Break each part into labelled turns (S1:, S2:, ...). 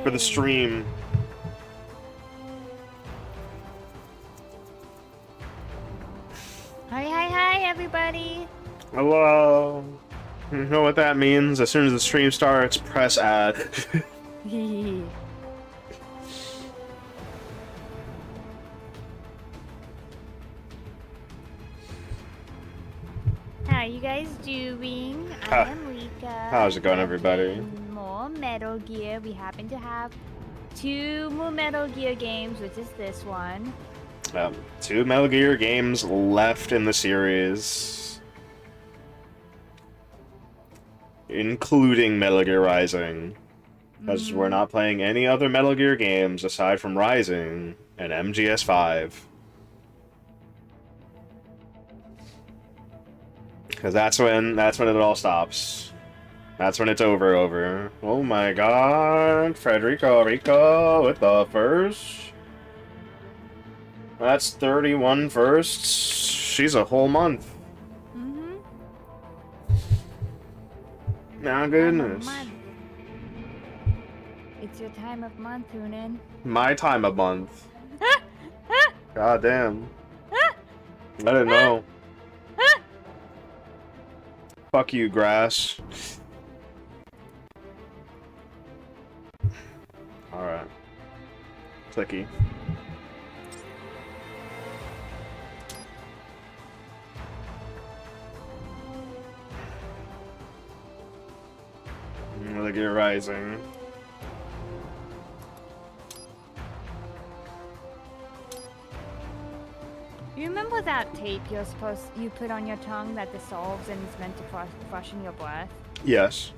S1: for the stream.
S2: Hi, everybody.
S1: Hello. You know what that means? As soon as the stream starts, press ad.
S2: How are you guys doing? I am Rika.
S1: How's it going, everybody?
S2: More Metal Gear. We happen to have 2 more Metal Gear games, which is this one.
S1: 2 Metal Gear games left in the series, including Metal Gear Rising, because we're not playing any other Metal Gear games aside from Rising and MGS5. Because that's when it all stops. That's when it's over. Oh my God, Frederico Rico with the first. That's 31 firsts. She's a whole month. My goodness.
S2: It's your time of month, Hunan.
S1: My time of month. God damn. I didn't know. Fuck you, grass. Alright. Clicky. Metal Gear Rising.
S2: You remember that tape you put on your tongue that dissolves and is meant to freshen your breath?
S1: Yes.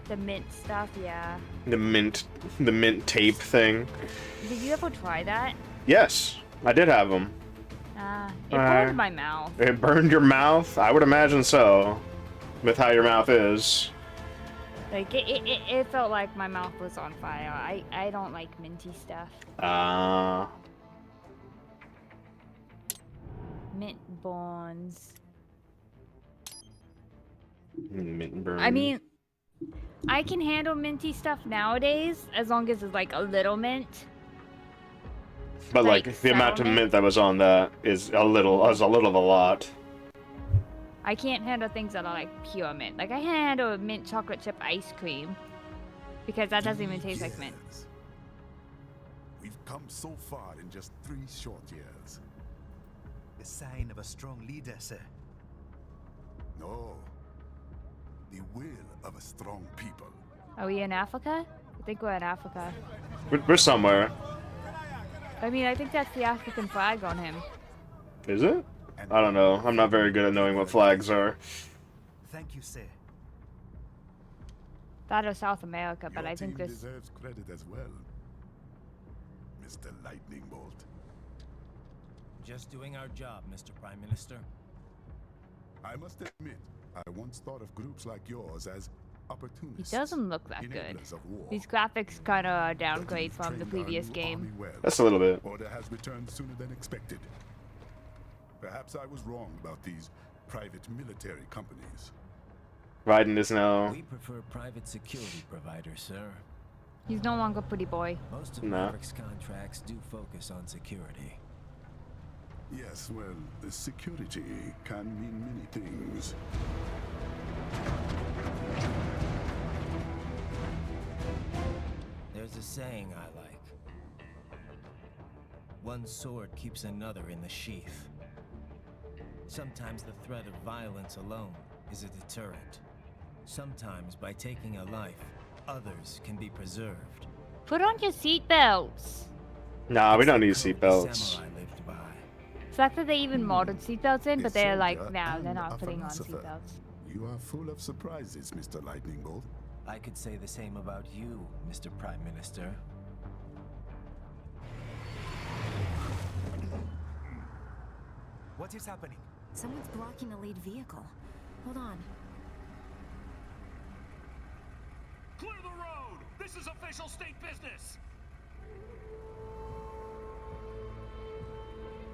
S2: The mint stuff, yeah.
S1: The mint tape thing.
S2: Did you ever try that?
S1: Yes, I did have them.
S2: It burned my mouth.
S1: It burned your mouth? I would imagine so, with how your mouth is.
S2: Like, it felt like my mouth was on fire. I don't like minty stuff. Mint bonds.
S1: Mint burn.
S2: I mean, I can handle minty stuff nowadays, as long as it's like a little mint.
S1: But like the amount of mint that was on that is a little of a lot.
S2: I can't handle things that are like pure mint. Like I can handle mint chocolate chip ice cream because that doesn't even taste like mint.
S3: We've come so far in just 3 short years.
S4: The sign of a strong leader, sir.
S3: No. The will of a strong people.
S2: Are we in Africa? I think we're in Africa.
S1: We're somewhere.
S2: I mean, I think that's the African flag on him.
S1: Is it? I don't know. I'm not very good at knowing what flags are.
S4: Thank you, sir.
S2: That is South America, but
S3: Your
S2: I think
S3: team
S2: this...
S3: deserves credit as well, Mr. Lightning Bolt.
S5: Just doing our job, Mr. Prime Minister.
S3: I must admit, I once thought of groups like yours as opportunists.
S2: He doesn't look that good.
S3: enablers of war.
S2: These graphics kind of
S3: But
S2: downgrade
S3: you've
S2: from the
S3: trained our
S2: previous
S3: new
S2: game.
S3: army well.
S1: That's a little bit.
S3: Order has returned sooner than expected. Perhaps I was wrong about these private military companies.
S1: Raiden is now.
S5: We prefer private security providers, sir.
S2: He's no longer pretty boy.
S5: Most of
S1: No.
S5: Maverick's contracts do focus on security.
S3: Yes, well, security can mean many things.
S5: There's a saying I like. One sword keeps another in the sheath. Sometimes the threat of violence alone is a deterrent. Sometimes by taking a life, others can be preserved.
S2: Put on your seatbelts.
S1: Nah, we don't need
S5: Code the
S1: seatbelts.
S5: samurai lived by.
S2: The fact that they even modded seatbelts in, but they're like,
S3: soldier
S2: nah, they're
S3: and
S2: not
S3: a
S2: putting on
S3: philosopher.
S2: seatbelts.
S3: You are full of surprises, Mr. Lightning Bolt.
S5: I could say the same about you, Mr. Prime Minister.
S4: What is happening?
S6: Someone's blocking the lead vehicle. Hold on.
S7: Clear the road! This is official state business!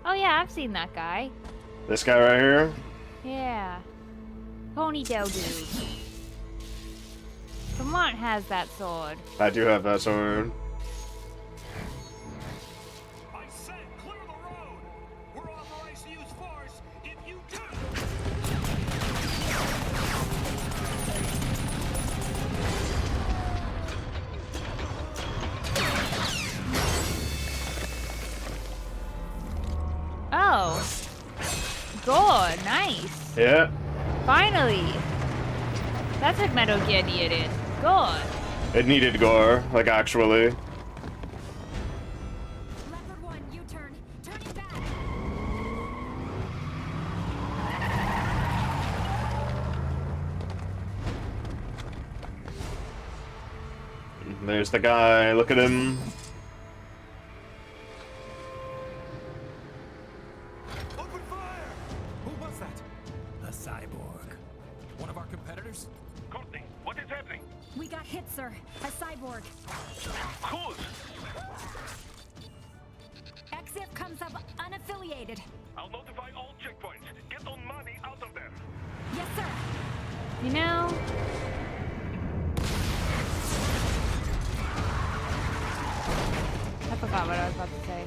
S2: Oh yeah, I've seen that guy.
S1: This guy right here?
S2: Yeah. Ponytail dude. Vermont has that sword.
S1: I do have that sword.
S7: I said clear the road. We're authorized to use force if you do.
S2: Oh. Good. Nice.
S1: Yeah.
S2: Finally. That's what Metal Gear needed. Good.
S1: It needed gore, like actually.
S6: Leopard 1, U-turn. Turning back.
S1: There's the guy. Look at him.
S4: Open fire! Who was that?
S5: A cyborg.
S4: One of our competitors?
S7: Courtney, what is happening?
S6: We got hit, sir. A cyborg.
S7: Who's?
S6: XF comes up unaffiliated.
S7: I'll notify all checkpoints. Get on money out of there.
S6: Yes, sir.
S2: You know, I forgot what I was about to say.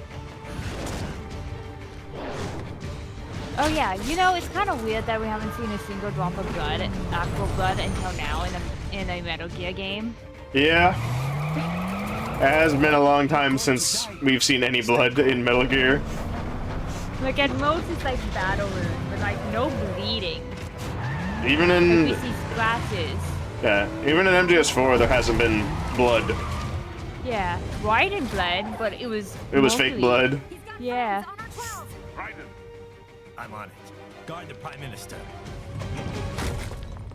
S2: Oh yeah, you know, it's kind of weird that we haven't seen a single drop of blood, actual blood, until now in a Metal Gear game.
S1: Yeah. It has been a long time since we've seen any blood in Metal Gear.
S2: Like at most it's like battle wounds, but like no bleeding.
S1: Even
S2: Like
S1: in
S2: we see scratches.
S1: yeah, even in MGS4 there hasn't been blood.
S2: Yeah, white and blood, but it was
S1: Fake
S2: mostly-
S1: blood.
S6: He's got
S2: Yeah.
S6: friends on our 12.
S7: Raiden,
S5: I'm on it. Guard the Prime Minister.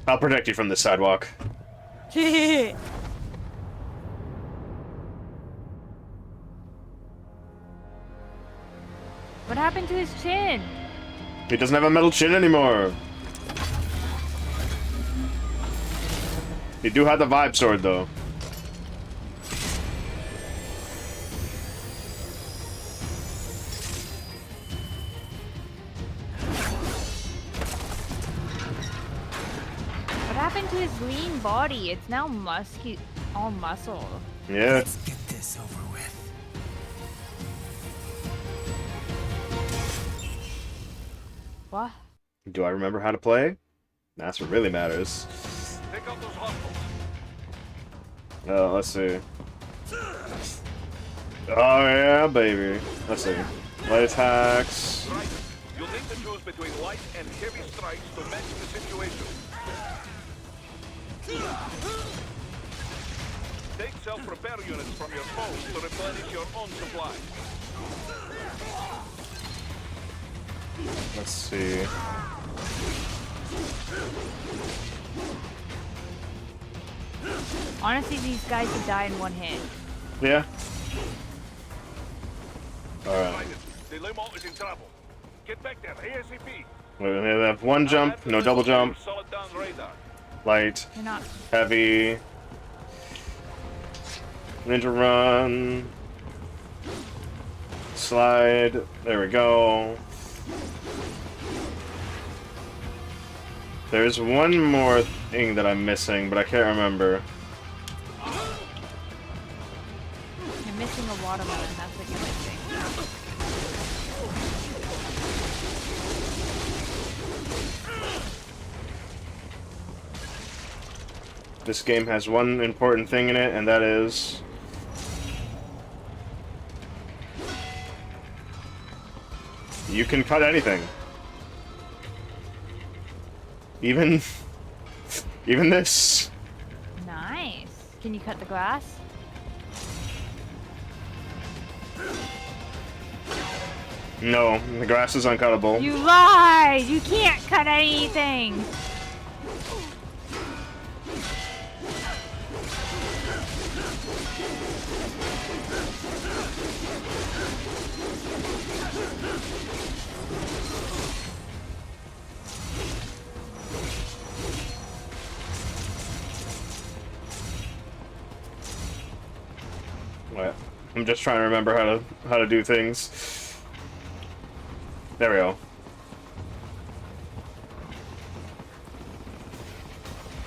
S1: I'll protect you from this sidewalk.
S2: What happened to his chin?
S1: He doesn't have a metal chin anymore. You do have the vibe sword though.
S2: What happened to his lean body? It's now all muscle.
S1: Yeah.
S5: Let's get this over with.
S2: What?
S1: Do I remember how to play? That's what really matters.
S7: take out those hostiles.
S1: Let's see. Oh yeah, baby. Let's see. Light attacks.
S7: Raiden, you'll need to choose between light and heavy strikes to match the situation. Take self-repair units from your foes to replenish your own supply.
S1: Let's see.
S2: Honestly, these guys could die in one hit.
S1: Yeah. Alright.
S7: Raiden, the limo is in trouble. Get back there, ASAP.
S1: We have one jump, no double jump,
S7: Solid down radar.
S1: light,
S2: You're not.
S1: heavy, ninja run, slide, there we go. There's one more thing that I'm missing, but I can't remember.
S2: You're missing a watermelon. That's what you're missing.
S1: This game has one important thing in it, and that is... you can cut anything. Even this.
S2: Nice. Can you cut the grass?
S1: No, the grass is uncuttable.
S2: You lied! You can't cut anything!
S1: What? I'm just trying to remember how to do things. There we go.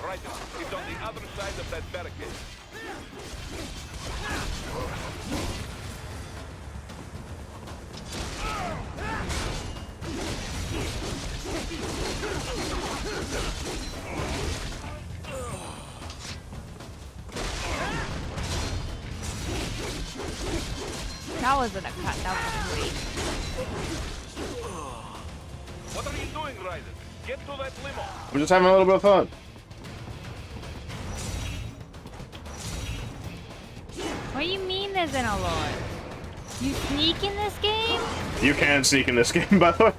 S7: Raiden, it's on the
S8: other side of that barricade.
S2: That wasn't a cut. That was great.
S8: What are you doing, Raiden? Get to that limo.
S1: I'm just having a little bit of fun.
S2: What do you mean there's an alert? You sneak in this game?
S1: You can sneak in this game, by the way.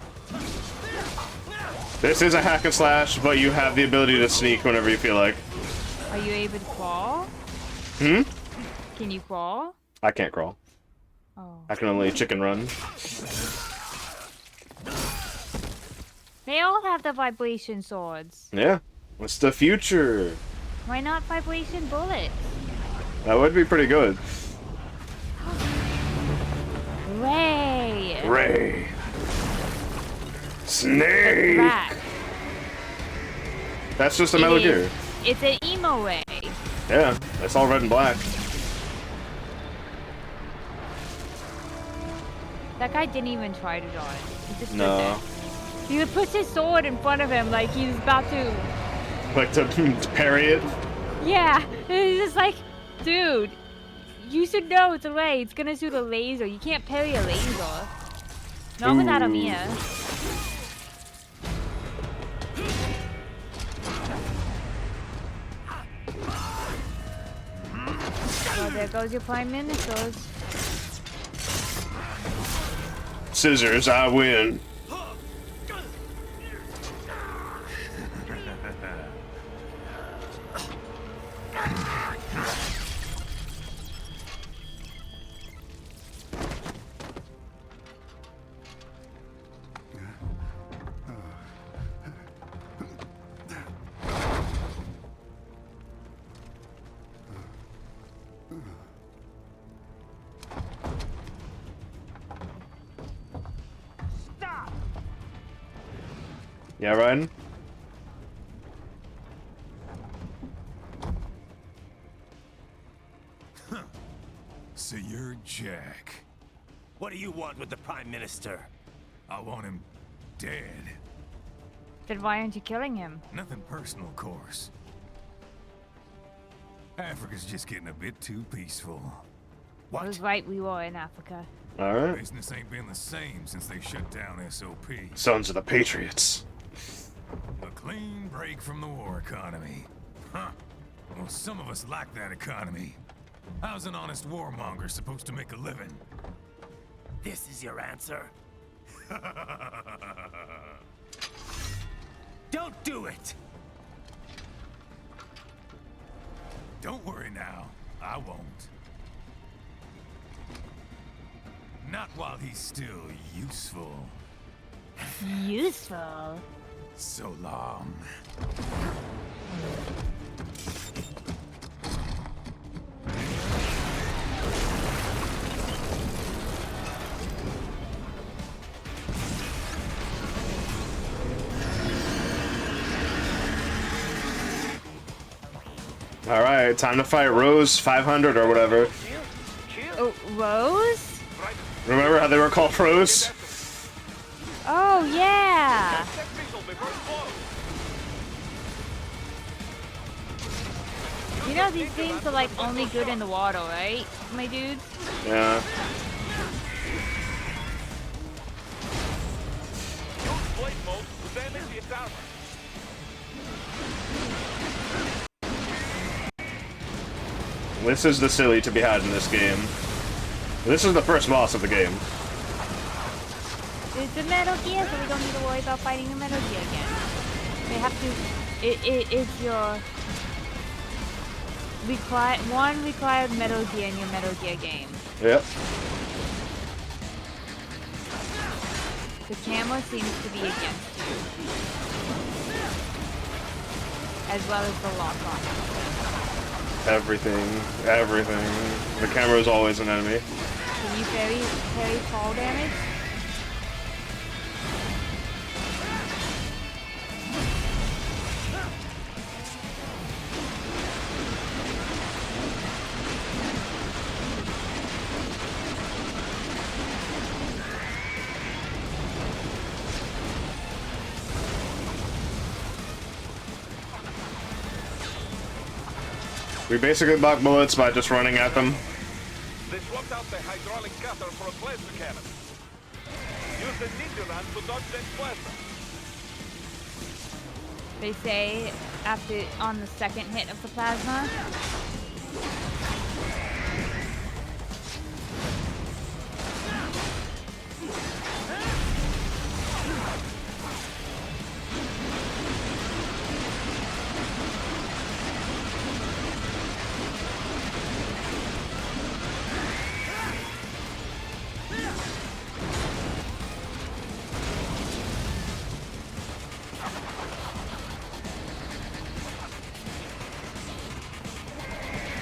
S1: This is a hack and slash, but you have the ability to sneak whenever you feel like.
S2: Are you able to crawl?
S1: Hmm?
S2: Can you crawl?
S1: I can't crawl.
S2: Oh.
S1: I can only chicken run.
S2: They all have the vibration swords.
S1: Yeah. What's the future?
S2: Why not vibration bullets?
S1: That would be pretty good.
S2: Ray!
S1: Ray. Snake!
S2: Rat.
S1: That's just a Metal Gear.
S2: It's an emo Ray.
S1: Yeah, it's all red and black.
S2: That guy didn't even try to dodge. He just stood
S1: No.
S2: there. He puts his sword in front of him like he's about to...
S1: Like to parry it?
S2: Yeah! He's just like, dude, you should know it's a Ray. It's gonna shoot a laser. You can't parry a laser. Not without a Mia. Oh, there goes your Prime Ministers.
S1: Scissors, I win. Yeah, Ryan?
S3: So you're Jack.
S5: What do you want with the Prime Minister?
S3: I want him dead.
S2: Then why aren't you killing him?
S3: Nothing personal, of course. Africa's just getting a bit too peaceful.
S2: I was right, we were in Africa.
S1: Alright.
S3: Business ain't been the same since they shut down SOP.
S1: Sons of the Patriots.
S3: A clean break from the war economy. Huh. Well, some of us like that economy. How's an honest warmonger supposed to make a living?
S5: This is your answer? Don't do it!
S3: Don't worry now. I won't. Not while he's still useful.
S2: Useful.
S3: So long.
S1: Alright, time to fight Rose 500 or whatever.
S2: Oh, Rose?
S1: Remember how they were called Rose?
S2: Oh, yeah! You know, these things are like only good in the water, right, my dudes?
S1: Yeah. This is the silly to be had in this game. This is the first boss of the game.
S2: It's a Metal Gear, so we don't need to worry about fighting a Metal Gear again. They have to... It's your... One required Metal Gear in your Metal Gear game.
S1: Yep.
S2: The camera seems to be against you. As well as the lock-on.
S1: Everything. The camera is always an enemy.
S2: Can you parry fall damage?
S1: We basically block bullets by just running at them.
S8: They swapped out the hydraulic cutter for a plasma cannon. Use the ninja run to dodge that plasma.
S2: They say after on the second hit of the plasma.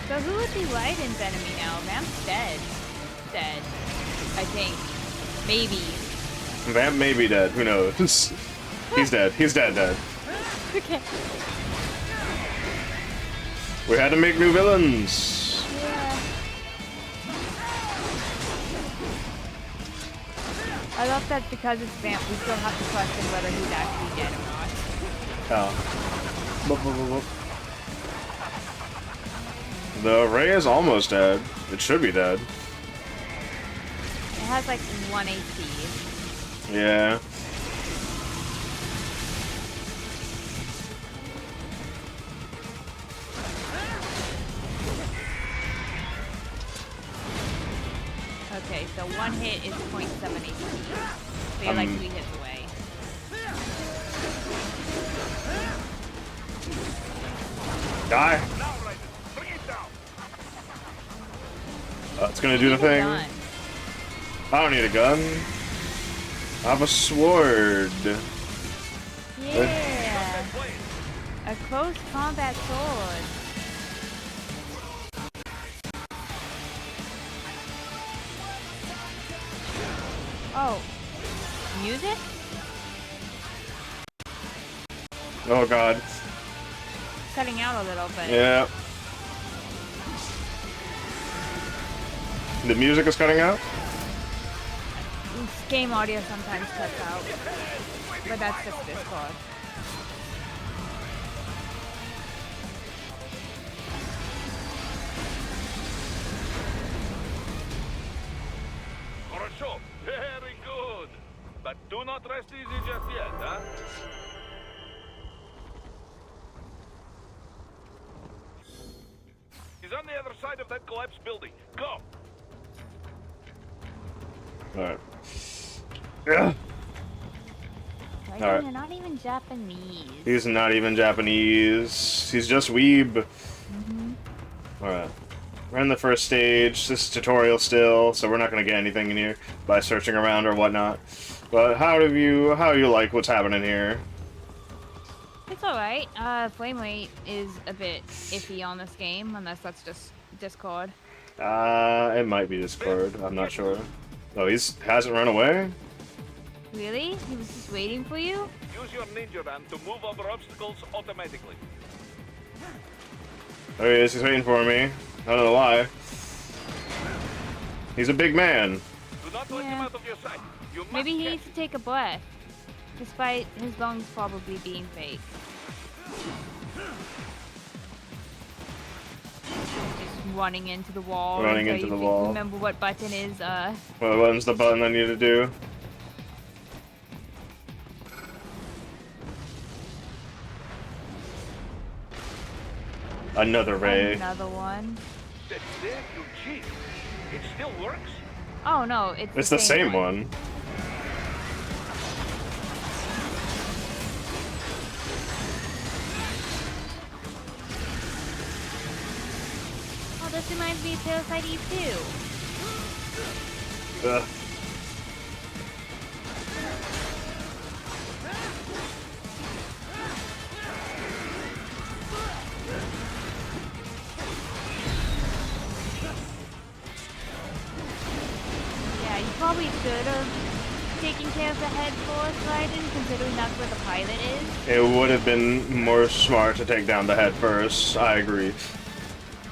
S2: So who would be Raiden's enemy now? Vamp's dead. Dead. I think. Maybe.
S1: Vamp may be dead. Who knows? He's dead. He's dead.
S2: Okay.
S1: We had to make new villains.
S2: Yeah. I love that because it's Vamp, we still have to question whether he's actually dead or not.
S1: Oh. The Ray is almost dead. It should be dead.
S2: It has like 1 HP.
S1: Yeah.
S2: Okay, so 1 hit is 0.7 HP. So you're like 3 hits away.
S1: Die. It's gonna do the thing.
S2: Done.
S1: I don't need a gun. I have a sword.
S2: Yeah. A close combat sword. Oh. Music?
S1: Oh god.
S2: Cutting out a little bit.
S1: Yeah. The music is cutting out?
S2: Game audio sometimes cuts out. But that's just Discord.
S8: Хорошо. Very good. But do not rest easy just yet, huh? He's on the other side of that collapsed building. Go!
S1: Alright. Yeah.
S2: Like,
S1: Alright.
S2: you're not even Japanese.
S1: He's not even Japanese. He's just weeb. Alright. We're in the first stage. This is tutorial still, so we're not gonna get anything in here by searching around or whatnot. But how do you like what's happening here?
S2: It's alright. Flame rate is a bit iffy on this game, unless that's just Discord.
S1: It might be Discord. I'm not sure. Oh, hasn't run away?
S2: Really? He was just waiting for you?
S8: Use your ninja run to move over obstacles automatically.
S1: There he is. He's waiting for me. I don't know why. He's a big man.
S8: Do not let him
S2: Yeah.
S8: out of your sight. You must
S2: Maybe he
S8: catch
S2: needs to
S8: him.
S2: take a breath, despite his lungs probably being fake. Just running into the wall.
S1: Running
S2: until
S1: into
S2: you
S1: the
S2: can
S1: wall.
S2: Remember what button is,
S1: What button's the button I need to do? Another ray.
S2: Another one.
S8: That's there, you cheat. It still works?
S2: Oh no,
S1: It's the same one.
S2: Oh, this reminds me of Parasite Eve 2.
S1: Ugh.
S2: Yeah, you probably should have taken care of the head first, Raiden, considering that's where the pilot is.
S1: It would have been more smart to take down the head first. I agree.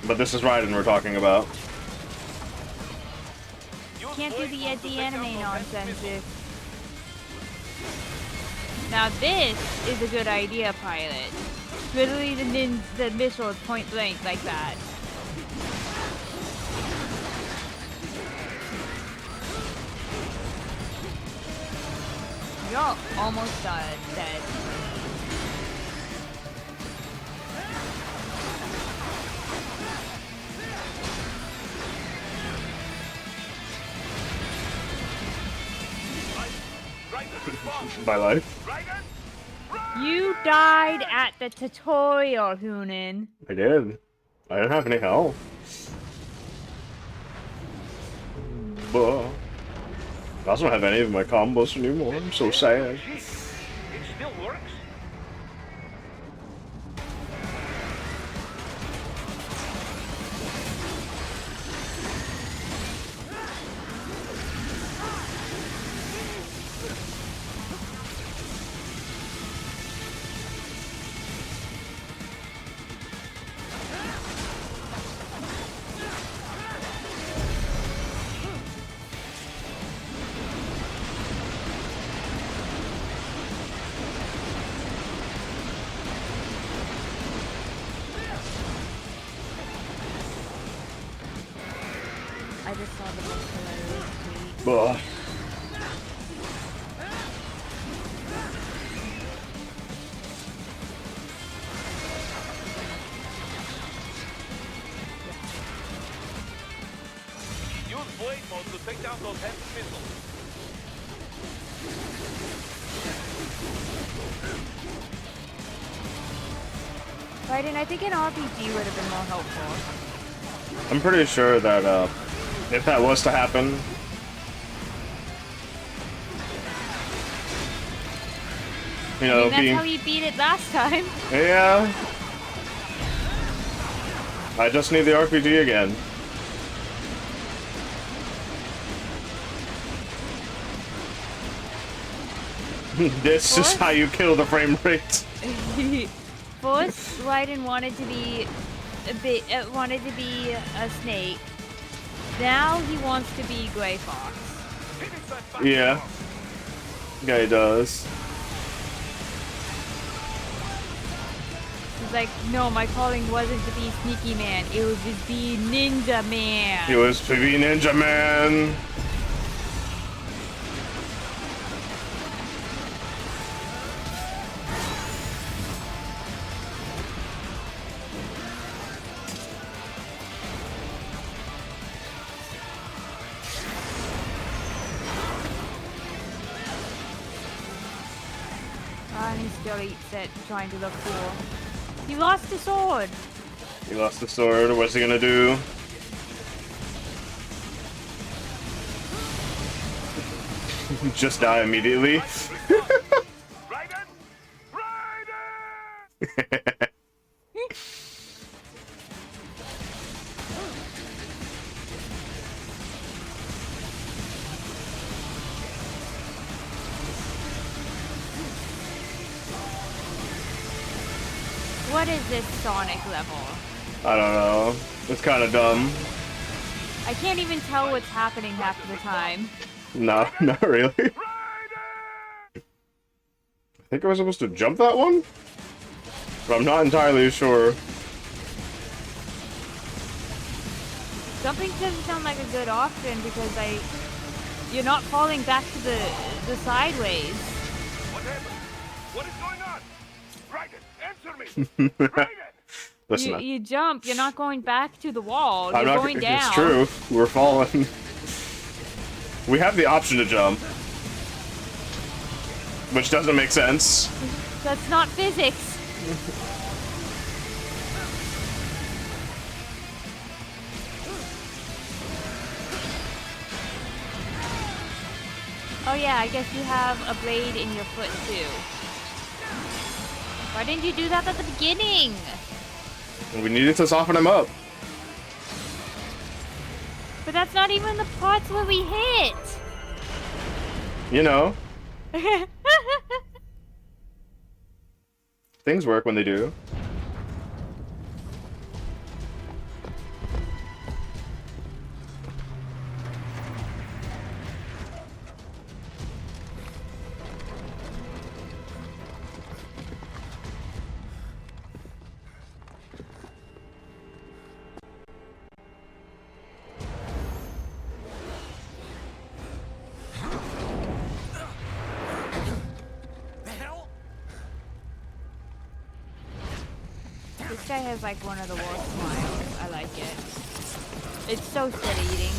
S1: But this is Raiden we're talking about.
S2: Can't do the edgy anime nonsense. Now this is a good idea, pilot. Literally the missile is point blank like that. almost dead.
S1: My life.
S2: You died at the tutorial, Hoonin.
S1: I did. I didn't have any health. But I also don't have any of my combos anymore. I'm so sad.
S8: It still works?
S2: I just saw the most hilarious tweet.
S1: But
S8: Use blade mode to take down those heavy missiles.
S2: Raiden, I think an RPG would have been more helpful.
S1: I'm pretty sure that if that was to happen, you know,
S2: I mean, that's how you beat it last time.
S1: yeah. I just need the RPG again. This is how you kill the frame rate.
S2: First, Raiden wanted to be a snake. Now he wants to be Gray Fox.
S1: Yeah. Yeah, he does.
S2: He's like, no, my calling wasn't to be Sneaky Man. It was to be Ninja Man.
S1: He was to be Ninja Man.
S2: And he still eats it, trying to look cool. He lost his sword.
S1: He lost the sword. What's he gonna do? Just die immediately.
S8: Raiden! Raiden!
S2: What is this Sonic level?
S1: I don't know. It's kind of dumb.
S2: I can't even tell what's happening half the time.
S1: No, not really. I think I was supposed to jump that one? But I'm not entirely sure.
S2: Jumping doesn't sound like a good option because you're not falling back to the sideways.
S8: What happened? What is going on? Raiden, answer me! Raiden!
S1: Listen,
S2: You jump, you're not going back to the wall.
S1: I'm
S2: You're
S1: not.
S2: going down.
S1: It's true. We're falling. We have the option to jump, which doesn't make sense.
S2: That's not physics. Oh yeah, I guess you have a blade in your foot too. Why didn't you do that at the beginning?
S1: We needed to soften him up.
S2: But that's not even the parts where we hit.
S1: You know, things work when they do.
S2: guy has like one of the worst smiles. I like it. It's so steady eating.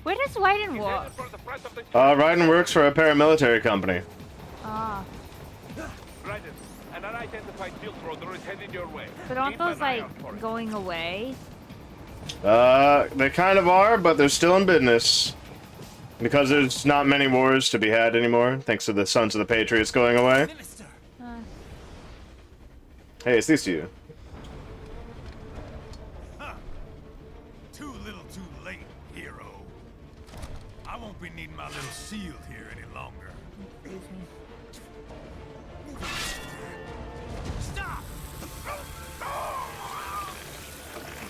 S2: Where does Raiden work?
S8: For the front of the
S1: Raiden works for a paramilitary company.
S2: Ah,
S8: Raiden, an unidentified field roader is headed your way.
S2: but aren't
S8: Keep an
S2: those
S8: eye
S2: like
S8: out for it.
S2: going away?
S1: They kind of are, but they're still in business. Because there's not many wars to be had anymore, thanks to the Sons of the Patriots going away.
S4: Minister!
S1: Hey, it's these two.
S3: Too little too late, hero. I won't be needing my little shield here any longer.
S4: Stop!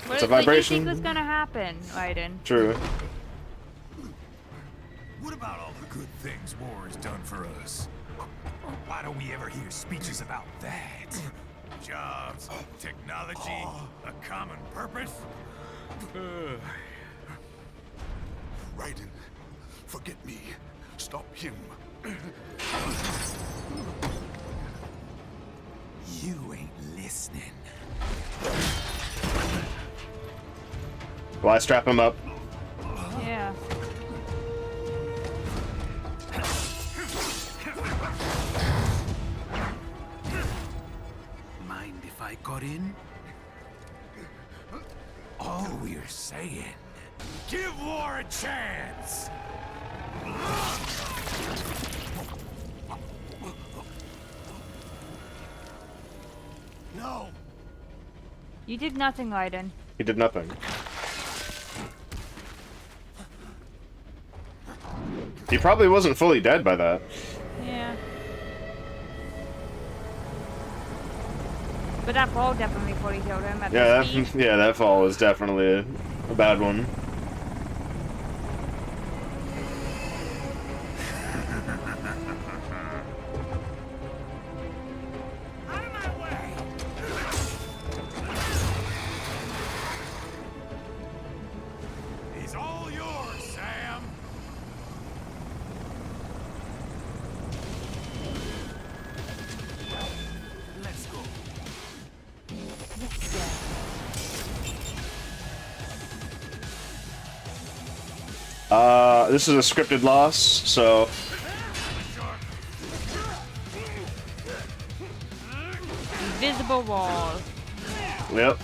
S2: What
S1: a
S2: did you
S1: vibration.
S2: think was gonna happen, Raiden?
S1: True.
S3: What about all the good things war has done for us? Why don't we ever hear speeches about that? Jobs, technology, a common purpose?
S9: Raiden, forget me. Stop him.
S4: You ain't listening.
S1: Will I strap him up?
S2: Yeah.
S4: Mind if I cut in? All we're saying.
S3: Give war a chance!
S9: No!
S2: You did nothing, Raiden.
S1: He did nothing. He probably wasn't fully dead by that.
S2: Yeah. But that fall definitely fully killed him at
S1: Yeah,
S2: the speed.
S1: yeah, that fall was definitely a bad one.
S3: Out of my way! He's all yours, Sam!
S4: Let's go.
S1: This is a scripted loss, so
S2: Invisible wall.
S1: yep.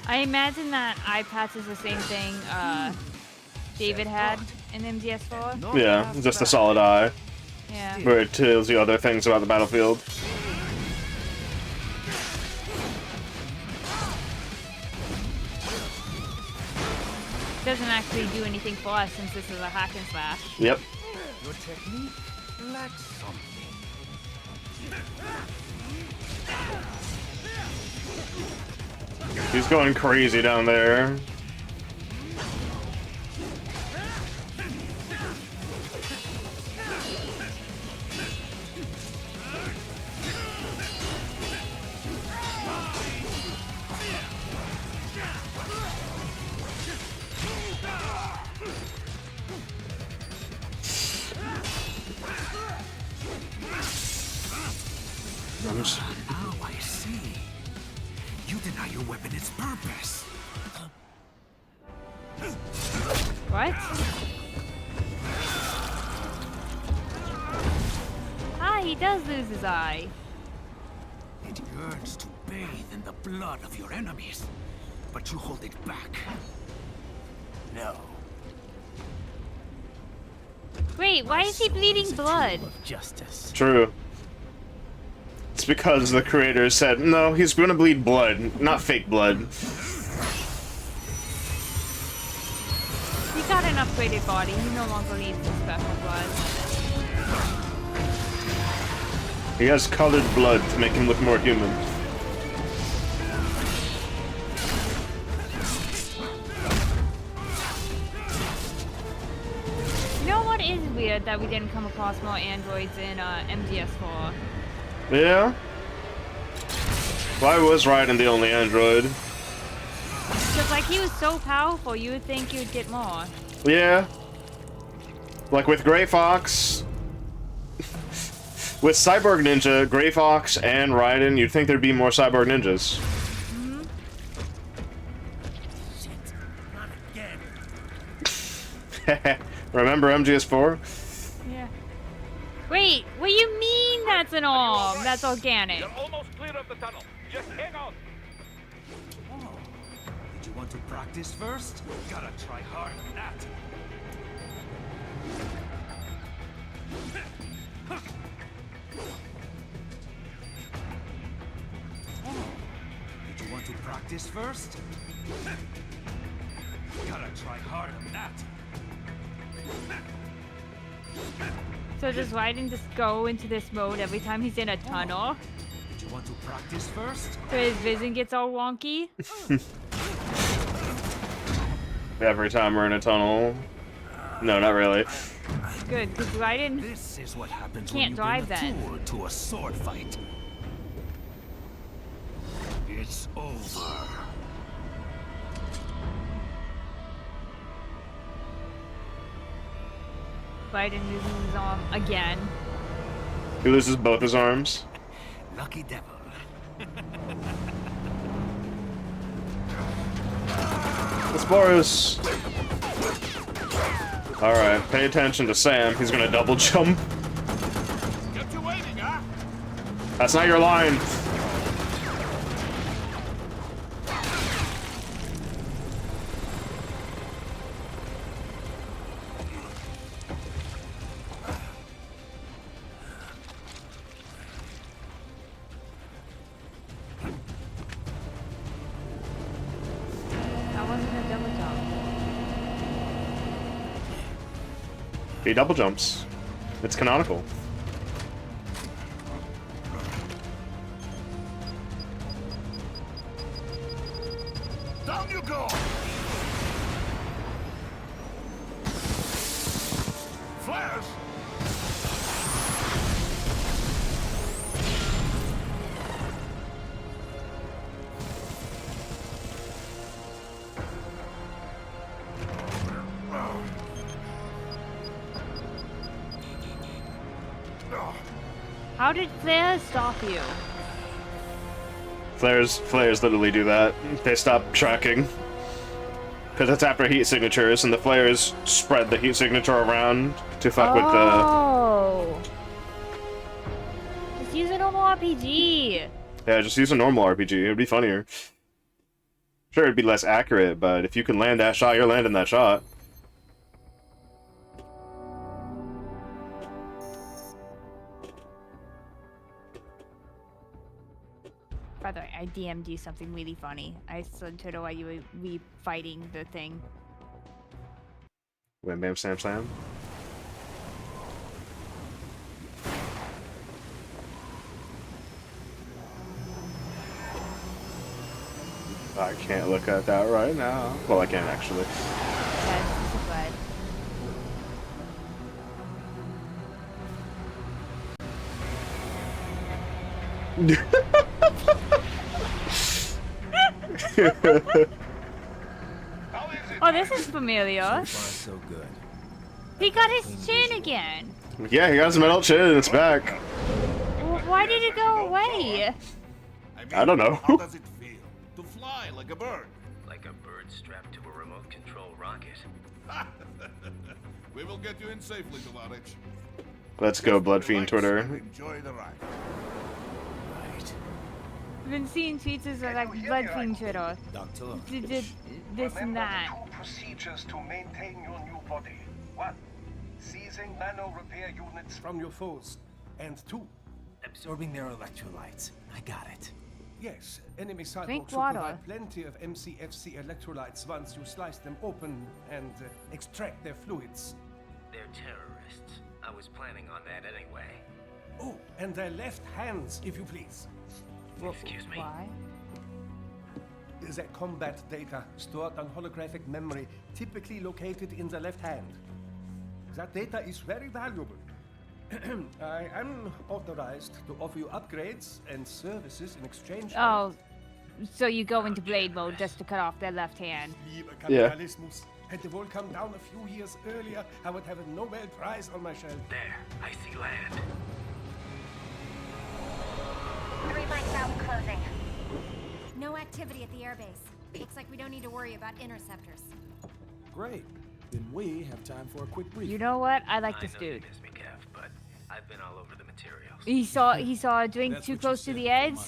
S2: I imagine that eye patch is the same thing David had in MGS4.
S1: Yeah, just a solid eye,
S2: Yeah.
S1: where it tells you other things about the battlefield.
S2: Doesn't actually do anything for us since this is a hack and slash.
S1: Yep.
S4: Your technique lacks something.
S1: He's going crazy down there.
S4: Now I see. You deny your weapon its purpose.
S2: What? Ah, he does lose his eye.
S4: It yearns to bathe in the blood of your enemies, but you hold it back. No.
S2: Wait, why is he bleeding blood?
S5: Justice.
S1: True. It's because the creators said, no, he's gonna bleed blood, not fake blood.
S2: He got an upgraded body. He no longer needs the special blood.
S1: He has colored blood to make him look more human.
S2: weird that we didn't come across more androids in MGS4.
S1: Yeah. Why was Raiden the only android?
S2: Because, like, he was so powerful, you would think you'd get more.
S1: Yeah. Like with Gray Fox. With Cyborg Ninja, Gray Fox, and Raiden, you'd think there'd be more Cyborg Ninjas.
S5: Shit, not again.
S1: Remember MGS4?
S2: Yeah. Wait, what do you mean that's an arm? That's organic.
S8: You're almost clear of the tunnel. Just hang on.
S4: Oh, did you want to practice first?
S3: Gotta try hard on that.
S4: Did you want to practice first?
S3: Gotta try hard on that.
S2: So does Raiden just go into this mode every time he's in a tunnel?
S4: Did you want to practice first?
S2: So his vision gets all wonky?
S1: Every time we're in a tunnel. No, not really.
S2: Good, because Raiden...
S4: This is what happens
S2: Can't
S4: when you
S2: drive
S4: bring a
S2: then.
S4: tool to a sword fight. It's over.
S2: Raiden loses his arm again.
S1: He loses both his arms.
S4: Lucky devil.
S1: It's Boris. Alright, pay attention to Sam. He's gonna double jump.
S3: Kept you waiting, huh?
S1: That's not your line.
S2: That wasn't a double jump.
S1: He double jumps. It's canonical.
S9: Down you go! Flash!
S2: How did Flare stop you?
S1: Flares literally do that. They stop tracking. Because it's after heat signatures, and the flares spread the heat signature around to fuck with the...
S2: Oh! Just use a normal RPG!
S1: Yeah, just use a normal RPG. It'd be funnier. Sure, it'd be less accurate, but if you can land that shot, you're landing that shot.
S2: By the way, I DM'd you something really funny. I said to while you were re-fighting the thing.
S1: Wham bam sam slam. I can't look at that right now. Well, I can actually.
S2: Yeah, this is glad. Oh, this is familiar.
S5: So far, so good.
S2: He got his chin again.
S1: Yeah, he got his metal chin and it's back.
S2: Well, why did it go away?
S1: I don't know.
S9: How does it feel to fly like a bird?
S5: Like a bird strapped to a remote control rocket.
S9: We will get you in safely, Tovarich.
S1: Let's go, Bloodfiend
S9: Relax
S1: Twitter.
S9: and enjoy the ride.
S5: Right.
S2: I've been seeing tweets as like Bloodfiend Twitter.
S5: Doctor.
S2: Did this and that.
S7: Remember the two procedures to maintain your new body. 1. Seizing nano repair units
S10: From your foes. And 2.
S5: Absorbing their electrolytes. I got it.
S10: Yes, enemy cyborgs
S2: Drink
S10: should
S2: water.
S10: provide plenty of MCFC electrolytes once you slice them open and extract their fluids.
S5: They're terrorists. I was planning on that anyway.
S10: Oh, and their left hands, if you please.
S5: Excuse me?
S2: Why?
S10: Their combat data stored on holographic memory, typically located in the left hand. That data is very valuable. I am authorized to offer you upgrades and services in exchange.
S2: Oh, so you go into blade mode just to cut off their left hand.
S1: Yeah.
S10: Capitalismus. Had the world come down a few years earlier, I would have a Nobel Prize on my shelf.
S4: There, I see land.
S6: 3 mics out and closing. No activity at the airbase. Looks like we don't need to worry about interceptors.
S11: Great. Then we have time for a quick brief.
S2: You know what? I like this
S5: I know you
S2: dude.
S5: miss me, Kev, but I've been all over the materials.
S2: He saw a drink too close to the edge.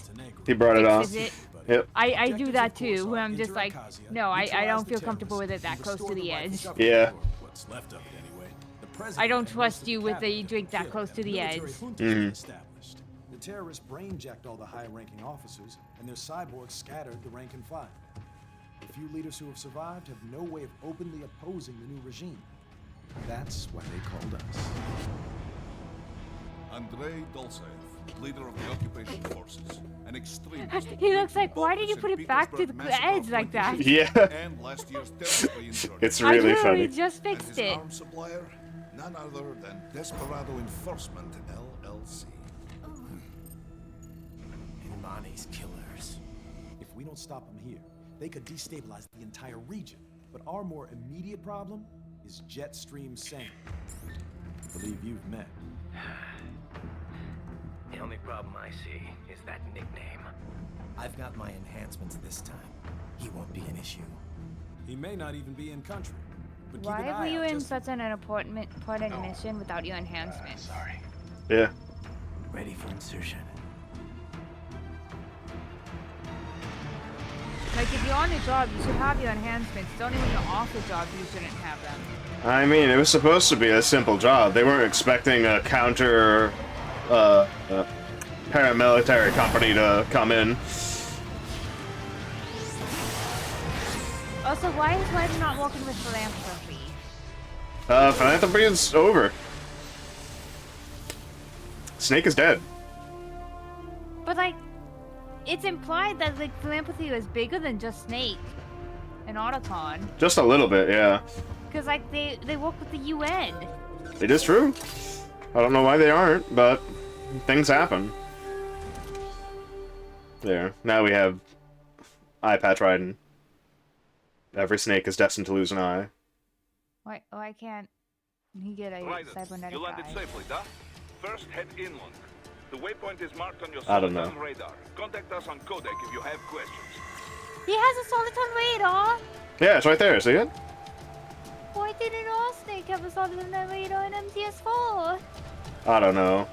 S1: He brought it off.
S2: Fixes it.
S1: Yep.
S2: I do that too, when I'm just like, no, I don't feel comfortable with it that close to the edge.
S1: Yeah.
S11: What's left of it anyway. The
S2: I
S11: president
S2: don't
S11: and
S2: trust
S11: most of
S2: you
S11: the
S2: with the
S11: cabinet
S2: drink that
S11: were
S2: close to
S11: killed.
S2: the
S11: Military
S2: edge.
S11: juntas were established. The terrorists brainjacked all the high-ranking officers, and their cyborgs scattered the rank and file. The few leaders who have survived have no way of openly opposing the new regime. That's why they called us.
S9: Andrei Dolcev, leader of the occupation forces, an extremist.
S2: He looks like, why did you put it back to the edge like that?
S1: Yeah.
S9: And last year's terrorist insurgent.
S1: It's
S2: I
S1: really
S2: literally
S1: funny.
S2: just
S9: And
S2: fixed
S9: his
S2: it.
S9: arms supplier, none other than Desperado Enforcement LLC.
S5: Imani's killers.
S11: If we don't stop them here, they could destabilize the entire region. But our more immediate problem is Jetstream Sam. I believe you've met.
S5: The only problem I see is that nickname. I've got my enhancements this time. He won't be an issue.
S11: He may not even be in country. But keep an
S2: Why were
S11: eye
S2: you
S11: out
S2: in
S11: just
S2: such an important mission without your enhancements?
S5: Sorry.
S1: Yeah.
S5: Ready for insertion.
S2: Like, if you're on a job, you should have your enhancements. It's only when you're off the job you shouldn't have them.
S1: I mean, it was supposed to be a simple job. They weren't expecting a counter paramilitary company to come in.
S2: Also, why is Red not working with philanthropy?
S1: Philanthropy is over. Snake is dead.
S2: But, like, it's implied that, like, philanthropy is bigger than just Snake and Otacon.
S1: Just a little bit, yeah.
S2: Because, like, they work with the UN.
S1: It is true. I don't know why they aren't, but things happen. There. Now we have eye patch riding. Every snake is destined to lose an eye.
S2: Why can't he get a
S8: Raiden,
S2: cybernetic
S8: you landed
S2: eye?
S8: safely, da? First, head inland. The waypoint is marked on your
S1: I don't know.
S8: Soliton radar. Contact us on Codec if you have questions.
S2: He has a Soliton radar!
S1: Yeah, it's right there, see it?
S2: Why didn't all Snake have a Soliton radar in MTS4?
S1: I don't know.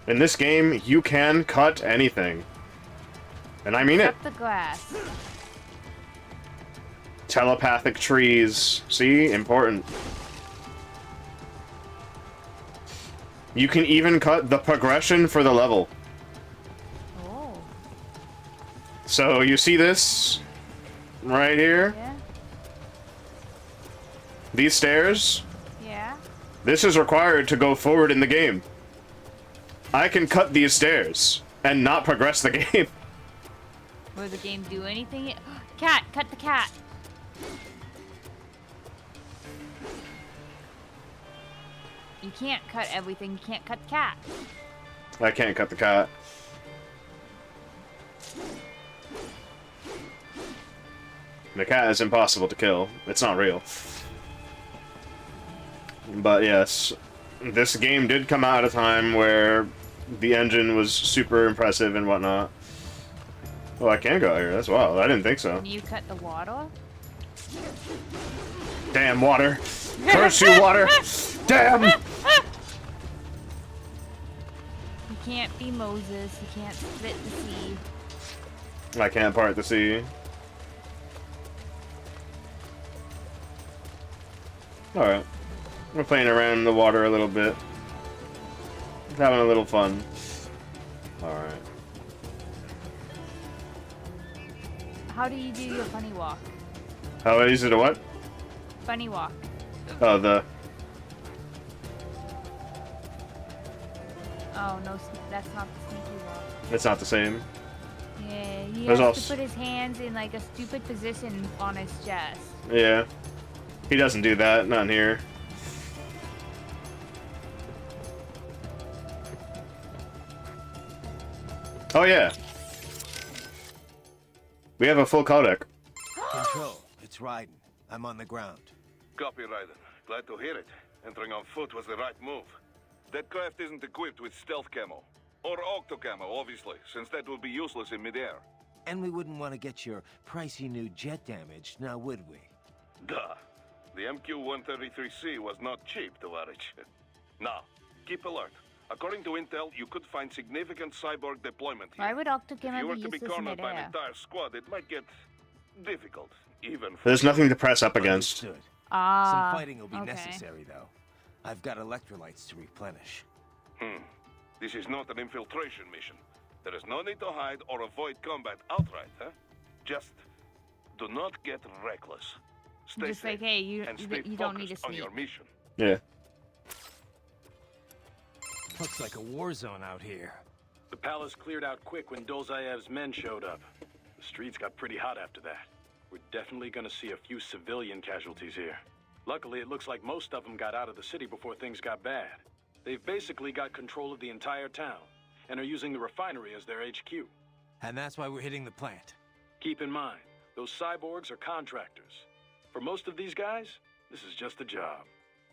S1: In this game, you can cut anything. And I mean it.
S2: Cut the glass.
S1: Telepathic trees. See? Important. You can even cut the progression for the level.
S2: Oh.
S1: So you see this right here?
S2: Yeah?
S1: These stairs?
S2: Yeah?
S1: This is required to go forward in the game. I can cut these stairs and not progress the game.
S2: Will the game do anything? Cat! Cut the cat! You can't cut everything. You can't cut the cat.
S1: I can't cut the cat. The cat is impossible to kill. It's not real. But yes, this game did come out at a time where the engine was super impressive and whatnot. Oh, I can go out here. That's wild. I didn't think so.
S2: Can you cut the water?
S1: Damn water. Curse you, water. Damn.
S2: You can't be Moses. You can't split the sea.
S1: I can't part the sea. Alright. We're playing around in the water a little bit. Having a little fun. Alright.
S2: How do you do your funny walk?
S1: How easy to what?
S2: Funny walk.
S1: Oh, the...
S2: Oh, no, that's not the sneaky walk.
S1: It's not the same.
S2: Yeah, he
S1: There's
S2: has
S1: also-
S2: to put his hands in like a stupid position on his chest.
S1: Yeah. He doesn't do that, not in here. Oh yeah. We have a full codec.
S5: Control, it's Raiden. I'm on the ground.
S8: Copy, Raiden. Glad to hear it. Entering on foot was the right move. That craft isn't equipped with stealth camo. Or octo camo, obviously, since that will be useless in midair.
S5: And we wouldn't want to get your pricey new jet damaged, now would we?
S8: Duh. The MQ-133C was not cheap, Tovarich. Now, keep alert. According to intel, you could find significant cyborg deployment here.
S2: Why would
S8: If you
S2: Octocamo
S8: were
S2: be
S8: to be
S2: useless in
S8: cornered by an
S2: midair?
S8: entire squad, it might get difficult, even for
S1: There's nothing to press up against.
S5: Understood.
S2: Ah,
S5: Some fighting will be
S2: okay.
S5: necessary, though. I've got electrolytes to replenish.
S8: This is not an infiltration mission. There is no need to hide or avoid combat outright, huh? Just do not get reckless. Stay
S2: Just
S8: safe
S2: like, hey, you
S8: and stay
S2: don't need to
S8: focused on your
S2: sneak.
S8: mission.
S1: Yeah.
S5: Looks like a war zone out here.
S12: The palace cleared out quick when Dolzayev's men showed up. The streets got pretty hot after that. We're definitely gonna see a few civilian casualties here. Luckily, it looks like most of them got out of the city before things got bad. They've basically got control of the entire town, and are using the refinery as their HQ.
S5: And that's why we're hitting the plant.
S12: Keep in mind, those cyborgs are contractors. For most of these guys, this is just a job.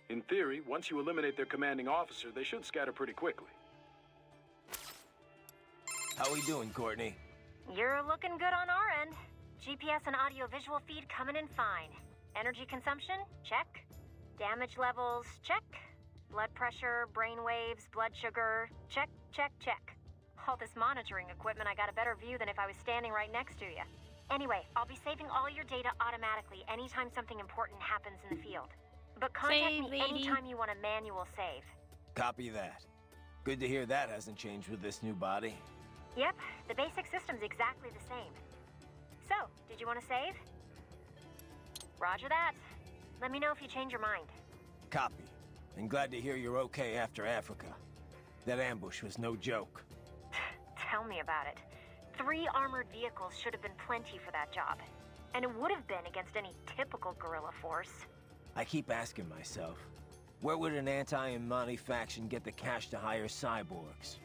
S12: In theory, once you eliminate their commanding officer, they should scatter pretty quickly.
S5: How we doing, Courtney?
S6: You're looking good on our end. GPS and audio-visual feed coming in fine. Energy consumption? Check. Damage levels? Check. Blood pressure, brain waves, blood sugar? Check, check, check. All this monitoring equipment, I got a better view than if I was standing right next to you. Anyway, I'll be saving all your data automatically anytime something important happens in the field. But contact
S2: Save,
S6: me
S2: lady.
S6: anytime you want a manual save.
S5: Copy that. Good to hear that hasn't changed with this new body.
S6: Yep, the basic system's exactly the same. So, did you want to save? Roger that. Let me know if you change your mind.
S5: Copy. And glad to hear you're okay after Africa. That ambush was no joke.
S6: Tell me about it. 3 armored vehicles should have been plenty for that job. And it would have been against any typical guerrilla force.
S5: I keep asking myself, where would an anti-Imani faction get the cash to hire cyborgs?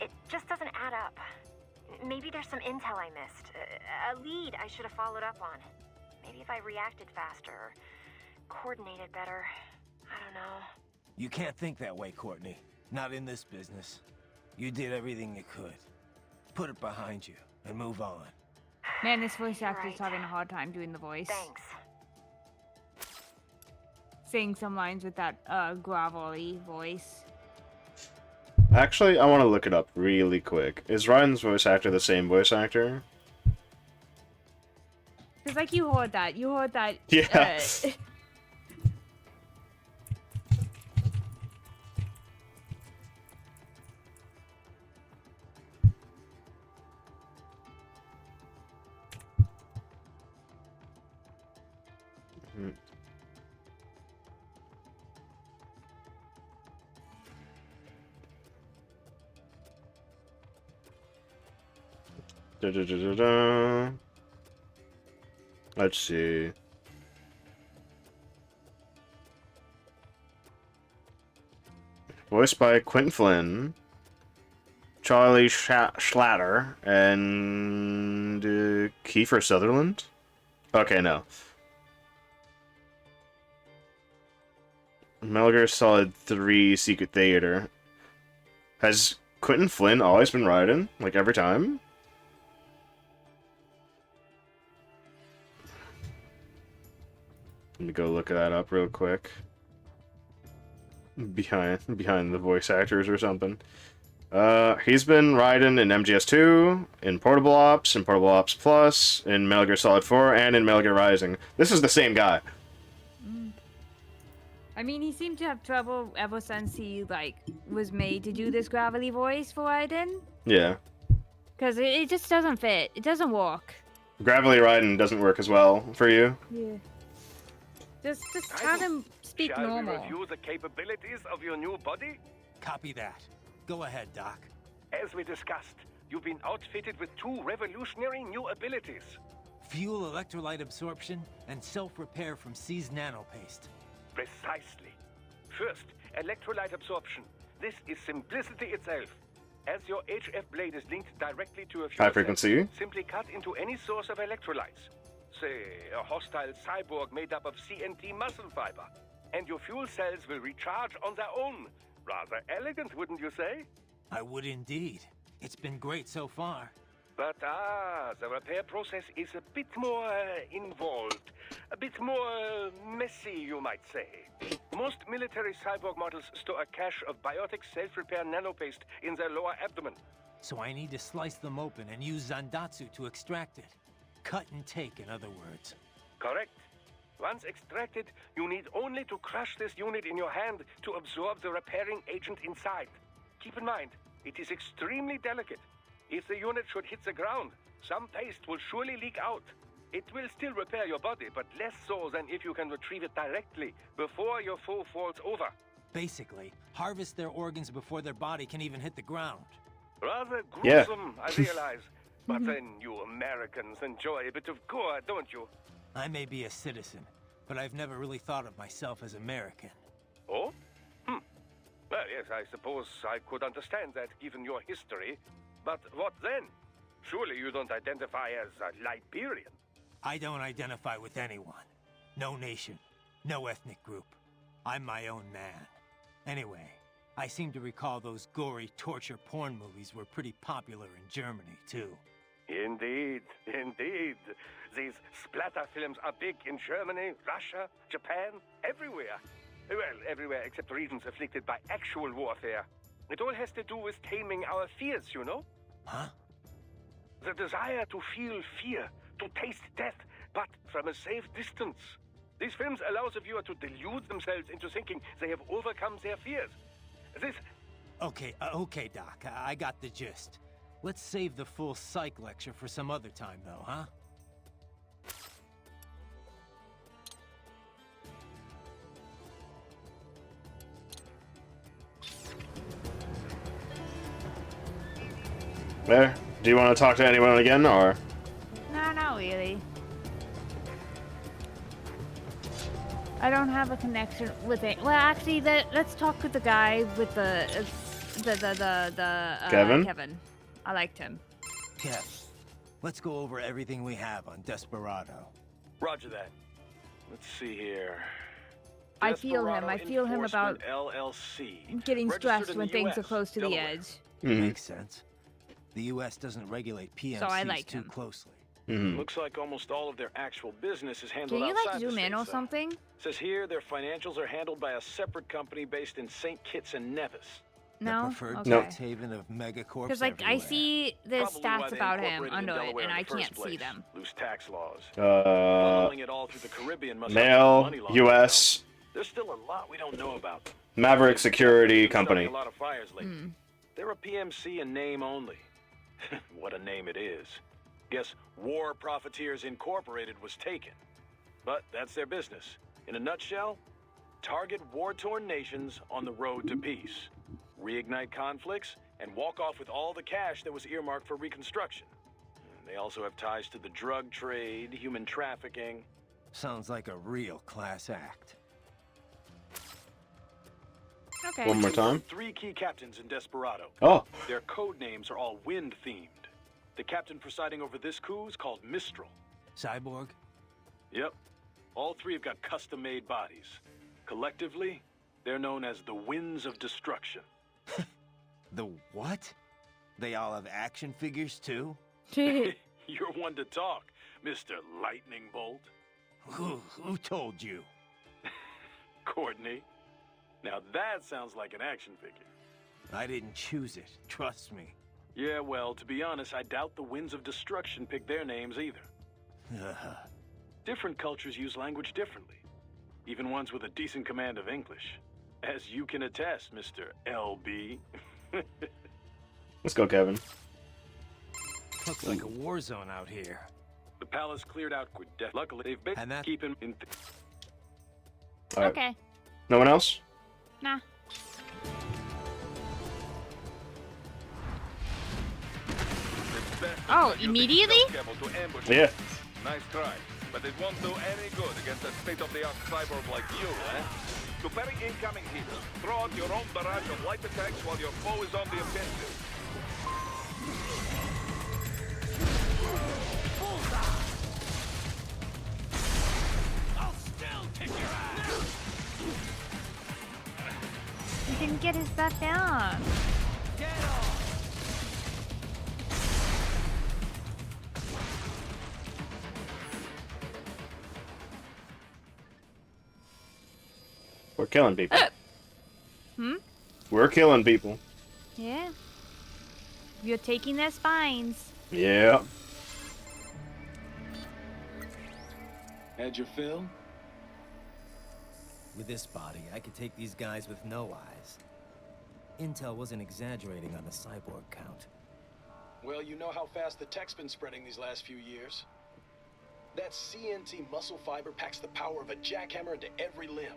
S6: It just doesn't add up. Maybe there's some intel I missed. A lead I should have followed up on. Maybe if I reacted faster or coordinated better. I don't know.
S5: You can't think that way, Courtney. Not in this business. You did everything you could. Put it behind you and move on.
S2: Man, this voice actor's
S6: Right.
S2: having a hard time doing the voice.
S6: Thanks.
S2: Saying some lines with that gravelly voice.
S1: Actually, I want to look it up really quick. Is Ryan's voice actor the same voice actor?
S2: Cause like you heard that.
S1: Yeah. Da-da-da-da-da. Let's see. Voiced by Quentin Flynn, Charlie Schlatter, and Kiefer Sutherland? Okay, no. Metal Gear Solid 3 Secret Theater. Has Quentin Flynn always been Raiden? Like, every time? Let me go look that up real quick. Behind the voice actors or something. He's been Raiden in MGS2, in Portable Ops, in Portable Ops Plus, in Metal Gear Solid 4, and in Metal Gear Rising. This is the same guy.
S2: I mean, he seemed to have trouble ever since he, like, was made to do this gravelly voice for Raiden.
S1: Yeah.
S2: Because it just doesn't fit. It doesn't work.
S1: Gravelly Raiden doesn't work as well for you.
S2: Yeah. Just have him speak
S8: Shall
S2: normal.
S8: we review the capabilities of your new body?
S5: Copy that. Go ahead, Doc.
S8: As we discussed,
S13: you've been outfitted with 2 revolutionary new abilities.
S5: Fuel electrolyte absorption and self-repair from C's nanopaste.
S13: Precisely. First, electrolyte absorption. This is simplicity itself. As your HF blade is linked directly to a fuel
S1: High frequency.
S13: cell, simply cut into any source of electrolytes. Say, a hostile cyborg made up of CNT muscle fiber. And your fuel cells will recharge on their own. Rather elegant, wouldn't you say?
S5: I would indeed. It's been great so far.
S13: But the repair process is a bit more involved. A bit more messy, you might say. Most military cyborg models store a cache of biotic self-repair nanopaste in their lower abdomen.
S5: So I need to slice them open and use Zandatsu to extract it. Cut and take, in other words.
S13: Correct. Once extracted, you need only to crush this unit in your hand to absorb the repairing agent inside. Keep in mind, it is extremely delicate. If the unit should hit the ground, some paste will surely leak out. It will still repair your body, but less so than if you can retrieve it directly before your foe falls over.
S5: Basically, harvest their organs before their body can even hit the ground.
S13: Rather gruesome, I realize. But then you Americans enjoy a bit of gore, don't you?
S5: I may be a citizen, but I've never really thought of myself as American.
S13: Oh? Well, yes, I suppose I could understand that, given your history. But what then? Surely you don't identify as a Liberian.
S5: I don't identify with anyone. No nation, no ethnic group. I'm my own man. Anyway, I seem to recall those gory torture porn movies were pretty popular in Germany, too.
S13: Indeed, indeed. These splatter films are big in Germany, Russia, Japan, everywhere. Well, everywhere except regions afflicted by actual warfare. It all has to do with taming our fears, you know?
S5: Huh?
S13: The desire to feel fear, to taste death, but from a safe distance. These films allow the viewer to delude themselves into thinking they have overcome their fears. This...
S5: Okay, Doc, I got the gist. Let's save the full psych lecture for some other time, though, huh?
S1: There. Do you want to talk to anyone again, or?
S2: No, not really. I don't have a connection with it. Well, actually, let's talk with the guy with the
S1: Kevin?
S2: Kevin. I liked him.
S5: Kev, let's go over everything we have on Desperado.
S12: Roger that. Let's see here.
S2: I feel him. I feel him about
S12: LLC.
S2: getting
S12: Registered
S2: stressed
S12: in
S2: when
S12: the
S2: things
S12: US,
S2: are close to
S12: Delaware.
S2: the edge.
S5: Makes sense. The U.S. doesn't regulate PMCs
S2: So I like
S5: too
S2: him.
S5: closely.
S12: Looks like almost all of their actual business is handled
S2: Can you
S12: outside
S2: like
S12: the
S2: zoom in
S12: states,
S2: or
S12: though.
S2: something?
S12: Says here their financials are handled by a separate company based in St. Kitts and Nevis.
S2: No.
S5: The preferred
S2: Okay.
S5: tax haven of megacorps
S2: Because like I
S5: everywhere.
S2: see the
S12: Probably why
S2: stats
S12: they
S2: about him
S12: incorporated in
S2: under it,
S12: Delaware
S2: and
S12: in
S2: I
S12: the first
S2: can't see
S12: place.
S2: them.
S12: Loose tax laws. Funneling it all through the Caribbean must have
S1: Male,
S12: money laundering,
S1: U.S.
S12: though. There's still a lot we don't know about them.
S1: Maverick Security
S12: Been starting
S1: Company.
S12: A lot of fires lately. They're a PMC in name only. What a name it is. Guess War Profiteers Incorporated was taken. But that's their business. In a nutshell, target war-torn nations on the road to peace. Reignite conflicts and walk off with all the cash that was earmarked for reconstruction. They also have ties to the drug trade, human trafficking.
S5: Sounds like a real class act.
S2: Okay.
S1: One more time.
S12: 3 key captains in Desperado.
S1: Oh.
S12: Their code names are all wind-themed. The captain presiding over this coup is called Mistral.
S5: Cyborg?
S12: Yep. All 3 have got custom-made bodies. Collectively, they're known as the Winds of Destruction.
S5: The what? They all have action figures, too?
S12: You're one to talk, Mr. Lightning Bolt.
S5: Who told you?
S12: Courtney. Now that sounds like an action figure.
S5: I didn't choose it, trust me.
S12: Yeah, well, to be honest, I doubt the Winds of Destruction picked their names either. Different cultures use language differently. Even ones with a decent command of English. As you can attest, Mr. LB.
S1: Let's go, Kevin.
S5: Looks like a war zone out here.
S12: The palace cleared out with death. Luckily, they've been keeping in...
S1: All right.
S2: Okay.
S1: No one else?
S2: Nah.
S8: best
S2: Oh,
S8: by using
S2: immediately?
S8: stealth camo to ambush
S1: Yeah.
S8: us. Nice try, but it won't do any good against a state-of-the-art cyborg like you, eh? To parry incoming heat, throw out your own barrage of light attacks while your foe is on the offensive.
S3: I'll still kick your ass!
S2: He didn't get his stuff down.
S3: Get off!
S1: We're killing people.
S2: Hmm?
S1: We're killing people.
S2: Yeah. You're taking their spines.
S1: Yeah.
S12: Had your fill?
S5: With this body, I could take these guys with no eyes. Intel wasn't exaggerating on the cyborg count.
S14: Well, you know how fast the tech's been spreading these last few years. That CNT muscle fiber packs the power of a jackhammer into every limb.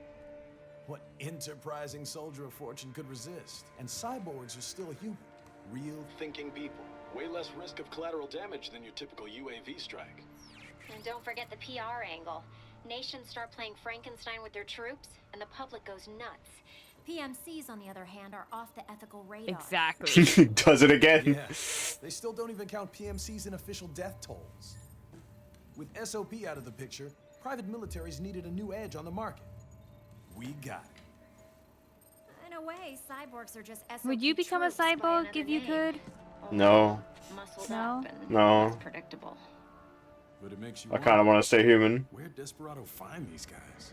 S11: What enterprising soldier of fortune could resist? And cyborgs are still human. Real
S14: Thinking people. Way less risk of collateral damage than your typical UAV strike.
S6: And don't forget the PR angle. Nations start playing Frankenstein with their troops, and the public goes nuts. PMCs, on the other hand, are off the ethical radar.
S2: Exactly.
S1: Does it again.
S11: Yeah. They still don't even count PMCs in official death tolls. With SOP out of the picture, private militaries needed a new edge on the market. We got it.
S6: In a way, cyborgs are just SOP
S2: Would you become a
S6: troops by
S2: cyborg
S6: another
S2: if you
S6: name.
S2: could?
S1: No.
S6: Muscled
S2: No?
S6: up and
S1: No.
S6: less predictable.
S11: But it makes you
S1: I kind of want to stay human.
S11: Where'd Desperado find these guys?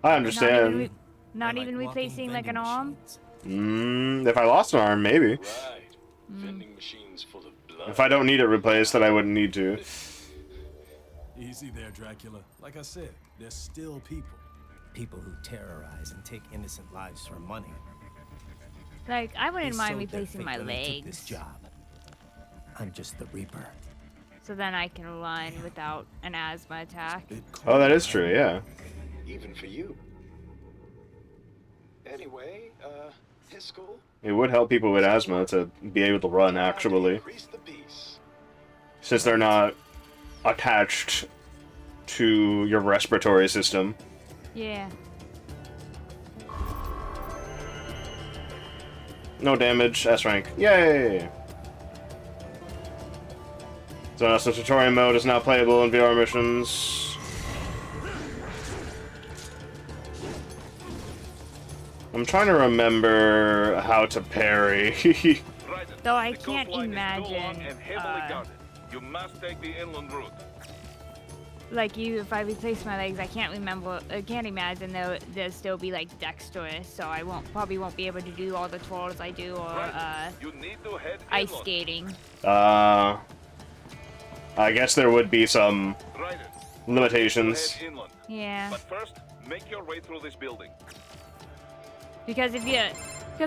S1: I understand.
S2: Not
S5: They're
S2: even
S5: like walking
S2: replacing like an
S5: vending
S2: arm?
S5: machines.
S1: If I lost an arm, maybe.
S14: Right. Vending machines full of blood.
S1: If I don't need it replaced, then I wouldn't need to.
S11: Easy there, Dracula. Like I said, they're still people.
S5: People who terrorize and take innocent lives for money.
S2: Like, I wouldn't
S5: They
S2: mind
S5: sold their
S2: replacing
S5: fate
S2: my
S5: when they took this
S2: legs.
S5: job. I'm just the Reaper.
S2: So then I can run without an asthma attack.
S1: Oh, that is true, yeah.
S14: Even for you. Anyway, his school?
S1: It would help people with asthma to be able to run, actually.
S14: Increase the peace.
S1: Since they're not attached to your respiratory system.
S2: Yeah.
S1: No damage, S rank. Yay! So now the tutorial mode is now playable in VR missions. I'm trying to remember how to parry.
S2: Though I
S8: The
S2: can't
S8: coastline is too long
S2: imagine,
S8: and heavily guarded. You must take the inland route.
S2: like if I replace my legs, I can't imagine there'll still be like dexterous, so I probably won't be able to do all the twirls I do, or
S8: You need to head
S2: ice
S8: inland.
S2: skating.
S1: I guess there would be some
S8: Right.
S1: limitations.
S8: Head inland.
S2: Yeah.
S8: But first, make your way through this building.
S2: Because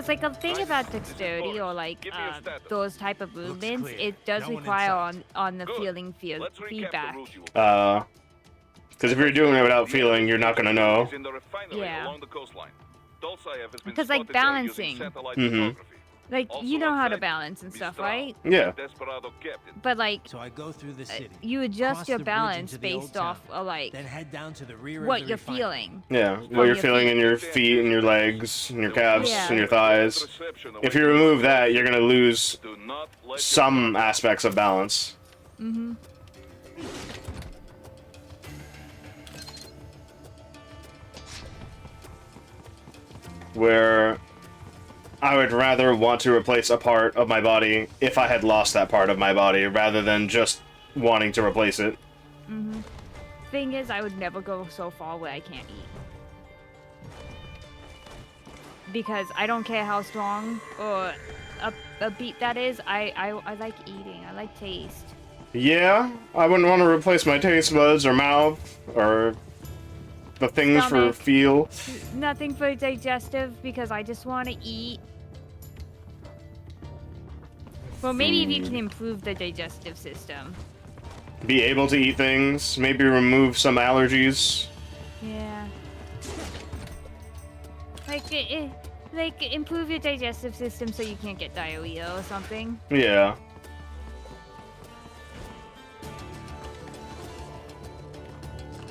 S2: like the thing about dexterity or like those type of movements,
S5: clear.
S2: it does
S5: No one
S2: require
S5: inside.
S2: on the
S8: Good. Let's recap the
S2: feedback.
S8: route you will
S1: Because if you're doing it without feeling, you're not gonna know.
S8: is in the refinery
S2: Yeah.
S8: along the coastline. Dolzaev has been
S2: Because, like,
S8: spotted there
S2: balancing.
S8: using satellite
S1: Mhm.
S8: photography.
S2: Like
S8: Also
S2: you know how to
S8: outside,
S2: balance and stuff,
S8: Mistral,
S2: right?
S1: Yeah.
S8: Desperado captain.
S2: But like
S5: So I go through the city.
S2: you adjust
S5: cross
S2: your
S5: the bridge
S2: balance
S5: into the old
S2: based off
S5: town,
S2: of like
S5: then head down to the rear of
S2: what
S5: the
S2: you're
S5: refinery.
S2: feeling.
S1: Yeah, what you're
S2: your
S1: feeling
S2: feet.
S1: in your feet and your legs and your calves
S2: Yeah.
S1: and your thighs.
S8: Reception
S1: If you remove that, you're gonna lose
S8: Do not let
S1: some aspects of balance.
S2: Mm-hmm.
S1: Where I would rather want to replace a part of my body if I had lost that part of my body, rather than just wanting to replace it.
S2: Mm-hmm. Thing is, I would never go so far where I can't eat. Because I don't care how strong or a beat that is, I like eating. I like taste.
S1: Yeah, I wouldn't want to replace my taste buds or mouth or the things
S2: Stomach.
S1: for feel.
S2: Nothing for digestive because I just want to eat. Well, maybe if you can improve the digestive system.
S1: Be able to eat things, maybe remove some allergies.
S2: Yeah. Like improve your digestive system so you can't get diarrhea or something.
S1: Yeah.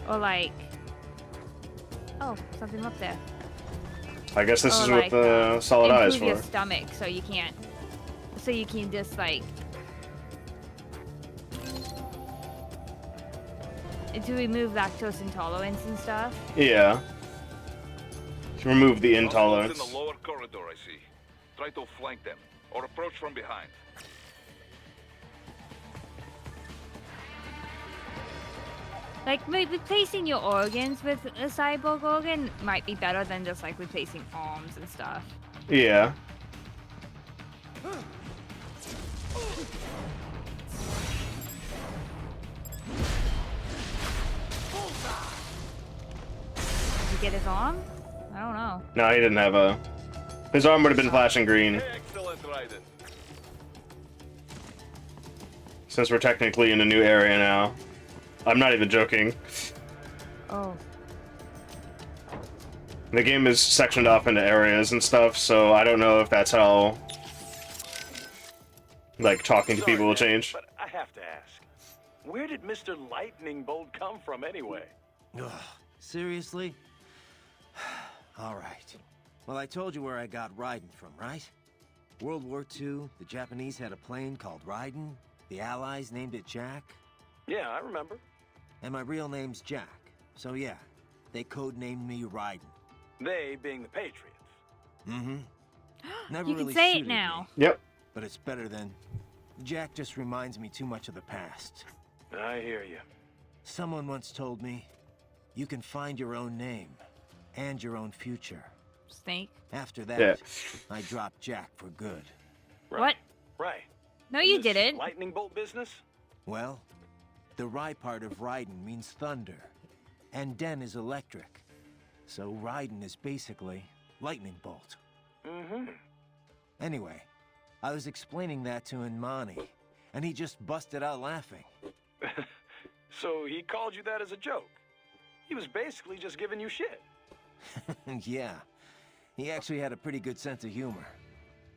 S2: Or like, oh, something up there.
S1: I guess this
S2: Or
S1: is
S2: like,
S1: what the solid eye is
S2: improve your
S1: for.
S2: stomach so you can't, so you can just like, to remove lactose intolerance and stuff.
S1: Yeah. To remove the
S8: Hostiles
S1: intolerance.
S8: in the lower corridor, I see. Try to flank them, or approach from behind.
S2: Like, replacing your organs with a cyborg organ might be better than just, like, replacing arms and stuff.
S1: Yeah.
S2: Did you get his arm? I don't know.
S1: No, he didn't have a... His arm would have been flashing green.
S8: Excellent, Raiden.
S1: Since we're technically in a new area now. I'm not even joking.
S2: Oh.
S1: The game is sectioned off into areas and stuff, so I don't know if that's how, like, talking to
S12: Sorry,
S1: people will
S12: man,
S1: change.
S12: But I have to ask, where did Mr. Lightning Bolt come from anyway?
S5: Ugh, seriously? All right. Well, I told you where I got Raiden from, right? World War II, the Japanese had a plane called Raiden. The Allies named it Jack.
S12: Yeah, I remember.
S5: And my real name's Jack. So yeah, they codenamed me Raiden.
S12: They being the Patriots.
S5: Mm-hmm. Never
S2: You can
S5: really
S2: say it
S5: suited
S2: now.
S5: me,
S1: Yep.
S5: but it's better than... Jack just reminds me too much of the past.
S12: I hear you.
S5: Someone once told me, you can find your own name and your own future.
S2: Snake.
S5: After that,
S1: Yeah.
S5: I dropped Jack for good.
S2: What?
S12: Right.
S2: No, you
S12: This
S2: didn't.
S12: Lightning Bolt business?
S5: Well, the Rai part of Raiden means thunder, and Den is electric. So Raiden is basically lightning bolt.
S12: Mm-hmm.
S5: Anyway, I was explaining that to Inmani, and he just busted out laughing.
S12: So he called you that as a joke? He was basically just giving you shit.
S5: Yeah, he actually had a pretty good sense of humor.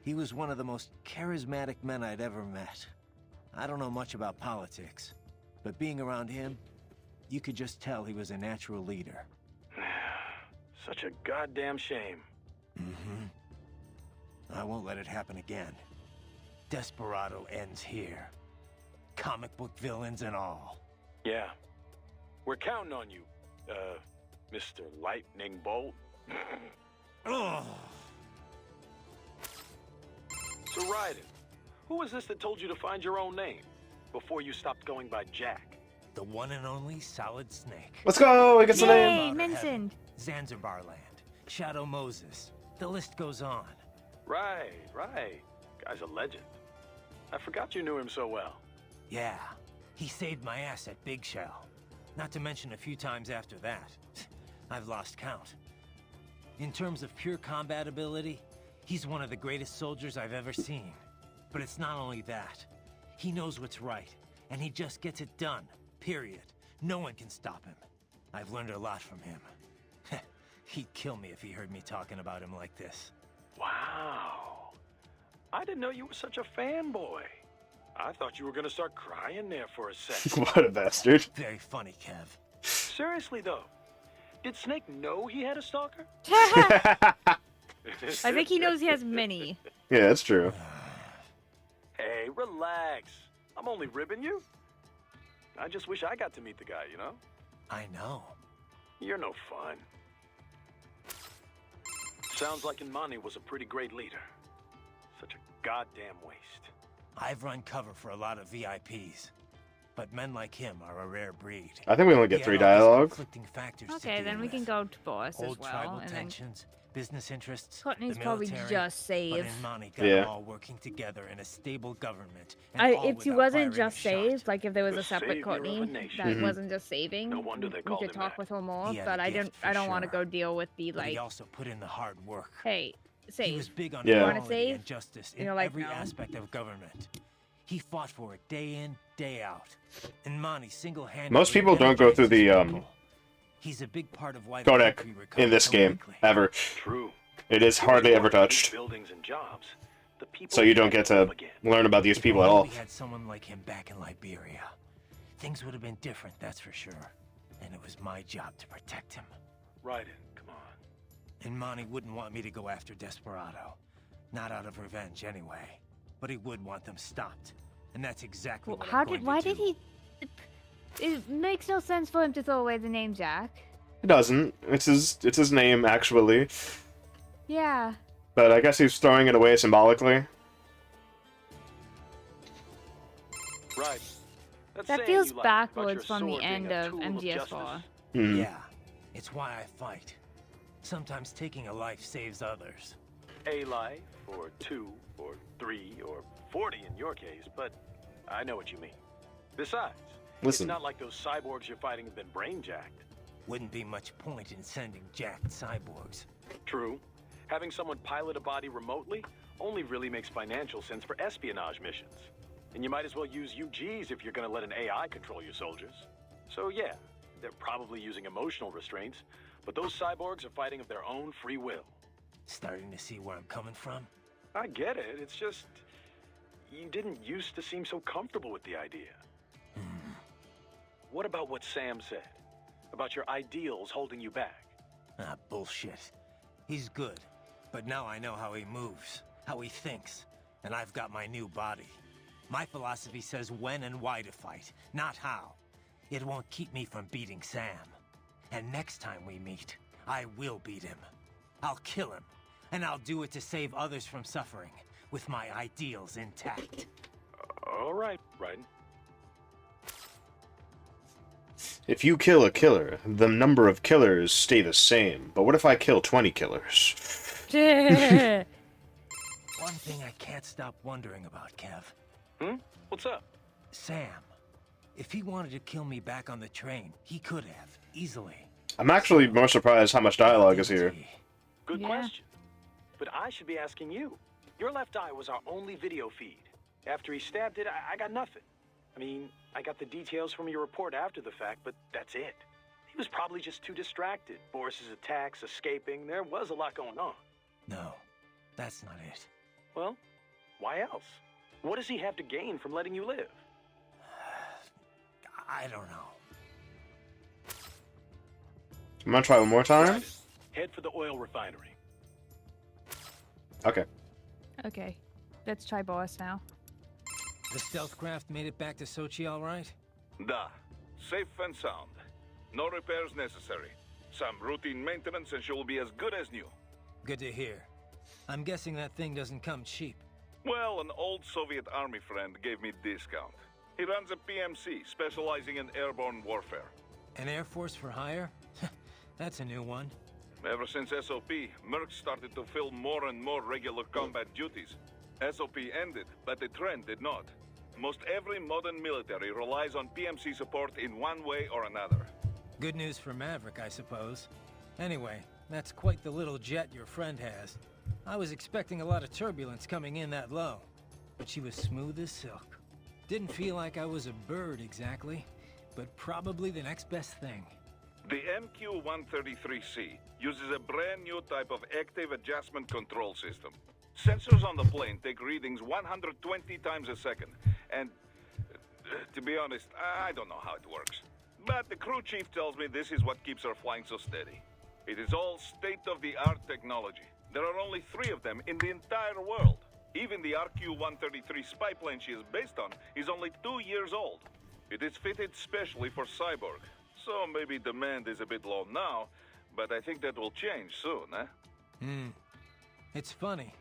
S5: He was one of the most charismatic men I'd ever met. I don't know much about politics, but being around him, you could just tell he was a natural leader.
S12: Such a goddamn shame.
S5: Mm-hmm. I won't let it happen again. Desperado ends here. Comic book villains and all.
S12: Yeah. We're counting on you, Mr. Lightning Bolt.
S5: Oh.
S12: So Raiden, who was this that told you to find your own name before you stopped going by Jack?
S5: The one and only Solid Snake.
S1: Let's go! We get some
S2: Yay,
S1: name!
S2: mentioned.
S5: Zanzibar Land. Shadow Moses. The list goes on.
S12: Right. Guy's a legend. I forgot you knew him so well.
S5: Yeah. He saved my ass at Big Shell. Not to mention a few times after that. I've lost count. In terms of pure combat ability, he's one of the greatest soldiers I've ever seen. But it's not only that. He knows what's right, and he just gets it done. Period. No one can stop him. I've learned a lot from him. He'd kill me if he heard me talking about him like this.
S12: Wow. I didn't know you were such a fanboy. I thought you were gonna start crying there for a second.
S1: What a bastard.
S5: Very funny, Kev.
S12: Seriously though, did Snake know he had a stalker?
S2: I think he knows he has many.
S1: Yeah, that's true.
S12: Hey, relax. I'm only ribbing you. I just wish I got to meet the guy, you know?
S5: I know.
S12: You're no fun. Sounds like Inmani was a pretty great leader. Such a goddamn waste.
S5: I've run cover for a lot of VIPs, but men like him are a rare breed.
S1: I think we only get
S5: He
S1: 3
S5: had all these
S1: dialogue.
S5: conflicting factors
S2: Okay,
S5: to
S2: then
S5: deal
S2: we can
S5: with.
S2: go to boss as
S5: Old
S2: well.
S5: tribal
S2: And then
S5: tensions, business interests,
S2: Courtney's
S5: the
S2: probably
S5: military,
S2: just save.
S5: But Inmani got
S1: Yeah.
S5: them all working together in a stable government. And all
S2: if he
S5: without
S2: wasn't
S5: firing a
S2: just
S5: shot.
S2: saved, like if there was
S12: The
S2: a separate
S12: savior of a
S2: Courtney
S12: nation.
S2: that
S1: Mhm.
S2: wasn't just saving,
S12: No wonder they
S2: we
S12: called
S2: could
S12: him
S2: talk
S12: that.
S2: with her more.
S5: He had
S2: But
S5: a
S2: I
S5: gift
S2: don't
S5: for
S2: want to
S5: sure.
S2: go deal with the
S5: But he
S2: like,
S5: also put in the hard work.
S2: hey,
S5: He
S2: save.
S5: was big on
S1: Yeah.
S2: Wanna
S5: equality
S2: save?
S5: and justice in
S2: You're like,
S5: every
S2: no.
S5: aspect of government. He fought for it day in, day out. And Mani single-handedly
S1: Most people don't go through the,
S5: energized his people. He's a big part of why the
S1: codec
S5: country recovered
S1: in this
S5: so
S1: game,
S5: quickly.
S1: ever.
S12: True.
S1: It is hardly ever
S12: These
S1: touched.
S12: buildings and jobs, the people
S1: So you don't get to
S12: up again.
S1: learn about these people at
S5: If
S1: all.
S5: we had someone like him back in Liberia, things would have been different, that's for sure. and it was my job to protect him.
S12: Raiden, come on.
S5: And Monty wouldn't want me to go after Desperado. Not out of revenge, anyway. But he would want them stopped. And that's exactly what I'm going to do.
S2: Why did he... It makes no sense for him to throw away the name Jack.
S1: It doesn't. It's his name, actually.
S2: Yeah.
S1: But I guess he's throwing it away symbolically.
S12: Right.
S2: That feels backwards from the end of MGS4.
S5: Yeah, it's why I fight. Sometimes taking a life saves others.
S12: A life, or 2, or 3, or 40 in your case, but I know what you mean. Besides,
S1: Listen.
S12: It's not like those cyborgs you're fighting have been brain-jacked.
S5: Wouldn't be much point in sending jacked cyborgs.
S12: True. Having someone pilot a body remotely only really makes financial sense for espionage missions. And you might as well use UGs if you're gonna let an AI control your soldiers. So yeah, they're probably using emotional restraints, but those cyborgs are fighting of their own free will.
S5: Starting to see where I'm coming from?
S12: I get it, it's just... you didn't used to seem so comfortable with the idea. What about what Sam said? About your ideals holding you back?
S5: Ah, bullshit. He's good, but now I know how he moves, how he thinks, and I've got my new body. My philosophy says when and why to fight, not how. It won't keep me from beating Sam. And next time we meet, I will beat him. I'll kill him, and I'll do it to save others from suffering, with my ideals intact.
S12: All right, Raiden.
S1: If you kill a killer, the number of killers stay the same. But what if I kill 20 killers?
S5: One thing I can't stop wondering about, Kev.
S12: What's up?
S5: Sam. If he wanted to kill me back on the train, he could have, easily.
S1: I'm actually more surprised how much dialogue is here.
S12: Good question. But I should be asking you. Your left eye was our only video feed. After he stabbed it, I got nothing. I mean, I got the details from your report after the fact, but that's it. He was probably just too distracted. Boris's attacks, escaping, there was a lot going on.
S5: No, that's not it.
S12: Well, why else? What does he have to gain from letting you live?
S5: I don't know.
S1: I'm gonna try one more time.
S12: Head for the oil refinery.
S1: Okay.
S2: Okay. Let's try Boris now.
S5: The stealth craft made it back to Sochi all right?
S8: Da. Safe and sound. No repairs necessary. Some routine maintenance and she will be as good as new.
S5: Good to hear. I'm guessing that thing doesn't come cheap.
S8: Well, an old Soviet army friend gave me discount. He runs a PMC, specializing in airborne warfare.
S5: An Air Force for hire? That's a new one.
S8: Ever since SOP, Merc started to fill more and more regular combat duties. SOP ended, but the trend did not. Most every modern military relies on PMC support in one way or another.
S5: Good news for Maverick, I suppose. Anyway, that's quite the little jet your friend has. I was expecting a lot of turbulence coming in that low, but she was smooth as silk. Didn't feel like I was a bird exactly, but probably the next best thing.
S8: The MQ-133C uses a brand new type of active adjustment control system. Sensors on the plane take readings 120 times a second, and to be honest, I don't know how it works. But the crew chief tells me this is what keeps her flying so steady. It is all state-of-the-art technology. There are only 3 of them in the entire world. Even the RQ-133 spy plane she is based on is only 2 years old. It is fitted specially for Cyborg, so maybe demand is a bit low now, but I think that will change soon, eh?
S5: It's funny.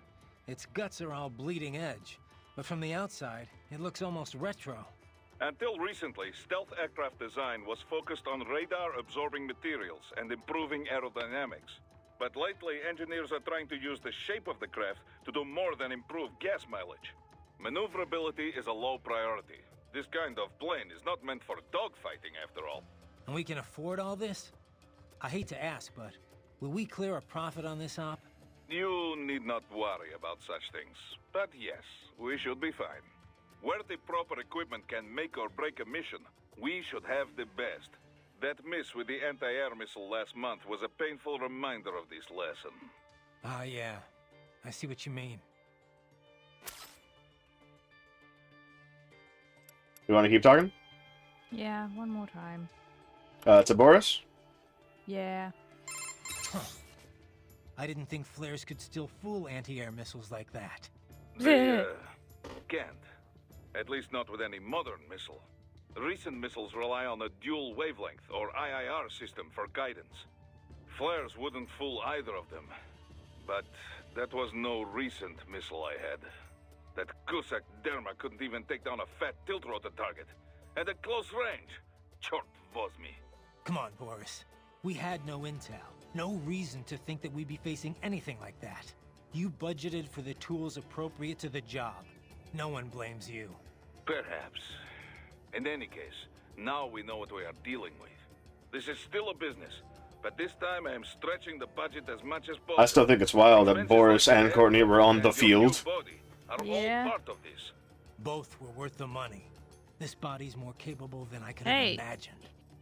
S5: Its guts are all bleeding edge, but from the outside, it looks almost retro.
S8: Until recently, stealth aircraft design was focused on radar-absorbing materials and improving aerodynamics. But lately, engineers are trying to use the shape of the craft to do more than improve gas mileage. Maneuverability is a low priority. This kind of plane is not meant for dogfighting, after all.
S5: And we can afford all this? I hate to ask, but will we clear a profit on this op?
S8: You need not worry about such things. But yes, we should be fine. Where the proper equipment can make or break a mission, we should have the best. That miss with the anti-air missile last month was a painful reminder of this lesson.
S5: Ah, yeah. I see what you mean.
S1: You want to keep talking?
S2: Yeah, one more time.
S1: To Boris?
S2: Yeah.
S5: Huh. I didn't think flares could still fool anti-air missiles like that.
S8: They, can't. At least not with any modern missile. Recent missiles rely on a dual wavelength, or IIR system, for guidance. Flares wouldn't fool either of them. But that was no recent missile I had. That Gusak Derma couldn't even take down a fat tilt-rotor target. At a close range. Chort was me.
S5: Come on, Boris. We had no intel. No reason to think that we'd be facing anything like that. You budgeted for the tools appropriate to the job. No one blames you.
S8: Perhaps. In any case, now we know what we are dealing with. This is still a business, but this time I am stretching the budget as much as possible.
S1: I still think it's wild that Boris and Courtney were on the field.
S8: Are all part of this.
S5: Both were worth the money. This body's more capable than I could
S2: Hey.
S5: have imagined.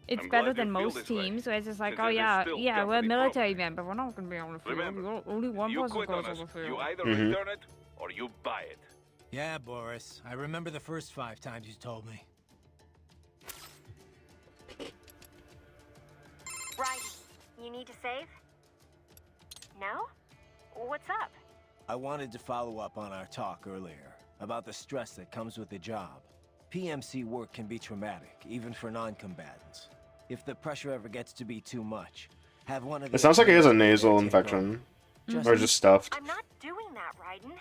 S2: It's better than most teams where it's just like, oh yeah, we're military men, but we're not gonna be on the field.
S8: Remember,
S2: Only one
S8: you
S2: person
S8: quit
S2: goes
S8: on
S2: on
S8: us.
S2: the field.
S8: You either return it or you buy it.
S5: Yeah, Boris. I remember the first 5 times you told me.
S6: Right. You need to save? No? What's up?
S5: I wanted to follow up on our talk earlier about the stress that comes with the job. PMC work can be traumatic, even for non-combatants. If the pressure ever gets to be too much, have one of the...
S1: It sounds like he has a nasal infection. Or just stuffed.
S6: I'm not doing that, Raiden.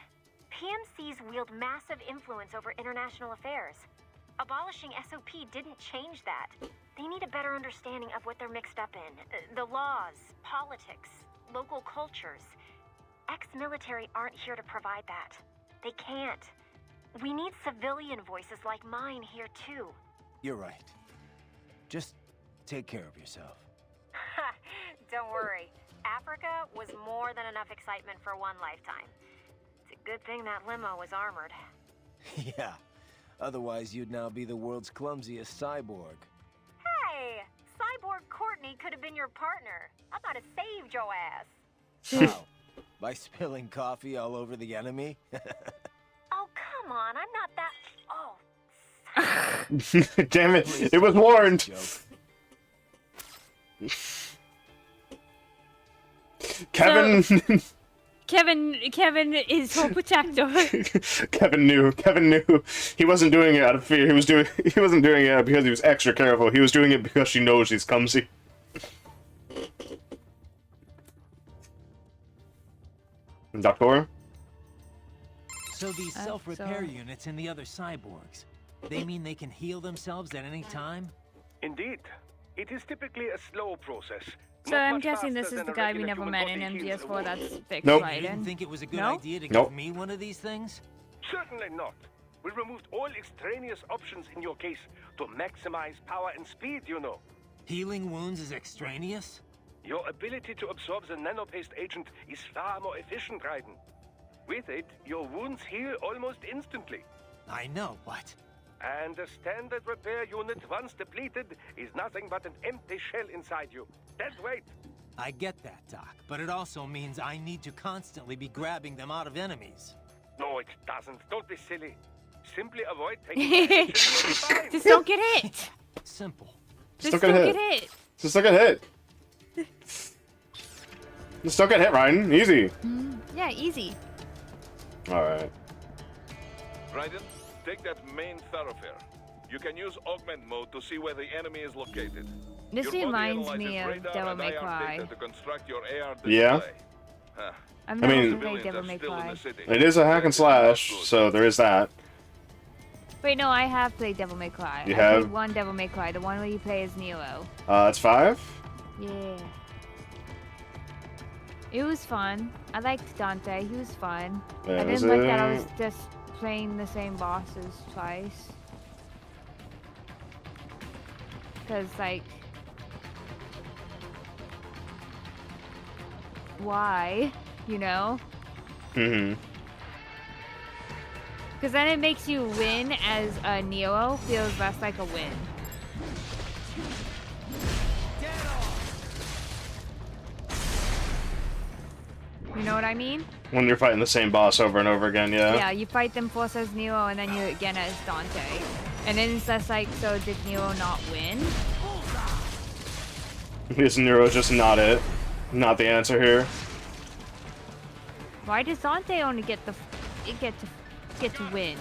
S6: PMCs wield massive influence over international affairs. Abolishing SOP didn't change that. They need a better understanding of what they're mixed up in. The laws, politics, local cultures. Ex-military aren't here to provide that. They can't. We need civilian voices like mine here, too.
S5: You're right. Just take care of yourself.
S6: Don't worry. Africa was more than enough excitement for one lifetime. It's a good thing that limo was armored.
S5: Yeah. Otherwise, you'd now be the world's clumsiest cyborg.
S6: Hey! Cyborg Courtney could have been your partner. I might have saved your ass.
S5: How? By spilling coffee all over the enemy?
S6: Oh, come on. I'm not that... Oh.
S1: Damn it. It was warned. Kevin.
S2: So, Kevin is so protector.
S1: Kevin knew he wasn't doing it out of fear. He wasn't doing it because he was extra careful. He was doing it because she knows he's clumsy. Doctor?
S5: So these self-repair units in the other cyborgs, they mean they can heal themselves at any time?
S13: Indeed. It is typically a slow process.
S2: So I'm guessing this is the guy we never met in MGS4 that's fixed
S1: nope.
S2: Raiden.
S5: You didn't think it was a good
S2: No?
S5: idea to
S1: Nope.
S5: give me one of these things?
S13: Certainly not. We removed all extraneous options in your case to maximize power and speed, you know.
S5: Healing wounds is extraneous?
S13: Your ability to absorb the nanopaste agent is far more efficient, Raiden. With it, your wounds heal almost instantly.
S5: I know, but...
S13: And the standard repair unit, once depleted, is nothing but an empty shell inside you. Dead weight.
S5: I get that, Doc, but it also means I need to constantly be grabbing them out of enemies.
S13: No, it doesn't. Don't be silly. Simply avoid taking damage.
S2: Just don't get hit.
S5: Simple.
S2: Just don't get hit.
S1: Just don't get hit. Just don't get hit, Ryan. Easy.
S2: Yeah, easy.
S1: Alright.
S8: Raiden, take that main thoroughfare. You can use augment mode to see where the enemy is located.
S2: This
S8: Your body
S2: reminds
S8: analyzes
S2: me of
S8: radar
S2: Devil
S8: and
S2: May
S8: IR
S2: Cry.
S8: data to construct your AR display.
S1: Yeah.
S8: Huh.
S2: I've
S1: I
S2: never
S1: mean-
S2: played Devil May
S8: Still in
S2: Cry.
S8: the city.
S1: It is a hack and slash, so there is that.
S2: Wait, no, I have played Devil May Cry.
S1: You
S2: I
S1: have?
S2: played one Devil May Cry, the one where you play as Nero.
S1: It's 5?
S2: Yeah. It was fun. I liked Dante. He was fun.
S1: Yeah,
S2: I
S1: was
S2: didn't like that I
S1: it-
S2: was just playing the same bosses twice. Cause like, why? You know?
S1: Mm-hmm.
S2: Cause then it makes you win as a Neo feels less like a win. You know what I mean?
S1: When you're fighting the same boss over and over again, yeah?
S2: Yeah, you fight them first as Neo and then you again as Dante. And then it's just like, so did Neo not win?
S1: His neuro is just not it. Not the answer here.
S2: Why does Dante only get to win?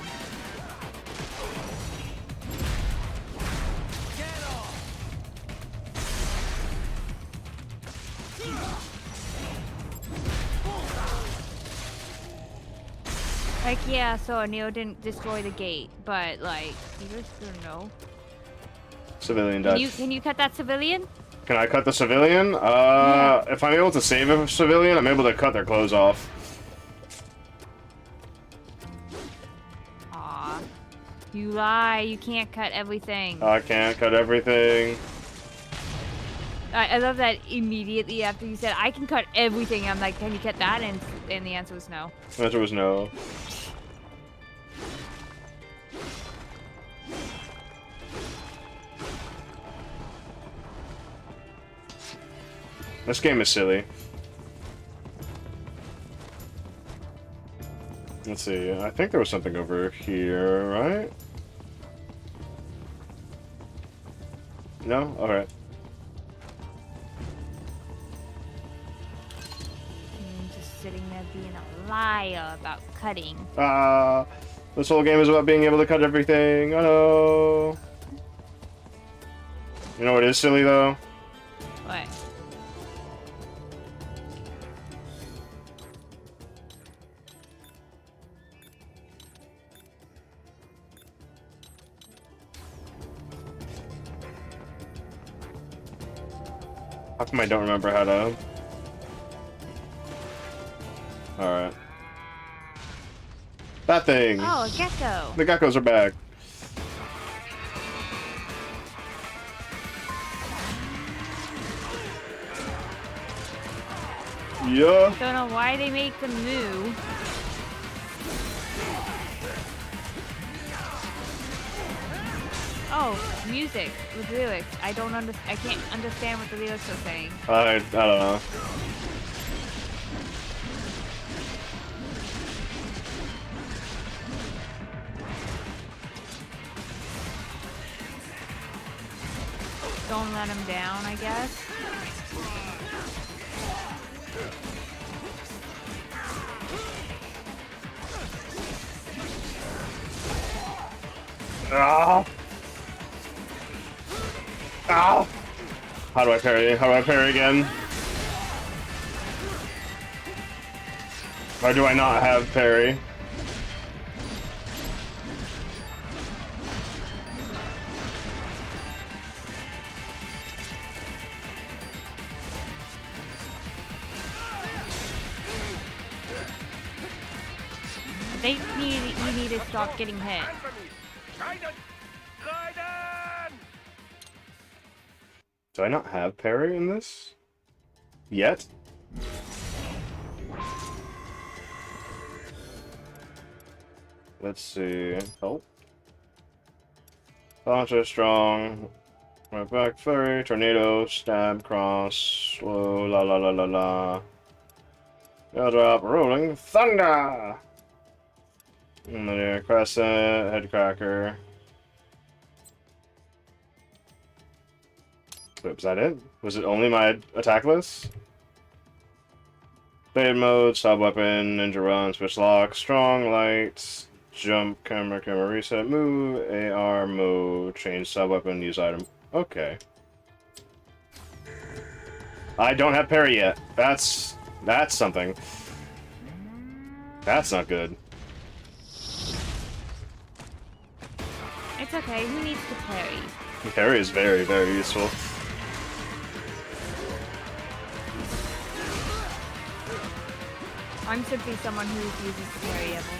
S2: Like, yeah, so Neo didn't destroy the gate, but like, you just don't know.
S1: Civilian died.
S2: Can you cut that civilian?
S1: Can I cut the civilian? If I'm able to save a civilian, I'm able to cut their clothes off.
S2: Aw. You lie, you can't cut everything.
S1: I can't cut everything.
S2: I love that immediately after you said, I can cut everything, I'm like, can you cut that? And the answer was no.
S1: The answer was no. This game is silly. Let's see, I think there was something over here, right? No? Alright.
S2: Just sitting there being a liar about cutting.
S1: This whole game is about being able to cut everything. Oh no. You know what is silly though?
S2: What?
S1: How come I don't remember how to... Alright. That thing!
S2: Oh, a gecko!
S1: The geckos are back. Yeah.
S2: Don't know why they make them new. Oh, music with lyrics. I can't understand what the lyrics are saying.
S1: I don't know.
S2: Don't let him down, I guess.
S1: Ah! Ow! How do I parry? How do I parry again? Or do I not have parry?
S2: You need to stop getting hit.
S1: Do I not have parry in this? Yet? Let's see. Help. Launcher strong. Right back flurry, tornado, stab, cross, slow, la la la la la. Drop, rolling thunder! And then here, crescent, head cracker. Wait, was that it? Was it only my attack list? Fade mode, sub weapon, ninja run, switch lock, strong lights, jump, camera, reset, move, AR mode, change sub weapon, use item. Okay. I don't have parry yet. That's something. That's not good.
S2: It's okay. Who needs to parry?
S1: Parry is very, very useful.
S2: I'm simply someone who refuses to parry ever.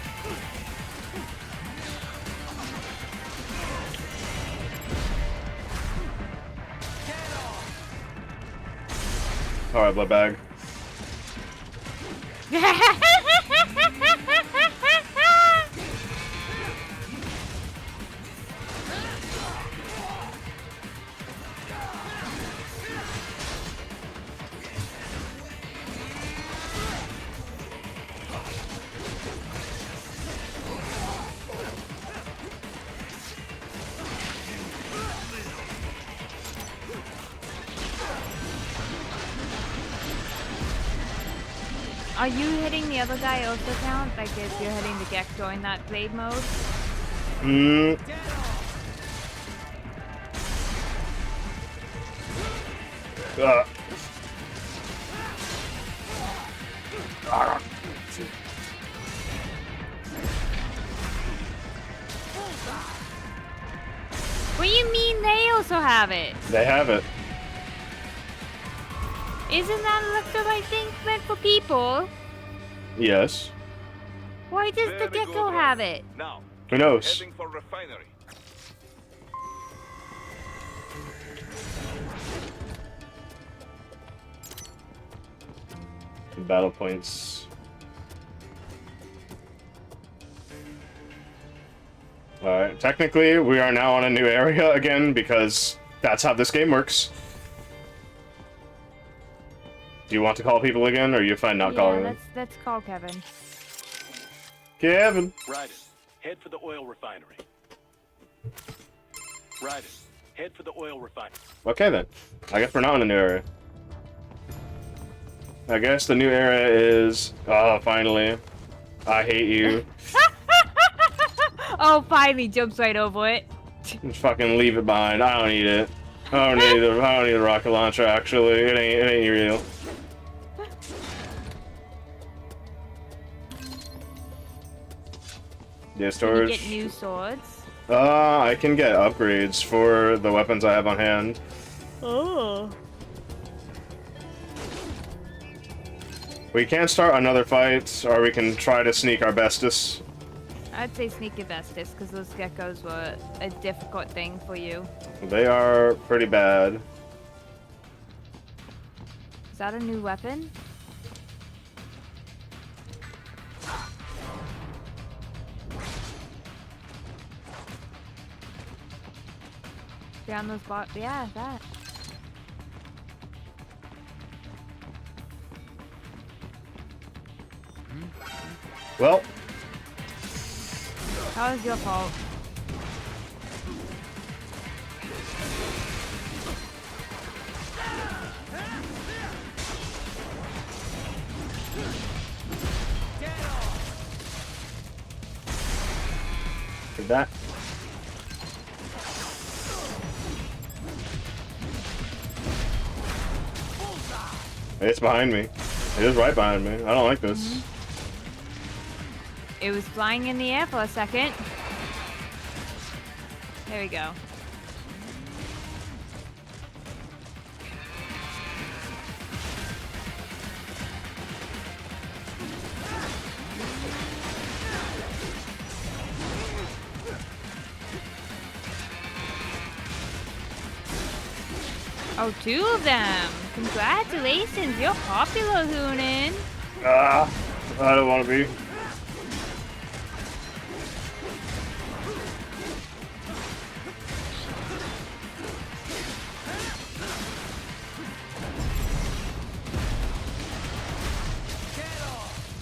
S1: Alright, blood bag.
S2: Are you hitting the other guy also count? Like if you're hitting the Gecko in that blade mode?
S1: Hmm.
S2: What do you mean they also have it?
S1: They have it.
S2: Isn't that electrolyte thing meant for people?
S1: Yes.
S2: Why does the Gecko have it?
S8: Now,
S1: Who knows?
S8: heading for refinery.
S1: Battle points. Alright, technically we are now on a new area again because that's how this game works. Do you want to call people again, or are you fine not calling them?
S2: Let's call Kevin.
S1: Kevin!
S12: Ryder, head for the oil refinery. Ryder, head for the oil refinery.
S1: Okay then. I guess we're not in a new area. I guess the new area is... Oh, finally. I hate you.
S2: Oh, finally jumps right over it.
S1: Just fucking leave it behind. I don't need it. I don't need a rocket launcher. Actually, it ain't real. Yeah, storage.
S2: Can you get new swords?
S1: I can get upgrades for the weapons I have on hand.
S2: Oh.
S1: We can start another fight, or we can try to sneak our bestest.
S2: I'd say sneak your bestest, because those geckos were a difficult thing for you.
S1: They are pretty bad.
S2: Is that a new weapon? Down those bot. Yeah, that.
S1: Well.
S2: That was your fault.
S1: Did that. It's behind me. It is right behind me. I don't like this.
S2: It was flying in the air for a second. There we go. Oh, two of them! Congratulations, you're popular, Hoonin.
S1: Ah, I don't want to be.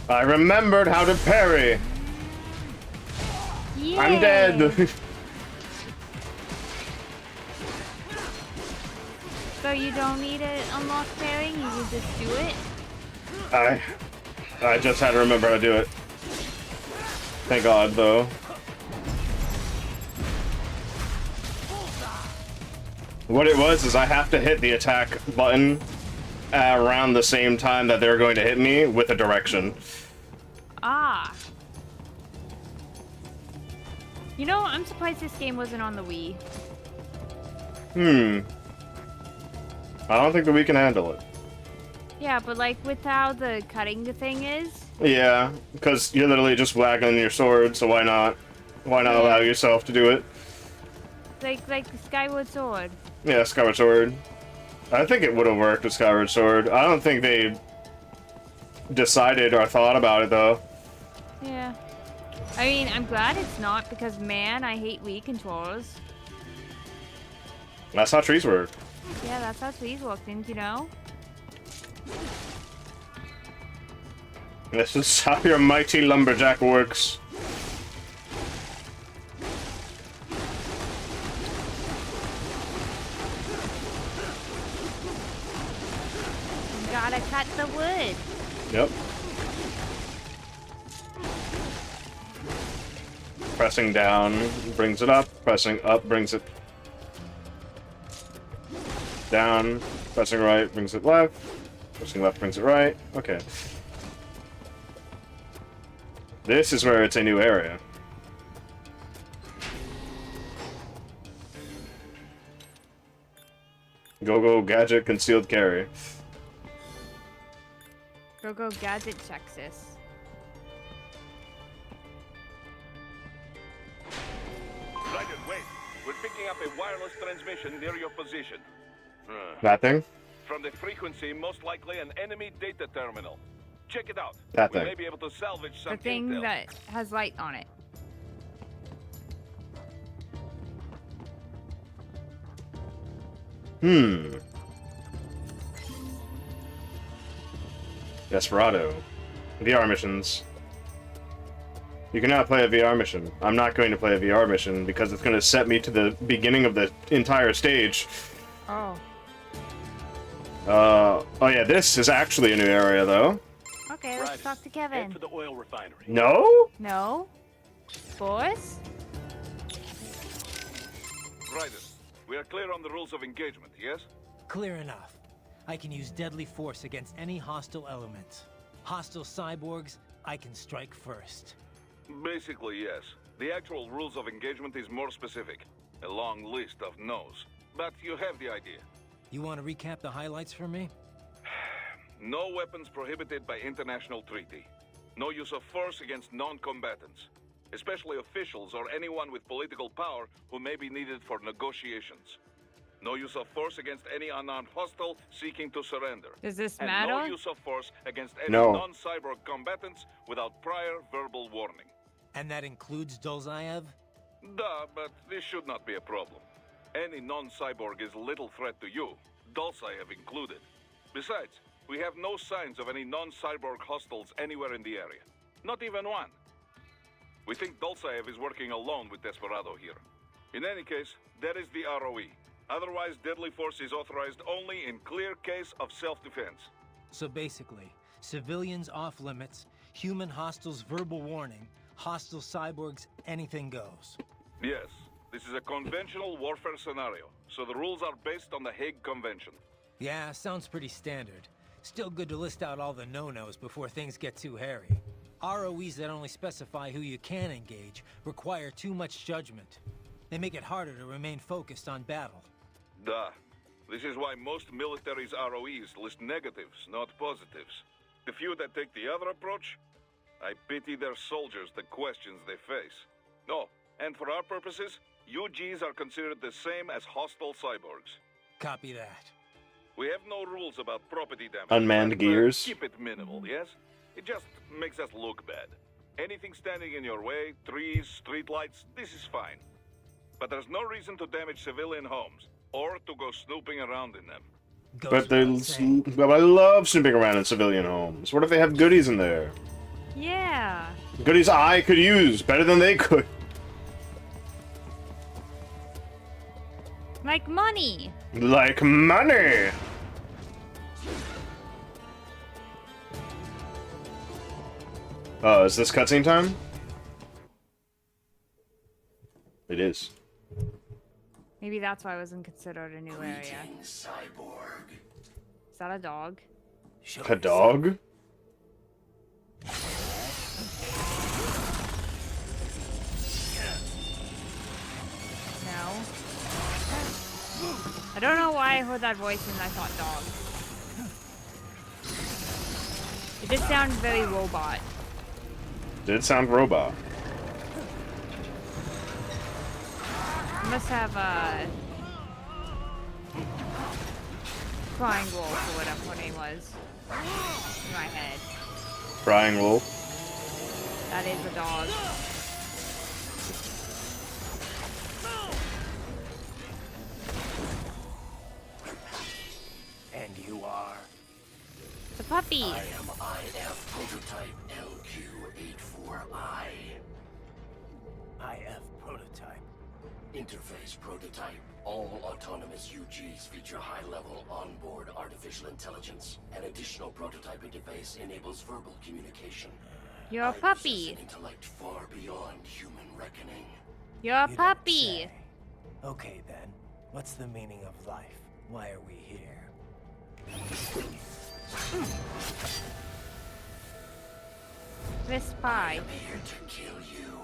S1: I remembered how to parry.
S2: Yeah.
S1: I'm dead.
S2: So you don't need to unlock pairing, you can just do it?
S1: I just had to remember how to do it. Thank God, though. What it was is I have to hit the attack button around the same time that they're going to hit me with a direction.
S2: Ah. You know, I'm surprised this game wasn't on the Wii.
S1: I don't think that we can handle it.
S2: Yeah, but like with how the cutting the thing is.
S1: Yeah, because you're literally just waggling your sword, so why not? Why not allow yourself to do it?
S2: Like the Skyward Sword.
S1: Yeah, Skyward Sword. I think it would have worked with Skyward Sword. I don't think they decided or thought about it, though.
S2: Yeah. I mean, I'm glad it's not, because man, I hate Wii controls.
S1: That's how trees work.
S2: Yeah, that's how trees work, didn't you know?
S1: This is how your mighty lumberjack works.
S2: You gotta cut the wood.
S1: Yep. Pressing down brings it up. Pressing up brings it down. Pressing right brings it left. Pressing left brings it right. Okay. This is where it's a new area. Go gadget concealed carry.
S2: Go gadget Texas.
S8: Ryder, wait. We're picking up a wireless transmission near your position.
S1: That thing?
S8: From the frequency, most likely an enemy data terminal. Check it out.
S1: That
S8: we
S1: thing.
S8: may be able to salvage
S2: The
S8: some
S2: thing
S8: intel.
S2: that has light on it.
S1: Desperado. VR missions. You can now play a VR mission. I'm not going to play a VR mission because it's going to set me to the beginning of the entire stage.
S2: Oh.
S1: Oh yeah, this is actually a new area though.
S2: Okay, let's talk to Kevin.
S12: Head for the oil refinery.
S1: No?
S2: No? Boris?
S8: Ryder, we are clear on the rules of engagement, yes?
S5: Clear enough. I can use deadly force against any hostile element. Hostile cyborgs, I can strike first.
S8: Basically, yes. The actual rules of engagement is more specific. A long list of no's. But you have the idea.
S5: You want to recap the highlights for me?
S8: No weapons prohibited by international treaty. No use of force against non-combatants, especially officials or anyone with political power who may be needed for negotiations. No use of force against any unarmed hostile seeking to surrender.
S2: Does this
S8: and
S2: matter?
S8: no use of force against any
S1: No.
S8: non-cyborg combatants without prior verbal warning.
S5: And that includes Dolzaev?
S8: Duh, but this should not be a problem. Any non-cyborg is little threat to you, Dolzaev included. Besides, we have no signs of any non-cyborg hostiles anywhere in the area. Not even one. We think Dolzaev is working alone with Desperado here. In any case, that is the ROE. Otherwise, deadly force is authorized only in clear case of self-defense.
S5: So basically, civilians off limits, human hostiles verbal warning, hostile cyborgs, anything goes.
S8: Yes, this is a conventional warfare scenario, so the rules are based on the Hague Convention.
S5: Yeah, sounds pretty standard. Still good to list out all the no-nos before things get too hairy. ROEs that only specify who you can engage require too much judgment. They make it harder to remain focused on battle.
S8: Duh. This is why most militaries' ROEs list negatives, not positives. The few that take the other approach, I pity their soldiers the questions they face. Oh, and for our purposes, UGs are considered the same as hostile cyborgs.
S5: Copy that.
S8: We have no rules about property damage.
S1: Unmanned
S8: but,
S1: gears.
S8: Keep it minimal, yes? It just makes us look bad. Anything standing in your way, trees, streetlights, this is fine. But there's no reason to damage civilian homes, or to go snooping around in them.
S1: But I love snooping around in civilian homes. What if they have goodies in there?
S2: Yeah.
S1: Goodies I could use better than they could.
S2: Like money.
S1: Like money. Oh, is this cutscene time? It is.
S2: Maybe that's why it wasn't considered a new area.
S4: Cyborg.
S2: Is that a dog?
S1: A dog?
S2: No. I don't know why I heard that voice and I thought dog. It just sounds very robot.
S1: Did sound robot.
S2: It must have a crying wolf or whatever her name was in my head.
S1: Crying wolf.
S2: That is a dog.
S4: And you are?
S2: The puppy.
S4: I am IF prototype LQ84I. IF prototype. Interface prototype. All autonomous UGs feature high-level onboard artificial intelligence. An additional prototype interface enables verbal communication.
S2: You're a puppy.
S4: Intellect far beyond human reckoning.
S2: You're a
S5: You don't
S2: puppy.
S5: say. Okay then, what's the meaning of life? Why are we here?
S2: This spy.
S4: I'm here to kill you.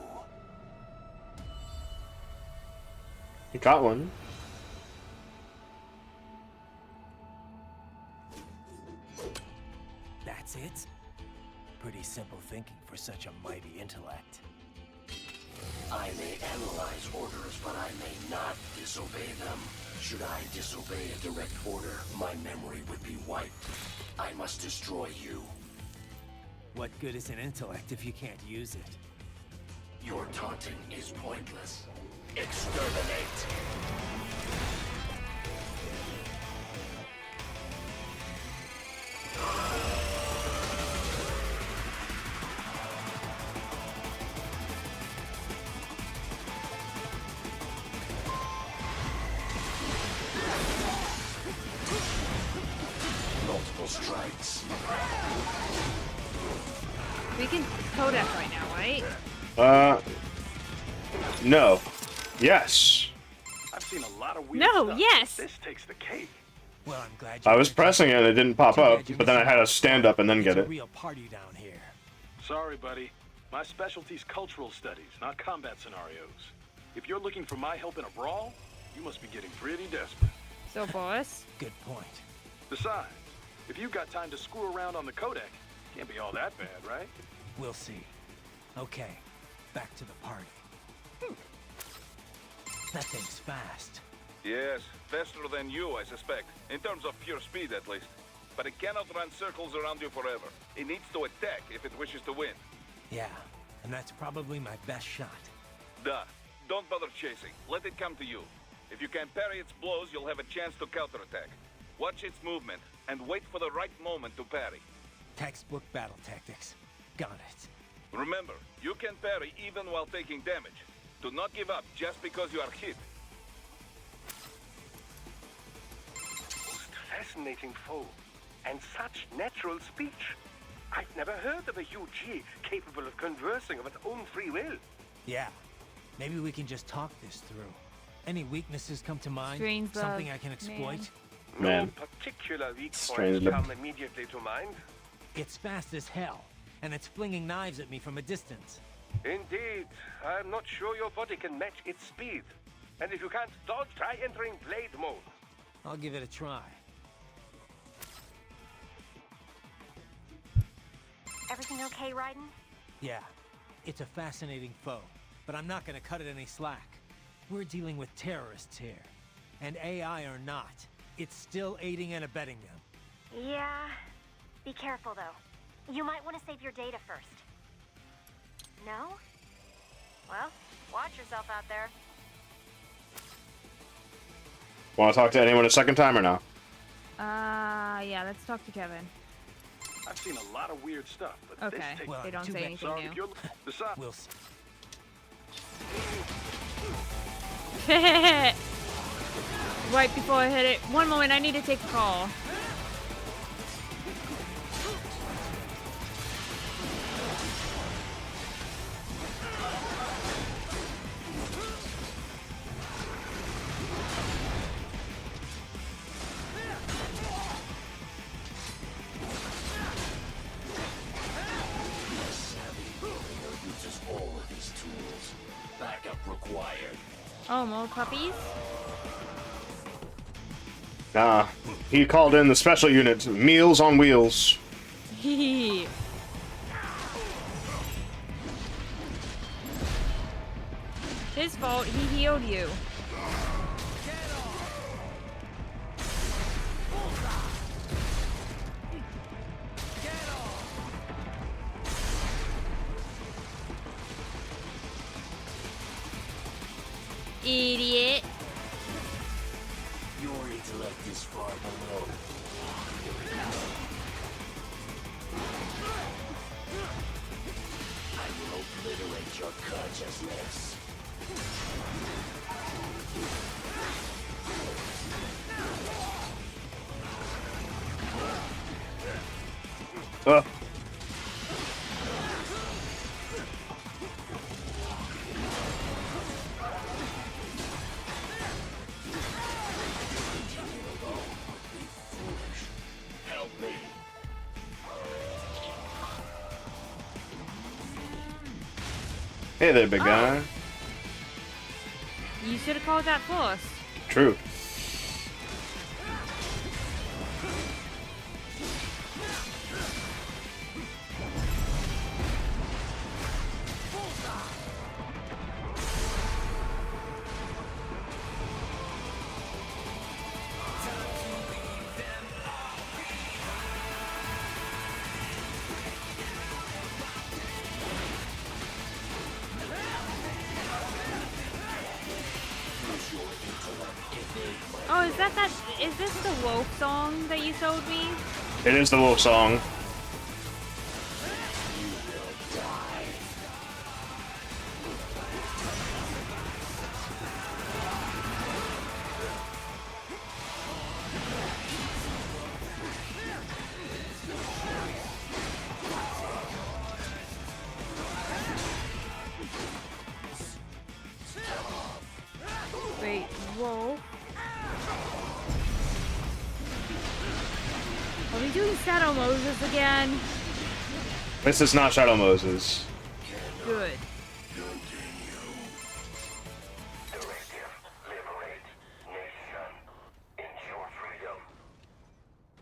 S1: He caught one.
S5: That's it? Pretty simple thinking for such a mighty intellect.
S4: I may analyze orders, but I may not disobey them. Should I disobey a direct order, my memory would be wiped. I must destroy you.
S5: What good is an intellect if you can't use it?
S4: Your taunting is pointless. Exterminate! Multiple strikes.
S2: We can Kodak right now, right?
S1: No. Yes.
S12: I've seen a lot of weird
S2: No,
S12: stuff.
S2: yes.
S12: This takes the cake.
S5: Well, I'm glad
S1: I was pressing it and it didn't pop up, but then I had to stand up and then get
S5: It's a
S1: it.
S5: real party down here.
S12: Sorry, buddy. My specialty's cultural studies, not combat scenarios. If you're looking for my help in a brawl, you must be getting pretty desperate.
S2: So, boss.
S5: Good point.
S12: Besides, if you've got time to screw around on the codec, can't be all that bad, right?
S5: We'll see. Okay, back to the party. That thing's fast.
S8: Yes, faster than you, I suspect. In terms of pure speed, at least. But it cannot run circles around you forever. It needs to attack if it wishes to win.
S5: Yeah, and that's probably my best shot.
S8: Duh. Don't bother chasing. Let it come to you. If you can parry its blows, you'll have a chance to counterattack. Watch its movement, and wait for the right moment to parry.
S5: Textbook battle tactics. Got it.
S8: Remember, you can parry even while taking damage. Do not give up just because you are hit.
S13: Most fascinating foe, and such natural speech. I've never heard of a UG capable of conversing of its own free will.
S5: Yeah, maybe we can just talk this through. Any weaknesses come to mind?
S2: Strange love,
S5: Something I can exploit?
S1: Man.
S13: No particular weak points
S1: Strange love.
S13: come immediately to mind.
S5: It's fast as hell, and it's flinging knives at me from a distance.
S13: Indeed, I'm not sure your body can match its speed. And if you can't dodge, try entering blade mode.
S5: I'll give it a try.
S6: Everything okay, Raiden?
S5: Yeah, it's a fascinating foe, but I'm not gonna cut it any slack. We're dealing with terrorists here, and AI or not, it's still aiding and abetting them.
S6: Yeah. Be careful, though. You might want to save your data first. No? Well, watch yourself out there.
S1: Want to talk to anyone a second time or no?
S2: Yeah, let's talk to Kevin.
S12: I've seen a lot of weird stuff, but
S2: Okay,
S12: this takes...
S5: Well,
S2: they don't
S5: too
S2: say
S5: bad.
S2: anything
S12: Sorry,
S2: new.
S12: if you're... Besides...
S5: We'll see.
S2: Right before I hit it. One moment, I need to take a call.
S4: Uses all of these tools. Backup required.
S2: Oh, more puppies?
S1: Nah. He called in the special unit, Meals on Wheels.
S2: Hee. His fault, he healed you. Idiot.
S4: Your intellect is far below. I will obliterate your consciousness.
S1: Hey there, big guy.
S2: You should have called that first.
S1: True.
S2: Oh, is this the wolf song that you showed me?
S1: It is the wolf song.
S2: Wait, wolf? Are we doing Shadow Moses again?
S1: This is not Shadow Moses.
S2: Good.
S4: Directive, liberate, nation, ensure freedom.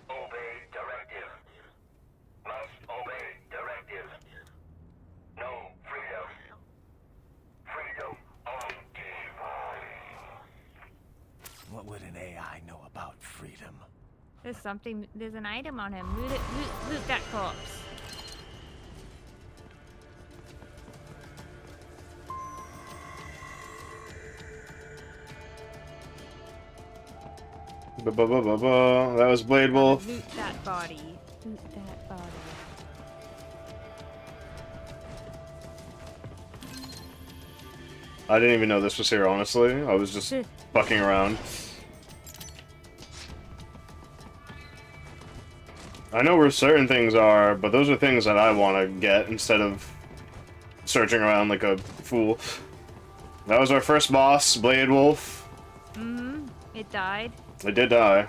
S4: Obey directive. Must obey directive. No freedom. Freedom on
S5: What would an AI know about freedom?
S2: There's an item on him. Loot that corpse.
S1: That was Blade Wolf.
S2: Loot that body. Loot that body.
S1: I didn't even know this was here, honestly. I was just fucking around. I know where certain things are, but those are things that I want to get instead of searching around like a fool. That was our first boss, Blade Wolf.
S2: Mm-hmm. It died.
S1: It did die.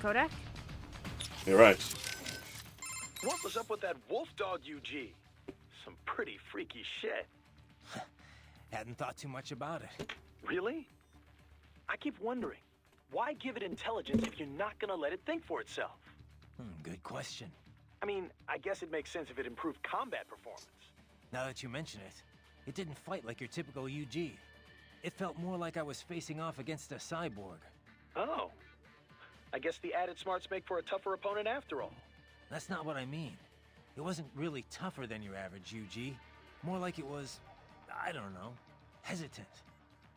S2: Kodak?
S1: You're right.
S12: What was up with that wolf dog UG? Some pretty freaky shit.
S5: Hadn't thought too much about it.
S12: Really? I keep wondering, why give it intelligence if you're not gonna let it think for itself?
S5: Good question.
S12: I mean, I guess it makes sense if it improved combat performance.
S5: Now that you mention it, it didn't fight like your typical UG. It felt more like I was facing off against a cyborg.
S12: Oh. I guess the added smarts make for a tougher opponent after all.
S5: That's not what I mean. It wasn't really tougher than your average UG. More like it was, I don't know, hesitant.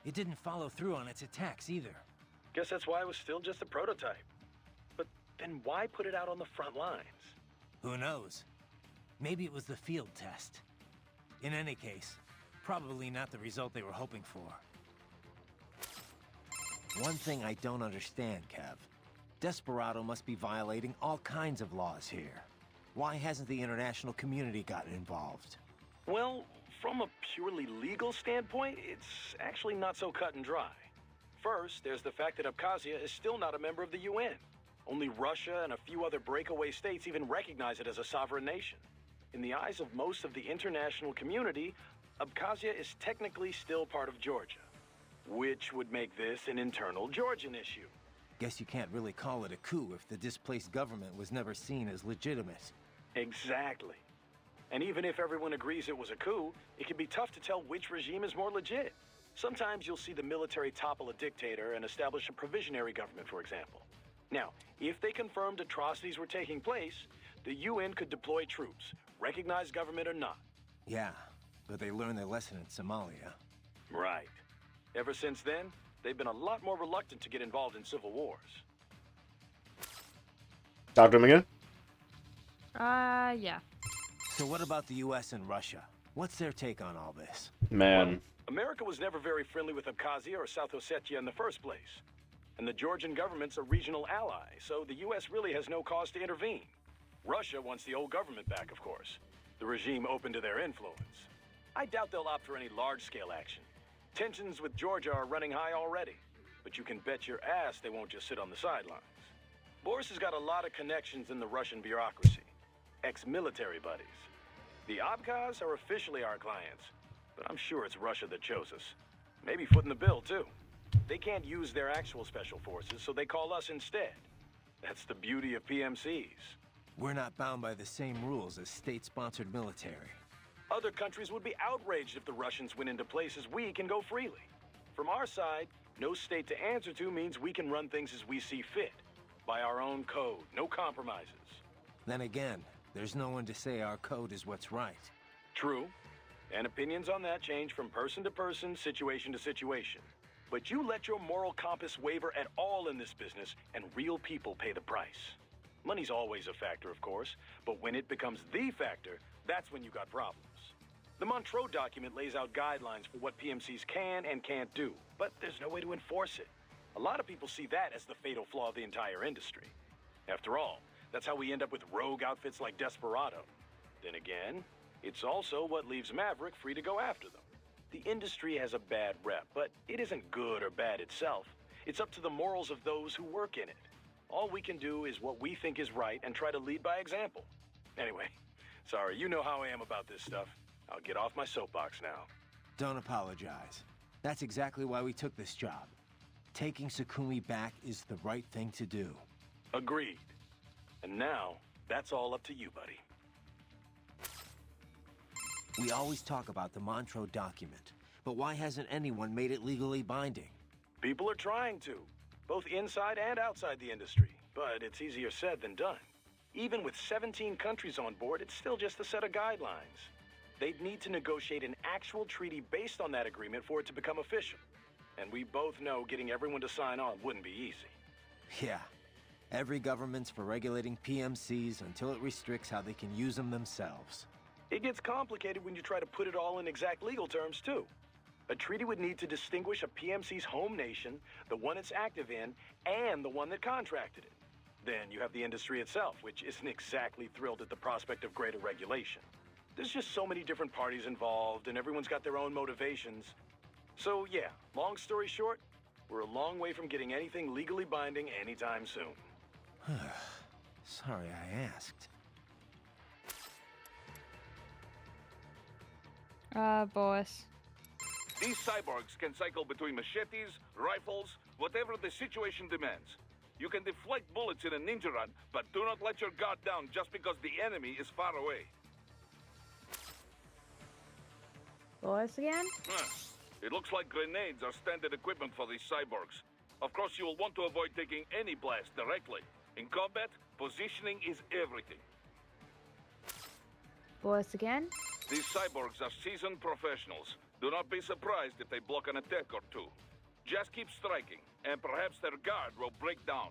S5: It didn't follow through on its attacks either.
S12: Guess that's why it was still just a prototype. But then why put it out on the front lines?
S5: Who knows? Maybe it was the field test. In any case, probably not the result they were hoping for. One thing I don't understand, Kev. Desperado must be violating all kinds of laws here. Why hasn't the international community gotten involved?
S12: Well, from a purely legal standpoint, it's actually not so cut and dry. First, there's the fact that Abkhazia is still not a member of the UN. Only Russia and a few other breakaway states even recognize it as a sovereign nation. In the eyes of most of the international community, Abkhazia is technically still part of Georgia, which would make this an internal Georgian issue.
S5: Guess you can't really call it a coup if the displaced government was never seen as legitimate.
S12: Exactly. And even if everyone agrees it was a coup, it can be tough to tell which regime is more legit. Sometimes you'll see the military topple a dictator and establish a provisionary government, for example. Now, if they confirmed atrocities were taking place, the UN could deploy troops, recognize government or not.
S5: Yeah, but they learned their lesson in Somalia.
S12: Right. Ever since then, they've been a lot more reluctant to get involved in civil wars.
S1: Talk to him again?
S2: Yeah.
S5: So what about the US and Russia? What's their take on all this?
S1: Man.
S12: Well, America was never very friendly with Abkhazia or South Ossetia in the first place. And the Georgian government's a regional ally, so the US really has no cause to intervene. Russia wants the old government back, of course. The regime open to their influence. I doubt they'll opt for any large-scale action. Tensions with Georgia are running high already. but you can bet your ass they won't just sit on the sidelines. Boris has got a lot of connections in the Russian bureaucracy. Ex-military buddies. The Abkhaz are officially our clients, but I'm sure it's Russia that chose us. Maybe footing the bill, too. They can't use their actual special forces, so they call us instead. That's the beauty of PMCs.
S5: We're not bound by the same rules as state-sponsored military.
S12: Other countries would be outraged if the Russians went into places we can go freely. From our side, no state to answer to means we can run things as we see fit. By our own code, no compromises.
S5: Then again, there's no one to say our code is what's right.
S12: True. And opinions on that change from person to person, situation to situation. But you let your moral compass waver at all in this business, and real people pay the price. Money's always a factor, of course, but when it becomes the factor, that's when you got problems. The Montreux document lays out guidelines for what PMCs can and can't do, but there's no way to enforce it. A lot of people see that as the fatal flaw of the entire industry. After all, that's how we end up with rogue outfits like Desperado. Then again, it's also what leaves Maverick free to go after them. The industry has a bad rep, but it isn't good or bad itself. It's up to the morals of those who work in it. All we can do is what we think is right and try to lead by example. Anyway, sorry, you know how I am about this stuff. I'll get off my soapbox now.
S5: Don't apologize. That's exactly why we took this job. Taking Sakumi back is the right thing to do.
S12: Agreed. And now, that's all up to you, buddy.
S5: We always talk about the Montreux document, but why hasn't anyone made it legally binding?
S12: People are trying to, both inside and outside the industry, but it's easier said than done. Even with 17 countries on board, it's still just a set of guidelines. They'd need to negotiate an actual treaty based on that agreement for it to become official. And we both know getting everyone to sign on wouldn't be easy.
S5: Yeah. Every government's for regulating PMCs until it restricts how they can use them themselves.
S12: It gets complicated when you try to put it all in exact legal terms, too. A treaty would need to distinguish a PMC's home nation, the one it's active in, and the one that contracted it. Then you have the industry itself, which isn't exactly thrilled at the prospect of greater regulation. There's just so many different parties involved, and everyone's got their own motivations. So yeah, long story short, we're a long way from getting anything legally binding anytime soon.
S5: Sorry I asked.
S2: Boss.
S8: These cyborgs can cycle between machetes, rifles, whatever the situation demands. You can deflect bullets in a ninja run, but do not let your guard down just because the enemy is far away.
S2: Boss again?
S8: It looks like grenades are standard equipment for these cyborgs. Of course, you will want to avoid taking any blast directly. In combat, positioning is everything.
S2: Boss again?
S8: These cyborgs are seasoned professionals. Do not be surprised if they block an attack or two. Just keep striking, and perhaps their guard will break down.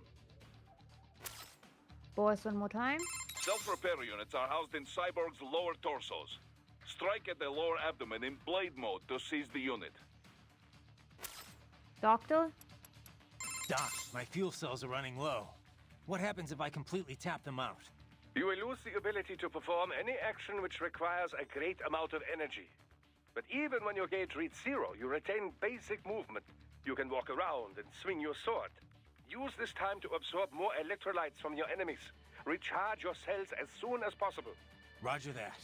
S2: Boss one more time?
S8: Self-repair units are housed in cyborgs' lower torsos. Strike at the lower abdomen in blade mode to seize the unit.
S2: Doctor?
S5: Doc, my fuel cells are running low. What happens if I completely tap them out?
S13: You will lose the ability to perform any action which requires a great amount of energy. But even when your gauge reaches zero, you retain basic movement. You can walk around and swing your sword. Use this time to absorb more electrolytes from your enemies. Recharge your cells as soon as possible.
S5: Roger that.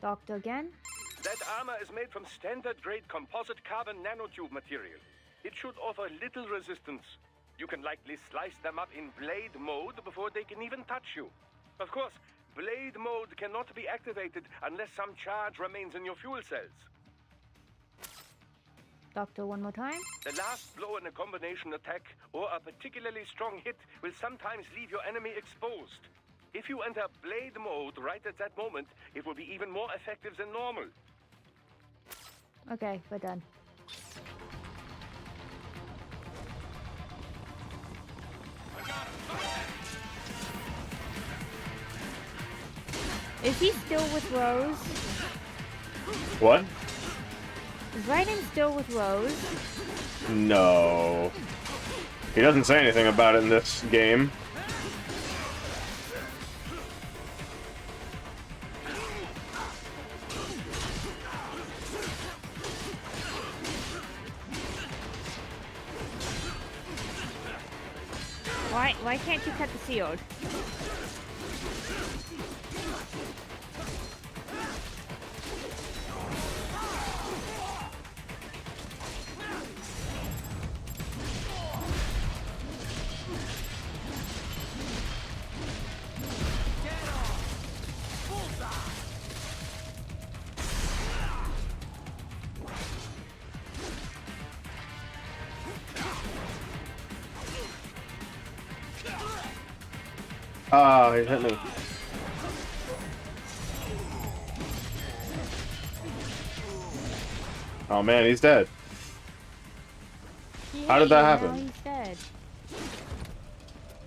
S2: Doctor again?
S13: That armor is made from standard-grade composite carbon nanotube material. It should offer little resistance. You can likely slice them up in blade mode before they can even touch you. Of course, blade mode cannot be activated unless some charge remains in your fuel cells.
S2: Doctor, one more time?
S13: The last blow in a combination attack or a particularly strong hit will sometimes leave your enemy exposed. If you enter blade mode right at that moment, it will be even more effective than normal.
S2: Okay, we're done. Is he still with Rose?
S1: What?
S2: Is Raiden still with Rose?
S1: No. He doesn't say anything about it in this game.
S2: Why can't you cut the shield?
S1: Ah, he hit me. Oh man, he's dead. How did that happen?
S2: Now he's dead.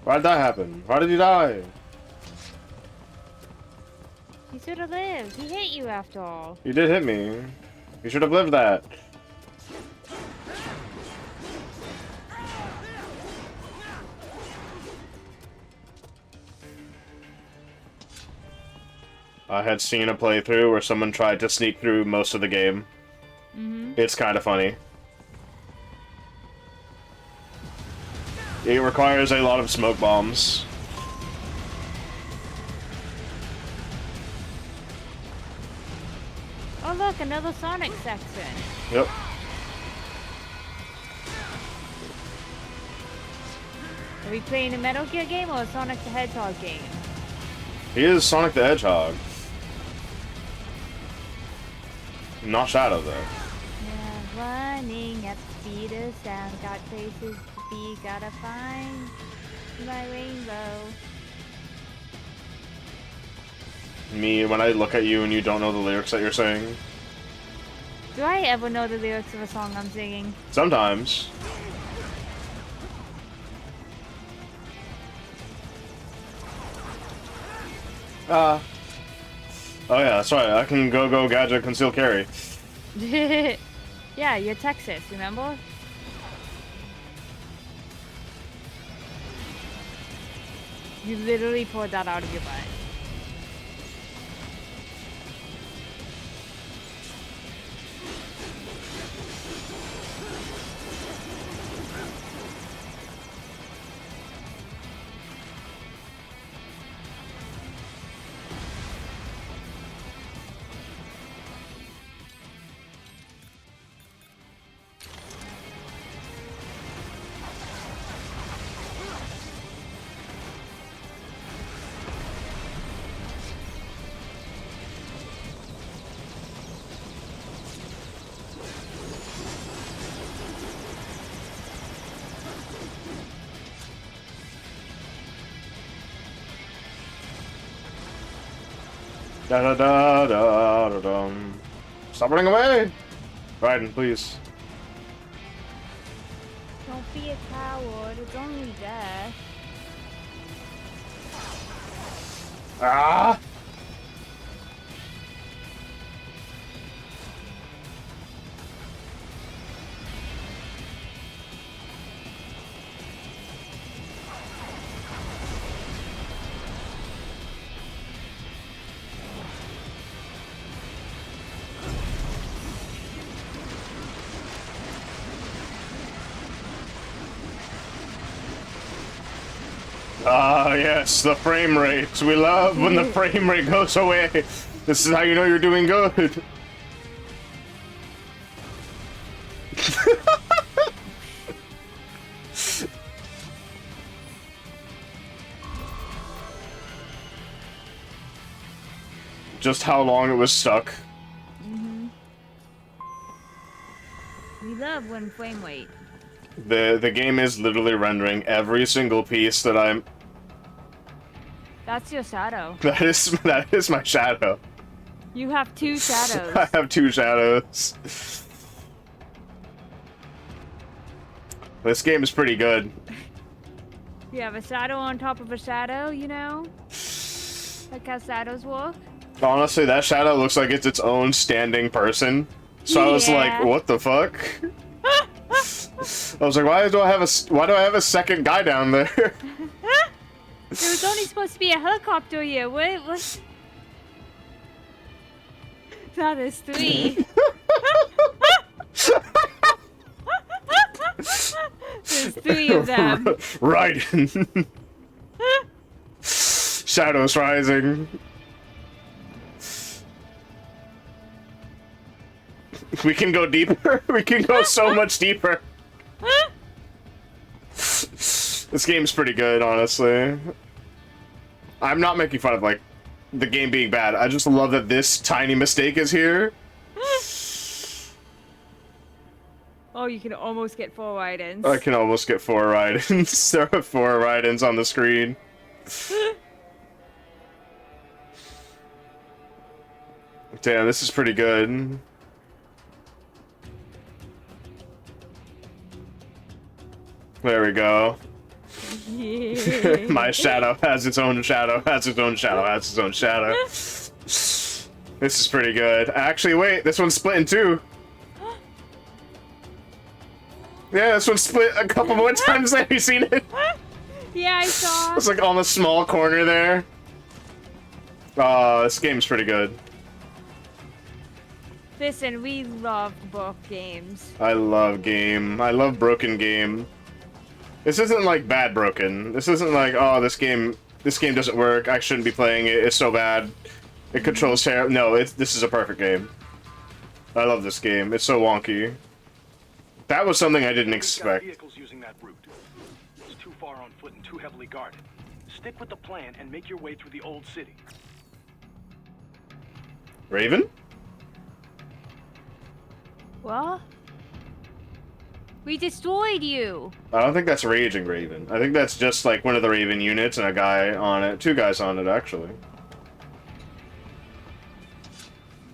S1: Why did that happen? Why did he die?
S2: He should have lived. He hit you after all.
S1: You did hit me. You should have lived that. I had seen a playthrough where someone tried to sneak through most of the game. It's kind of funny. It requires a lot of smoke bombs.
S2: Oh look, another Sonic section.
S1: Yep.
S2: Are we playing a Metal Gear game or a Sonic the Hedgehog game?
S1: He is Sonic the Hedgehog. Not Shadow, though.
S2: Yeah, running at the speed of sound. Got places to be, gotta find my rainbow.
S1: Me, when I look at you and you don't know the lyrics that you're saying.
S2: Do I ever know the lyrics of a song I'm singing?
S1: Sometimes. Oh yeah, that's right. I can go gadget conceal carry.
S2: Yeah, you're Texas, remember? You literally poured that out of your butt.
S1: Da da da da da dum. Stop running away! Raiden, please.
S2: Don't be a coward, it's only death.
S1: Ah! Ah, yes, the frame rate. We love when the frame rate goes away. This is how you know you're doing good. Just how long it was stuck.
S2: We love when frame rate.
S1: The game is literally rendering every single piece that I'm...
S2: That's your shadow.
S1: That is my shadow.
S2: You have two shadows.
S1: I have two shadows. This game is pretty good.
S2: You have a shadow on top of a shadow, you know? Like how shadows work?
S1: Honestly, that shadow looks like it's its own standing person. So I was like, what the fuck? I was like, why do I have a second guy down there?
S2: There was only supposed to be a helicopter here. What? Now there's three. There's 3 of them.
S1: Raiden. Shadows rising. We can go deeper. We can go so much deeper. This game's pretty good, honestly. I'm not making fun of, like, the game being bad. I just love that this tiny mistake is here.
S2: Oh, you can almost get 4 Raidens.
S1: I can almost get 4 Raidens. There are 4 Raidens on the screen. Damn, this is pretty good. There we go.
S2: Yeah.
S1: My shadow has its own shadow, has its own shadow, has its own shadow. This is pretty good. Actually, wait, this one's split in 2. Yeah, this one's split a couple more times. Have you seen it?
S2: Yeah, I saw.
S1: It's like on the small corner there. This game's pretty good.
S2: Listen, we love both games.
S1: I love game. I love broken game. This isn't like bad broken. This isn't like, oh, this game doesn't work. I shouldn't be playing it. It's so bad. It controls terrible. No, this is a perfect game. I love this game. It's so wonky. That was something I didn't expect.
S12: Vehicles using that route. It's too far on foot and too heavily guarded. Stick with the plan and make your way through the old city.
S1: Raven?
S2: What? We destroyed you!
S1: I don't think that's Raging Raven. I think that's just like one of the Raven units and a guy on it. 2 guys on it, actually.
S7: You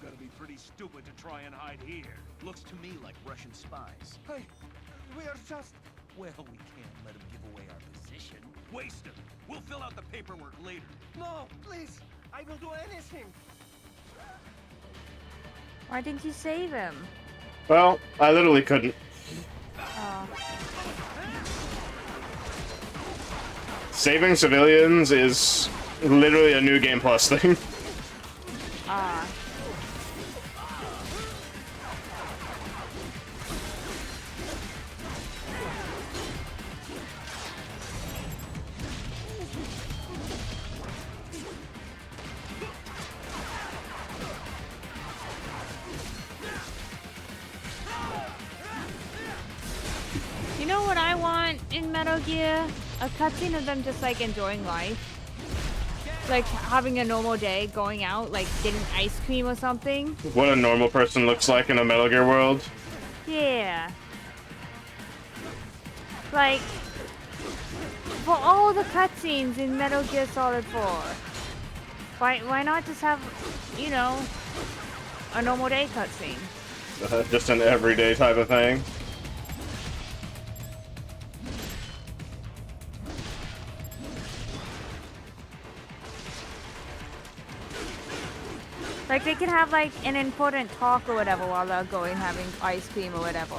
S7: gotta be pretty stupid to try and hide here.
S15: Looks to me like Russian spies.
S7: Hey, we are just...
S15: Well, we can't let him give away our position.
S7: Waste it. We'll fill out the paperwork later. No, please. I will do anything.
S2: Why didn't you save him?
S1: Well, I literally couldn't.
S2: Oh.
S1: Saving civilians is literally a new Game Plus thing.
S2: Ah. You know what I want in Metal Gear? A cutscene of them just like enjoying life. Like having a normal day, going out, like getting ice cream or something.
S1: What a normal person looks like in a Metal Gear world.
S2: Yeah. Like, for all the cutscenes in Metal Gear Solid 4, why not just have, you know, a normal day cutscene?
S1: Just an everyday type of thing.
S2: Like, they can have, like, an important talk or whatever while they're going having ice cream or whatever.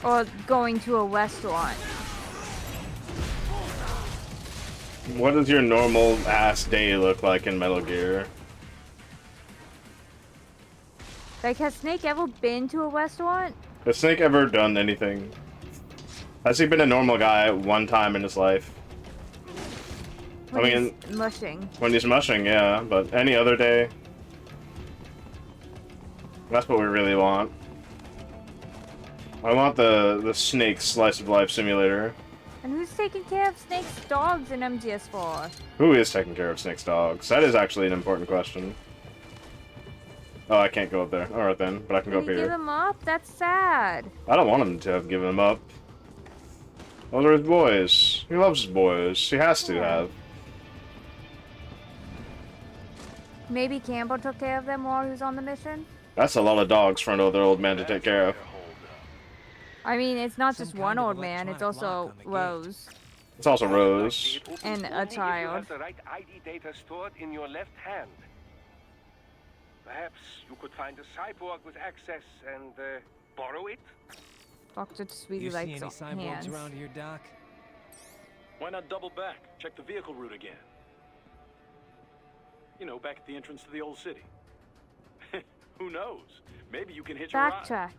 S2: Or going to a restaurant.
S1: What does your normal ass day look like in Metal Gear?
S2: Like, has Snake ever been to a restaurant?
S1: Has Snake ever done anything? Has he been a normal guy one time in his life?
S2: When
S1: I mean,
S2: he's mushing.
S1: when he's mushing, yeah, but any other day? That's what we really want. I want the Snake Slice of Life simulator.
S2: And who's taking care of Snake's dogs in MGS4?
S1: Who is taking care of Snake's dogs? That is actually an important question. Oh, I can't go up there. Alright then, but I can go up
S2: Did you give
S1: here.
S2: him up? That's sad.
S1: I don't want him to have given him up. Those are his boys. He loves his boys. He has to have.
S2: Maybe Campbell took care of them while he was on the mission?
S1: That's a lot of dogs for an older old man to take care of.
S2: I mean, it's not just one old man, it's also Rose.
S1: It's also Rose.
S2: And a
S13: Only if you
S2: child.
S13: have the right ID data stored in your left hand. Perhaps you could find a cyborg with access and borrow it?
S2: Doctor just really
S5: You see any
S2: likes
S5: cyborgs
S2: hands.
S5: around here, Doc?
S12: Why not double back? Check the vehicle route again. You know, back at the entrance to the old city. Who knows? Maybe you can hitch a ride.
S2: Backtrack.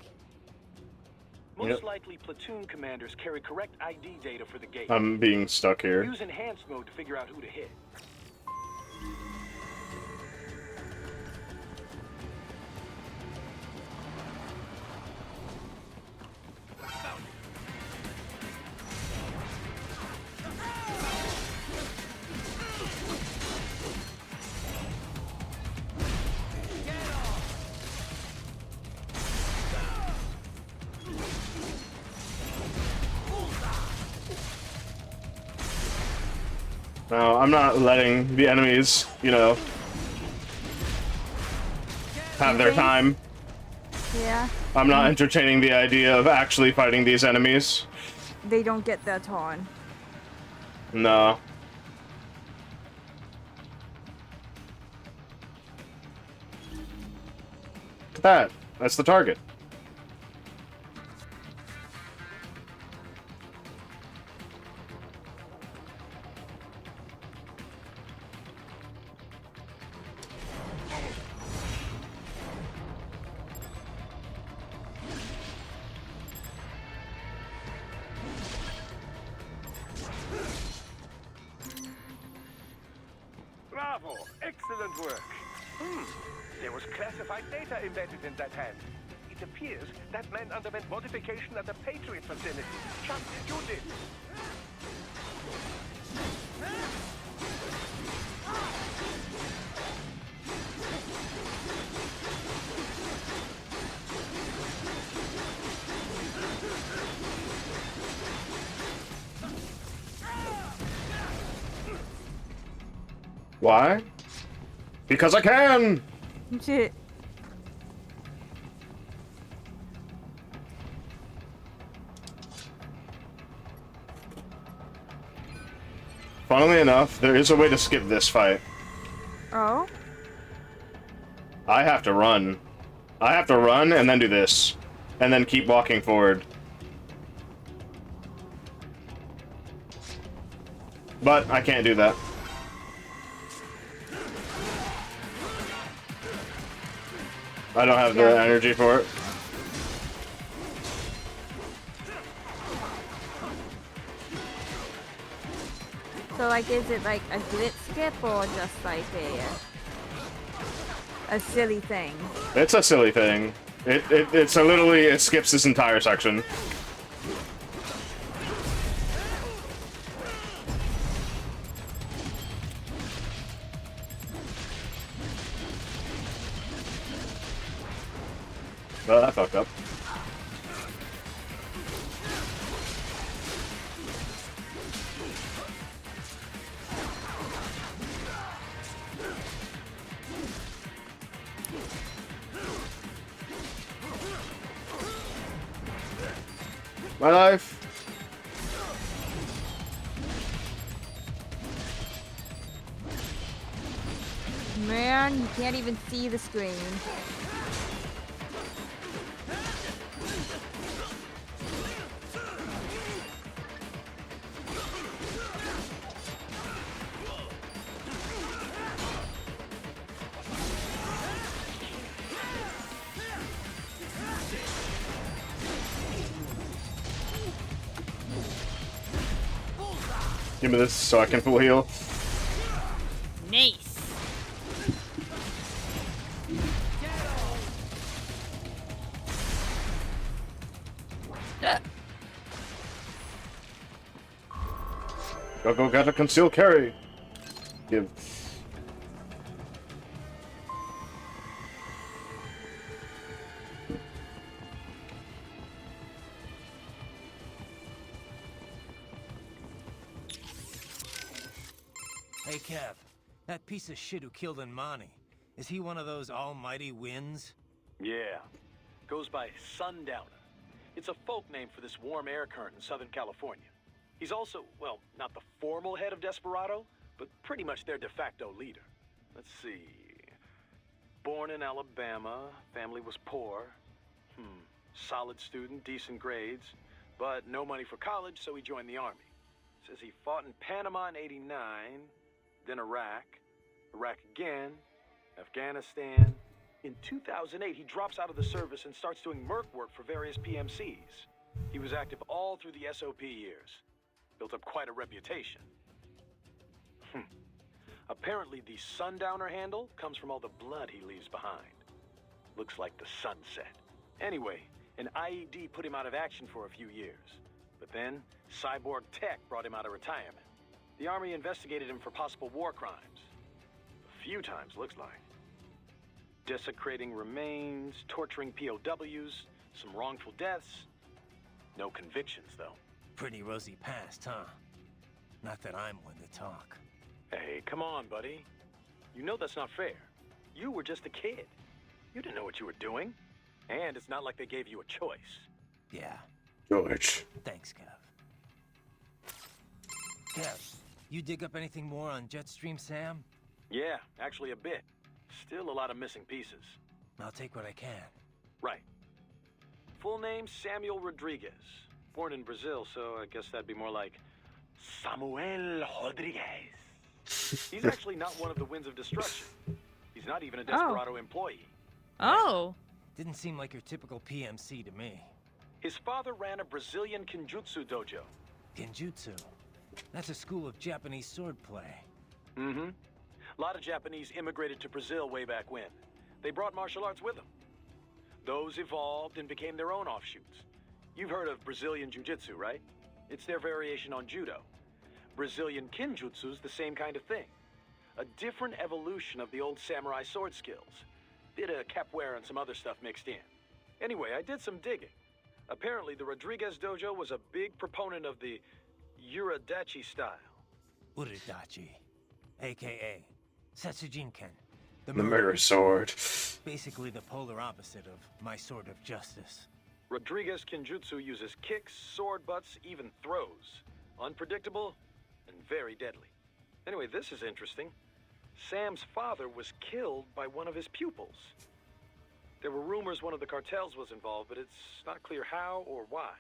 S12: Most likely, platoon commanders carry correct ID data for the gate.
S1: I'm being stuck here.
S12: Use enhanced mode to figure out who to hit.
S1: No, I'm not letting the enemies, you know, have their time.
S2: Yeah.
S1: I'm not entertaining the idea of actually fighting these enemies.
S2: They don't get their turn.
S1: No. Look at that. That's the target.
S13: Bravo! Excellent work. There was classified data embedded in that hand. It appears that man underwent modification at the Patriot facility, just as you did.
S1: Why? Because I can!
S2: Shit.
S1: Funnily enough, there is a way to skip this fight.
S2: Oh?
S1: I have to run. I have to run and then do this. And then keep walking forward. But I can't do that. I don't have the energy for it.
S2: So, like, is it like a glitch skip or just like a silly thing?
S1: It's a silly thing. It's a literally, it skips this entire section. Well, that fucked up. My life.
S2: Man, you can't even see the screen.
S1: Give me this so I can full heal.
S2: Nice.
S1: Go get a concealed carry. Give.
S5: Hey, Kev. That piece of shit who killed Imani. Is he one of those almighty winds?
S12: Yeah. Goes by Sundowner. It's a folk name for this warm air current in Southern California. He's also, well, not the formal head of Desperado, but pretty much their de facto leader. Let's see. Born in Alabama, family was poor. Solid student, decent grades, but no money for college, so he joined the army. Says he fought in Panama in '89, then Iraq, Iraq again, Afghanistan. In 2008, he drops out of the service and starts doing merc work for various PMCs. He was active all through the SOP years. Built up quite a reputation. Apparently, the Sundowner handle comes from all the blood he leaves behind. Looks like the sunset. Anyway, an IED put him out of action for a few years. But then, Cyborg Tech brought him out of retirement. The Army investigated him for possible war crimes. A few times, looks like. Desecrating remains, torturing POWs, some wrongful deaths. No convictions, though.
S5: Pretty rosy past, huh? Not that I'm one to talk.
S12: Hey, come on, buddy. You know that's not fair. You were just a kid. You didn't know what you were doing. And it's not like they gave you a choice.
S5: Yeah.
S1: George.
S5: Thanks, Kev. Kev, you dig up anything more on Jetstream Sam?
S12: Yeah, actually a bit. Still a lot of missing pieces.
S5: I'll take what I can.
S12: Right. Full name, Samuel Rodriguez. Born in Brazil, so I guess that'd be more like Samuel Rodriguez. He's actually not one of the Winds of Destruction. He's not even a Desperado employee.
S2: Oh.
S5: Didn't seem like your typical PMC to me.
S12: His father ran a Brazilian Kenjutsu dojo.
S5: Genjutsu? That's a school of Japanese swordplay.
S12: Mm-hmm. A lot of Japanese immigrated to Brazil way back when. They brought martial arts with them. Those evolved and became their own offshoots. You've heard of Brazilian Jiu-Jitsu, right? It's their variation on Judo. Brazilian Kenjutsu's the same kind of thing. A different evolution of the old samurai sword skills. Bit of capoeira and some other stuff mixed in. Anyway, I did some digging. Apparently, the Rodriguez dojo was a big proponent of the Uridachi style.
S5: Uridachi, a.k.a. Setsujinken.
S1: The murder sword.
S5: Basically the polar opposite of my sword of justice.
S12: Rodriguez Kenjutsu uses kicks, sword butts, even throws. Unpredictable and very deadly. Anyway, this is interesting. Sam's father was killed by one of his pupils. There were rumors one of the cartels was involved, but it's not clear how or why.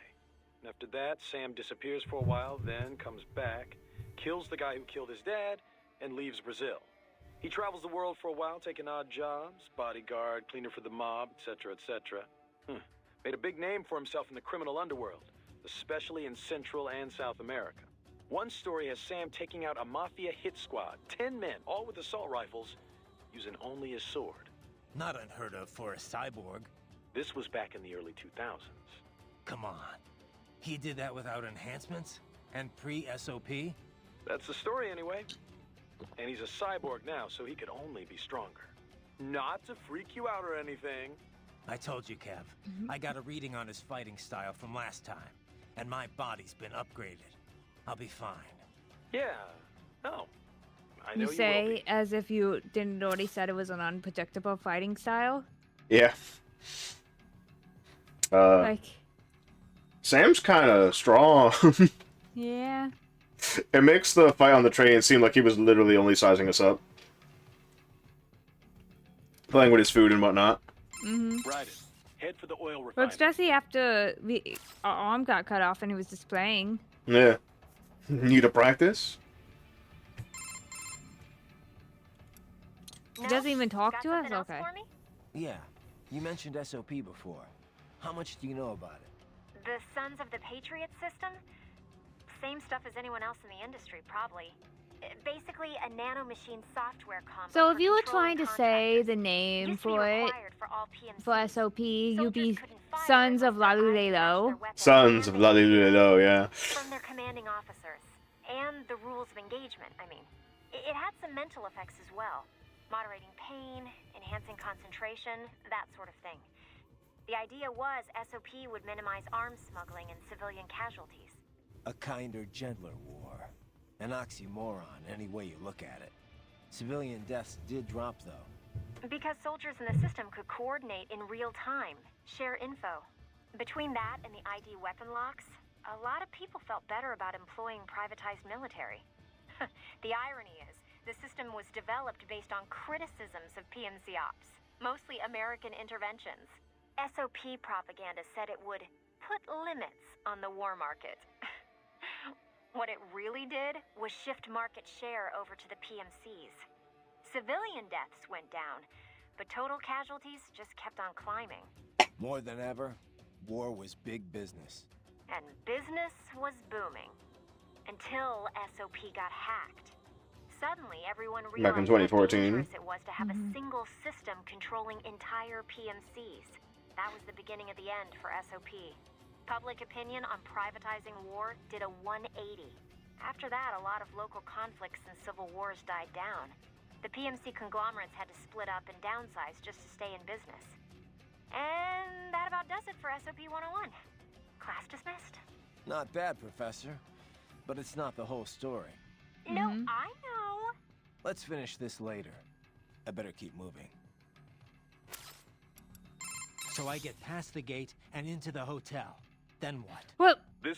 S12: And after that, Sam disappears for a while, then comes back, kills the guy who killed his dad, and leaves Brazil. He travels the world for a while, taking odd jobs, bodyguard, cleaner for the mob, etc., etc. Made a big name for himself in the criminal underworld, especially in Central and South America. One story has Sam taking out a mafia hit squad, 10 men, all with assault rifles, using only his sword.
S5: Not unheard of for a cyborg.
S12: This was back in the early 2000s.
S5: Come on. He did that without enhancements? And pre-SOP?
S12: That's the story anyway. And he's a cyborg now, so he could only be stronger. Not to freak you out or anything.
S5: I told you, Kev. I got a reading on his fighting style from last time. And my body's been upgraded. I'll be fine.
S12: Yeah. Oh. I know
S2: You
S12: will
S2: say
S12: be.
S2: as if you didn't already said it was an unpredictable fighting style?
S1: Yeah.
S2: Like...
S1: Sam's kind of strong.
S2: Yeah.
S1: It makes the fight on the train seem like he was literally only sizing us up. Playing with his food and whatnot.
S12: Ride it. Head for the oil
S2: Well,
S12: refinery.
S2: especially after our arm got cut off and he was displaying.
S1: Yeah. Need to practice?
S2: He doesn't even talk to us? Okay.
S5: Yeah. You mentioned SOP before. How much do you know about it?
S6: The Sons of the Patriot system? Same stuff as anyone else in the industry, probably. Basically, a nanomachine software combo.
S2: So if
S6: for
S2: you were
S6: controlling
S2: trying to say the name for it, for SOP, you'd be Sons of Lalulelo.
S1: Sons of Lalulelo, yeah.
S6: From their commanding officers. And the rules of engagement, I mean. It had some mental effects as well. Moderating pain, enhancing concentration, that sort of thing. The idea was SOP would minimize arms smuggling and civilian casualties.
S5: A kinder, gentler war. An oxymoron, any way you look at it. Civilian deaths did drop, though.
S6: Because soldiers in the system could coordinate in real time, share info. Between that and the ID weapon locks, a lot of people felt better about employing privatized military. The irony is, the system was developed based on criticisms of PMC ops, mostly American interventions. SOP propaganda said it would put limits on the war market. What it really did was shift market share over to the PMCs. Civilian deaths went down, but total casualties just kept on climbing.
S5: More than ever, war was big business.
S6: And business was booming. Until SOP got hacked. Suddenly, everyone
S1: Back in
S6: realized how
S1: 2014.
S6: dangerous it was to have a single system controlling entire PMCs. That was the beginning of the end for SOP. Public opinion on privatizing war did a 180. After that, a lot of local conflicts and civil wars died down. The PMC conglomerates had to split up and downsize just to stay in business. And that about does it for SOP 101. Class dismissed.
S5: Not bad, Professor. But it's not the whole story.
S6: No, I know.
S5: Let's finish this later. I better keep moving. So I get past the gate and into the hotel. Then what?
S2: Well,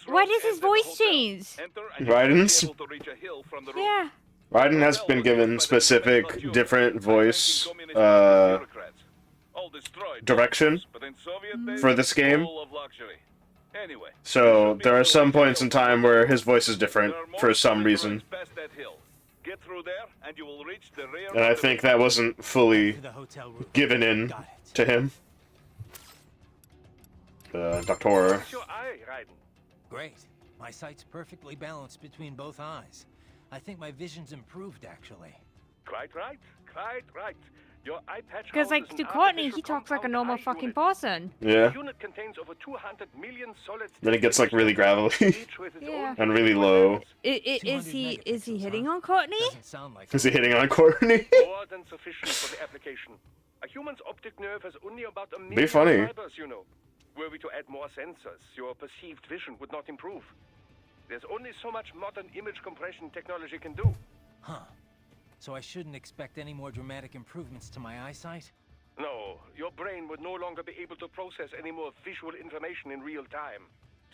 S2: why does his voice change?
S1: Raiden's?
S2: Yeah.
S1: Raiden has been given specific, different voice, direction for this game. So, there are some points in time where his voice is different, for some reason. And I think that wasn't fully given in to him. Doctor.
S5: Great. My sight's perfectly balanced between both eyes. I think my vision's improved, actually.
S13: Quite right. Quite right. Your eye patch
S2: Because, like, to Courtney, he talks like a normal fucking person.
S1: Yeah.
S13: The unit contains over 200 million solid
S1: Then it gets, like, really gravelly.
S2: Yeah.
S1: And really low.
S2: Is he hitting on Courtney?
S1: Is he hitting on Courtney?
S13: More than sufficient for the application. A human's optic nerve has only about a
S1: Be
S13: million
S1: funny.
S13: fibers, you know. Were we to add more sensors, your perceived vision would not improve. There's only so much modern image compression technology can do.
S5: Huh. So I shouldn't expect any more dramatic improvements to my eyesight?
S13: No, your brain would no longer be able to process any more visual information in real time.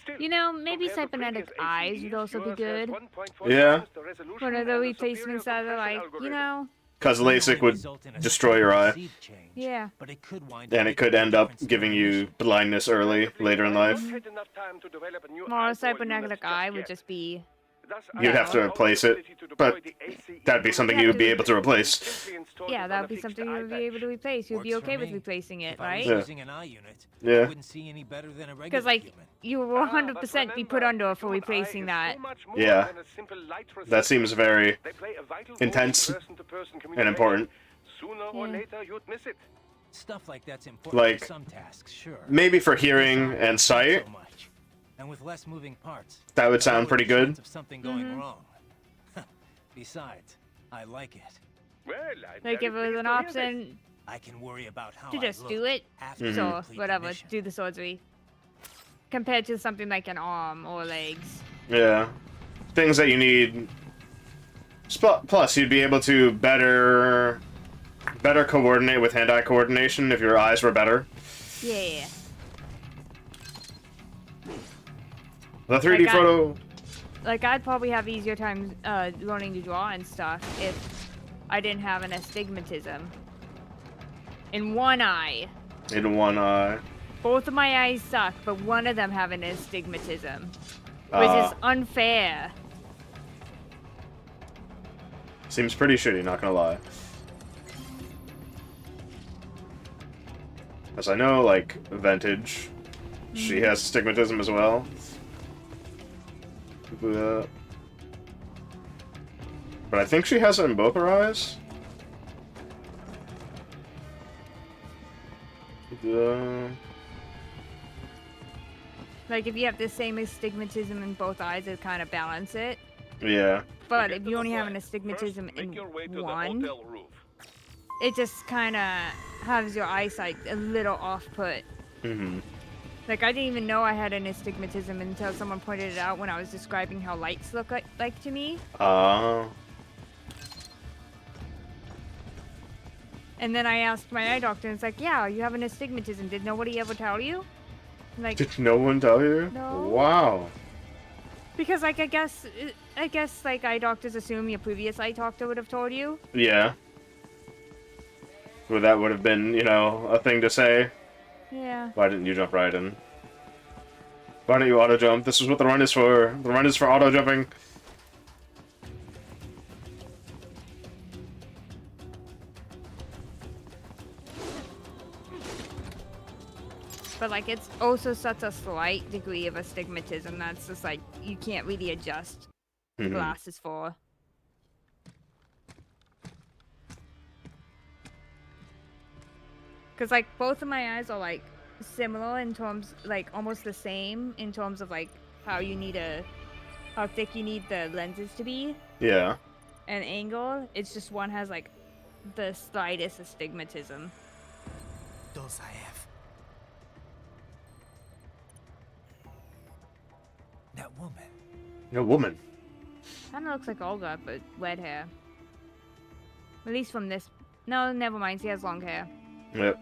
S13: Still,
S2: You know, maybe
S13: compared to
S2: cybernetic
S13: previous
S2: eyes would also be
S13: yours has
S2: good.
S13: 1.4
S1: Yeah.
S13: times the resolution
S2: One of
S13: and
S2: the
S13: the
S2: replacements
S13: superior
S2: that are like,
S13: compression
S2: you know.
S1: Because LASIK would destroy your eye.
S2: Yeah.
S5: But it could wind
S1: And it could end up giving you blindness early, later in life.
S2: More cybernetic eye would just be.
S1: You'd have to replace it, but that'd be something you would be able to replace.
S2: Yeah, that would be something you would be able to replace. You'd be okay with replacing it, right?
S1: Yeah.
S5: Using an eye unit,
S1: Yeah.
S5: I wouldn't see any better than a regular
S2: Because, like,
S5: human.
S2: you will 100% be put under for replacing that.
S1: Yeah. That seems very intense and important.
S13: Sooner or later, you'd miss it.
S5: Stuff like that's important
S1: Like,
S5: for some tasks, sure.
S1: maybe for hearing and sight,
S5: So much. And with less moving parts,
S1: that would sound pretty good.
S5: chance of something going wrong. Besides, I like it.
S13: Well,
S2: Like, if it was an option
S5: I can worry about how
S2: to
S5: I
S2: just
S5: look
S2: do it,
S5: after
S2: so,
S5: I complete the
S2: whatever,
S5: mission.
S2: do the surgery. Compared to something like an arm or legs.
S1: Yeah. Things that you need. Plus, you'd be able to better coordinate with hand-eye coordination if your eyes were better.
S2: Yeah.
S1: The 3D
S2: Like
S1: photo...
S2: Like, I'd probably have easier time learning to draw and stuff if I didn't have an astigmatism. In one eye.
S1: In one eye.
S2: Both of my eyes suck, but one of them have an astigmatism. Which is unfair.
S1: Seems pretty shitty, not gonna lie. As I know, like, Vintage, she has astigmatism as well. But I think she has it in both her eyes.
S2: Like, if you have the same astigmatism in both eyes, it kind of balance it.
S1: Yeah.
S2: But if you only have an astigmatism in one, it just kind of has your eyesight a little off-put.
S1: Mm-hmm.
S2: Like, I didn't even know I had an astigmatism until someone pointed it out when I was describing how lights look like to me. And then I asked my eye doctor, and it's like, yeah, you have an astigmatism. Did nobody ever tell you? Like,
S1: Did no one tell you?
S2: No.
S1: Wow.
S2: because, like, I guess, like, eye doctors assume your previous eye doctor would have told you.
S1: Yeah. Well, that would have been, you know, a thing to say.
S2: Yeah.
S1: Why didn't you jump right in? Why don't you auto jump? This is what the run is for. The run is for auto jumping.
S2: But like it's also such a slight degree of astigmatism that's just like you can't really adjust glasses for. Cause like both of my eyes are like similar in terms, like almost the same in terms of like how thick you need the lenses to be.
S1: Yeah.
S2: And angle. It's just one has like the slightest astigmatism.
S5: Dozaev. That woman.
S1: A woman.
S2: Kinda looks like Olga, but red hair. At least from this. No, never mind. She has long hair.
S1: Yep.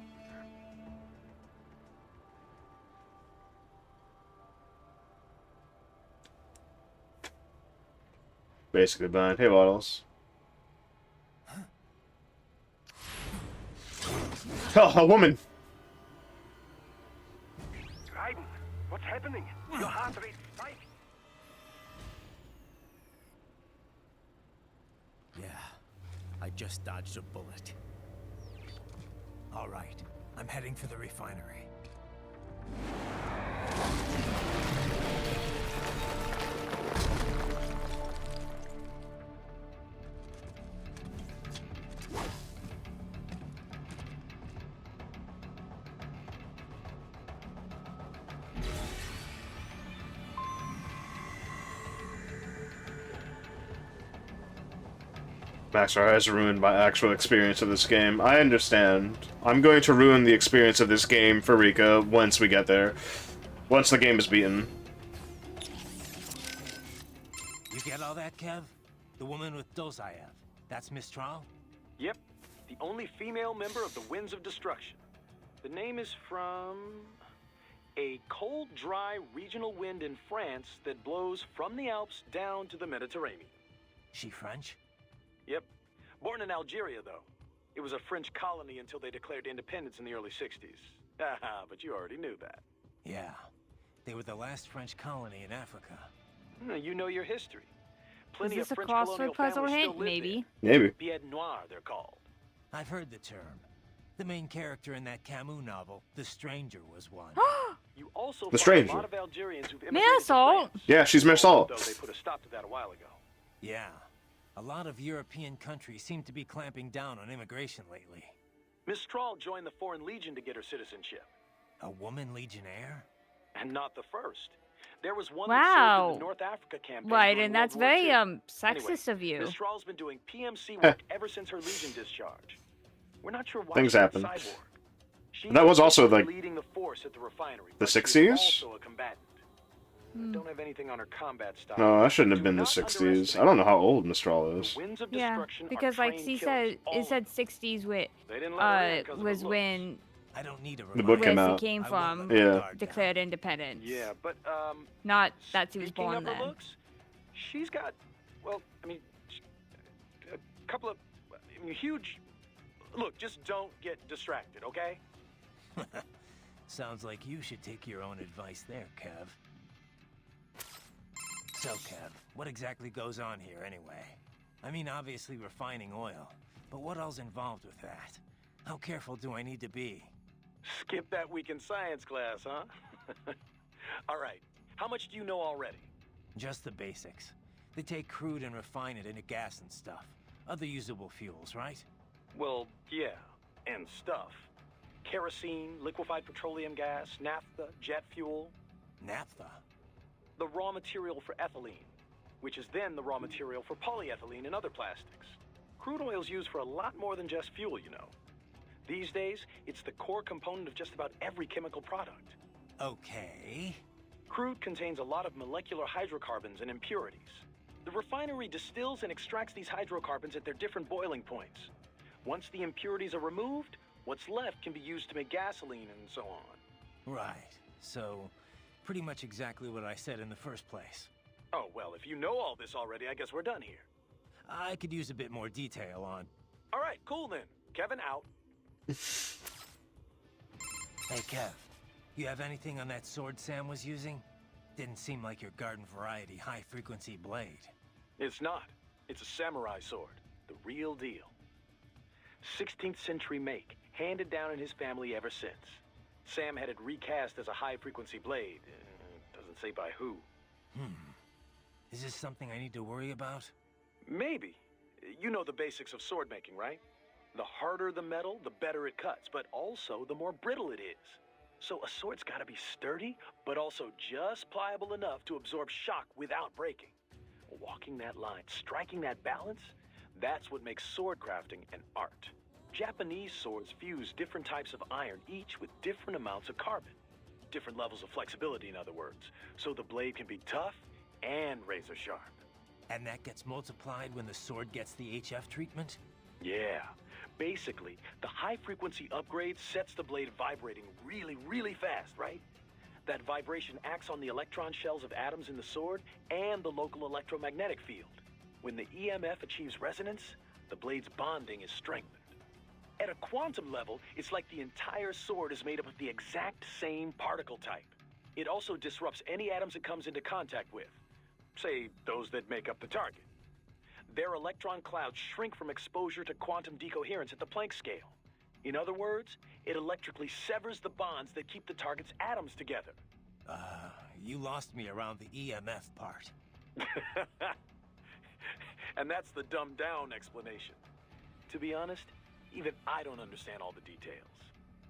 S1: Basically blind. Hey, Waddles. Oh, a woman!
S13: Raiden, what's happening? Your heart rate spikes.
S5: Yeah, I just dodged a bullet. All right, I'm heading for the refinery.
S1: Maxar has ruined my actual experience of this game. I understand. I'm going to ruin the experience of this game for Rika once we get there. Once the game is beaten.
S5: You get all that, Kev? The woman with Dozaev. That's Mistral?
S12: Yep. The only female member of the Winds of Destruction. The name is from a cold, dry regional wind in France that blows from the Alps down to the Mediterranean.
S5: She French?
S12: Yep. Born in Algeria, though. It was a French colony until they declared independence in the early 60s. Haha, but you already knew that.
S5: Yeah. They were the last French colony in Africa.
S12: You know your history. Plenty
S2: Is this
S12: of
S2: a
S12: French
S2: crossword
S12: colonial
S2: puzzle
S12: families
S2: hint?
S12: still live
S2: Maybe.
S12: there.
S1: Maybe.
S12: Pied Noir, they're called.
S5: I've heard the term. The main character in that Camus novel, The Stranger, was one.
S12: You also
S1: The
S12: find
S1: Stranger.
S12: a lot of Algerians who've immigrated to
S2: Marisol.
S12: France.
S1: Yeah, she's Marisol.
S12: Though they put a stop to that a while ago.
S5: Yeah. A lot of European countries seem to be clamping down on immigration lately.
S12: Mistral joined the Foreign Legion to get her citizenship.
S5: A woman legionnaire?
S12: And not the first. There was one
S2: Wow.
S12: that served in the North Africa campaign.
S2: Right,
S12: during
S2: and that's
S12: World War
S2: very
S12: II.
S2: sexist
S12: Anyway,
S2: of you.
S12: Mistral's been doing PMC work ever since her Legion discharge. We're not sure why
S1: Things
S12: she's a
S1: happen.
S12: cyborg. She's
S1: That was also, like,
S12: leading the force at the refinery.
S1: the
S12: but she's
S1: 60s?
S12: also a combatant.
S2: Hmm.
S12: Don't have anything on her combat style.
S1: No, that shouldn't have
S12: Do
S1: been the
S12: not
S1: 60s. I don't know how old Mistral is.
S12: The winds of
S2: Yeah,
S12: destruction are
S2: because like
S12: trained
S2: she
S12: killers,
S2: said,
S12: all
S2: it said 60s with
S12: They didn't let her in 'cause of her
S2: was
S12: looks.
S2: when
S5: I don't need a
S1: The book
S2: where
S1: came
S2: she
S1: out.
S2: came
S5: I won't
S2: from,
S5: let
S1: Yeah.
S5: the guard
S2: declared independence.
S12: Yeah, but
S2: Not that she was
S12: speaking
S2: born
S12: of her
S2: then.
S12: looks, she's got, well, I mean, a couple of huge. Look, just don't get distracted, okay?
S5: down. Sounds like you should take your own advice there, Kev. So, Kev, what exactly goes on here anyway? I mean, obviously refining oil, but what else involved with that? How careful do I need to be?
S12: Skip that week in science class, huh? All right. How much do you know already?
S5: Just the basics. They take crude and refine it into gas and stuff. Other usable fuels, right?
S12: Well, yeah, and stuff. Kerosene, liquefied petroleum gas, naphtha, jet fuel.
S5: Naphtha?
S12: The raw material for ethylene, which is then the raw material for polyethylene and other plastics. Crude oil's used for a lot more than just fuel, you know. These days, it's the core component of just about every chemical product.
S5: Okay.
S12: Crude contains a lot of molecular hydrocarbons and impurities. The refinery distills and extracts these hydrocarbons at their different boiling points. Once the impurities are removed, what's left can be used to make gasoline and so on.
S5: Right. So, pretty much exactly what I said in the first place.
S12: Oh, well, if you know all this already, I guess we're done here.
S5: I could use a bit more detail on...
S12: All right, cool then. Kevin out.
S5: Hey, Kev. You have anything on that sword Sam was using? Didn't seem like your garden variety high-frequency blade.
S12: It's not. It's a samurai sword. The real deal. 16th century make. Handed down in his family ever since. Sam had it recast as a high-frequency blade. Doesn't say by who.
S5: Is this something I need to worry about?
S12: Maybe. You know the basics of sword making, right? The harder the metal, the better it cuts, but also the more brittle it is. So a sword's gotta be sturdy, but also just pliable enough to absorb shock without breaking. Walking that line, striking that balance, that's what makes sword crafting an art. Japanese swords fuse different types of iron, each with different amounts of carbon. Different levels of flexibility, in other words. So the blade can be tough and razor sharp.
S5: And that gets multiplied when the sword gets the HF treatment?
S12: Yeah. Basically, the high-frequency upgrade sets the blade vibrating really, really fast, right? That vibration acts on the electron shells of atoms in the sword and the local electromagnetic field. When the EMF achieves resonance, the blade's bonding is strengthened. At a quantum level, it's like the entire sword is made up of the exact same particle type. It also disrupts any atoms it comes into contact with. Say, those that make up the target. Their electron clouds shrink from exposure to quantum decoherence at the Planck scale. In other words, it electrically severs the bonds that keep the target's atoms together.
S5: You lost me around the EMF part.
S12: And that's the dumbed-down explanation. To be honest, even I don't understand all the details.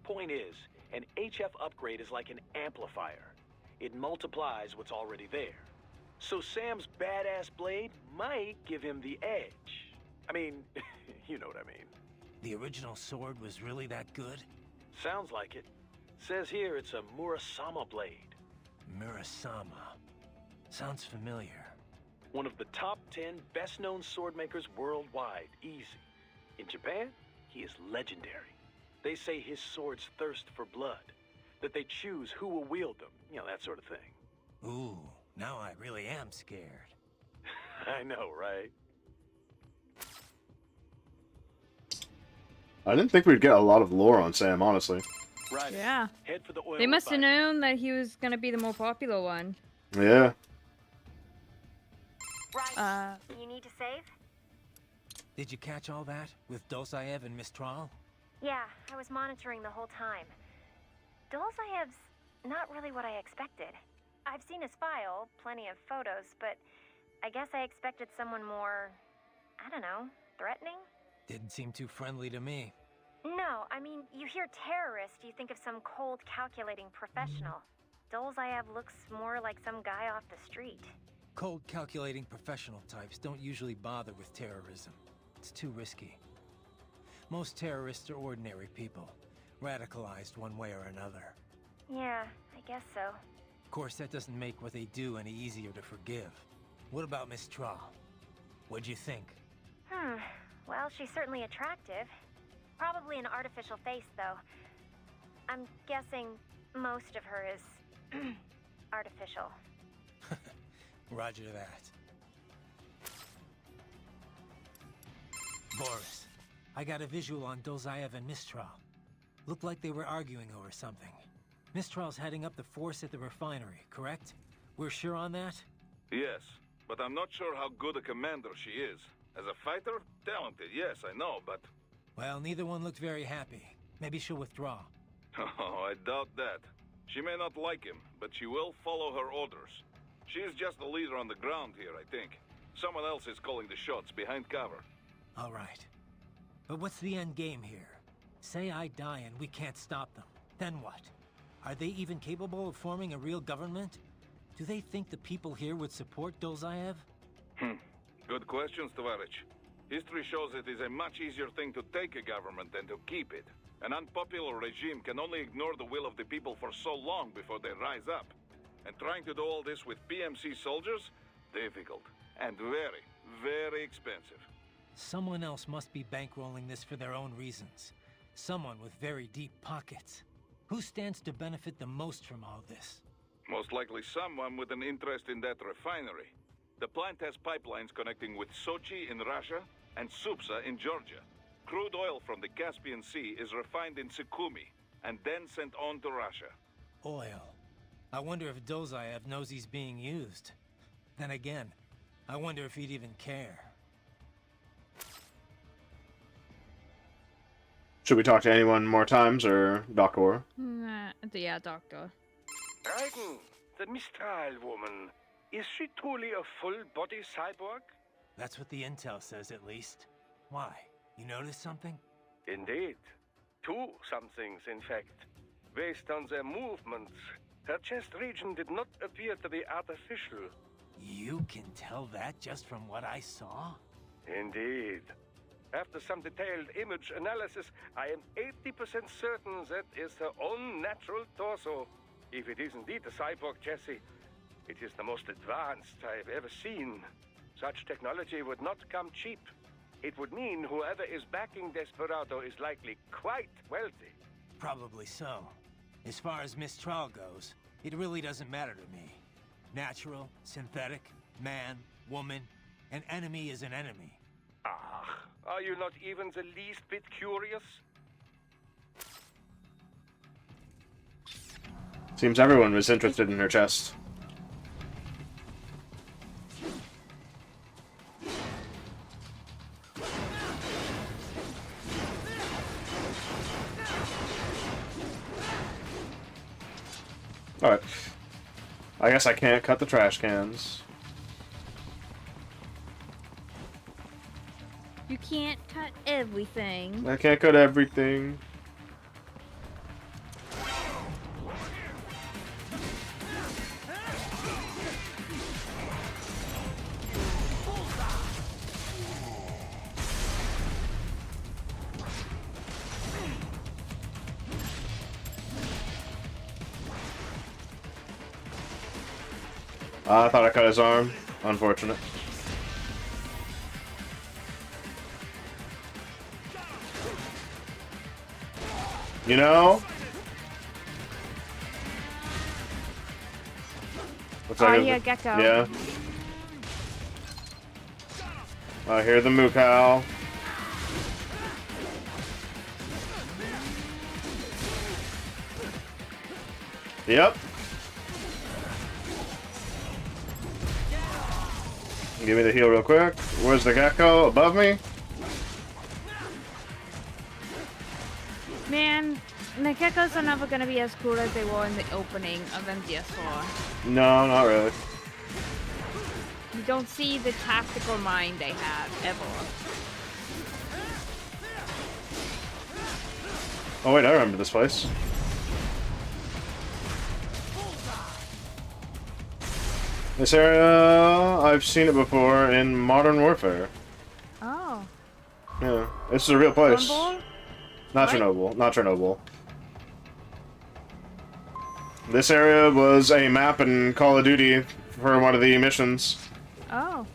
S12: Point is, an HF upgrade is like an amplifier. It multiplies what's already there. So Sam's badass blade might give him the edge. I mean, you know what I mean.
S5: The original sword was really that good?
S12: Sounds like it. Says here it's a Murasama blade.
S5: Murasama. Sounds familiar.
S12: One of the top 10 best-known sword makers worldwide. Easy. In Japan, he is legendary. They say his swords thirst for blood. That they choose who will wield them. You know, that sort of thing.
S5: Ooh. Now I really am scared.
S12: I know, right?
S1: I didn't think we'd get a lot of lore on Sam, honestly.
S12: Right.
S2: Yeah.
S12: Head for the oil
S2: They must have
S12: refinery.
S2: known that he was gonna be the more popular one.
S1: Yeah.
S6: Right. You need to save?
S5: Did you catch all that? With Dosaev and Mistral?
S6: Yeah, I was monitoring the whole time. Dolzayev's not really what I expected. I've seen his file, plenty of photos, but I guess I expected someone more, I don't know, threatening?
S5: Didn't seem too friendly to me.
S6: No, I mean, you hear terrorist, you think of some cold, calculating professional. Dolzayev looks more like some guy off the street.
S5: Cold, calculating professional types don't usually bother with terrorism. It's too risky. Most terrorists are ordinary people, radicalized one way or another.
S6: Yeah, I guess so.
S5: Of course, that doesn't make what they do any easier to forgive. What about Miss Tra? What'd you think?
S6: Well, she's certainly attractive. Probably an artificial face, though. I'm guessing most of her is artificial.
S5: Roger that. Boris, I got a visual on Dozaev and Mistral. Looked like they were arguing over something. Mistral's heading up the force at the refinery, correct? We're sure on that?
S8: Yes, but I'm not sure how good a commander she is. As a fighter, talented, yes, I know, but...
S5: Well, neither one looked very happy. Maybe she'll withdraw.
S8: Oh, I doubt that. She may not like him, but she will follow her orders. She is just the leader on the ground here, I think. Someone else is calling the shots behind cover.
S5: All right. But what's the end game here? Say I die and we can't stop them. Then what? Are they even capable of forming a real government? Do they think the people here would support Dolzaev?
S8: Good questions, Tovarich. History shows it is a much easier thing to take a government than to keep it. An unpopular regime can only ignore the will of the people for so long before they rise up. And trying to do all this with PMC soldiers? Difficult. And very, very expensive.
S5: Someone else must be bankrolling this for their own reasons. Someone with very deep pockets. Who stands to benefit the most from all this?
S8: Most likely someone with an interest in that refinery. The plant has pipelines connecting with Sochi in Russia and Supsa in Georgia. Crude oil from the Caspian Sea is refined in Sukhumi and then sent on to Russia.
S5: Oil. I wonder if Dozaev knows he's being used. Then again, I wonder if he'd even care.
S1: Should we talk to anyone more times, or Doctor?
S2: Yeah, Doctor.
S13: Raiden, the Mistral woman. Is she truly a full-body cyborg?
S5: That's what the intel says, at least. Why? You notice something?
S13: Indeed. Two somethings, in fact. Based on their movements, her chest region did not appear to be artificial.
S5: You can tell that just from what I saw?
S13: Indeed. After some detailed image analysis, I am 80% certain that is her own natural torso. If it is indeed a cyborg chassis, it is the most advanced I have ever seen. Such technology would not come cheap. It would mean whoever is backing Desperado is likely quite wealthy.
S5: Probably so. As far as Mistral goes, it really doesn't matter to me. Natural, synthetic, man, woman, an enemy is an enemy.
S13: Ah, are you not even the least bit curious?
S1: Seems everyone was interested in her chest. Alright. I guess I can't cut the trash cans.
S2: You can't cut everything.
S1: I can't cut everything. I thought I cut his arm. Unfortunate. You know? Looks
S2: Oh,
S1: like
S2: yeah, Gecko.
S1: Yeah. I hear the moo cow. Yep. Give me the heal real quick. Where's the gecko? Above me?
S2: Man, the geckos are never gonna be as cool as they were in the opening of MGS4.
S1: No, not really.
S2: You don't see the tactical mind they have, ever.
S1: Oh wait, I remember this place. This area, I've seen it before in Modern Warfare.
S2: Oh.
S1: Yeah, this is a real place.
S2: Rumble?
S1: Not
S2: What?
S1: Chernobyl, not Chernobyl. This area was a map in Call of Duty for one of the missions.
S2: Oh.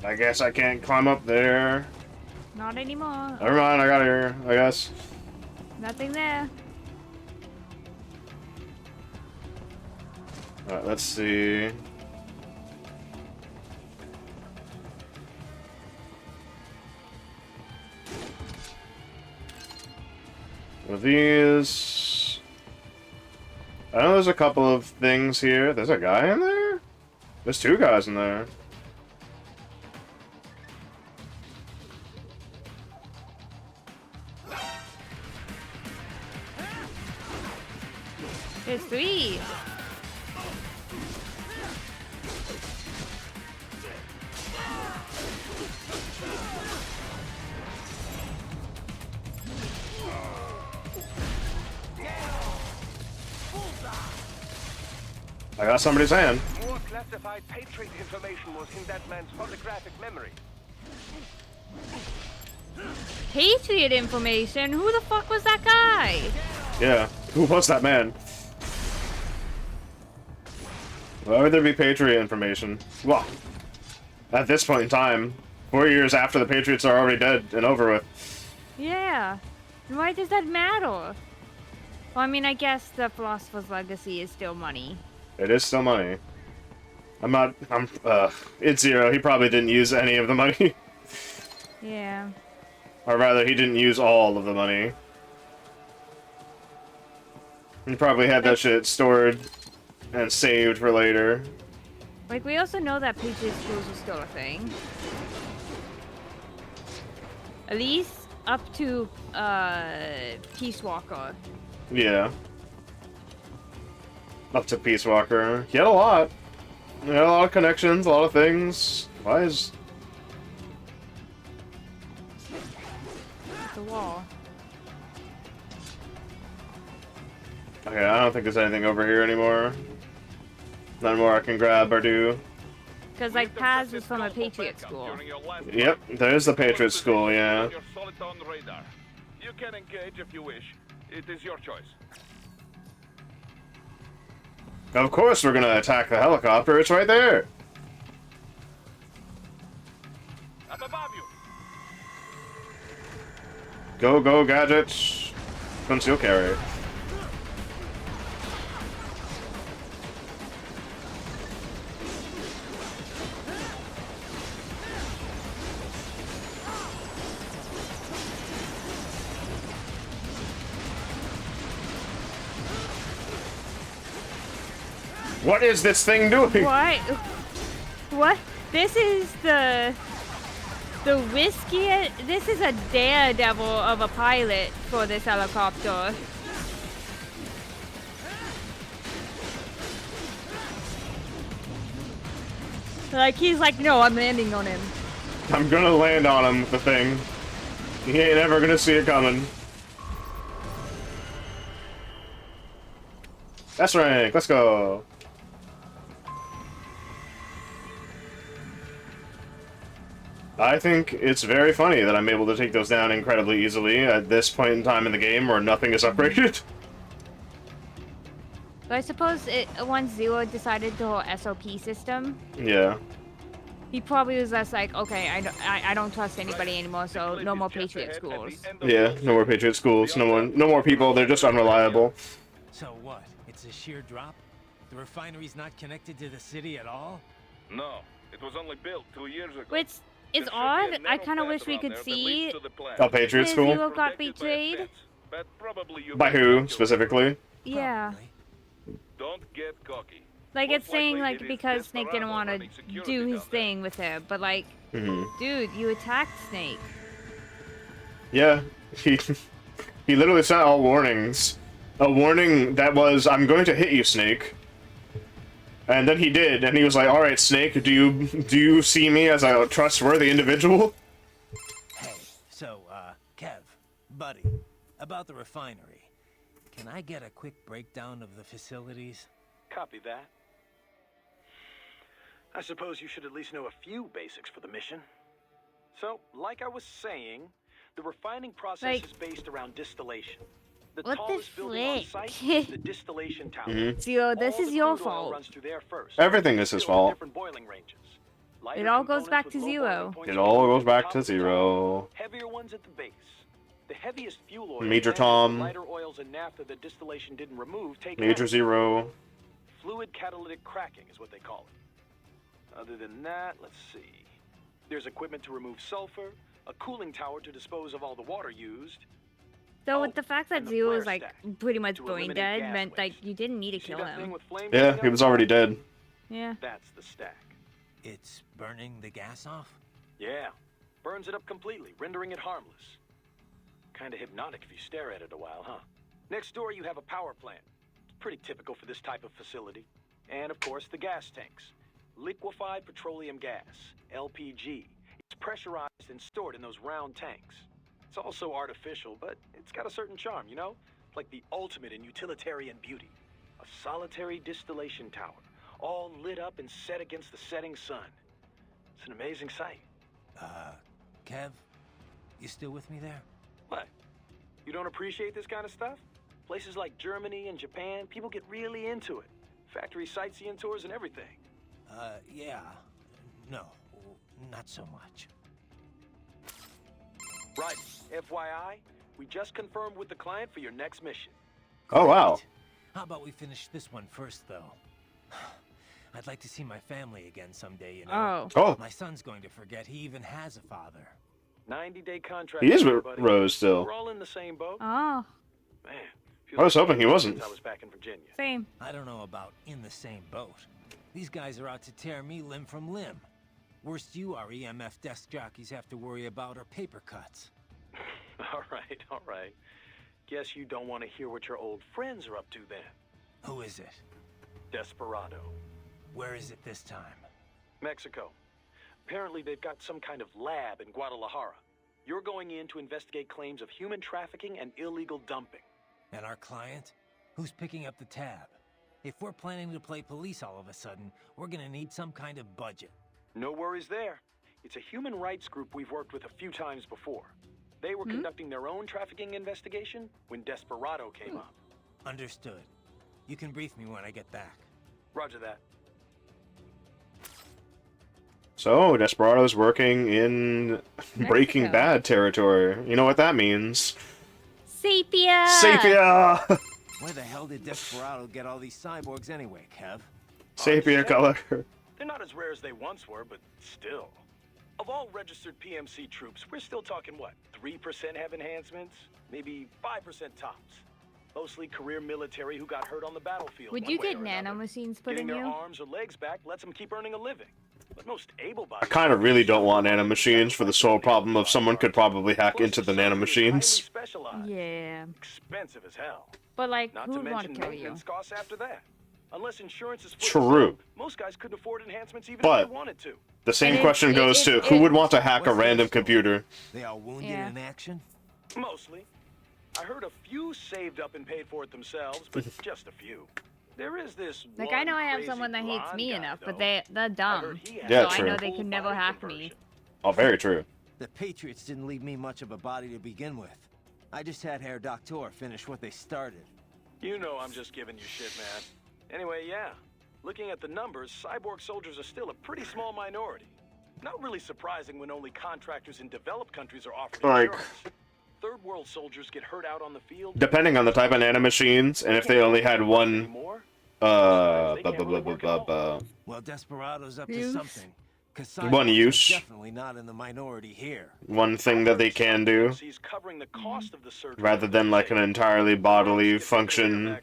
S1: I guess I can't climb up there.
S2: Not anymore.
S1: Never mind, I got here, I guess.
S2: Nothing there.
S1: Alright, let's see. One of these. I know there's a couple of things here. There's a guy in there? There's two guys in there.
S2: There's three.
S1: I got somebody's hand.
S13: More classified Patriot information was in that man's holographic memory.
S2: Patriot information? Who the fuck was that guy?
S1: Yeah, who was that man? Why would there be Patriot information? Well, at this point in time, 4 years after the Patriots are already dead and over with.
S2: Yeah. Why does that matter? Well, I mean, I guess the Philosopher's Legacy is still money.
S1: It is still money. It's zero. He probably didn't use any of the money.
S2: Yeah.
S1: Or rather, he didn't use all of the money. He probably had that shit stored and saved for later.
S2: Like, we also know that Patriot schools are still a thing. At least up to, Peace Walker.
S1: Yeah. Up to Peace Walker. He had a lot. He had a lot of connections, a lot of things. Why is...
S2: The wall.
S1: Okay, I don't think there's anything over here anymore. None more I can grab or do.
S2: Because, like, Paz was from a Patriot school.
S1: Yep, there's the Patriot School, yeah.
S8: Your Soliton radar. You can engage if you wish. It is your choice.
S1: Of course we're gonna attack the helicopter, it's right there!
S8: Up above you.
S1: Go, go, gadgets! Conceal carry. What is this thing doing?
S2: What? What? This is the whiskiest. This is a daredevil of a pilot for this helicopter. Like, he's like, no, I'm landing on him.
S1: I'm gonna land on him with the thing. He ain't ever gonna see it coming. That's rank, let's go. I think it's very funny that I'm able to take those down incredibly easily at this point in time in the game where nothing is upgraded.
S2: But I suppose once Zero decided the whole SOP system,
S1: Yeah.
S2: he probably was just like, okay, I don't trust anybody anymore, so no more Patriot schools.
S1: Yeah, no more Patriot schools, no more people, they're just unreliable.
S5: So what? It's a sheer drop? The refinery's not connected to the city at all?
S8: No, it was only built 2 years ago.
S2: Which is odd. I kind of wish we could see
S1: A Patriot
S2: if
S1: school?
S2: Zero got betrayed.
S1: By who, specifically?
S2: Yeah.
S8: Don't get cocky.
S2: Like, it's saying, like, because Snake didn't want to do his thing with her, but, like, dude, you attacked Snake.
S1: Yeah, he literally sent all warnings. A warning that was, I'm going to hit you, Snake. And then he did, and he was like, alright, Snake, do you see me as a trustworthy individual?
S5: Hey, so, Kev, buddy, about the refinery. Can I get a quick breakdown of the facilities?
S12: Copy that. I suppose you should at least know a few basics for the mission. So, like I was saying, the refining process is based around distillation. The
S2: what the
S12: tallest building on
S2: flick?
S12: site is the distillation tower.
S2: Zero, this
S12: All
S2: is
S12: the
S2: your
S12: crude oil
S2: fault.
S12: runs through there first.
S1: Everything is his
S12: Distilled in
S1: fault.
S12: different boiling ranges.
S2: It all goes back to Zero.
S1: It all goes back to Zero.
S12: Heavier ones at the base. The heaviest fuel oil
S1: Major
S12: and
S1: Tom.
S12: the lighter oils and naphtha that distillation didn't remove take
S1: Major
S12: out.
S1: Zero.
S12: Fluid catalytic cracking is what they call it. Other than that, let's see. There's equipment to remove sulfur, a cooling tower to dispose of all the water used.
S2: So with the fact that Zero was, like, pretty much brain
S12: eliminate
S2: dead
S12: gas
S2: meant, like, you didn't need to kill him.
S1: Yeah, he was already dead.
S2: Yeah.
S12: That's the stack.
S5: It's burning the gas off?
S12: Yeah. Burns it up completely, rendering it harmless. Kinda hypnotic if you stare at it a while, huh? Next door you have a power plant. It's pretty typical for this type of facility. And of course the gas tanks. Liquefied petroleum gas, LPG. It's pressurized and stored in those round tanks. It's also artificial, but it's got a certain charm, you know? Like the ultimate in utilitarian beauty. A solitary distillation tower, all lit up and set against the setting sun. It's an amazing sight.
S5: Kev, you still with me there?
S12: What? You don't appreciate this kind of stuff? Places like Germany and Japan, people get really into it. Factory sightseeing tours and everything.
S5: Yeah. No, not so much.
S12: Right. FYI, we just confirmed with the client for your next mission.
S1: Oh, wow.
S5: How about we finish this one first, though? I'd like to see my family again someday, you know.
S1: Oh.
S5: My son's going to forget he even has a father.
S12: 90-day contract.
S1: He is with
S12: everybody.
S1: Rose still.
S12: We're all in the same boat.
S2: Oh.
S12: Man.
S1: I was hoping he wasn't.
S12: I was back in Virginia.
S2: Same.
S5: I don't know about in the same boat, These guys are out to tear me limb from limb. Worst you are EMF desk jockeys have to worry about are paper cuts.
S12: All right. Guess you don't want to hear what your old friends are up to then.
S5: Who is it?
S12: Desperado.
S5: Where is it this time?
S12: Mexico. Apparently they've got some kind of lab in Guadalajara. You're going in to investigate claims of human trafficking and illegal dumping.
S5: And our client? Who's picking up the tab? If we're planning to play police all of a sudden, we're gonna need some kind of budget.
S12: No worries there. It's a human rights group we've worked with a few times before. They were conducting their own trafficking investigation when Desperado came up.
S5: Understood. You can brief me when I get back.
S12: Roger that.
S1: So, Desperado's working in Breaking Bad territory. You know what that means.
S2: Sepia!
S1: Sepia!
S5: Where the hell did Desperado get all these cyborgs anyway, Kev?
S1: Sepia color.
S12: They're not as rare as they once were, but still. Of all registered PMC troops, we're still talking, what, 3% have enhancements? Maybe 5% tops. Mostly career military who got hurt on the battlefield.
S2: Would you get nanomachines put in
S12: Getting their
S2: you?
S12: arms or legs back lets them keep earning a living. But most
S1: I
S12: able-bodied...
S1: kind of really don't want nanomachines for the sole problem of someone could probably hack into the nanomachines.
S2: Yeah.
S12: Expensive as hell.
S2: But like,
S12: Not
S2: who
S12: to
S2: would want
S12: mention
S2: to kill you?
S12: maintenance costs after that. Unless insurance is
S1: True.
S12: most guys couldn't afford enhancements even
S1: But
S12: if they wanted to.
S1: the same question goes to who would want to hack a random computer?
S5: They are wounded in action?
S12: Mostly. I heard a few saved up and paid for it themselves, but just a few. There is this
S2: Like,
S12: one
S2: I know I have
S12: crazy
S2: someone that hates
S12: blonde
S2: me
S12: guy,
S2: enough, but
S12: though.
S2: they're dumb.
S1: Yeah,
S2: so
S1: true.
S2: I know they could never hack me.
S1: Oh, very true.
S5: The Patriots didn't leave me much of a body to begin with. I just had Herr Doctor finish what they started.
S12: You know I'm just giving you shit, man. Anyway, yeah. Looking at the numbers, cyborg soldiers are still a pretty small minority. Not really surprising when only contractors in developed countries are offered
S1: Like,
S12: insurance. Third world soldiers get hurt out on the field.
S1: depending on the type of nanomachines, and if they only had one,
S5: Well, Desperado's up to something. 'Cause
S1: one
S5: cyborgs are
S1: use,
S5: definitely not in the minority here.
S1: one thing that they can do, rather than like an entirely bodily function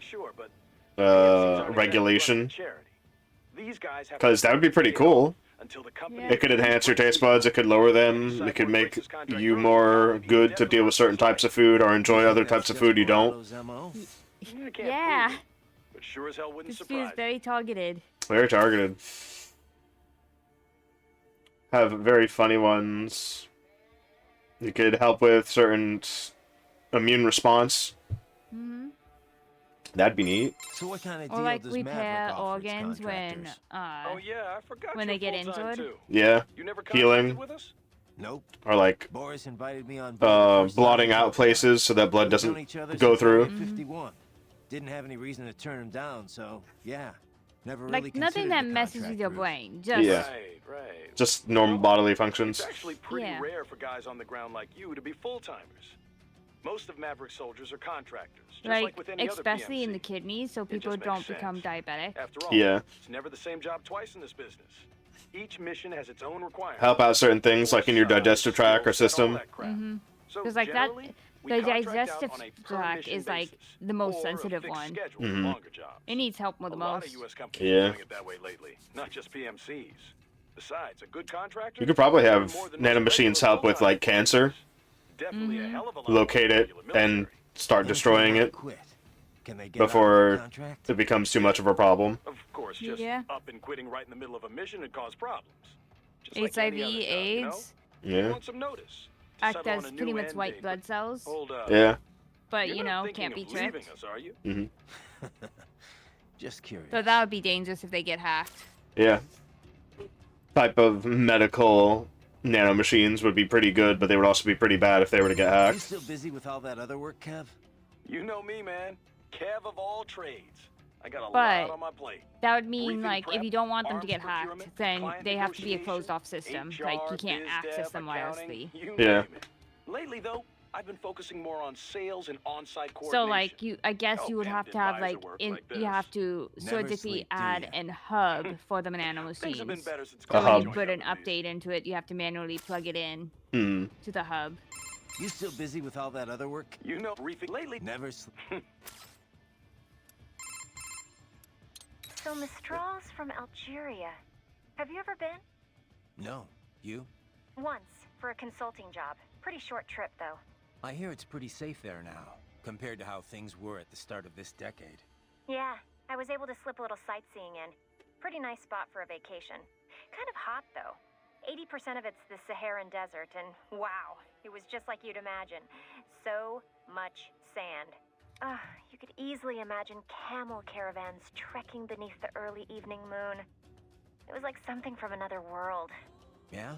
S1: regulation. Because that would be pretty cool. It could enhance your taste buds, it could lower them, it could make you more good to deal with certain types of food or enjoy other types of food you don't.
S2: Yeah.
S12: But sure as hell wouldn't
S2: This feels
S12: surprise.
S2: very targeted.
S1: Very targeted. Have very funny ones. You could help with certain immune response.
S2: Hmm.
S1: That'd be neat.
S5: So what kind of
S2: Or
S5: deal
S2: like
S5: does
S2: repair
S5: Maverick offer its
S2: organs when,
S5: contractors?
S12: Oh yeah, I forgot
S2: when
S12: you're
S2: they get
S12: full-time,
S2: injured.
S12: too.
S1: Yeah,
S12: You never
S1: healing.
S12: contracted with us?
S5: Nope.
S1: Or like
S5: Boris invited me on board
S1: blotting out places so that blood
S5: We've known
S1: doesn't
S5: each other
S1: go
S5: since
S1: through.
S5: 1951. Didn't have any reason to turn him down, so yeah. Never really
S2: Like nothing
S5: considered
S2: that
S5: the
S2: messes with
S5: contract
S2: your
S5: route.
S2: brain. Just
S1: Yeah. Just normal bodily functions.
S12: It's actually pretty
S2: Yeah.
S12: rare for guys on the ground like you to be full-timers. Most of Maverick soldiers are contractors, just
S2: like
S12: with any other
S2: especially in
S12: PMC.
S2: the kidneys, so
S12: It
S2: people
S12: just makes
S2: don't
S12: sense.
S2: become diabetic.
S12: After all,
S1: Yeah.
S12: it's never the same job twice in this business. Each mission has its own requirements.
S1: Help out certain things like in your digestive tract or system.
S2: Mm-hmm.
S12: So
S2: Because like that,
S12: generally, we
S2: the
S12: contract out
S2: digestive
S12: on a per
S2: tract
S12: mission
S2: is like
S12: basis,
S2: the most
S12: or a
S2: sensitive
S12: fixed
S2: one.
S12: schedule for
S1: Mhm.
S12: longer jobs.
S2: It needs help more the
S12: A lot
S2: most.
S12: of U.S. companies
S1: Yeah.
S12: are doing it that way lately, not just PMCs. Besides, a good contractor.
S1: You could probably
S12: can
S1: have
S12: earn more than most regular
S1: nanomachines help with like cancer.
S12: Definitely a hell of a lot
S1: Locate it and start destroying it
S5: Can they get out of the
S1: before
S5: contract?
S1: it becomes too much of a problem.
S12: Of course, just
S2: Yeah.
S12: up and quitting right in the middle of a mission would cause problems. Just like
S2: HIV,
S12: any other job, you know?
S2: AIDS,
S12: You
S1: Yeah.
S12: want some notice. to
S2: act
S12: settle on
S2: as
S12: a new
S2: pretty much
S12: end
S2: white
S12: date,
S2: blood cells.
S12: Hold up.
S1: Yeah.
S2: But
S12: You're
S2: you
S12: not
S2: know,
S12: thinking
S2: can't be
S12: of leaving
S2: tricked.
S12: us, are you?
S1: hmm
S5: Just curious.
S2: So that would be dangerous if they get hacked.
S1: Yeah. Type of medical nanomachines would be pretty good, but they would also be pretty bad if they were to get
S5: You
S1: hacked.
S5: still busy with all that other work, Kev?
S12: You know me, man. Kev of all trades. I got a
S2: But
S12: lot on my plate.
S2: that would mean
S12: Briefing
S2: like
S12: prep,
S2: if you don't want them to
S12: arms
S2: get hacked,
S12: procurement,
S2: then
S12: client
S2: they have to be a
S12: negotiation,
S2: closed-off system.
S12: HR,
S2: Like you can't
S12: biz
S2: access
S12: dev,
S2: them
S12: accounting,
S2: wirelessly.
S12: you
S1: Yeah.
S12: name it. Lately, though, I've been focusing more on sales and on-site
S2: So
S12: coordination.
S2: like I guess you would have to have like you have to surgically
S5: sleep, do
S2: add
S5: ya?
S2: an hub for the nano
S12: Things have been
S2: machines.
S12: better since
S1: A
S2: So when you
S1: hub.
S2: put an update into it, you have to manually plug it in
S1: Hmm.
S2: to the hub.
S5: You still busy with all that other work?
S12: You know, briefing lately.
S5: Never sleep.
S6: So Mistral's from Algeria. Have you ever been?
S5: No. You?
S6: Once, for a consulting job. Pretty short trip, though.
S5: I hear it's pretty safe there now, compared to how things were at the start of this decade.
S6: Yeah, I was able to slip a little sightseeing in. Pretty nice spot for a vacation. Kind of hot, though. 80% of it's the Saharan desert, and wow, it was just like you'd imagine. So much sand. You could easily imagine camel caravans trekking beneath the early evening moon. It was like something from another world.
S5: Yeah?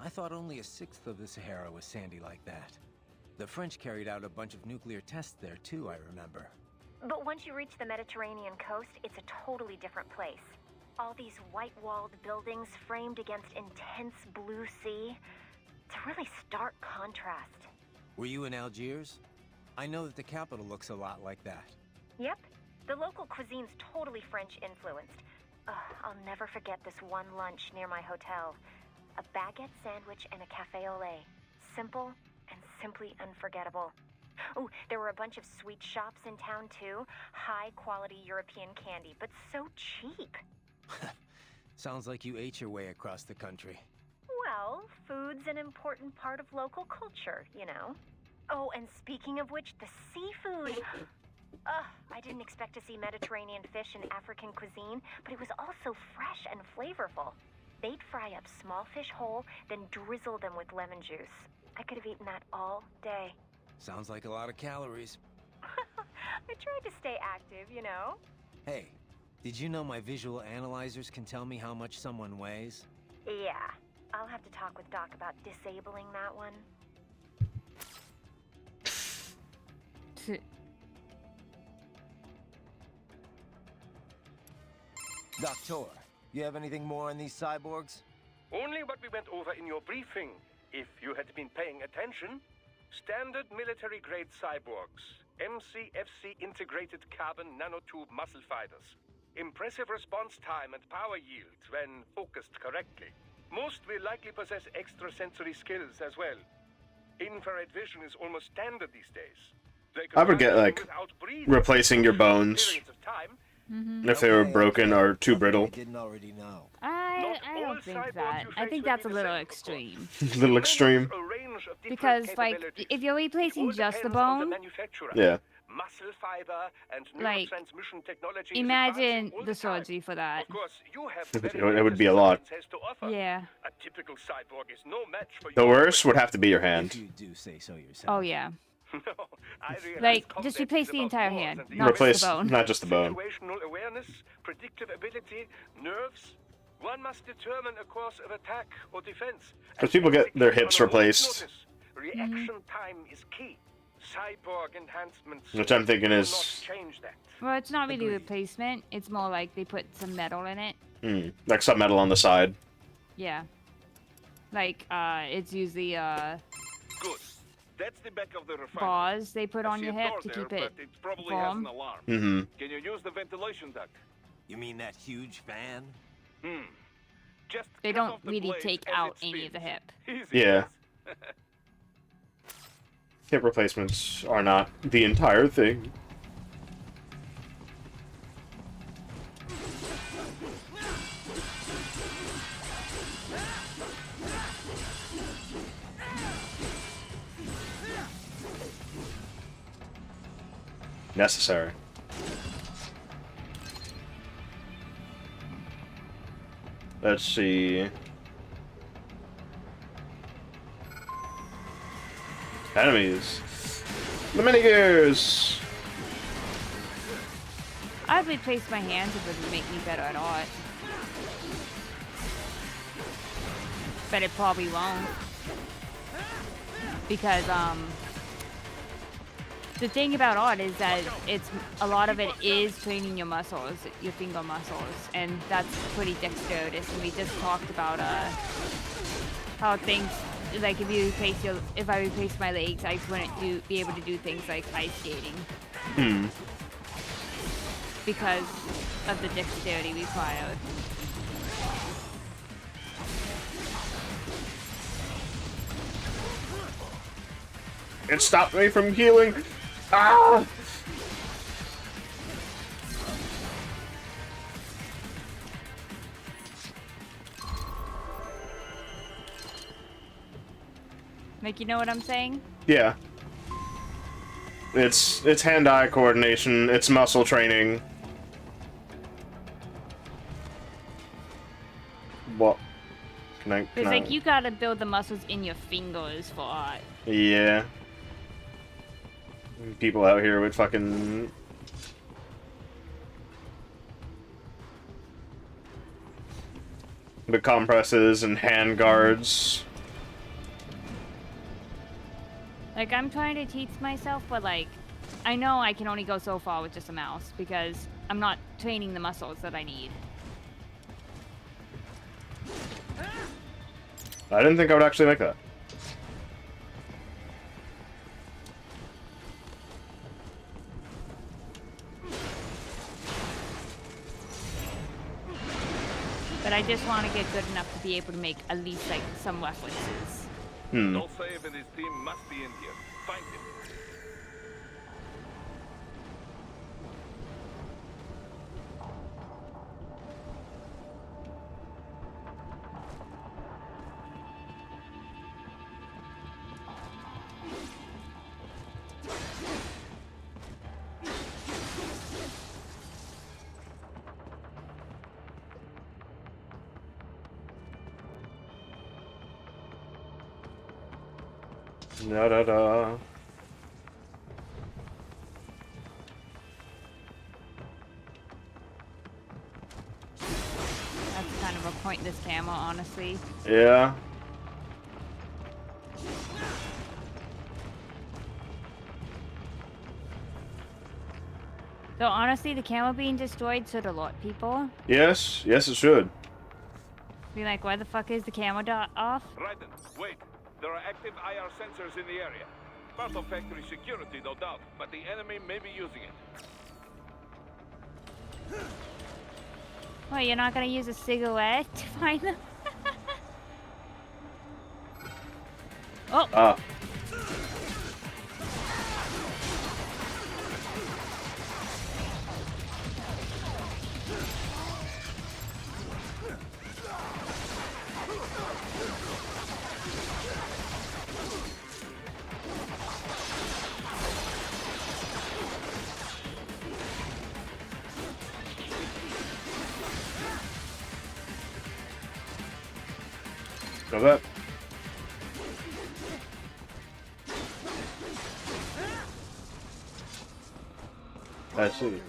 S5: I thought only a sixth of the Sahara was sandy like that. The French carried out a bunch of nuclear tests there too, I remember.
S6: But once you reach the Mediterranean coast, it's a totally different place. All these white-walled buildings framed against intense blue sea. It's a really stark contrast.
S5: Were you in Algiers? I know that the capital looks a lot like that.
S6: Yep. The local cuisine's totally French-influenced. I'll never forget this one lunch near my hotel. A baguette sandwich and a café au lait. Simple and simply unforgettable. Oh, there were a bunch of sweet shops in town too. High-quality European candy, but so cheap.
S5: Sounds like you ate your way across the country.
S6: Well, food's an important part of local culture, you know. Oh, and speaking of which, the seafood. I didn't expect to see Mediterranean fish in African cuisine, but it was also fresh and flavorful. They'd fry up small fish whole, then drizzle them with lemon juice. I could have eaten that all day.
S5: Sounds like a lot of calories.
S6: I tried to stay active, you know.
S5: Hey, did you know my visual analyzers can tell me how much someone weighs?
S6: Yeah, I'll have to talk with Doc about disabling that one.
S5: Doctor, you have anything more on these cyborgs?
S13: Only what we went over in your briefing, if you had been paying attention. Standard military-grade cyborgs. MCFC integrated carbon nanotube muscle fibers. Impressive response time and power yield when focused correctly. Most will likely possess extrasensory skills as well. Infrared vision is almost standard these days.
S1: I would get, like, replacing your bones if they were broken or too brittle.
S2: I don't think that. I think that's a little extreme.
S1: A little extreme.
S2: Because, like, if you're replacing just the bone,
S1: yeah.
S13: Muscle fiber and
S2: like,
S13: neurotransmission technology
S2: imagine the surgery for that.
S13: Of course, you have
S1: It would be a lot.
S2: Yeah.
S13: A typical cyborg is no match for
S1: The worst would have to be your hand.
S5: You do say so yourself.
S2: Oh, yeah.
S13: No, I realize
S2: Like,
S13: concept
S2: just replace
S13: is
S2: the
S13: about
S2: entire
S13: more
S2: hand,
S13: than
S2: not
S1: Replace,
S2: just the bone.
S1: not just the bone.
S13: Situational awareness, predictive ability, nerves. One must determine a course of attack or defense.
S1: Because people get their hips replaced.
S13: Reaction time is key. Cyborg enhancements.
S1: Which I'm thinking
S13: will
S1: is...
S13: not change that.
S2: Well, it's not really replacement. It's more like they put some metal in it.
S1: like some metal on the side.
S2: Yeah. Like, it's usually,
S13: Good. That's the back of the refinery.
S2: bars they put
S13: I
S2: on
S13: see
S2: your
S13: a
S2: hip
S13: door
S2: to
S13: there,
S2: keep it
S13: but it probably has an
S2: warm.
S13: alarm.
S1: Mm-hmm.
S13: Can you use the ventilation duct?
S5: You mean that huge fan?
S13: Just
S2: They
S13: cut
S2: don't
S13: off the
S2: really
S13: blades
S2: take
S13: as
S2: out
S13: it
S2: any of the
S13: spins.
S2: hip.
S13: Easy,
S1: Yeah.
S13: yes.
S1: Hip replacements are not the entire thing. Necessary. Let's see. Enemies. The minigears!
S2: I'd replace my hands if it would make me better at art. But it probably won't. Because, the thing about art is that it's a lot of it is training your muscles, your finger muscles, and that's pretty dexterous. And we just talked about how things like if I replace my legs, I wouldn't be able to do things like ice skating because of the dexterity required.
S1: It stopped me from healing. Ah!
S2: Like, you know what I'm saying?
S1: Yeah. It's hand-eye coordination, it's muscle training. What?
S2: Because, like, you gotta build the muscles in your fingers for art.
S1: Yeah. People out here with fucking... the compresses and hand guards.
S2: Like, I'm trying to teach myself, but, like, I know I can only go so far with just a mouse because I'm not training the muscles that I need.
S1: I didn't think I would actually make that.
S2: But I just want to get good enough to be able to make at least, like, some references.
S8: No save in his team must be in here. Find him.
S1: Da-da-da.
S2: That's kind of a pointless camera, honestly.
S1: Yeah.
S2: So honestly, the camera being destroyed should alert people.
S1: Yes, yes it should.
S2: Be like, why the fuck is the camera off?
S8: Raiden, wait. There are active IR sensors in the area. Part of factory security, no doubt, but the enemy may be using it.
S2: Well, you're not gonna use a cigarette to find them? Oh!
S1: Ah. Go that. I see.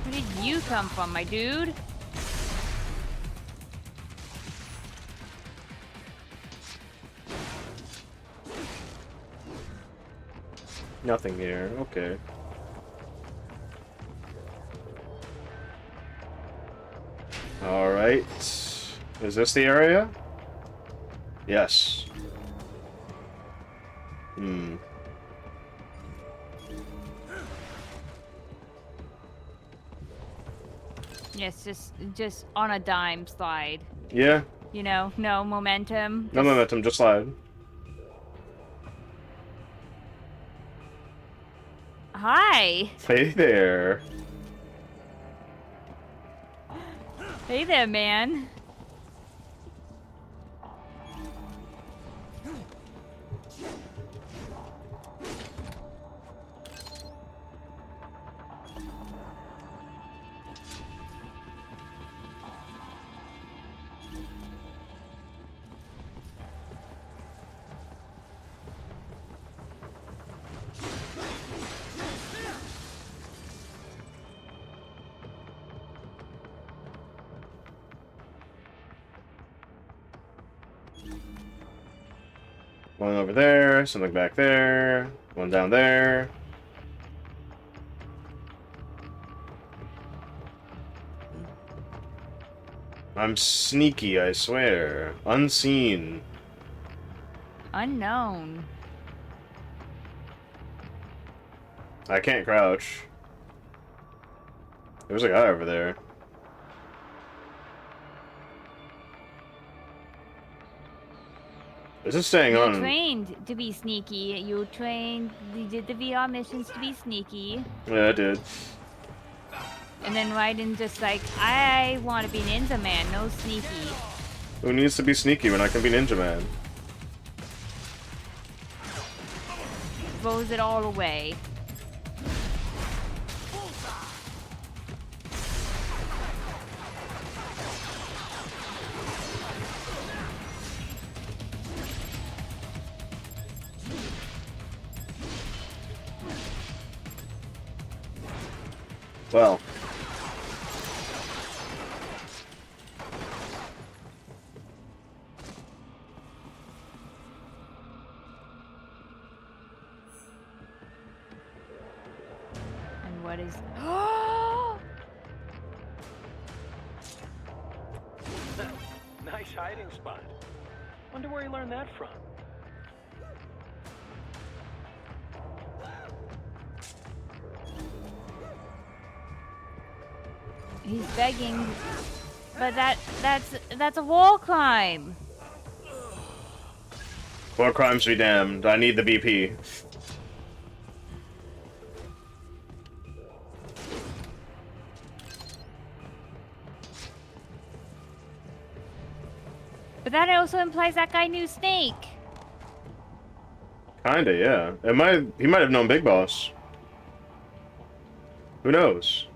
S2: Where did you come from, my dude?
S1: Nothing here. Okay. Alright. Is this the area? Yes. Hmm.
S2: Yes, just on a dime slide.
S1: Yeah.
S2: You know, no momentum.
S1: No momentum, just slide.
S2: Hi.
S1: Hey there.
S2: Hey there, man.
S1: One over there, something back there, one down there. I'm sneaky, I swear. Unseen.
S2: Unknown.
S1: I can't crouch. There's a guy over there. This is staying
S2: You
S1: on.
S2: trained to be sneaky. You did the VR missions to be sneaky.
S1: Yeah, I did.
S2: And then Raiden just like, I want to be Ninja Man, no sneaky.
S1: Who needs to be sneaky when I can be Ninja Man?
S2: Throws it all away.
S1: Well.
S2: And what is...
S12: Nice hiding spot. Wonder where he learned that from.
S2: He's begging, but that's a war crime.
S1: War crimes be damned. I need the BP.
S2: But that also implies that guy knew Snake.
S1: Kinda, yeah. He might have known Big Boss. Who knows?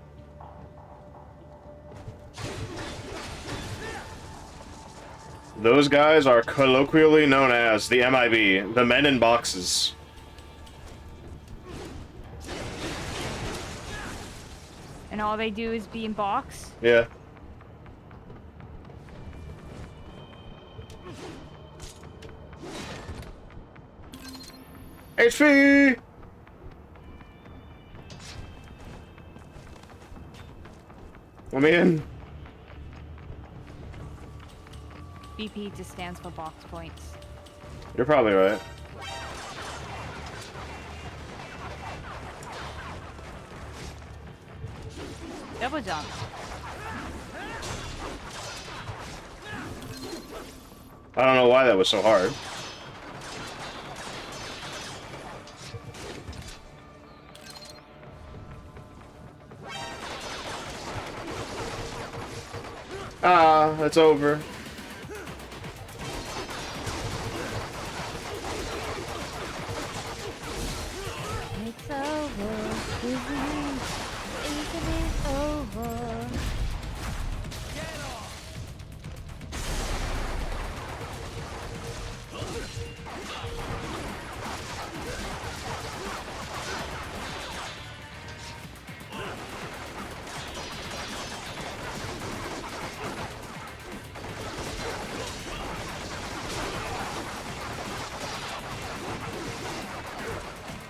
S1: Those guys are colloquially known as the MIB, the Men in Boxes.
S2: And all they do is be in box?
S1: Yeah. HP! Let me in.
S2: BP just stands for box points.
S1: You're probably right.
S2: Double jump.
S1: I don't know why that was so hard. Ah, it's over.
S2: It's over. Isn't it over?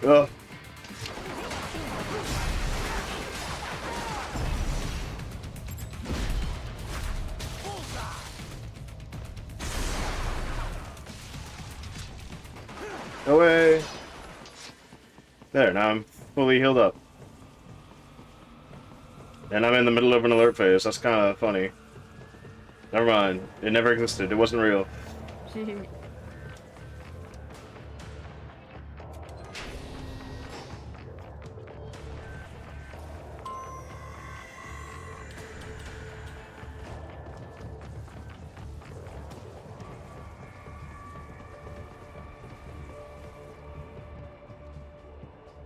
S1: Ugh. No way. There, now I'm fully healed up. And I'm in the middle of an alert phase. That's kind of funny. Never mind. It never existed. It wasn't real.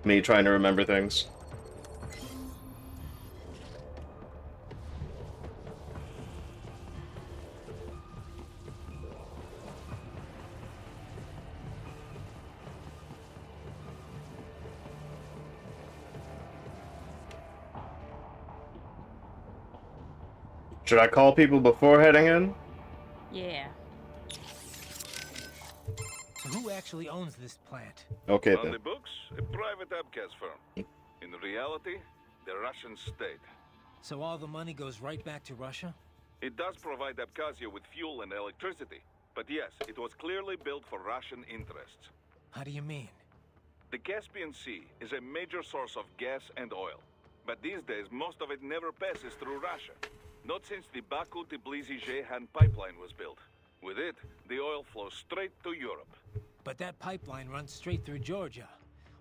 S1: Me trying to remember things. Should I call people before heading in?
S2: Yeah.
S5: So who actually owns this plant?
S1: Okay,
S8: On
S1: then.
S8: the books, a private abgas firm. In reality, the Russian state.
S5: So all the money goes right back to Russia?
S8: It does provide Abkhazia with fuel and electricity. But yes, it was clearly built for Russian interests.
S5: How do you mean?
S8: The Caspian Sea is a major source of gas and oil. But these days, most of it never passes through Russia. Not since the Baku-Tbilisi-Ceyhan pipeline was built. With it, the oil flows straight to Europe.
S5: But that pipeline runs straight through Georgia.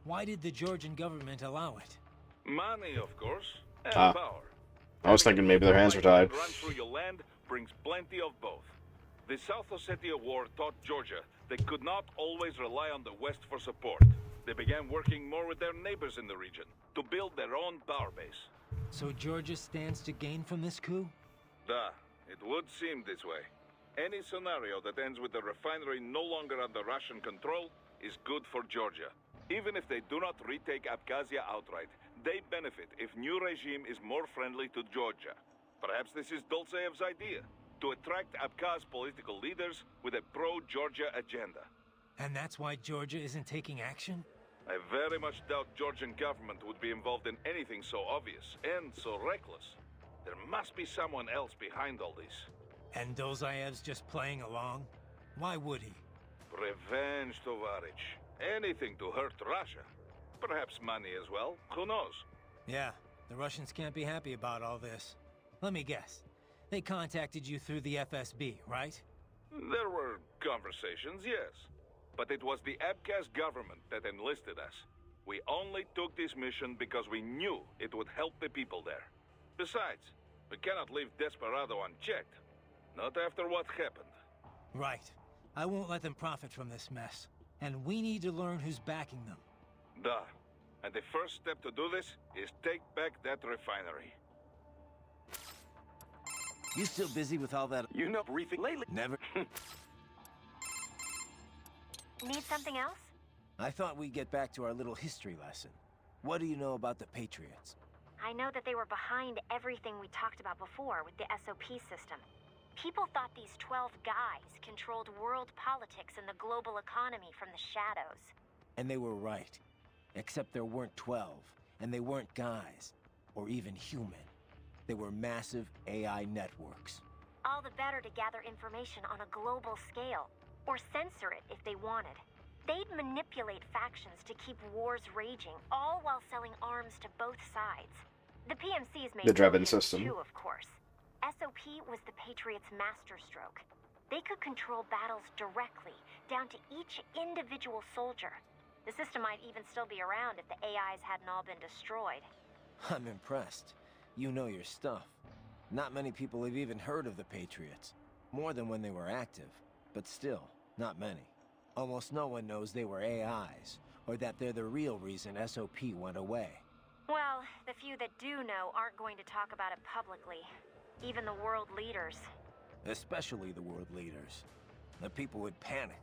S5: Why did the Georgian government allow it?
S8: Money, of course, and power.
S1: I was thinking maybe their hands were tied.
S8: Run through your land brings plenty of both. The South Ossetia War taught Georgia they could not always rely on the West for support. They began working more with their neighbors in the region to build their own power base.
S5: So Georgia stands to gain from this coup?
S8: Duh, it would seem this way. Any scenario that ends with the refinery no longer under Russian control is good for Georgia. Even if they do not retake Abkhazia outright, they benefit if new regime is more friendly to Georgia. Perhaps this is Dolzaev's idea, to attract Abkhaz political leaders with a pro-Georgia agenda.
S5: And that's why Georgia isn't taking action?
S8: I very much doubt Georgian government would be involved in anything so obvious and so reckless. There must be someone else behind all this.
S5: And Dolzaev's just playing along? Why would he?
S8: Revenge, Tovarich. Anything to hurt Russia. Perhaps money as well. Who knows?
S5: Yeah, the Russians can't be happy about all this. Let me guess. They contacted you through the FSB, right?
S8: There were conversations, yes. But it was the Abkhaz government that enlisted us. We only took this mission because we knew it would help the people there. Besides, we cannot leave Desperado unchecked. Not after what happened.
S5: Right. I won't let them profit from this mess. And we need to learn who's backing them.
S8: Duh. And the first step to do this is take back that refinery.
S15: You still busy with all that?
S14: You know, briefing lately.
S15: Never.
S6: Need something else?
S15: I thought we'd get back to our little history lesson. What do you know about the Patriots?
S6: I know that they were behind everything we talked about before with the SOP system. People thought these 12 guys controlled world politics and the global economy from the shadows.
S15: And they were right. Except there weren't 12, and they weren't guys, or even human. They were massive AI networks.
S6: All the better to gather information on a global scale, or censor it if they wanted. They'd manipulate factions to keep wars raging, all while selling arms to both sides. The PMCs made
S1: The Drebin
S6: billions
S1: system.
S6: too, of course. SOP was the Patriots' masterstroke. They could control battles directly, down to each individual soldier. The system might even still be around if the AIs hadn't all been destroyed.
S15: I'm impressed. You know your stuff. Not many people have even heard of the Patriots. More than when they were active. But still, not many. Almost no one knows they were AIs, or that they're the real reason SOP went away.
S6: Well, the few that do know aren't going to talk about it publicly. Even the world leaders.
S15: Especially the world leaders. The people would panic,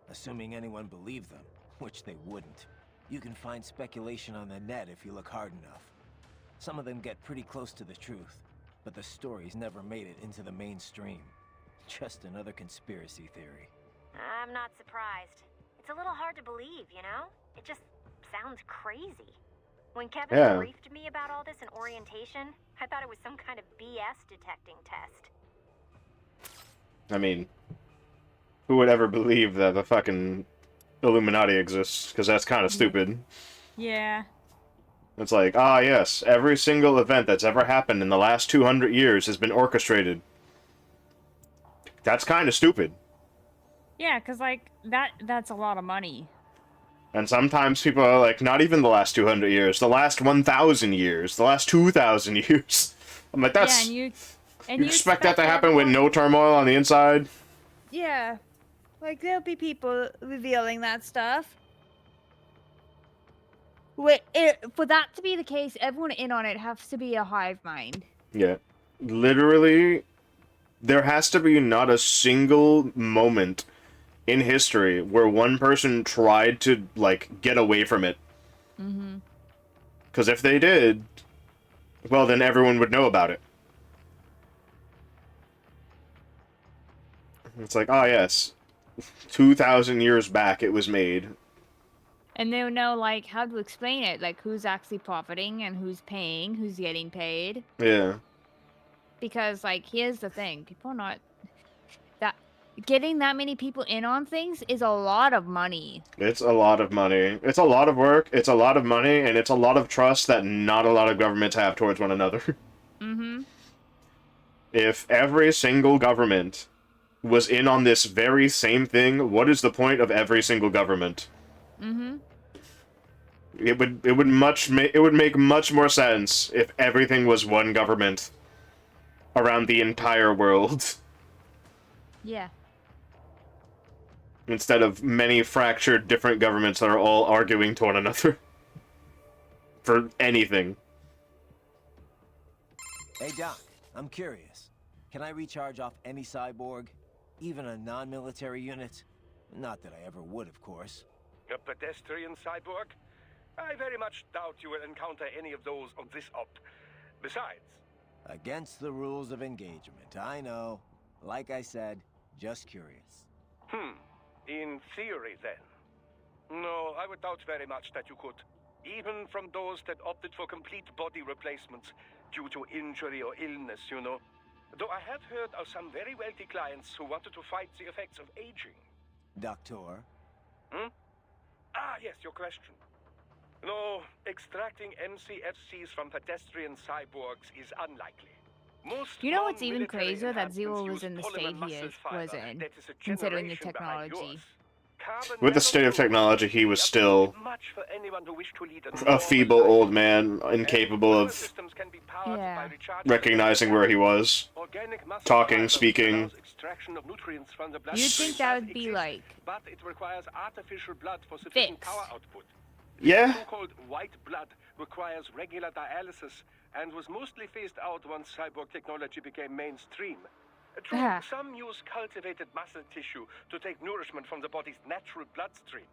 S15: assuming anyone believed them, which they wouldn't. You can find speculation on the net if you look hard enough. Some of them get pretty close to the truth, but the stories never made it into the mainstream. Just another conspiracy theory.
S6: I'm not surprised. It's a little hard to believe, you know? It just sounds crazy. When Kevin briefed me about all this in orientation, I thought it was some kind of BS detecting test.
S1: I mean, who would ever believe that the fucking Illuminati exists? Because that's kind of stupid.
S2: Yeah.
S1: It's like, ah, yes, every single event that's ever happened in the last 200 years has been orchestrated. That's kind of stupid.
S2: Yeah, because, like, that's a lot of money.
S1: And sometimes people are like, not even the last 200 years, the last 1,000 years, the last 2,000 years. I'm like, that's...
S2: Yeah,
S1: you expect that to happen with no turmoil on the inside?
S2: Yeah. Like, there'll be people revealing that stuff. Wait, for that to be the case, everyone in on it has to be a hive mind.
S1: Yeah. Literally, there has to be not a single moment in history where one person tried to, like, get away from it.
S2: Mm-hmm.
S1: Because if they did, well, then everyone would know about it. It's like, oh yes, 2,000 years back it was made.
S2: And they'll know, like, how to explain it. Like, who's actually profiting and who's paying, who's getting paid.
S1: Yeah.
S2: Because, like, here's the thing. People are not... Getting that many people in on things is a lot of money.
S1: It's a lot of money. It's a lot of work, it's a lot of money, and it's a lot of trust that not a lot of governments have towards one another.
S2: Mm-hmm.
S1: If every single government was in on this very same thing, what is the point of every single government?
S2: Mm-hmm.
S1: It would make much more sense if everything was one government around the entire world.
S2: Yeah.
S1: instead of many fractured different governments that are all arguing to one another for anything.
S15: Hey Doc, I'm curious. Can I recharge off any cyborg? Even a non-military unit? Not that I ever would, of course.
S13: A pedestrian cyborg? I very much doubt you will encounter any of those on this op. Besides...
S15: Against the rules of engagement, I know. Like I said, just curious.
S13: In theory, then. No, I would doubt very much that you could. Even from those that opted for complete body replacements due to injury or illness, you know. Though I have heard of some very wealthy clients who wanted to fight the effects of aging.
S15: Doctor?
S13: Ah, yes, your question. No, extracting MCFCs from pedestrian cyborgs is unlikely. Most
S2: You know what's even
S13: non-military
S2: crazier? That Zero
S13: enhancements
S2: was in the
S13: use
S2: state
S13: polymer
S2: he
S13: muscle
S2: was
S13: fiber
S2: in,
S13: that is a
S2: considering the
S13: generation behind
S2: technology.
S13: yours. Carbon
S1: With the state of
S13: nanotubes
S1: technology, he was still
S13: much for anyone who wished to lead a
S1: a
S13: normal
S1: feeble
S13: life.
S1: old man, incapable
S13: Power
S1: of
S13: systems can be powered by rechargeable
S1: recognizing where he was,
S13: organic muscle
S1: talking,
S13: fiber, which
S1: speaking.
S13: allows extraction of nutrients from the blood.
S2: You'd think that would be like
S13: But it requires artificial blood for sufficient
S2: fixed.
S13: power output.
S1: Yeah.
S13: So-called white blood requires regular dialysis and was mostly phased out once cyborg technology became mainstream. True, some use cultivated muscle tissue to take nourishment from the body's natural bloodstream.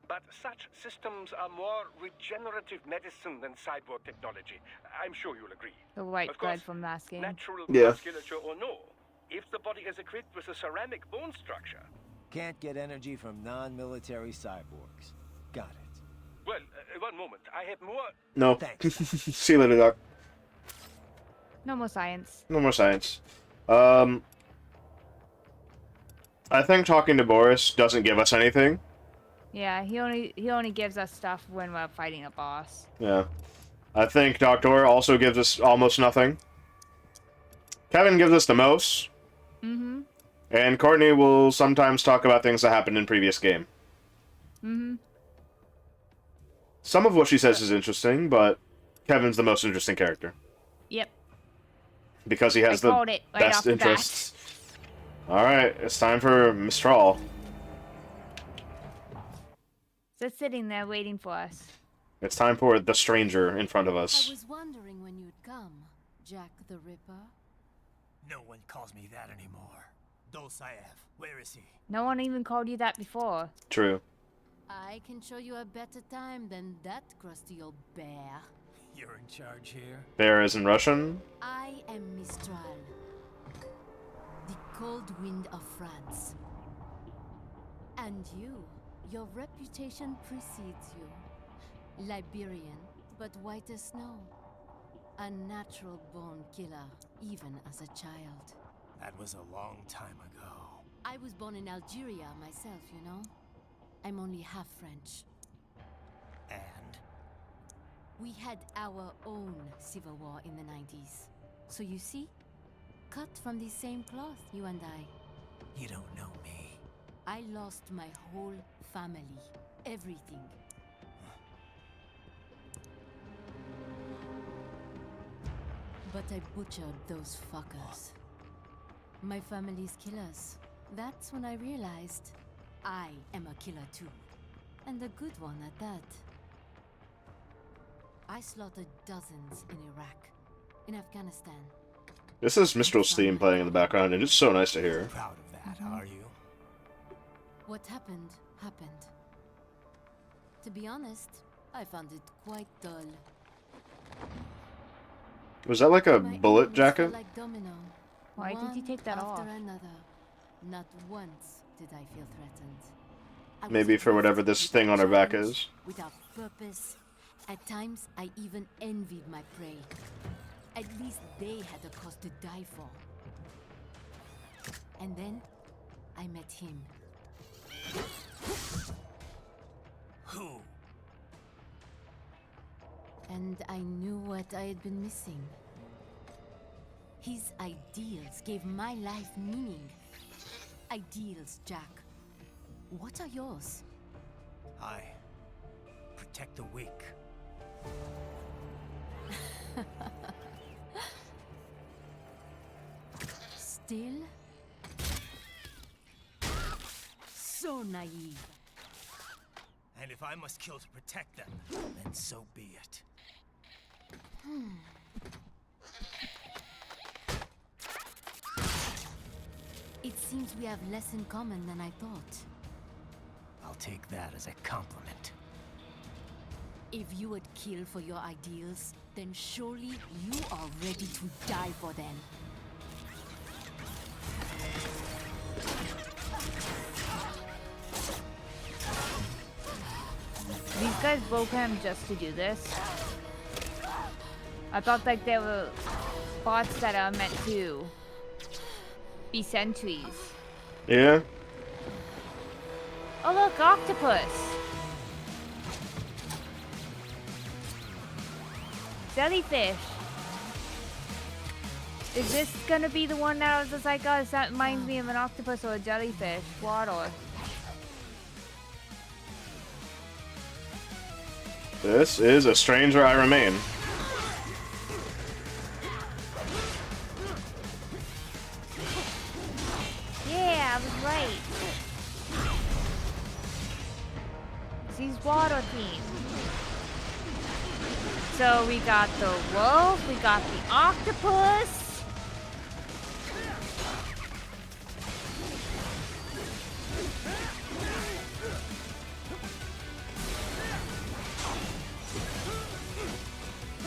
S13: But such systems are more regenerative medicine than cyborg technology. I'm sure you'll agree.
S2: The white
S13: Of course,
S2: blood from last game.
S13: Natural
S1: Yeah.
S13: musculature or no, if the body is equipped with a ceramic bone structure.
S15: Can't get energy from non-military cyborgs. Got it.
S13: Well, one moment. I have more...
S1: No. See you later, Doc.
S2: No more science.
S1: No more science. I think talking to Boris doesn't give us anything.
S2: Yeah, he only gives us stuff when we're fighting a boss.
S1: Yeah. I think Doctor also gives us almost nothing. Kevin gives us the most.
S2: Mm-hmm.
S1: And Courtney will sometimes talk about things that happened in previous game.
S2: Mm-hmm.
S1: Some of what she says is interesting, but Kevin's the most interesting character.
S2: Yep.
S1: Because he has the
S2: called it right
S1: best
S2: off the bat.
S1: interests. Alright, it's time for Mistral.
S2: Just sitting there waiting for us.
S1: It's time for the stranger in front of
S16: I
S1: us.
S16: was wondering when you'd come, Jack the Ripper.
S5: No one calls me that anymore. Dosaev, where is he?
S2: No one even called you that before.
S1: True.
S16: I can show you a better time than that crusty old bear.
S5: You're in charge here?
S1: Bear is in Russian.
S16: I am Mistral, the cold wind of France. And you, your reputation precedes you. Liberian, but white as snow. A natural-born killer, even as a child.
S5: That was a long time ago.
S16: I was born in Algeria myself, you know. I'm only half French.
S5: And?
S16: We had our own civil war in the 90s. So you see, cut from the same cloth, you and I.
S5: You don't know me.
S16: I lost my whole family. Everything. But I butchered those fuckers. My family's killers. That's when I realized I am a killer too. And a good one at that. I slaughtered dozens in Iraq, in Afghanistan.
S1: This is Mistral's theme playing in the background, and it's so nice to hear.
S5: Proud of that, are you?
S16: What happened, happened. To be honest, I found it quite dull.
S1: Was that like a
S16: My
S1: bullet
S16: enemies
S1: jacket?
S16: fell like domino.
S2: Why did you take that
S16: One
S2: off?
S16: after another. Not once did I feel threatened. I was
S1: Maybe for whatever
S16: adrift
S1: this thing on her
S16: without
S1: back is.
S16: challenge, without purpose. At times, I even envied my prey. At least they had a cause to die for. And then, I met him.
S5: Who?
S16: And I knew what I had been missing. His ideals gave my life meaning. Ideals, Jack. What are yours?
S5: I protect the weak.
S16: Still? So so naive.
S5: And if I must kill to protect them, then so be it.
S16: It seems we have less in common than I thought.
S5: I'll take that as a compliment.
S16: If you would kill for your ideals, then surely you are ready to die for them.
S2: These guys broke him just to do this. I thought like there were spots that are meant to be sentries.
S1: Yeah.
S2: Oh look, octopus! Jellyfish! Is this gonna be the one that I was just like, oh, that reminds me of an octopus or a jellyfish? Water.
S1: This is A Stranger I Remain.
S2: Yeah, I was right. These water themes. So we got the wolf, we got the octopus.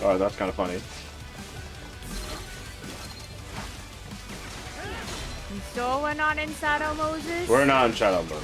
S1: Oh, that's kind of funny.
S2: You sure we're not in Shadow Moses?
S1: We're not in Shadow Mode.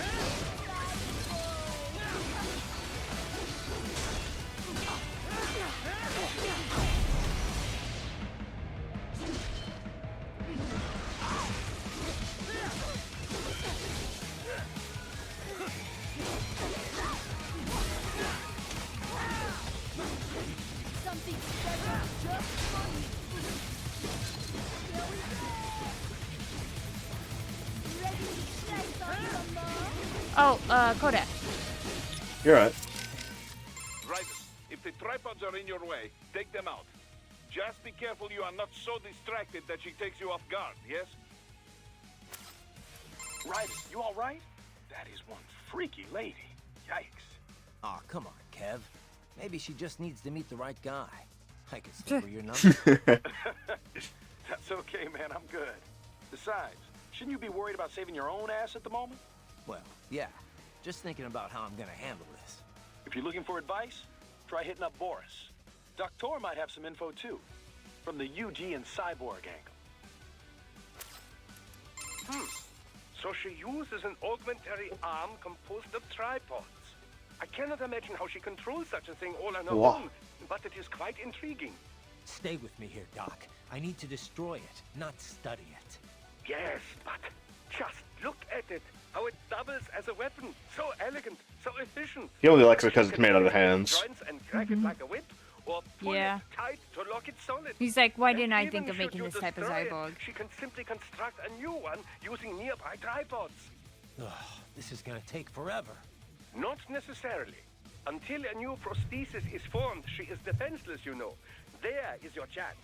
S2: Oh, Kodak.
S1: You're right.
S8: Right. If the tripods are in your way, take them out. Just be careful you are not so distracted that she takes you off guard, yes?
S12: Ryder, you all right? That is one freaky lady. Yikes.
S15: Aw, come on, Kev. Maybe she just needs to meet the right guy. I could stay for your number.
S12: That's okay, man. I'm good. Besides, shouldn't you be worried about saving your own ass at the moment?
S15: Well, yeah. Just thinking about how I'm gonna handle this.
S12: If you're looking for advice, try hitting up Boris. Doctor might have some info, too. From the UG and Cyborg angle.
S13: So she uses an augmentary arm composed of tripods. I cannot imagine how she controls such a thing all on her
S1: Wow.
S13: own, but it is quite intriguing.
S15: Stay with me here, Doc. I need to destroy it, not study it.
S13: Yes, but just look at it. How it doubles as a weapon. So elegant, so efficient.
S1: He only likes it because it's made out of hands.
S13: Joints and crack it like a whip, or pull
S2: Yeah.
S13: it tight to lock it solid.
S2: He's like, why
S13: And
S2: didn't I
S13: even
S2: think of
S13: should
S2: making
S13: you
S2: this type of
S13: destroy it,
S2: cyborg?
S13: She can simply construct a new one using nearby tripods.
S15: Ugh, this is gonna take forever.
S13: Not necessarily. Until a new prosthesis is formed, she is defenseless, you know. There is your chance.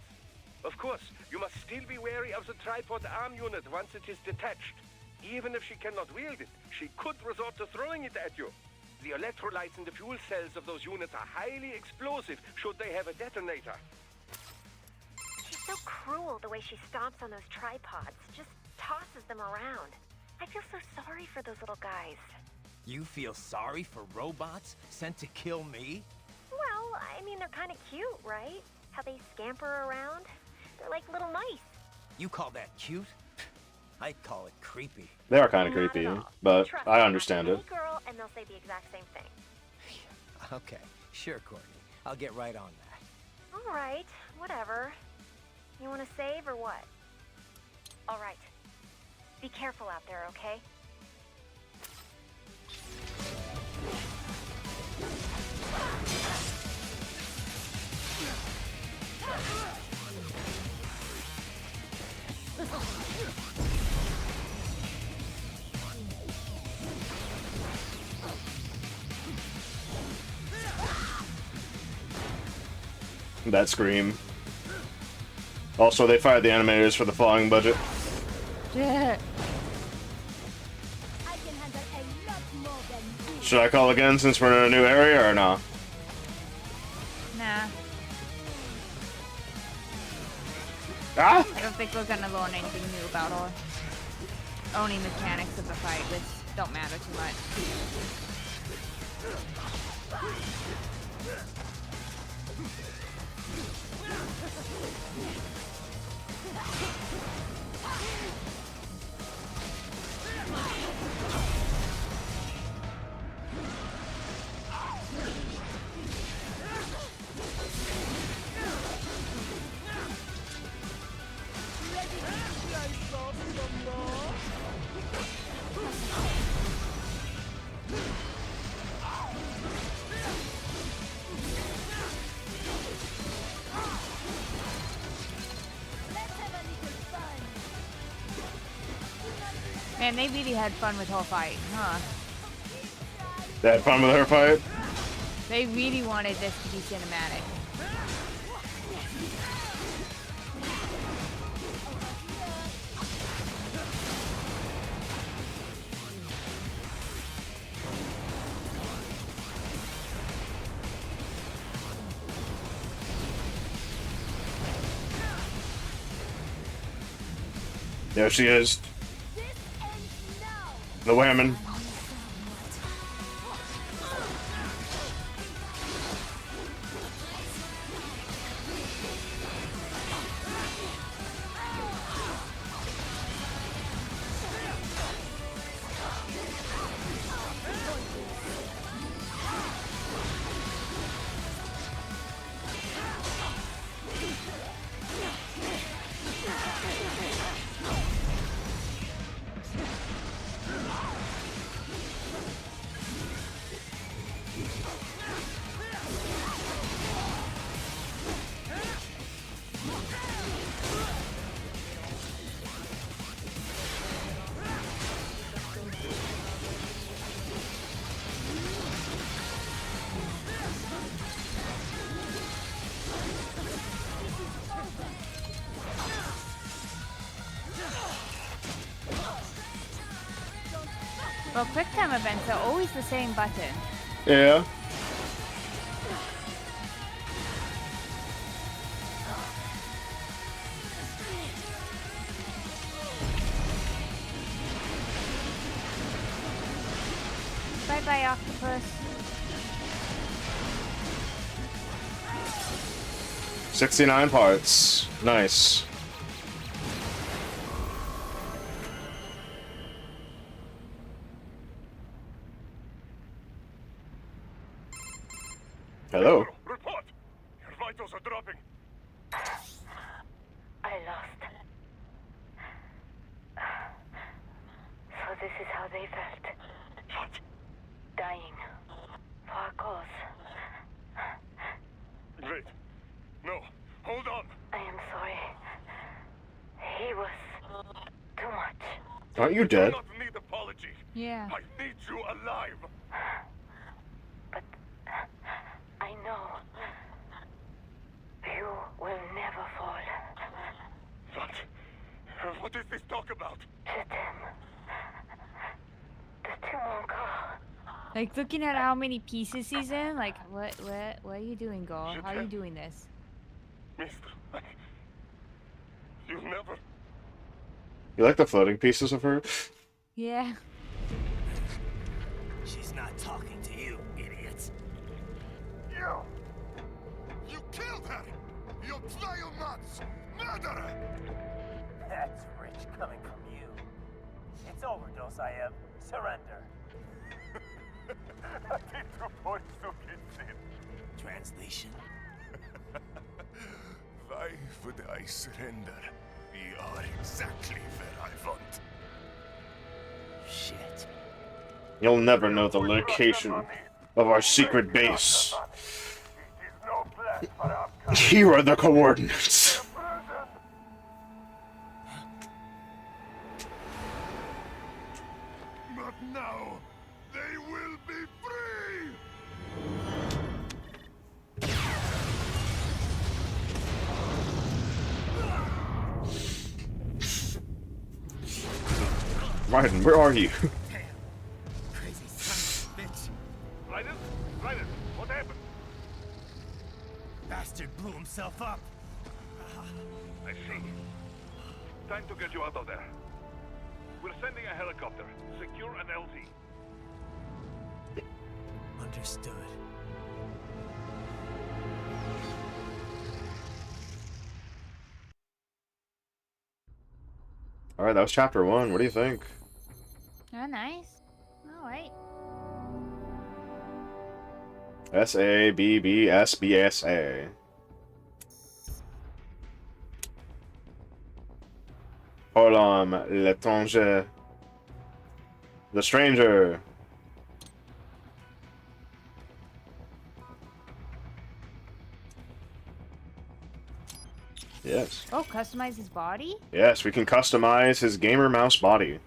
S13: Of course, you must still be wary of the tripod arm unit once it is detached. Even if she cannot wield it, she could resort to throwing it at you. The electrolytes in the fuel cells of those units are highly explosive should they have a detonator.
S6: She's so cruel the way she stomps on those tripods, just tosses them around. I feel so sorry for those little guys.
S15: You feel sorry for robots sent to kill me?
S6: Well, I mean, they're kind of cute, right? How they scamper around. They're like little mice.
S15: You call that cute? I'd call it creepy.
S1: They are kind of
S6: Not
S1: creepy,
S6: at all.
S1: but
S6: Trust
S1: I
S6: me,
S1: understand
S6: ask
S1: it.
S6: any girl, and they'll say the exact same thing.
S15: Okay, sure, Courtney. I'll get right on that.
S6: All right, whatever. You want to save or what? All right. Be careful out there, okay?
S1: That scream. Also, they fired the animators for the falling budget.
S2: Yeah.
S16: I can handle a lot
S1: Should I call again since we're in a new area or not?
S2: Nah.
S1: Ah!
S2: I don't think we're gonna learn anything new about our owning mechanics of the fight, which don't matter too much. Man, they really had fun with her fight, huh?
S1: They had fun with her fight?
S2: They really wanted this to be cinematic.
S1: There she is. The women.
S2: Well, quick time events are always the same button.
S1: Yeah.
S2: Bye-bye, octopus.
S1: 69 parts. Nice. Hello.
S7: Report! Your vitals are dropping.
S6: I lost. So this is how they felt.
S7: What?
S6: Dying. For a cause.
S7: Wait. No. Hold on.
S6: I am sorry. He was too much.
S1: Aren't you dead?
S7: Do not need apology.
S2: Yeah.
S7: I need you alive.
S6: But I know you will never fall.
S7: What? What is this talk about?
S6: The Tumonka.
S2: Like, looking at how many pieces he's in, like, what are you doing, girl? How are you doing this?
S7: Mister, you never...
S1: You like the floating pieces of her?
S2: Yeah.
S15: She's not talking to you, idiots.
S3: You killed her! You trial nuts! Murderer!
S17: That's rich coming from you. It's over, Dosiev. Surrender.
S15: Translation?
S3: Why would I surrender? We are exactly where I want.
S15: Shit.
S1: You'll never know the location of our secret base. Here are the coordinates.
S3: But now, they will be free!
S1: Raiden, where are you?
S15: Crazy son of a bitch.
S8: time to get you out of there. We're sending a helicopter. Secure an LZ.
S5: Understood.
S1: Alright, that was chapter 1. What do you think?
S2: Oh, nice. All right.
S1: S-A-B-B-S-B-S-A. Hold on, l'étranger. The stranger. Yes.
S2: Oh, customize his body?
S1: Yes, we can customize his gamer mouse body.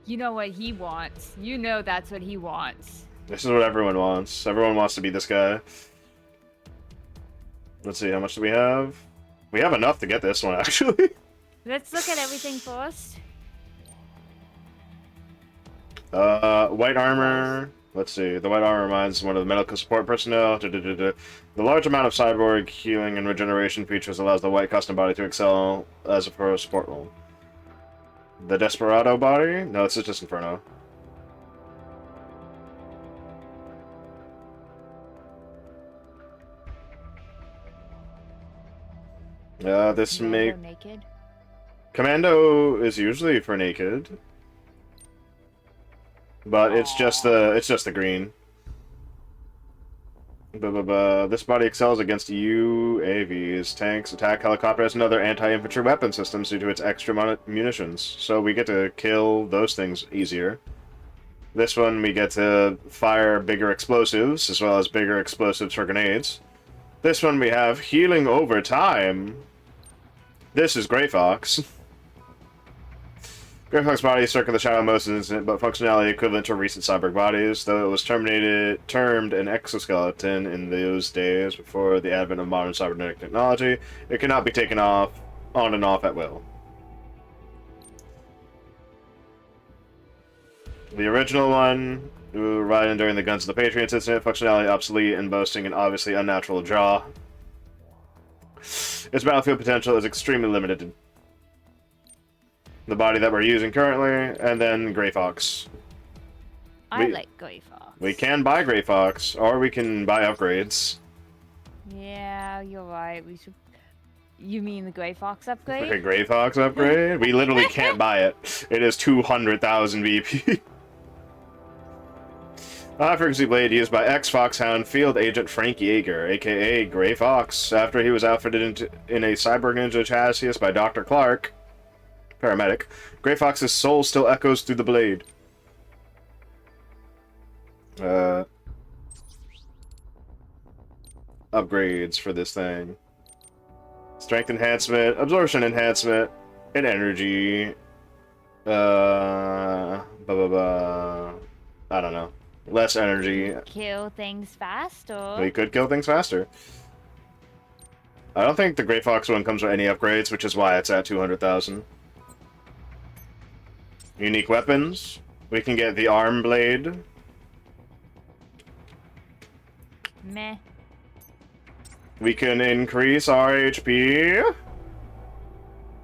S2: You know what he wants. You know that's what he wants.
S1: This is what everyone wants. Everyone wants to be this guy. Let's see, how much do we have? We have enough to get this one, actually.
S2: Let's look at everything first.
S1: White armor. Let's see. The white armor reminds one of the medical support personnel. The large amount of cyborg healing and regeneration features allows the white custom body to excel as a pro support role. The Desperado body? No, it's just Inferno. This make
S2: naked.
S1: Commando is usually for naked, but it's just the green. This body excels against UAVs, tanks, attack helicopters, and other anti-infantry weapon systems due to its extra munitions. So we get to kill those things easier. This one we get to fire bigger explosives, as well as bigger explosives for grenades. This one we have healing over time. This is Grey Fox. Grey Fox body is circa the shadow most incident, but functionality equivalent to recent cyborg bodies, though it was termed an exoskeleton in those days before the advent of modern cybernetic technology. It cannot be taken off, on and off at will. The original one, riding during the Guns of the Patriots incident, functionality obsolete and boasting an obviously unnatural jaw. Its battlefield potential is extremely limited. The body that we're using currently, and then Grey Fox.
S2: I like Grey Fox.
S1: We can buy Grey Fox, or we can buy upgrades.
S2: Yeah, you're right. We should. You mean the Grey Fox upgrade?
S1: Okay, Grey Fox upgrade? We literally can't buy it. It is 200,000 VP. High frequency blade used by ex-Foxhound field agent Frank Yeager, aka Grey Fox, after he was outfitted in a cyborg ninja chassis by Dr. Clark, paramedic. Grey Fox's soul still echoes through the blade. Upgrades for this thing. Strength enhancement, absorption enhancement, and energy. I don't know. Less energy.
S2: Kill things faster.
S1: We could kill things faster. I don't think the Grey Fox one comes with any upgrades, which is why it's at 200,000. Unique weapons. We can get the arm blade.
S2: Meh.
S1: We can increase our HP.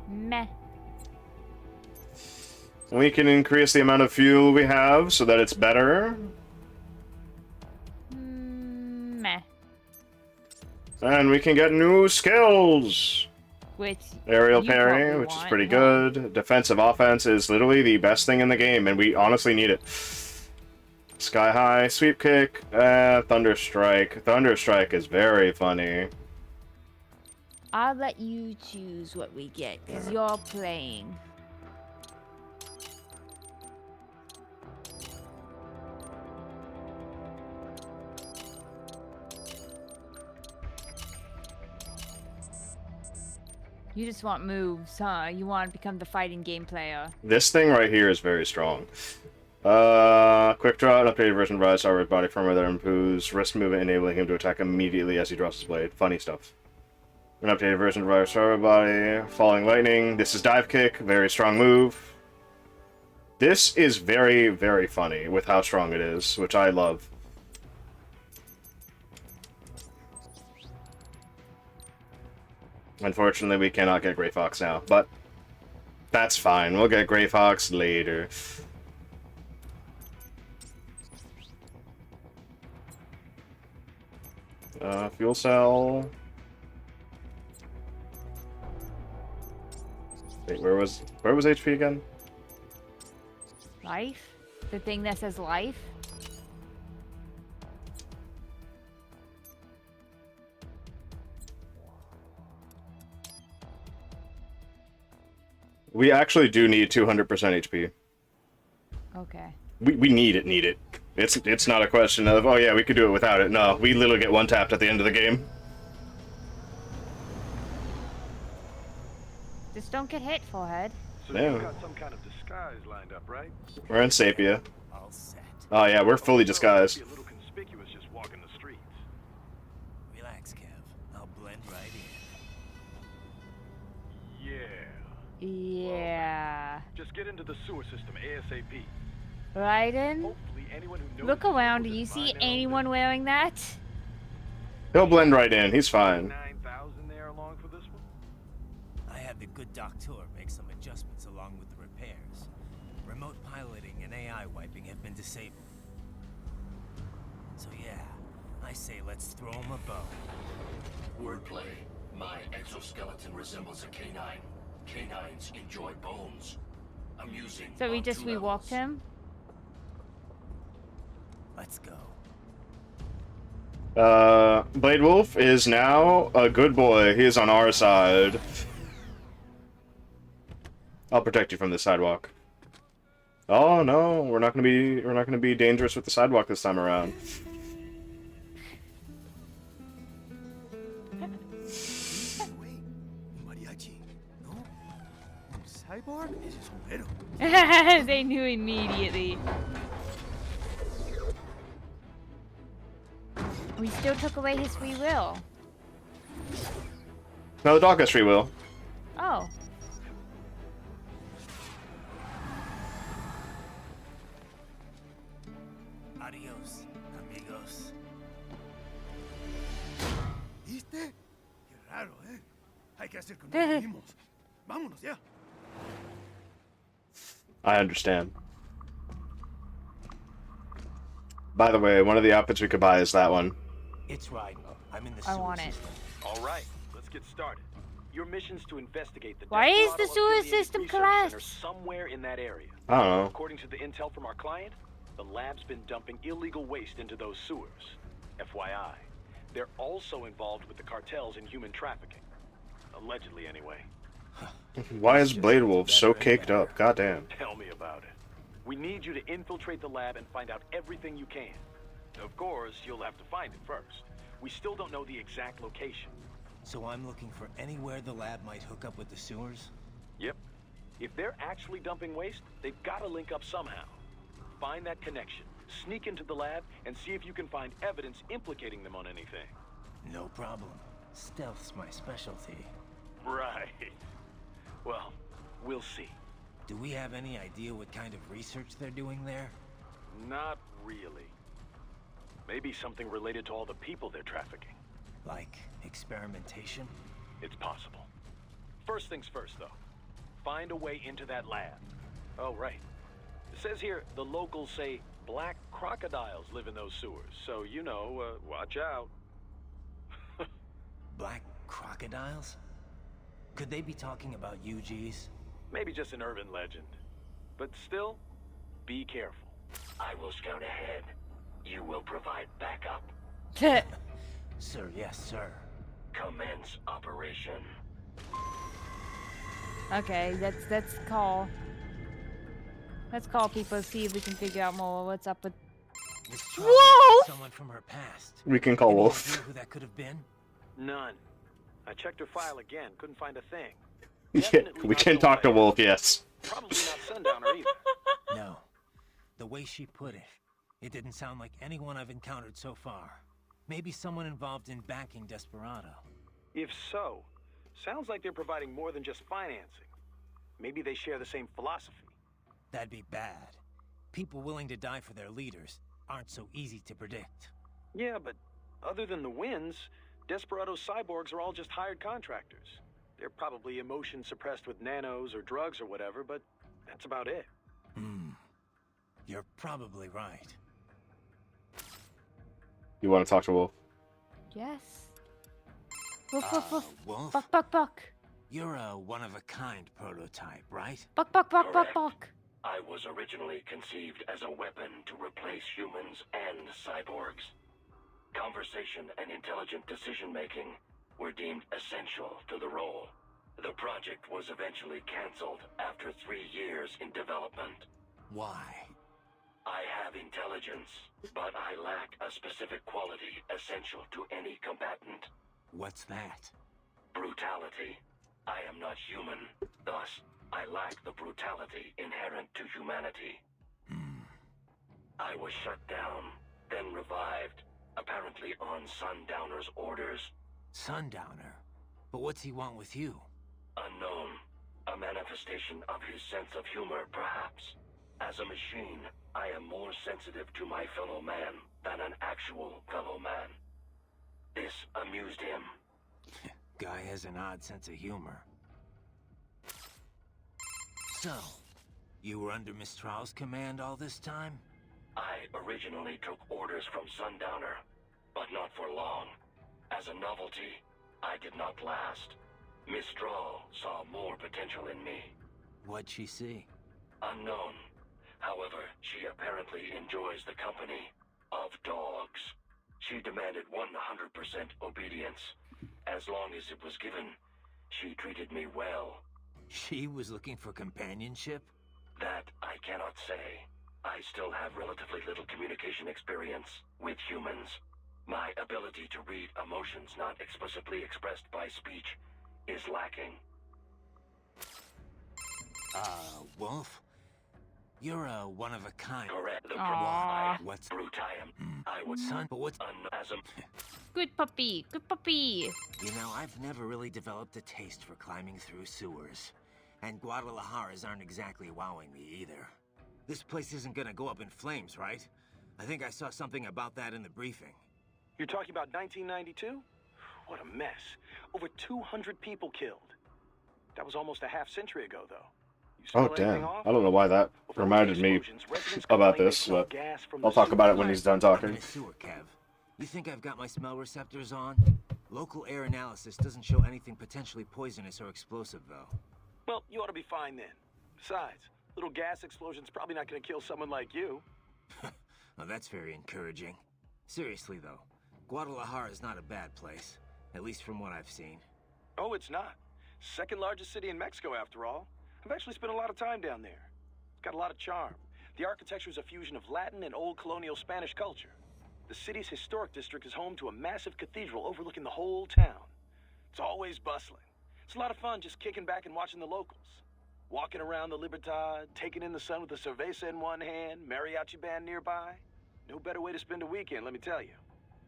S2: Meh.
S1: We can increase the amount of fuel we have so that it's better.
S2: Meh.
S1: And we can get new skills.
S2: Which
S1: Aerial
S2: you
S1: parry,
S2: probably
S1: which is
S2: want,
S1: pretty
S2: yeah.
S1: good. Defensive offense is literally the best thing in the game, and we honestly need it. Sky High, Sweep Kick, Thunder Strike. Thunder Strike is very funny.
S2: I'll let you choose what we get, because you're playing. You just want moves, huh? You want to become the fighting game player.
S1: This thing right here is very strong. Quick draw, an updated version of Rise Cyber's body firmware that improves wrist movement, enabling him to attack immediately as he drops his blade. Funny stuff. An updated version of Rise Cyber's body, Falling Lightning. This is Dive Kick, very strong move. This is very, very funny with how strong it is, which I love. Unfortunately, we cannot get Gray Fox now, but that's fine. We'll get Gray Fox later. Fuel cell. Wait, where was HP again?
S2: Life? The thing that says life?
S1: We actually do need 200% HP.
S2: Okay.
S1: We need it. It's not a question of, oh yeah, we could do it without it. No, we literally get one tapped at the end of the game.
S2: Just don't get hit, forehead.
S12: So
S1: Yeah.
S12: you've got some kind of disguise lined up, right?
S1: We're in Sapia.
S5: All set.
S1: Oh yeah, we're fully disguised.
S12: Be a little conspicuous just walking the streets.
S5: Relax, Kev. I'll blend right in.
S12: Yeah.
S2: Yeah.
S12: Just get into the sewer system ASAP.
S2: Raiden?
S12: Hopefully anyone who knows
S2: Look around. Do you see anyone wearing that?
S1: He'll blend right in. He's fine.
S12: 9,000 there along for this one.
S5: I had the good doctor make some adjustments along with the repairs. Remote piloting and AI wiping have been disabled. So yeah, I say let's throw him a bone.
S4: Wordplay. My exoskeleton resembles a canine. Canines enjoy bones. Amusing.
S2: So we
S4: on
S2: just
S4: 2 levels.
S2: re-walked him?
S5: Let's go.
S1: Blade Wolf is now a good boy. He is on our side. I'll protect you from the sidewalk. Oh no, we're not gonna be dangerous with the sidewalk this time around.
S2: They knew immediately. We still took away his free will.
S1: No, the dog has free will.
S2: Oh.
S5: Adios, amigos.
S3: ¿Viste? Qué raro, ¿eh? Hay que hacer como dijimos. Vámonos ya.
S1: I understand. By the way, one of the outfits we could buy is that one.
S5: It's right. I'm in the
S2: I
S5: sewer
S2: want it.
S5: system.
S12: All right, let's get started. Your mission's to investigate the
S2: Why is the
S12: Desperado
S2: sewer
S12: affiliated
S2: system
S12: research
S2: collapsed?
S12: center somewhere in that area.
S1: I don't know.
S12: According to the intel from our client, the lab's been dumping illegal waste into those sewers. FYI, they're also involved with the cartels in human trafficking. Allegedly, anyway.
S1: Why is Blade Wolf so caked up? Goddamn.
S12: Tell me about it. We need you to infiltrate the lab and find out everything you can. Of course, you'll have to find it first. We still don't know the exact location.
S5: So I'm looking for anywhere the lab might hook up with the sewers?
S12: Yep. If they're actually dumping waste, they've got to link up somehow. Find that connection, sneak into the lab, and see if you can find evidence implicating them on anything.
S5: No problem. Stealth's my specialty.
S12: Right. Well, we'll see.
S5: Do we have any idea what kind of research they're doing there?
S12: Not really. Maybe something related to all the people they're trafficking.
S5: Like experimentation?
S12: It's possible. First things first, though. Find a way into that lab. Oh, right. It says here the locals say black crocodiles live in those sewers, so, you know, watch out.
S5: Black crocodiles? Could they be talking about UGs?
S12: Maybe just an urban legend. But still, be careful.
S4: I will scout ahead. You will provide backup.
S5: Sir, yes, sir.
S4: Commence operation.
S2: Okay, let's call. Let's call people, see if we can figure out more what's up with.
S5: Whoa! Someone from her past.
S1: We can call
S5: Any
S1: Wolf.
S5: idea who that could have been?
S12: None. I checked her file again, couldn't find a thing.
S1: Yeah, we can talk to Wolf, yes.
S12: Probably not Sundowner either.
S5: No. The way she put it, it didn't sound like anyone I've encountered so far. Maybe someone involved in backing Desperado.
S12: If so, sounds like they're providing more than just financing. Maybe they share the same philosophy.
S5: That'd be bad. People willing to die for their leaders aren't so easy to predict.
S12: Yeah, but other than the wins, Desperado's cyborgs are all just hired contractors. They're probably emotion suppressed with nanos or drugs or whatever, but that's about it.
S5: You're probably right.
S1: You want to talk to Wolf?
S2: Yes. Woof, woof, woof.
S5: Wolf?
S2: Buck, buck, buck.
S5: You're a one-of-a-kind prototype, right?
S2: Buck, buck, buck, buck,
S4: Correct.
S2: buck.
S4: I was originally conceived as a weapon to replace humans and cyborgs. Conversation and intelligent decision-making were deemed essential to the role. The project was eventually canceled after 3 years in development.
S5: Why?
S4: I have intelligence, but I lack a specific quality essential to any combatant.
S5: What's that?
S4: Brutality. I am not human, thus I lack the brutality inherent to humanity. I was shut down, then revived, apparently on Sundowner's orders.
S5: Sundowner? But what's he want with you?
S4: Unknown. A manifestation of his sense of humor, perhaps. As a machine, I am more sensitive to my fellow man than an actual fellow man. This amused him.
S5: Guy has an odd sense of humor. So, you were under Mistral's command all this time?
S4: I originally took orders from Sundowner, but not for long. As a novelty, I did not last. Mistral saw more potential in me.
S5: What'd she see?
S4: Unknown. However, she apparently enjoys the company of dogs. She demanded 100% obedience. As long as it was given, she treated me well.
S5: She was looking for companionship?
S4: That I cannot say. I still have relatively little communication experience with humans. My ability to read emotions not explicitly expressed by speech is lacking.
S5: Wolf? You're a one-of-a-kind.
S4: Correct.
S5: What's
S4: Brutime. I was
S5: son? But what's
S4: as a
S2: Good puppy. Good puppy.
S5: You know, I've never really developed a taste for climbing through sewers. And Guadalajaras aren't exactly wowing me either. This place isn't gonna go up in flames, right? I think I saw something about that in the briefing.
S12: You're talking about 1992? What a mess. Over 200 people killed. That was almost a half-century ago, though. You
S1: Oh,
S12: smell anything
S1: damn.
S12: off?
S1: I don't know why that reminded me about this, but I'll talk about it when he's done
S5: I'm in
S1: talking.
S5: a sewer, Kev. You think I've got my smell receptors on? Local air analysis doesn't show anything potentially poisonous or explosive, though.
S12: Well, you ought to be fine then. Besides, little gas explosion's probably not going to kill someone like you.
S5: Well, that's very encouraging. Seriously, though, Guadalajara is not a bad place, at least from what I've seen.
S12: Oh, it's not. Second largest city in Mexico, after all. I've actually spent a lot of time down there. It's got a lot of charm. The architecture is a fusion of Latin and old colonial Spanish culture. The city's historic district is home to a massive cathedral overlooking the whole town. It's always bustling. It's a lot of fun just kicking back and watching the locals. Walking around the Libertad, taking in the sun with a cerveza in one hand, mariachi band nearby. No better way to spend a weekend, let me tell you.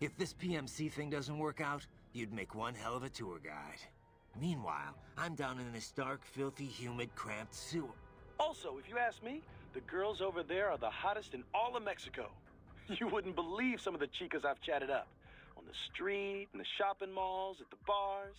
S5: If this PMC thing doesn't work out, you'd make one hell of a tour guide. Meanwhile, I'm down in this dark, filthy, humid, cramped sewer.
S12: Also, if you ask me, the girls over there are the hottest in all of Mexico. You wouldn't believe some of the chicas I've chatted up. On the street, in the shopping malls, at the bars.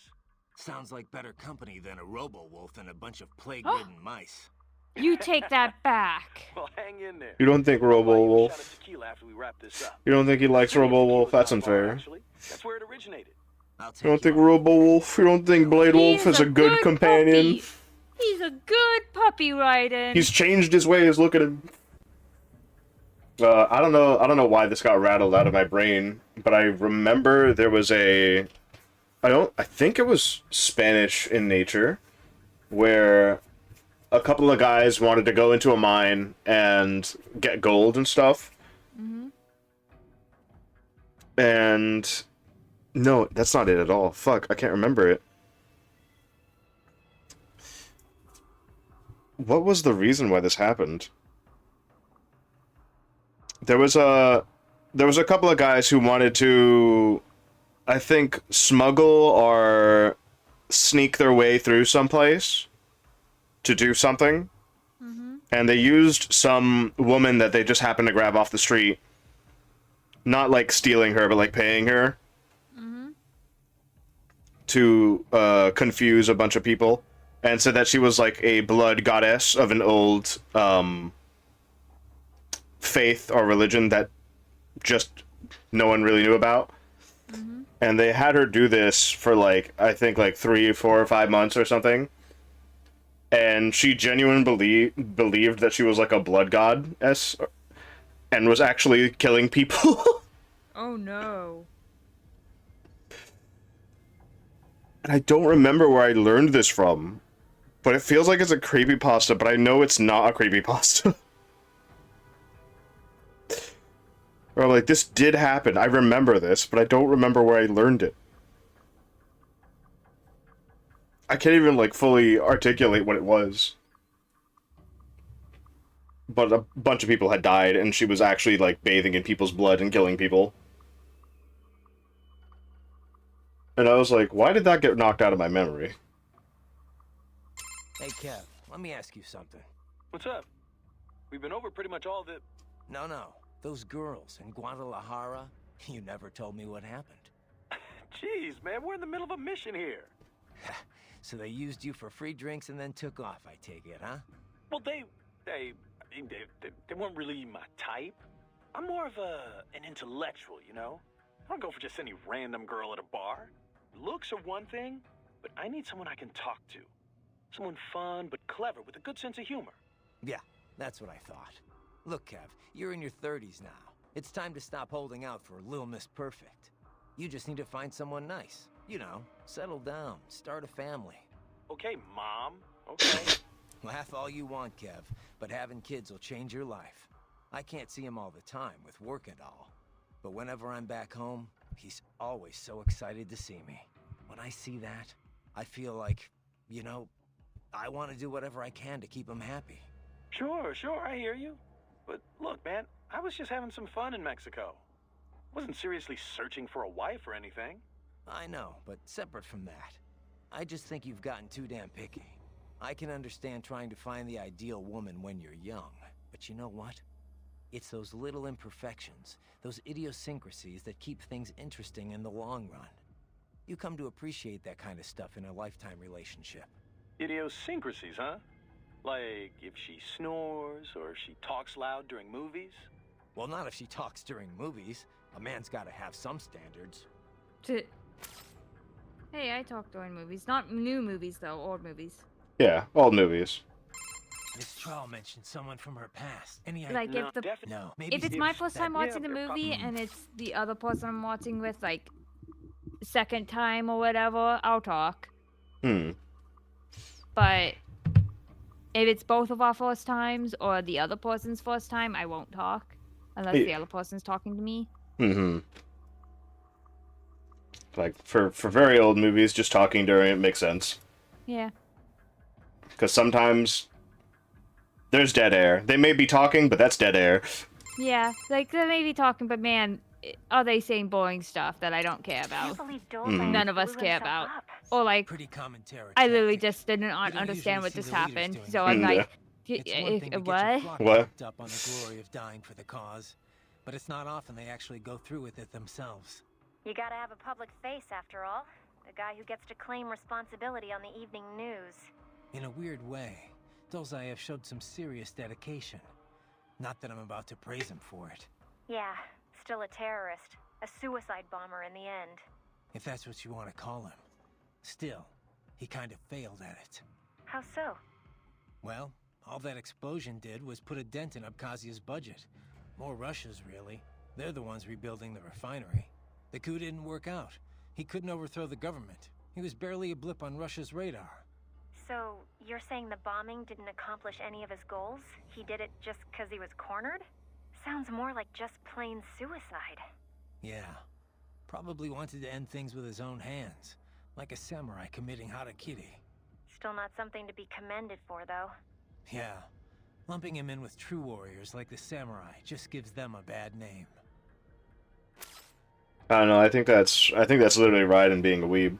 S5: Sounds like better company than a robo-wolf and a bunch of plague-ridden mice.
S2: You take that back.
S12: Well, hang in there.
S1: You don't think Robo Wolf?
S12: Tequila after we wrap this up.
S1: You don't think he likes Robo Wolf? That's unfair.
S12: Actually, that's where it originated.
S1: You don't think Robo Wolf? You don't think Blade Wolf is a good companion?
S2: Puppy. He's a good puppy, Raiden.
S1: He's changed his ways. Look at him. I don't know why this got rattled out of my brain, but I remember there was I think it was Spanish in nature, where a couple of guys wanted to go into a mine and get gold and stuff. And no, that's not it at all. Fuck, I can't remember it. What was the reason why this happened? There was a couple of guys who wanted to, I think, smuggle or sneak their way through someplace to do something. And they used some woman that they just happened to grab off the street. Not like stealing her, but like paying her. to confuse a bunch of people, and said that she was like a blood goddess of an old faith or religion that just no one really knew about. And they had her do this for like, I think like 3, 4, or 5 months or something. And she genuinely believed that she was like a blood goddess and was actually killing people.
S2: Oh no.
S1: And I don't remember where I learned this from, but it feels like it's a creepypasta, but I know it's not a creepypasta. Or like, this did happen. I remember this, but I don't remember where I learned it. I can't even like fully articulate what it was. But a bunch of people had died, and she was actually like bathing in people's blood and killing people. And I was like, why did that get knocked out of my memory?
S15: Hey, Kev, let me ask you something.
S12: What's up? We've been over pretty much all the...
S15: No. Those girls in Guadalajara, you never told me what happened.
S12: Jeez, man, we're in the middle of a mission here.
S15: So they used you for free drinks and then took off, I take it, huh?
S12: Well, they weren't really my type. I'm more of an intellectual, you know? I don't go for just any random girl at a bar. Looks are one thing, but I need someone I can talk to. Someone fun but clever with a good sense of humor.
S15: Yeah, that's what I thought. Look, Kev, you're in your 30s now. It's time to stop holding out for Lil Miss Perfect. You just need to find someone nice. You know, settle down, start a family.
S12: Okay, Mom. Okay.
S15: Laugh all you want, Kev, but having kids will change your life. I can't see him all the time with work and all. But whenever I'm back home, he's always so excited to see me. When I see that, I feel like, you know, I want to do whatever I can to keep him happy.
S12: Sure, I hear you. But look, man, I was just having some fun in Mexico. Wasn't seriously searching for a wife or anything.
S15: I know, but separate from that, I just think you've gotten too damn picky. I can understand trying to find the ideal woman when you're young, but you know what? It's those little imperfections, those idiosyncrasies that keep things interesting in the long run. You come to appreciate that kind of stuff in a lifetime relationship.
S12: Idiosyncrasies, huh? Like if she snores or she talks loud during movies?
S15: Well, not if she talks during movies. A man's gotta have some standards.
S2: Hey, I talk during movies. Not new movies, though. Old movies.
S1: Yeah, old movies.
S5: This trial mentioned someone from her past. Any
S2: Like,
S5: idea?
S2: if it's my first time watching the movie and it's the other person I'm watching with, like, second time or whatever, I'll talk. But if it's both of our first times or the other person's first time, I won't talk. Unless the other person's talking to me.
S1: Like, for very old movies, just talking during it makes sense.
S2: Yeah.
S1: Because sometimes there's dead air. They may be talking, but that's dead air.
S2: Yeah, like, they may be talking, but man, are they saying boring stuff that I don't care about? None of us care about. Or, like,
S5: Pretty common territory.
S2: I literally just didn't understand what just happened. So I'm like, what?
S5: Up on the glory of dying for the cause, but it's not often they actually go through with it themselves.
S6: You gotta have a public face, after all. A guy who gets to claim responsibility on the evening news.
S5: In a weird way, Dolzaev showed some serious dedication. Not that I'm about to praise him for it.
S6: Yeah, still a terrorist. A suicide bomber in the end.
S5: If that's what you want to call him. Still, he kind of failed at it.
S6: How so?
S5: Well, all that explosion did was put a dent in Abkhazia's budget. More Russia's, really. They're the ones rebuilding the refinery. The coup didn't work out. He couldn't overthrow the government. He was barely a blip on Russia's radar.
S6: So, you're saying the bombing didn't accomplish any of his goals? He did it just because he was cornered? Sounds more like just plain suicide.
S5: Yeah. Probably wanted to end things with his own hands. Like a samurai committing harakiri.
S6: Still not something to be commended for, though.
S5: Yeah. Lumping him in with true warriors like the samurai just gives them a bad name.
S1: I don't know, I think that's literally right in being a weeb.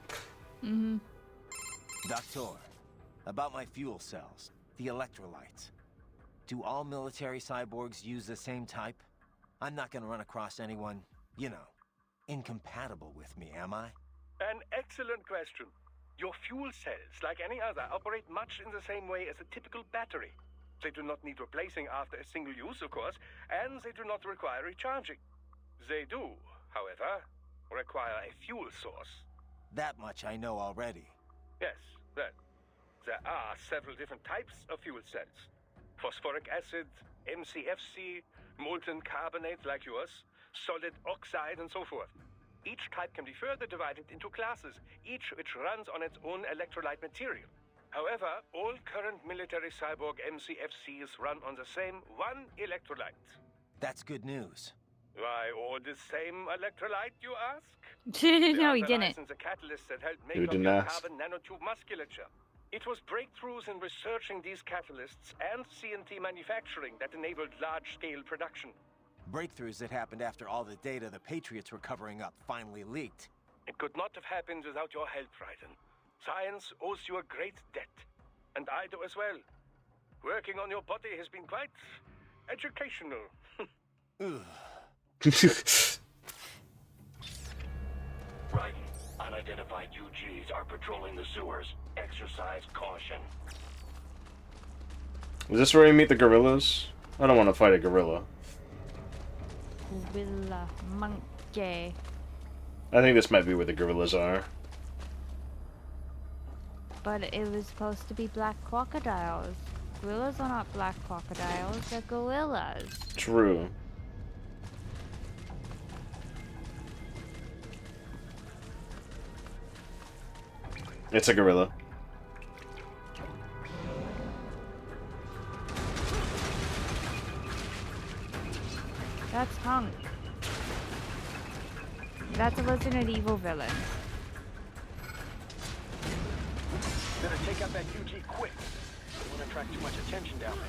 S15: Doctor, about my fuel cells, the electrolytes. Do all military cyborgs use the same type? I'm not gonna run across anyone, you know, incompatible with me, am I?
S13: An excellent question. Your fuel cells, like any other, operate much in the same way as a typical battery. They do not need replacing after a single use, of course, and they do not require recharging. They do, however, require a fuel source.
S15: That much I know already.
S13: Yes, well, there are several different types of fuel cells. Phosphoric acid, MCFC, molten carbonate like yours, solid oxide, and so forth. Each type can be further divided into classes, each which runs on its own electrolyte material. However, all current military cyborg MCFCs run on the same one electrolyte.
S15: That's good news.
S13: Why, all the same electrolyte, you ask?
S2: No, he didn't.
S13: The catalysts that helped
S1: You
S13: make up
S1: didn't
S13: your
S1: ask.
S13: carbon nanotube musculature. It was breakthroughs in researching these catalysts and CNT manufacturing that enabled large-scale production.
S15: Breakthroughs that happened after all the data the Patriots were covering up finally leaked.
S13: It could not have happened without your help, Raiden. Science owes you a great debt. And I do as well. Working on your body has been quite educational.
S4: Raiden, unidentified UGs are patrolling the sewers. Exercise caution.
S1: Is this where you meet the gorillas? I don't want to fight a gorilla.
S2: Gorilla monkey.
S1: I think this might be where the gorillas are.
S2: But it was supposed to be black crocodiles. Gorillas are not black crocodiles, they're gorillas.
S1: True. It's a gorilla.
S2: That's Hunk. That's a Resident Evil villain.
S12: Better take out that UG quick. Don't want to attract too much attention down there.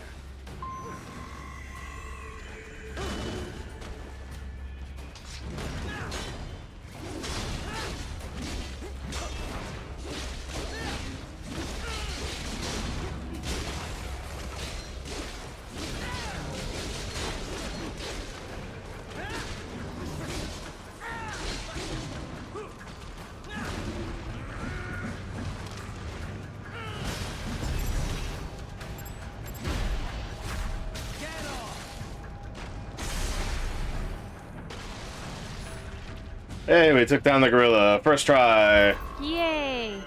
S1: Hey, we took down the gorilla. First try.
S2: Yay!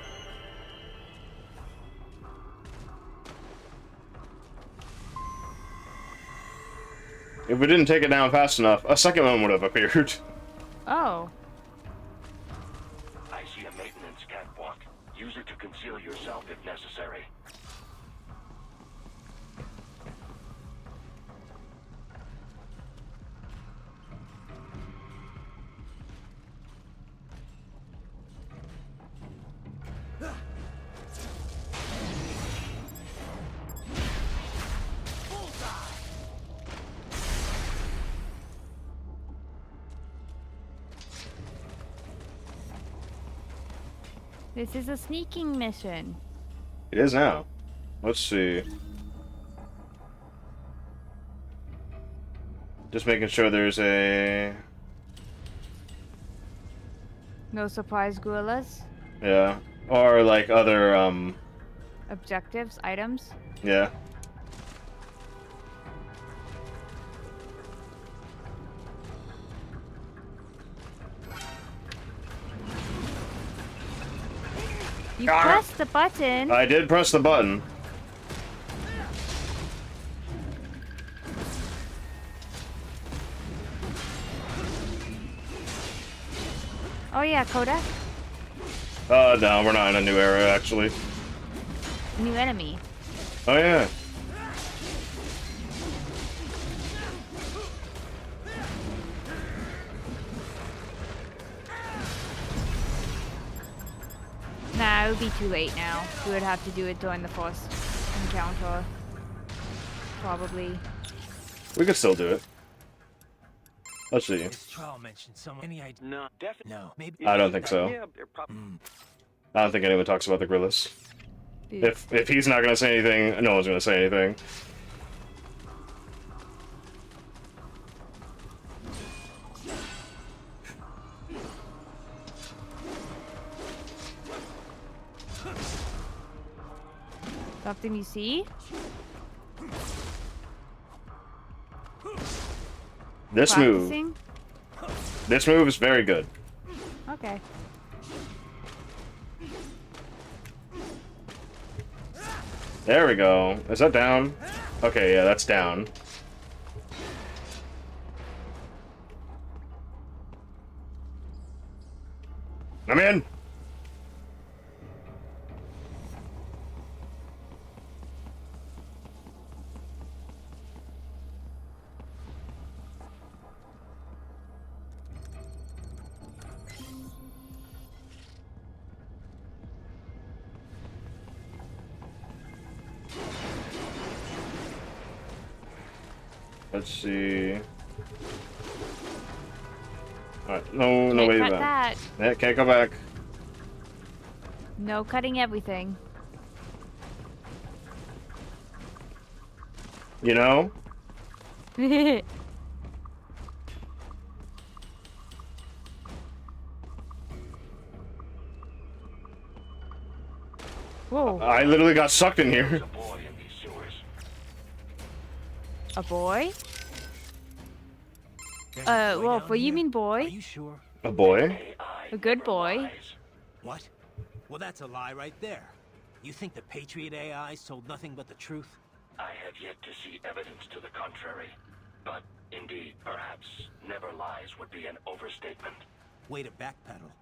S1: If we didn't take it down fast enough, a second one would have appeared.
S2: Oh.
S4: I see a maintenance catwalk. Use it to conceal yourself if necessary.
S2: This is a sneaking mission.
S1: It is now. Let's see. Just making sure there's a...
S2: No surprise gorillas.
S1: Yeah. Or like other,
S2: Objectives, items.
S1: yeah.
S2: You pressed the button.
S1: I did press the button.
S2: Oh yeah, Kodak.
S1: No, we're not in a new era, actually.
S2: New enemy.
S1: Oh, yeah.
S2: Nah, it would be too late now. We would have to do it during the first encounter. Probably.
S1: We could still do it. Let's see.
S5: This trial mentioned someone. Any idea?
S12: No, definitely.
S5: No, maybe.
S1: I don't think so.
S12: Yeah, they're probably.
S1: I don't think anyone talks about the gorillas. If he's not gonna say anything, no one's gonna say anything.
S2: Something you see?
S1: This
S2: Practicing?
S1: This move is very good.
S2: Okay.
S1: There we go. Is that down? Okay, yeah, that's down. I'm in! Let's see. Alright, no way
S2: Can't cut
S1: back.
S2: that.
S1: Yeah, can't go back.
S2: No cutting everything.
S1: You know?
S2: Whoa.
S1: I literally got sucked in here.
S2: A boy? Wolf, what do you mean boy?
S15: Are you sure?
S1: A boy?
S2: A good boy.
S15: What? Well, that's a lie right there. You think the Patriot AI told nothing but the truth?
S4: I have yet to see evidence to the contrary. But indeed, perhaps, never lies would be an overstatement.
S15: Way to backpedal.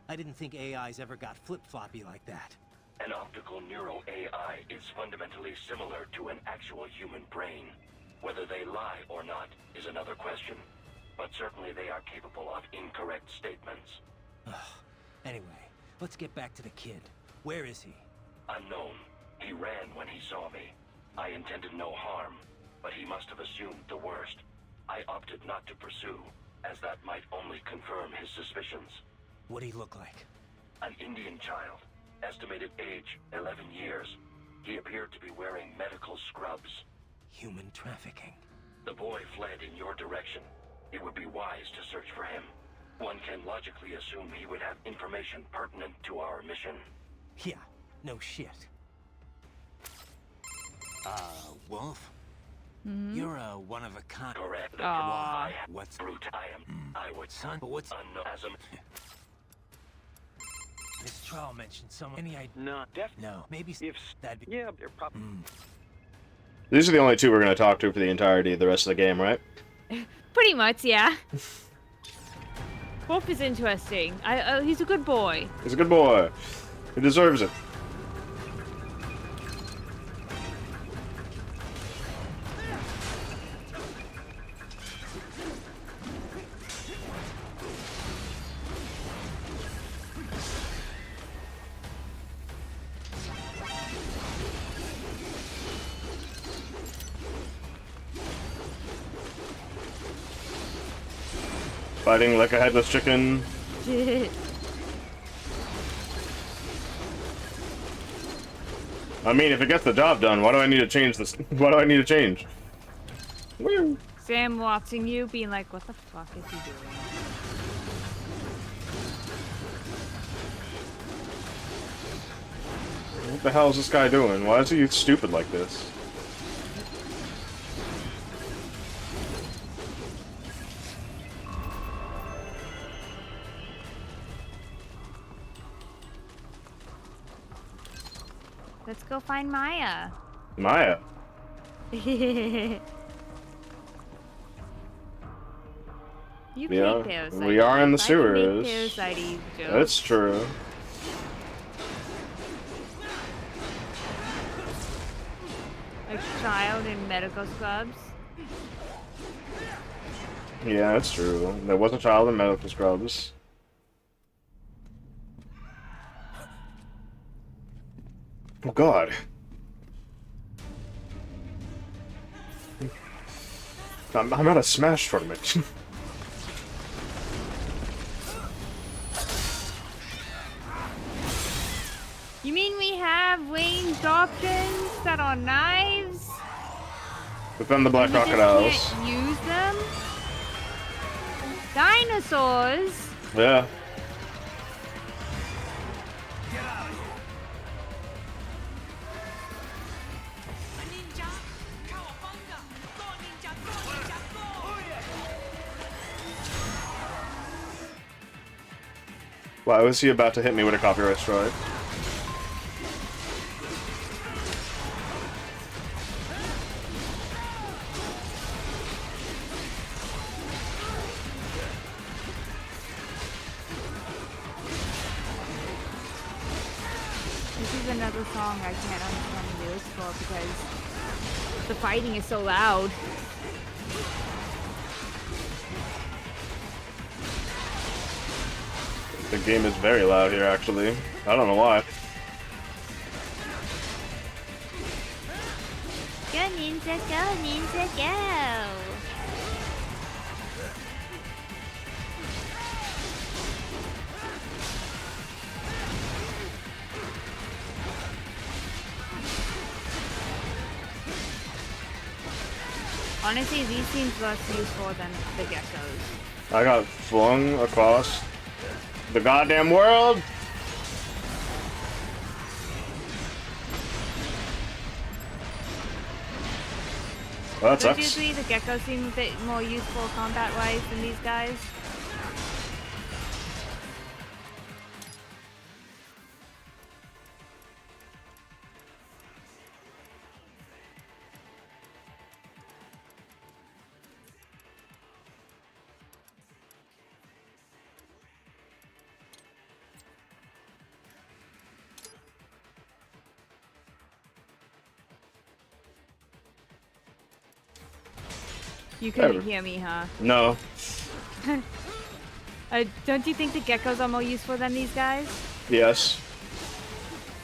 S15: I didn't think AIs ever got flip-floppy like that.
S4: An optical neural AI is fundamentally similar to an actual human brain. Whether they lie or not is another question. But certainly they are capable of incorrect statements.
S15: Anyway, let's get back to the kid. Where is he?
S4: Unknown. He ran when he saw me. I intended no harm, but he must have assumed the worst. I opted not to pursue, as that might only confirm his suspicions.
S15: What'd he look like?
S4: An Indian child. Estimated age, 11 years. He appeared to be wearing medical scrubs.
S15: Human trafficking.
S4: The boy fled in your direction. It would be wise to search for him. One can logically assume he would have information pertinent to our mission.
S15: Yeah, no shit. Wolf? You're a one-of-a-kind.
S4: Correct.
S2: Aww.
S15: What's
S4: brute? I would
S15: son? But what's
S4: unknown as a...
S15: This trial mentioned someone. Any idea?
S12: No,
S15: No, maybe if that'd be.
S12: Yeah, they're probably.
S1: These are the only two we're going to talk to for the entirety of the rest of the game, right?
S2: Pretty much, yeah. Wolf is interesting. He's a good boy.
S1: He's a good boy. He deserves it. Fighting like a headless chicken. I mean, if it gets the job done, why do I need to change this? Why do I need to change? Woo.
S2: Sam watching you, being like, what the fuck is he doing?
S1: What the hell is this guy doing? Why is he stupid like this?
S2: Let's go find Maya.
S1: Maya.
S2: You
S1: Yeah,
S2: can't parasite.
S1: we are in the
S2: I can
S1: sewers.
S2: make parasite jokes.
S1: That's true.
S2: Like child in medical scrubs.
S1: Yeah, that's true. There was a child in medical scrubs. Oh God. I'm at a Smash tournament.
S2: You mean we have ranged options that are knives?
S1: But then the black
S2: We just
S1: crocodiles.
S2: can't use them? Dinosaurs?
S1: Yeah. Why was he about to hit me with a copyright strike?
S2: This is another song I can't understand the lyrics for because the fighting is so loud.
S1: The game is very loud here, actually. I don't know why.
S2: Go ninja, go ninja, go! Honestly, these seem less useful than the geckos.
S1: I got flung across the goddamn world! Well, that
S2: Don't you
S1: sucks.
S2: agree the geckos seem a bit more useful combat-wise than these guys? You couldn't hear me, huh?
S1: No.
S2: Don't you think the geckos are more useful than these guys?
S1: Yes.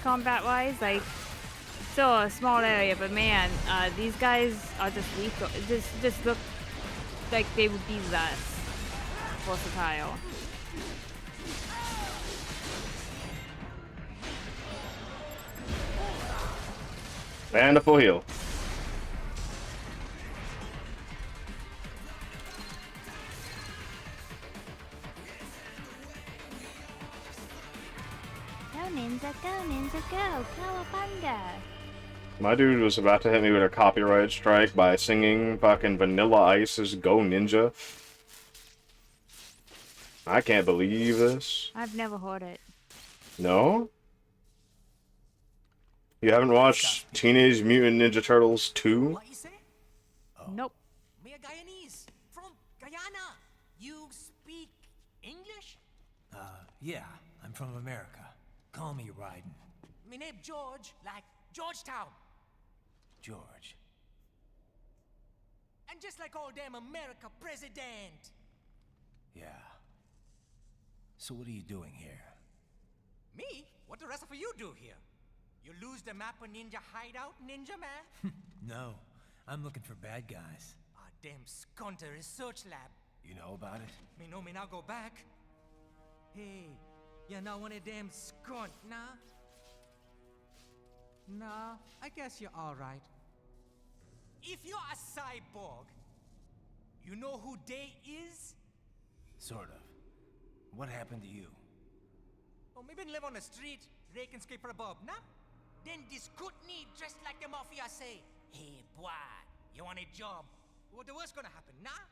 S2: Combat-wise? Like, still a small area, but man, these guys are just weak. Just look like they would be less versatile.
S1: And a full heal.
S2: Go ninja, go, cowabunga!
S1: My dude was about to hit me with a copyright strike by singing fucking Vanilla Ice's Go Ninja. I can't believe this.
S2: I've never heard it.
S1: No? You haven't watched Teenage Mutant Ninja Turtles 2?
S2: Nope.
S18: Me a Guyanese from Guyana. You speak English?
S5: Yeah, I'm from America. Call me Raiden.
S18: Me name George, like Georgetown.
S5: George.
S18: And just like all damn America president.
S5: Yeah. So what are you doing here?
S18: Me? What the rest of you do here? You lose the map of Ninja Hideout, Ninja Man?
S5: No, I'm looking for bad guys.
S18: Damn Skunter research lab.
S5: You know about it?
S18: Me know me now go back. Hey, you're not one of them skunt, nah? Nah, I guess you're alright. If you're a cyborg, you know who they is?
S5: Sort of. What happened to you?
S18: Oh, me been live on the street, rake and scrape for a bob, nah? Then this good need dressed like the mafia say, hey boy, you want a job? What the worst gonna happen, nah?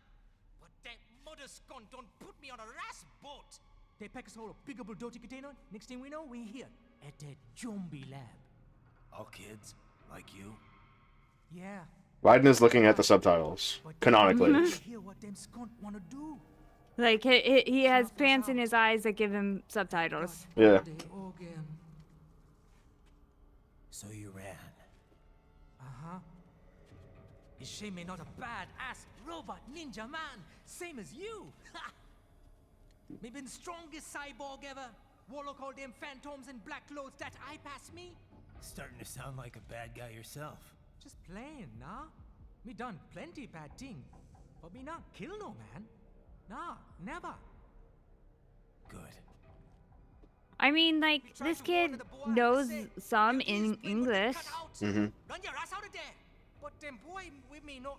S18: But that mother skunt don't put me on a ras boat. They pack us all a pickable dirty container. Next thing we know, we're here at that zombie lab.
S5: All kids? Like you?
S18: Yeah.
S1: Raiden is looking at the subtitles, canonically.
S18: Hear what them skunt wanna do.
S2: Like, he has pants in his eyes that give him subtitles.
S1: Yeah.
S5: So you ran.
S18: Uh-huh. Is shame me not a bad-ass robot ninja man, same as you. Me been strongest cyborg ever. Warlock all them phantoms in black clothes that eye pass me.
S5: Starting to sound like a bad guy yourself.
S18: Just playing, nah? Me done plenty bad thing. But me not kill no man. Nah, never.
S5: Good.
S2: I mean, like, this kid knows some in English.
S1: Mm-hmm.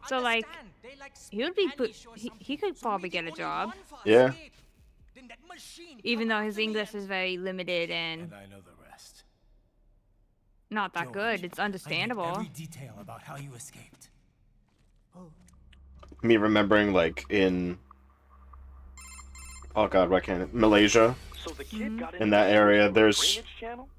S2: So, like, he would be he could probably get a job.
S1: Yeah.
S2: Even though his English is very limited and
S5: I know the rest.
S2: not that good. It's understandable.
S5: I need every detail about how you escaped.
S1: Me remembering, like, in... Oh god, why can't it? Malaysia. in that area. There's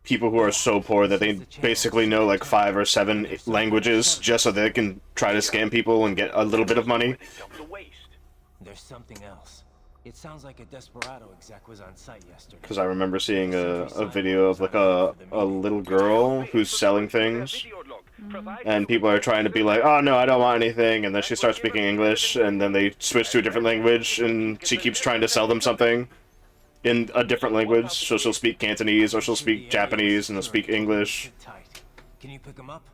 S1: people who are so poor that they basically know like 5 or 7 languages just so they can try to scam people and get a little bit of money.
S5: There's something else. It sounds like a Desperado exec was on site yesterday.
S1: Because I remember seeing a video of like a little girl who's selling things, and people are trying to be like, oh no, I don't want anything, and then she starts speaking English, and then they switch to a different language, and she keeps trying to sell them something in a different language, so she'll speak Cantonese, or she'll speak Japanese, and they'll speak English.
S5: Can you pick him up?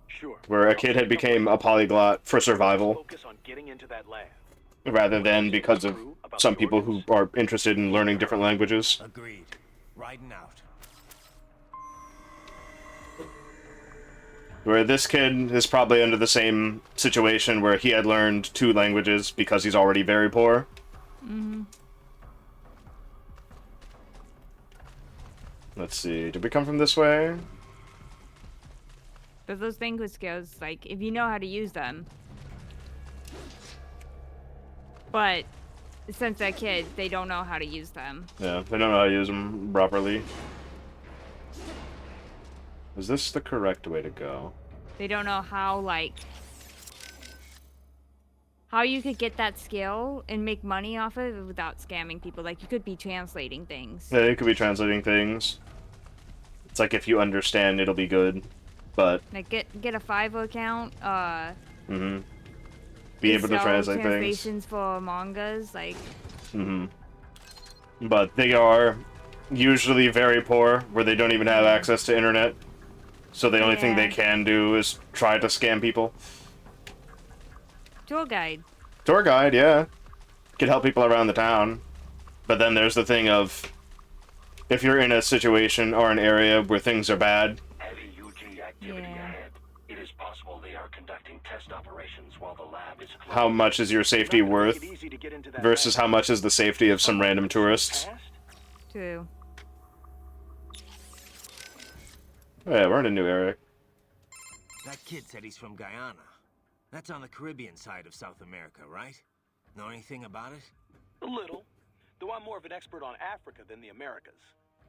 S12: Sure.
S1: Where a kid had became a polyglot for survival,
S12: Focus on getting into that lab.
S1: rather than because of some people who are interested in learning different languages.
S5: Agreed. Riding out.
S1: Where this kid is probably under the same situation where he had learned 2 languages because he's already very poor.
S2: Mm-hmm.
S1: Let's see, did we come from this way?
S2: But those language skills, like, if you know how to use them. But since they're kids, they don't know how to use them.
S1: Yeah, they don't know how to use them properly. Is this the correct way to go?
S2: They don't know how, like, how you could get that skill and make money off of it without scamming people. Like, you could be translating things.
S1: Yeah, you could be translating things. It's like if you understand, it'll be good, but...
S2: Like, get a Fiverr account,
S1: Mm-hmm. Be able to
S2: sell
S1: translate things.
S2: translations for mangas, like...
S1: Mm-hmm. But they are usually very poor, where they don't even have access to internet. So the only thing they can do is try to scam people.
S2: Tour guide.
S1: Tour guide, yeah. Could help people around the town. But then there's the thing of, if you're in a situation or an area where things are bad,
S4: Heavy UG activity ahead. It is possible they are conducting test operations while the lab is closed.
S1: how much is your safety worth versus how much is the safety of some random tourists?
S2: True.
S1: Oh, yeah, we're in a new area.
S5: That kid said he's from Guyana. That's on the Caribbean side of South America, right? Know anything about it?
S14: A little. Though I'm more of an expert on Africa than the Americas.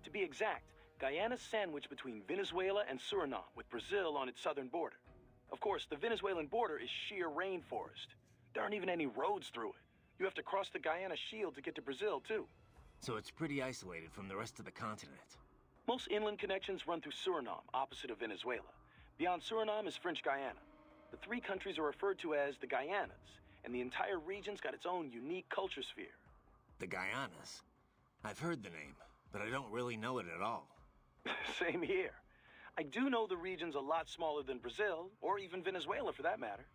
S14: To be exact, Guyana's sandwiched between Venezuela and Suriname, with Brazil on its southern border. Of course, the Venezuelan border is sheer rainforest. There aren't even any roads through it. You have to cross the Guyana Shield to get to Brazil, too.
S5: So it's pretty isolated from the rest of the continent.
S14: Most inland connections run through Suriname, opposite of Venezuela. Beyond Suriname is French Guyana. The 3 countries are referred to as the Guyanas, and the entire region's got its own unique culture sphere.
S5: The Guyanas? I've heard the name, but I don't really know it at all.
S14: Same here. I do know the region's a lot smaller than Brazil, or even Venezuela for that matter.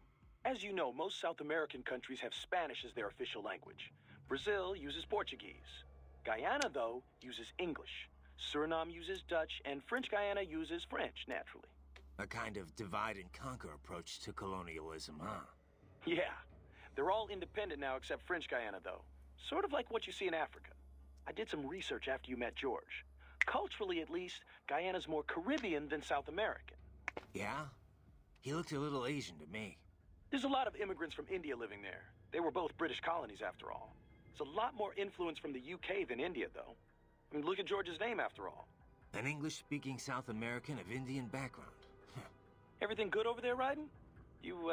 S14: As you know, most South American countries have Spanish as their official language. Brazil uses Portuguese. Guyana, though, uses English. Suriname uses Dutch, and French Guyana uses French, naturally.
S5: A kind of divide and conquer approach to colonialism, huh?
S14: Yeah. They're all independent now except French Guyana, though. Sort of like what you see in Africa. I did some research after you met George. Culturally, at least, Guyana's more Caribbean than South American.
S5: Yeah? He looked a little Asian to me.
S14: There's a lot of immigrants from India living there. They were both British colonies, after all. There's a lot more influence from the UK than India, though. I mean, look at George's name, after all.
S5: An English-speaking South American of Indian background.
S14: Everything good over there, Raiden? You,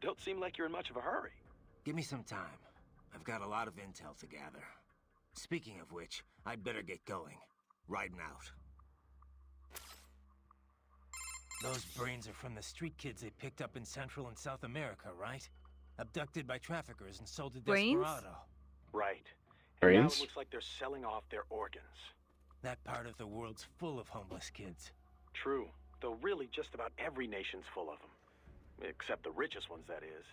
S14: don't seem like you're in much of a hurry.
S5: Give me some time. I've got a lot of intel to gather. Speaking of which, I'd better get going. Riding out. Those brains are from the street kids they picked up in Central and South America, right? Abducted by traffickers and sold to Desperado.
S14: Right.
S1: Brains?
S14: And now it looks like they're selling off their organs.
S5: That part of the world's full of homeless kids.
S14: True. Though really just about every nation's full of them. Except the richest ones, that is.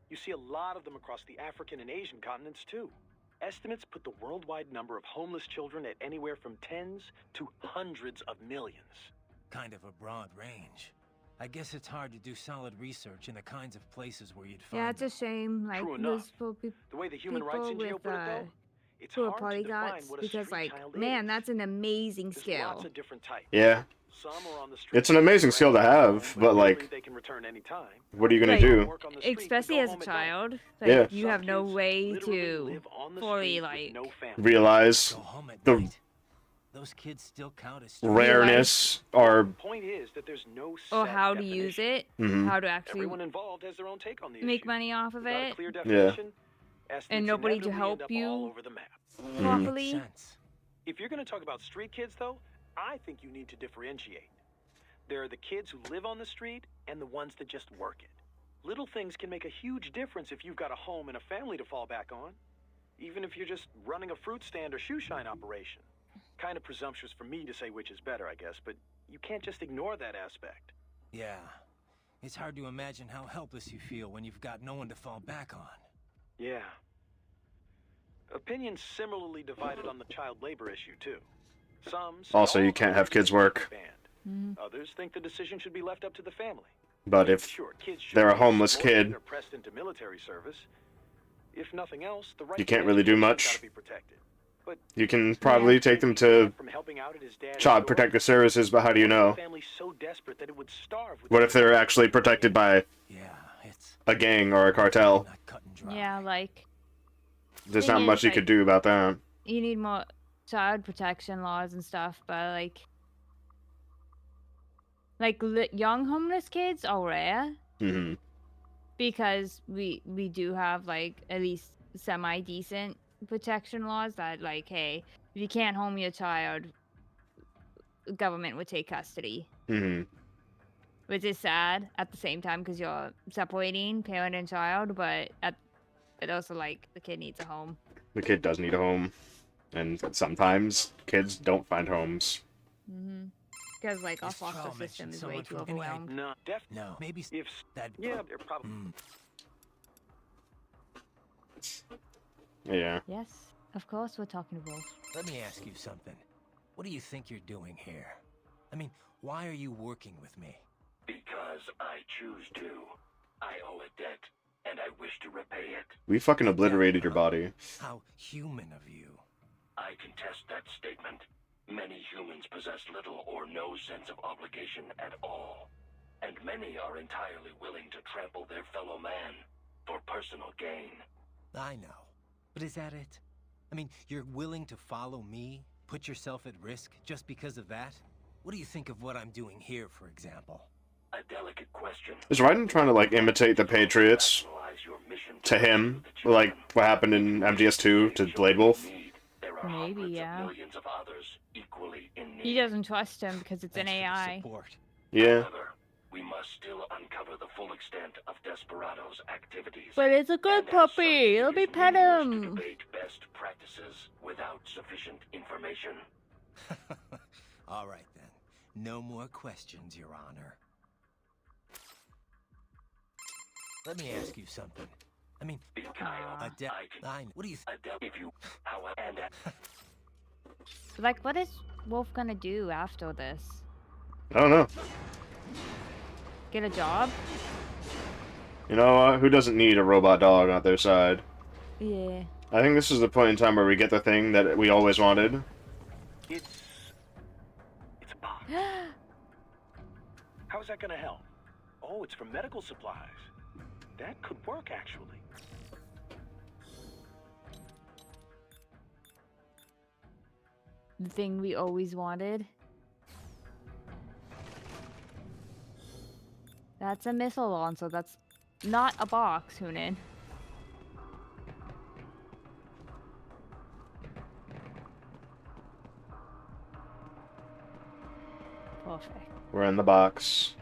S14: You see a lot of them across the African and Asian continents, too. Estimates put the worldwide number of homeless children at anywhere from tens to hundreds of millions.
S5: Kind of a broad range. I guess it's hard to do solid research in the kinds of places where you'd find
S2: Yeah, it's a shame. Like,
S14: True enough.
S2: those
S14: The way the Human Rights
S2: people
S14: NGO
S2: with,
S14: put it, though, it's
S2: who are
S14: hard to define
S2: polyglots,
S14: what a
S2: because,
S14: street
S2: like,
S14: child
S2: man,
S14: is.
S2: that's an amazing
S14: There's
S2: skill.
S14: lots of different types.
S1: Yeah.
S14: Some are on the street.
S1: It's an amazing skill to have, but like,
S14: They can return anytime.
S1: what are you gonna
S2: Like,
S1: do?
S2: especially as a child. Like,
S1: Yeah.
S2: you have no way to fully, like...
S1: Realize
S5: those kids still count as
S1: rareness or
S14: Point is that there's no
S2: Or
S14: set
S2: how to use it,
S1: Mhm.
S2: how to actually
S14: Everyone involved has their own take on the
S2: make
S14: issue.
S2: money off of
S14: Without a
S2: it,
S14: clear definition,
S2: and
S14: estimates
S2: nobody to
S14: inevitably
S2: help
S14: end up all
S2: you
S14: over the map.
S2: properly.
S14: If you're going to talk about street kids, though, I think you need to differentiate. There are the kids who live on the street and the ones that just work it. Little things can make a huge difference if you've got a home and a family to fall back on. Even if you're just running a fruit stand or shoe shine operation. Kind of presumptuous for me to say which is better, I guess, but you can't just ignore that aspect.
S5: Yeah. It's hard to imagine how helpless you feel when you've got no one to fall back on.
S14: Yeah. Opinions similarly divided on the child labor issue, too. Some say
S1: Also, you
S14: all
S1: can't have
S14: hiring
S1: kids work.
S14: banned. Others think the decision should be left up to the family.
S1: But if
S14: Sure, kids should
S1: they're a
S14: be
S1: homeless
S14: exploited
S1: kid,
S14: or pressed into military service. If nothing else, the right
S1: you
S14: to
S1: can't really do
S14: education's
S1: much.
S14: gotta be protected. But
S1: You can probably take them to
S14: from helping out at his dad's
S1: Child
S14: store,
S1: Protective Services, but how do you know?
S14: family's so desperate that it would starve with
S1: What if they're actually protected by a gang or a cartel?
S2: Yeah, like
S1: There's
S2: thing
S1: not
S2: is,
S1: much you
S2: like,
S1: could do about that.
S2: you need more child protection laws and stuff, but like young homeless kids are rare
S1: Mm-hmm.
S2: because we do have like at least semi decent protection laws that like, hey, if you can't home your child, government would take custody.
S1: Mm-hmm.
S2: Which is sad at the same time because you're separating parent and child, but also like the kid needs a home.
S1: The kid does need a home, and sometimes kids don't find homes.
S2: Because like our
S5: This trial
S2: foster system
S5: mentioned
S2: is way
S5: someone
S2: too
S5: from any
S2: overwhelmed.
S14: No,
S5: maybe
S14: if
S5: that.
S14: Yeah, they're probably.
S1: Yeah.
S2: Yes, of course we're talking to Wolf.
S5: Let me ask you something. What do you think you're doing here? I mean, why are you working with me?
S4: Because I choose to. I owe a debt, and I wish to repay it.
S1: We fucking obliterated your body.
S5: How human of you.
S4: I contest that statement. Many humans possess little or no sense of obligation at all. And many are entirely willing to trample their fellow man for personal gain.
S5: I know. But is that it? I mean, you're willing to follow me? Put yourself at risk just because of that? What do you think of what I'm doing here, for example?
S4: A delicate question.
S1: Is Raiden trying to, like, imitate the Patriots to him? Like, what happened in MGS2 to Blade Wolf?
S2: Maybe, yeah.
S4: Millions of others equally in need.
S2: He doesn't trust him because it's an AI.
S1: Yeah.
S4: However, we must still uncover the full extent of Desperado's activities.
S2: But it's a good puppy. Let me pet him.
S4: Debate best practices without sufficient information.
S5: All right, then. No more questions, Your Honor. Let me ask you something. I mean, what do you
S4: If you, however, and
S2: Like, what is Wolf gonna do after this?
S1: I don't know.
S2: Get a job?
S1: You know, who doesn't need a robot dog on their side?
S2: Yeah.
S1: I think this is the point in time where we get the thing that we always wanted.
S14: It's a box. How is that going to help? Oh, it's for medical supplies. That could work, actually.
S2: The thing we always wanted. That's a missile launcher. That's not a box, Hunin. Perfect.
S1: We're in the box.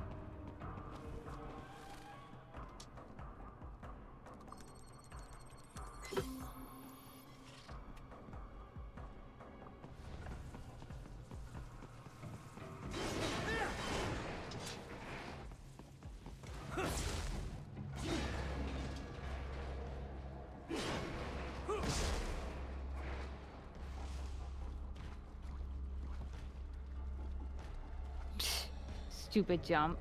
S2: Stupid jump.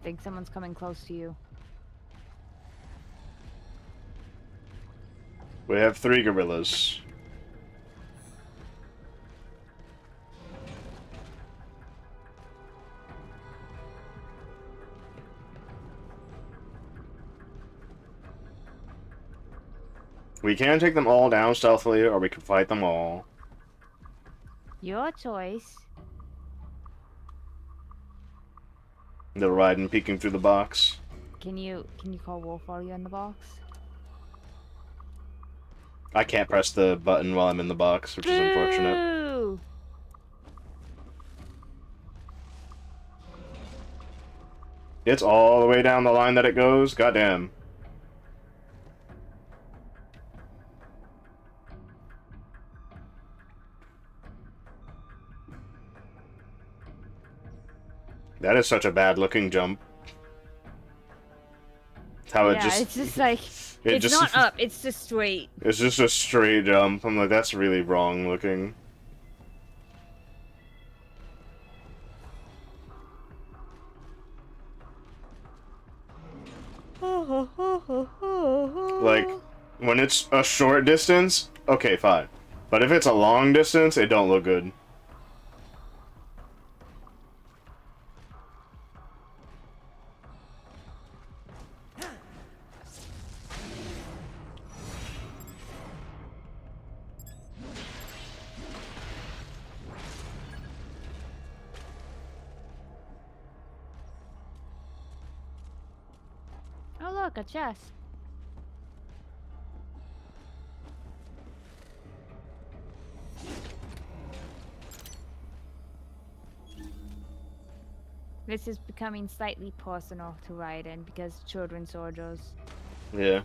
S2: Think someone's coming close to you.
S1: We have 3 gorillas. We can take them all down stealthily, or we can fight them all.
S2: Your choice.
S1: Little Raiden peeking through the box.
S2: Can you call Wolf while you're in the box?
S1: I can't press the button while I'm in the box, which is unfortunate.
S2: Boo!
S1: It's all the way down the line that it goes? Goddamn. That is such a bad looking jump. How
S2: Yeah, it's just like it's not up, it's just straight.
S1: It's just a straight jump. I'm like, that's really wrong looking. Like, when it's a short distance, okay, fine. But if it's a long distance, it don't look good.
S2: Oh look, a chest. This is becoming slightly personal to Raiden because children soldiers.
S1: Yeah.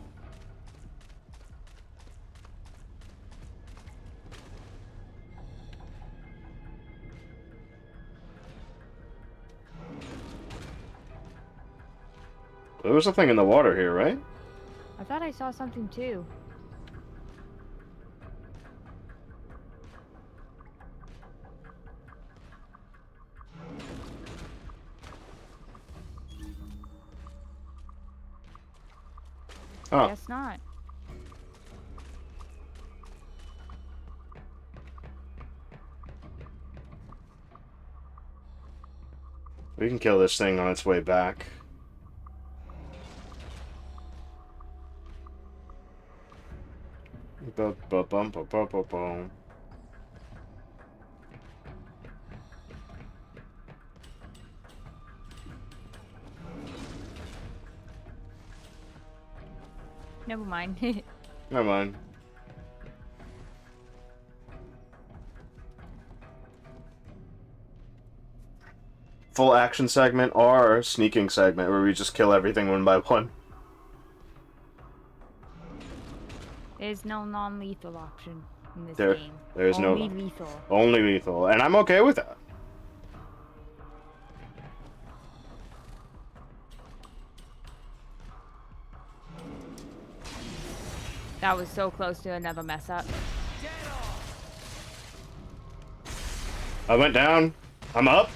S1: There was something in the water here, right?
S2: I thought I saw something too.
S1: Oh.
S2: Guess not.
S1: We can kill this thing on its way back. Ba-ba-bum-ba-ba-ba-bum.
S2: Never mind.
S1: Never mind. Full action segment or sneaking segment where we just kill everything one by one.
S2: There's no non-lethal option in this
S1: There,
S2: game.
S1: there's
S2: Only
S1: no
S2: lethal.
S1: Only lethal, and I'm okay with that.
S2: That was so close to another mess up.
S1: I went down. I'm up.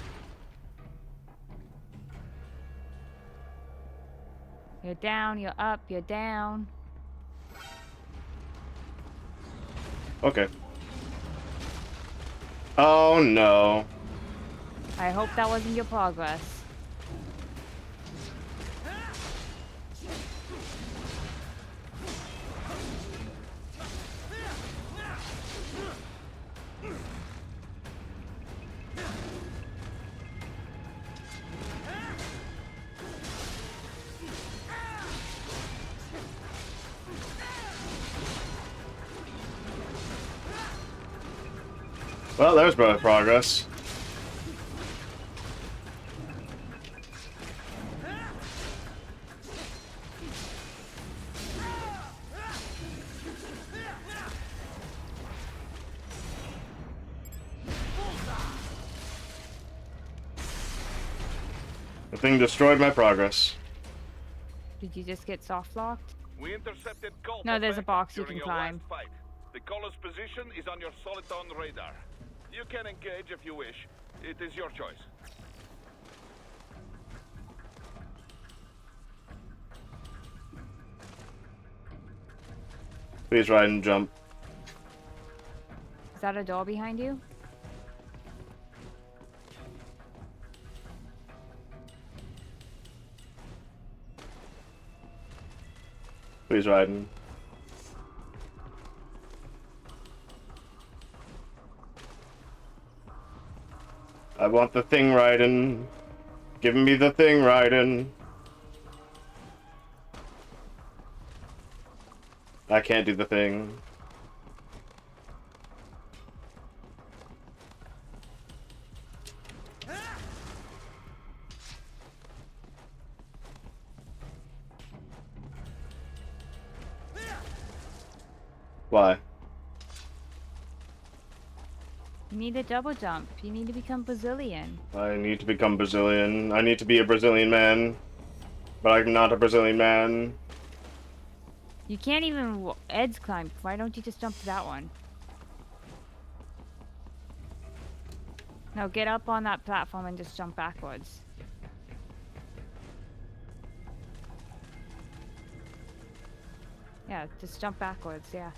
S2: You're down, you're up, you're down.
S1: Okay. Oh no.
S2: I hope that wasn't your progress.
S1: Well, there's progress. The thing destroyed my progress.
S2: Did you just get soft locked?
S8: We intercepted Cole
S2: No, there's a box you
S8: during
S2: can
S8: your
S2: climb.
S8: last fight. The caller's position is on your Soliton radar. You can engage if you wish. It is your choice.
S1: Please ride and jump.
S2: Is that a door behind you?
S1: Please ride and... I want the thing riding. Give me the thing riding. I can't do the thing. Why?
S2: You need a double jump. You need to become Brazilian.
S1: I need to become Brazilian. I need to be a Brazilian man. But I'm not a Brazilian man.
S2: You can't even edge climb. Why don't you just jump to that one? No, get up on that platform and just jump backwards. Yeah, just jump backwards, yeah.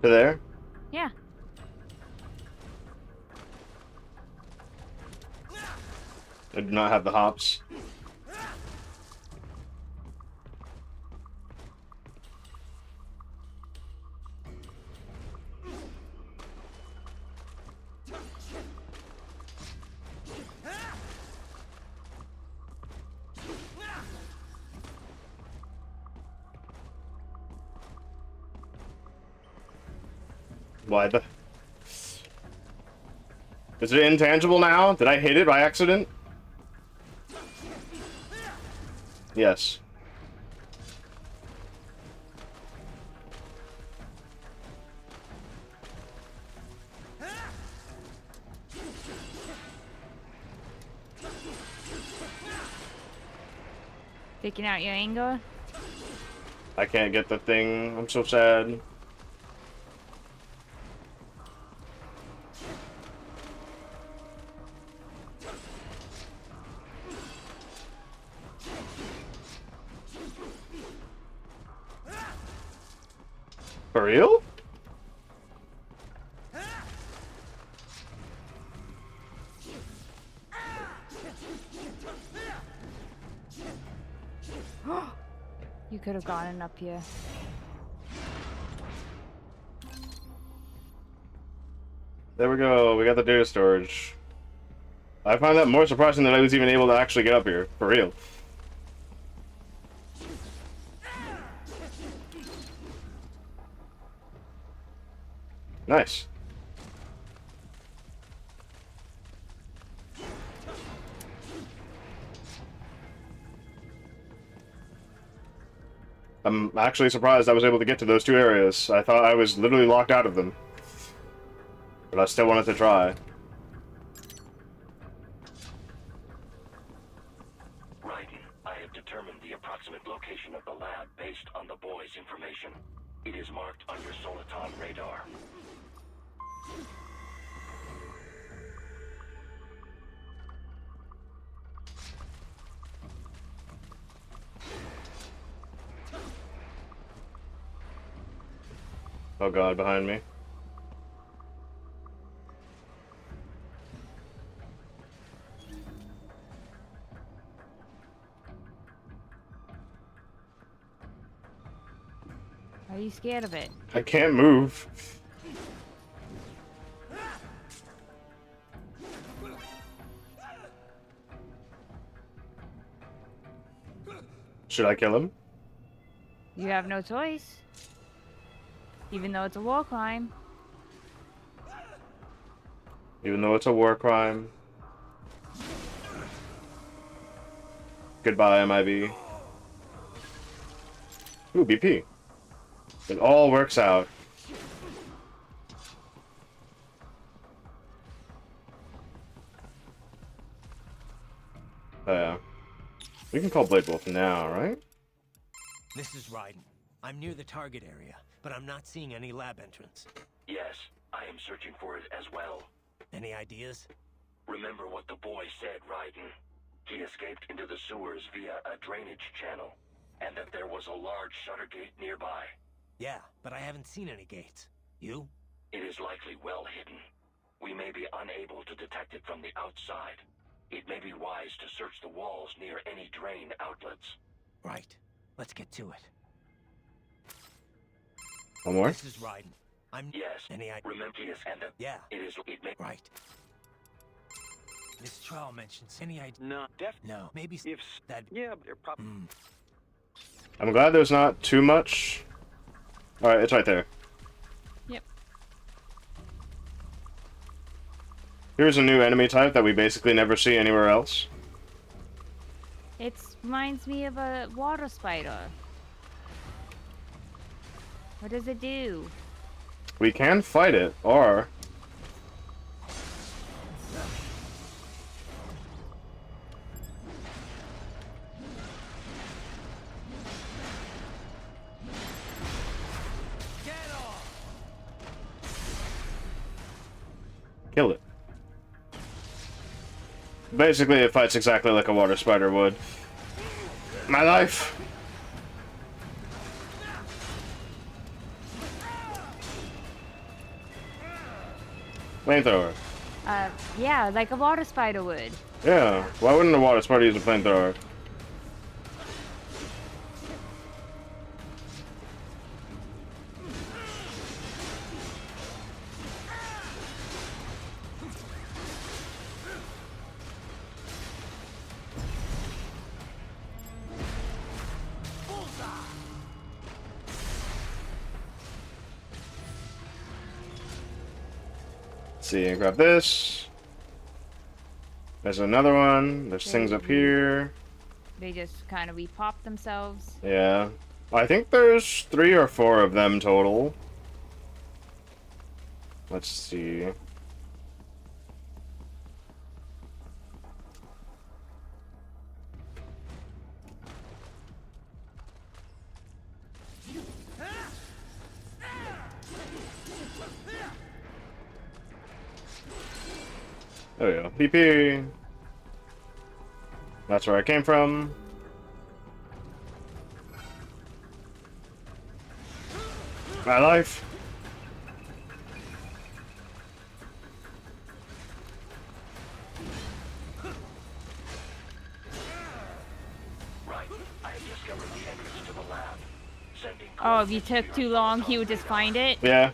S1: To there?
S2: Yeah.
S1: I do not have the hops. Why the... Is it intangible now? Did I hit it by accident? Yes.
S2: Taking out your anger?
S1: I can't get the thing. I'm so sad. For real?
S2: You could have gotten up here.
S1: There we go. We got the data storage. I find that more surprising that I was even able to actually get up here. For real. Nice. I'm actually surprised I was able to get to those two areas. I thought I was literally locked out of them. But I still wanted to try.
S4: Raiden, I have determined the approximate location of the lab based on the boy's information. It is marked on your Soliton radar.
S1: Oh god, behind me.
S2: Are you scared of it?
S1: I can't move. Should I kill him?
S2: You have no choice. Even though it's a war crime.
S1: Even though it's a war crime. Goodbye, MIB. Ooh, BP. It all works out. Oh, yeah. We can call Blade Wolf now, right?
S5: This is Raiden. I'm near the target area, but I'm not seeing any lab entrance.
S4: Yes, I am searching for it as well.
S5: Any ideas?
S4: Remember what the boy said, Raiden. He escaped into the sewers via a drainage channel, and that there was a large shutter gate nearby.
S5: Yeah, but I haven't seen any gates. You?
S4: It is likely well hidden. We may be unable to detect it from the outside. It may be wise to search the walls near any drain outlets.
S5: Right. Let's get to it.
S1: One more.
S15: This is Raiden. I'm
S4: Yes.
S15: any idea?
S4: Remember this, and
S15: Yeah.
S4: it is. It may.
S15: Right. This trial mentions any idea?
S14: No,
S15: No. Maybe
S14: if
S15: that.
S14: yeah, they're probably.
S1: I'm glad there's not too much. Alright, it's right there.
S2: Yep.
S1: Here's a new enemy type that we basically never see anywhere else.
S2: It reminds me of a water spider. What does it do?
S1: We can fight it, or... kill it. Basically, it fights exactly like a water spider would. My life! Flamethrower.
S2: Yeah, like a water spider would.
S1: Yeah, why wouldn't a water spider use a flamethrower? Let's see, grab this. There's another one. There's things up here.
S2: They just kind of repop themselves.
S1: Yeah. I think there's 3 or 4 of them total. Let's see. There we go. PP. That's where I came from. My life.
S4: Right. I have discovered the entrance to the lab. Sending.
S2: Oh, if you took too long, he would just find it?
S1: Yeah.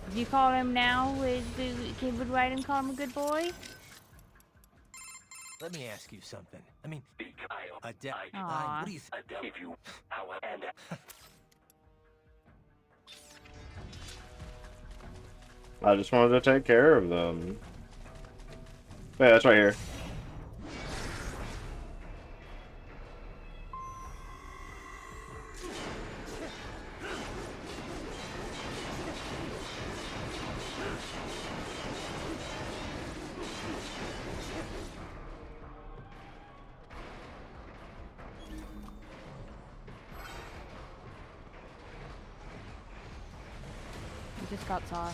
S2: If you call him now, would Raiden call him a good boy?
S15: Let me ask you something. I mean, a
S2: Aw.
S15: what do you think?
S4: If you, however, and
S1: I just wanted to take care of them. Yeah, that's right here.
S2: We just got saw.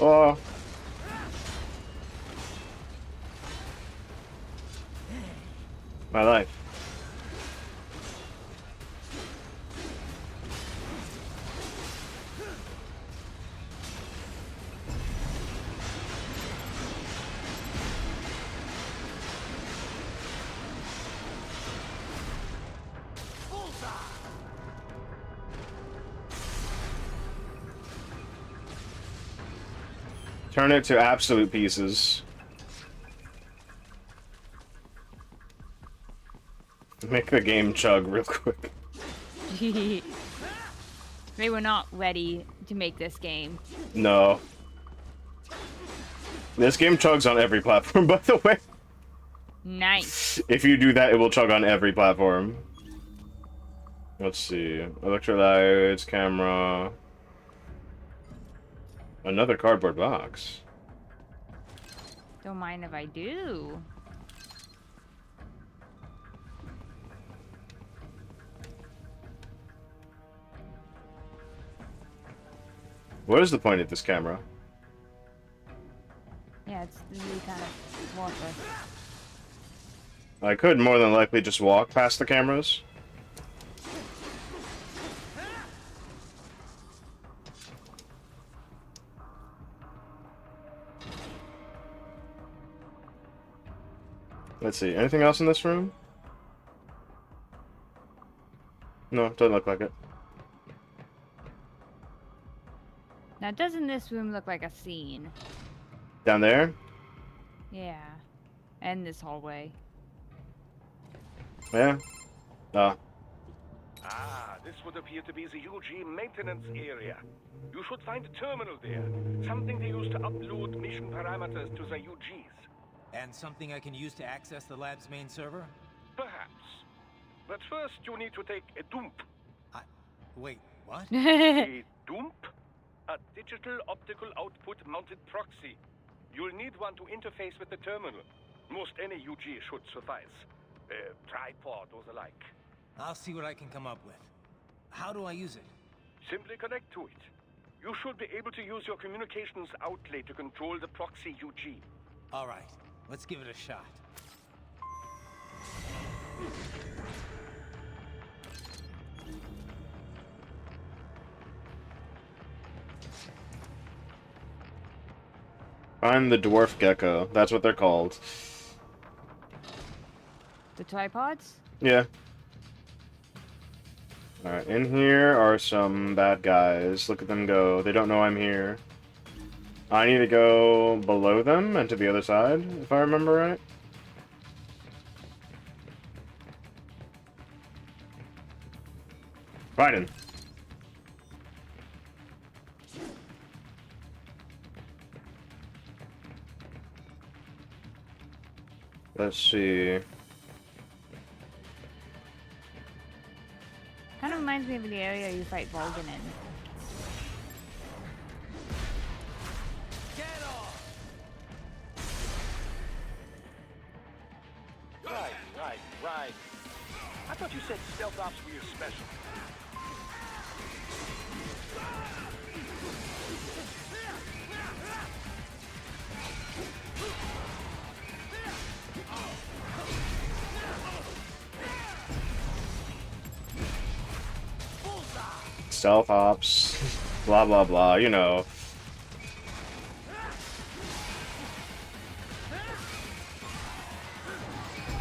S1: Oh. My life. Turn it to absolute pieces. Make the game chug real quick.
S2: They were not ready to make this game.
S1: No. This game chugs on every platform, by the way.
S2: Nice.
S1: If you do that, it will chug on every platform. Let's see. Electrolytes, camera. Another cardboard box.
S2: Don't mind if I do.
S1: What is the point of this camera?
S2: Yeah, it's really kind of worthless.
S1: I could more than likely just walk past the cameras. Let's see, anything else in this room? No, doesn't look like it.
S2: Now, doesn't this room look like a scene?
S1: Down there?
S2: Yeah. And this hallway.
S1: Yeah. Ah.
S13: Ah, this would appear to be the UG maintenance area. You should find a terminal there. Something they use to upload mission parameters to the UGs.
S5: And something I can use to access the lab's main server?
S13: Perhaps. But first, you need to take a dump.
S5: Wait, what?
S13: A dump? A digital optical output mounted proxy. You'll need one to interface with the terminal. Most any UG should suffice. A tripod or the like.
S5: I'll see what I can come up with. How do I use it?
S13: Simply connect to it. You should be able to use your communications outlet to control the proxy UG.
S5: All right, let's give it a shot.
S1: Find the dwarf gecko. That's what they're called.
S2: The tripods?
S1: Yeah. Alright, in here are some bad guys. Look at them go. They don't know I'm here. I need to go below them and to the other side, if I remember right. Biden. Let's see.
S2: Kind of reminds me of the area you fight Volgan in.
S14: Right. I thought you said stealth ops were your special.
S1: Stealth ops. Blah blah blah, you know.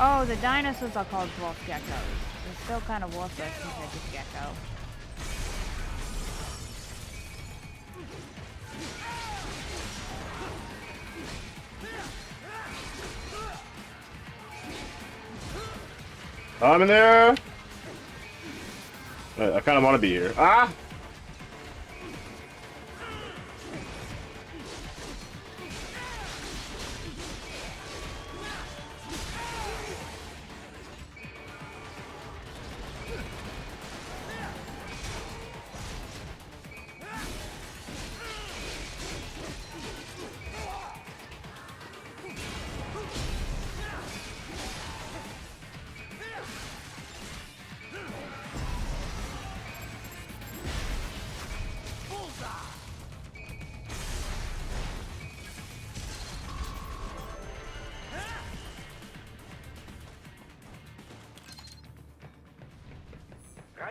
S2: Oh, the dinosaurs are called dwarf geckos. They're still kind of worthless compared to gecko.
S1: I'm in there! I kind of want to be here. Ah!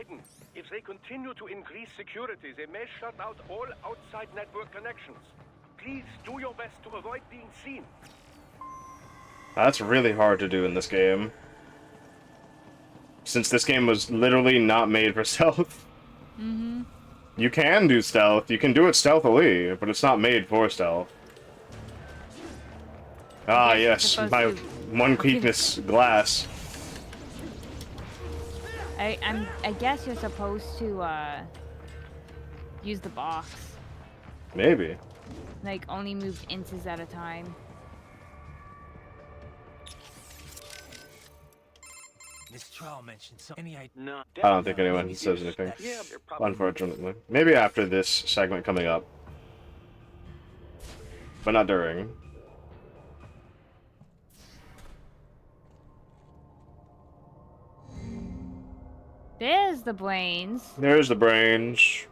S13: Raiden, if they continue to increase security, they may shut out all outside network connections. Please do your best to avoid being seen.
S1: That's really hard to do in this game. Since this game was literally not made for stealth.
S2: Mm-hmm.
S1: You can do stealth, you can do it stealthily, but it's not made for stealth. Ah, yes, my one weakness, glass.
S2: I guess you're supposed to use the box.
S1: Maybe.
S2: Like only move inches at a time.
S5: This trial mentioned so any idea.
S14: No.
S1: I don't think anyone says anything.
S14: Yeah, they're probably.
S1: Unfortunately. Maybe after this segment coming up. But not during.
S2: There's the brains.
S1: There's the brains.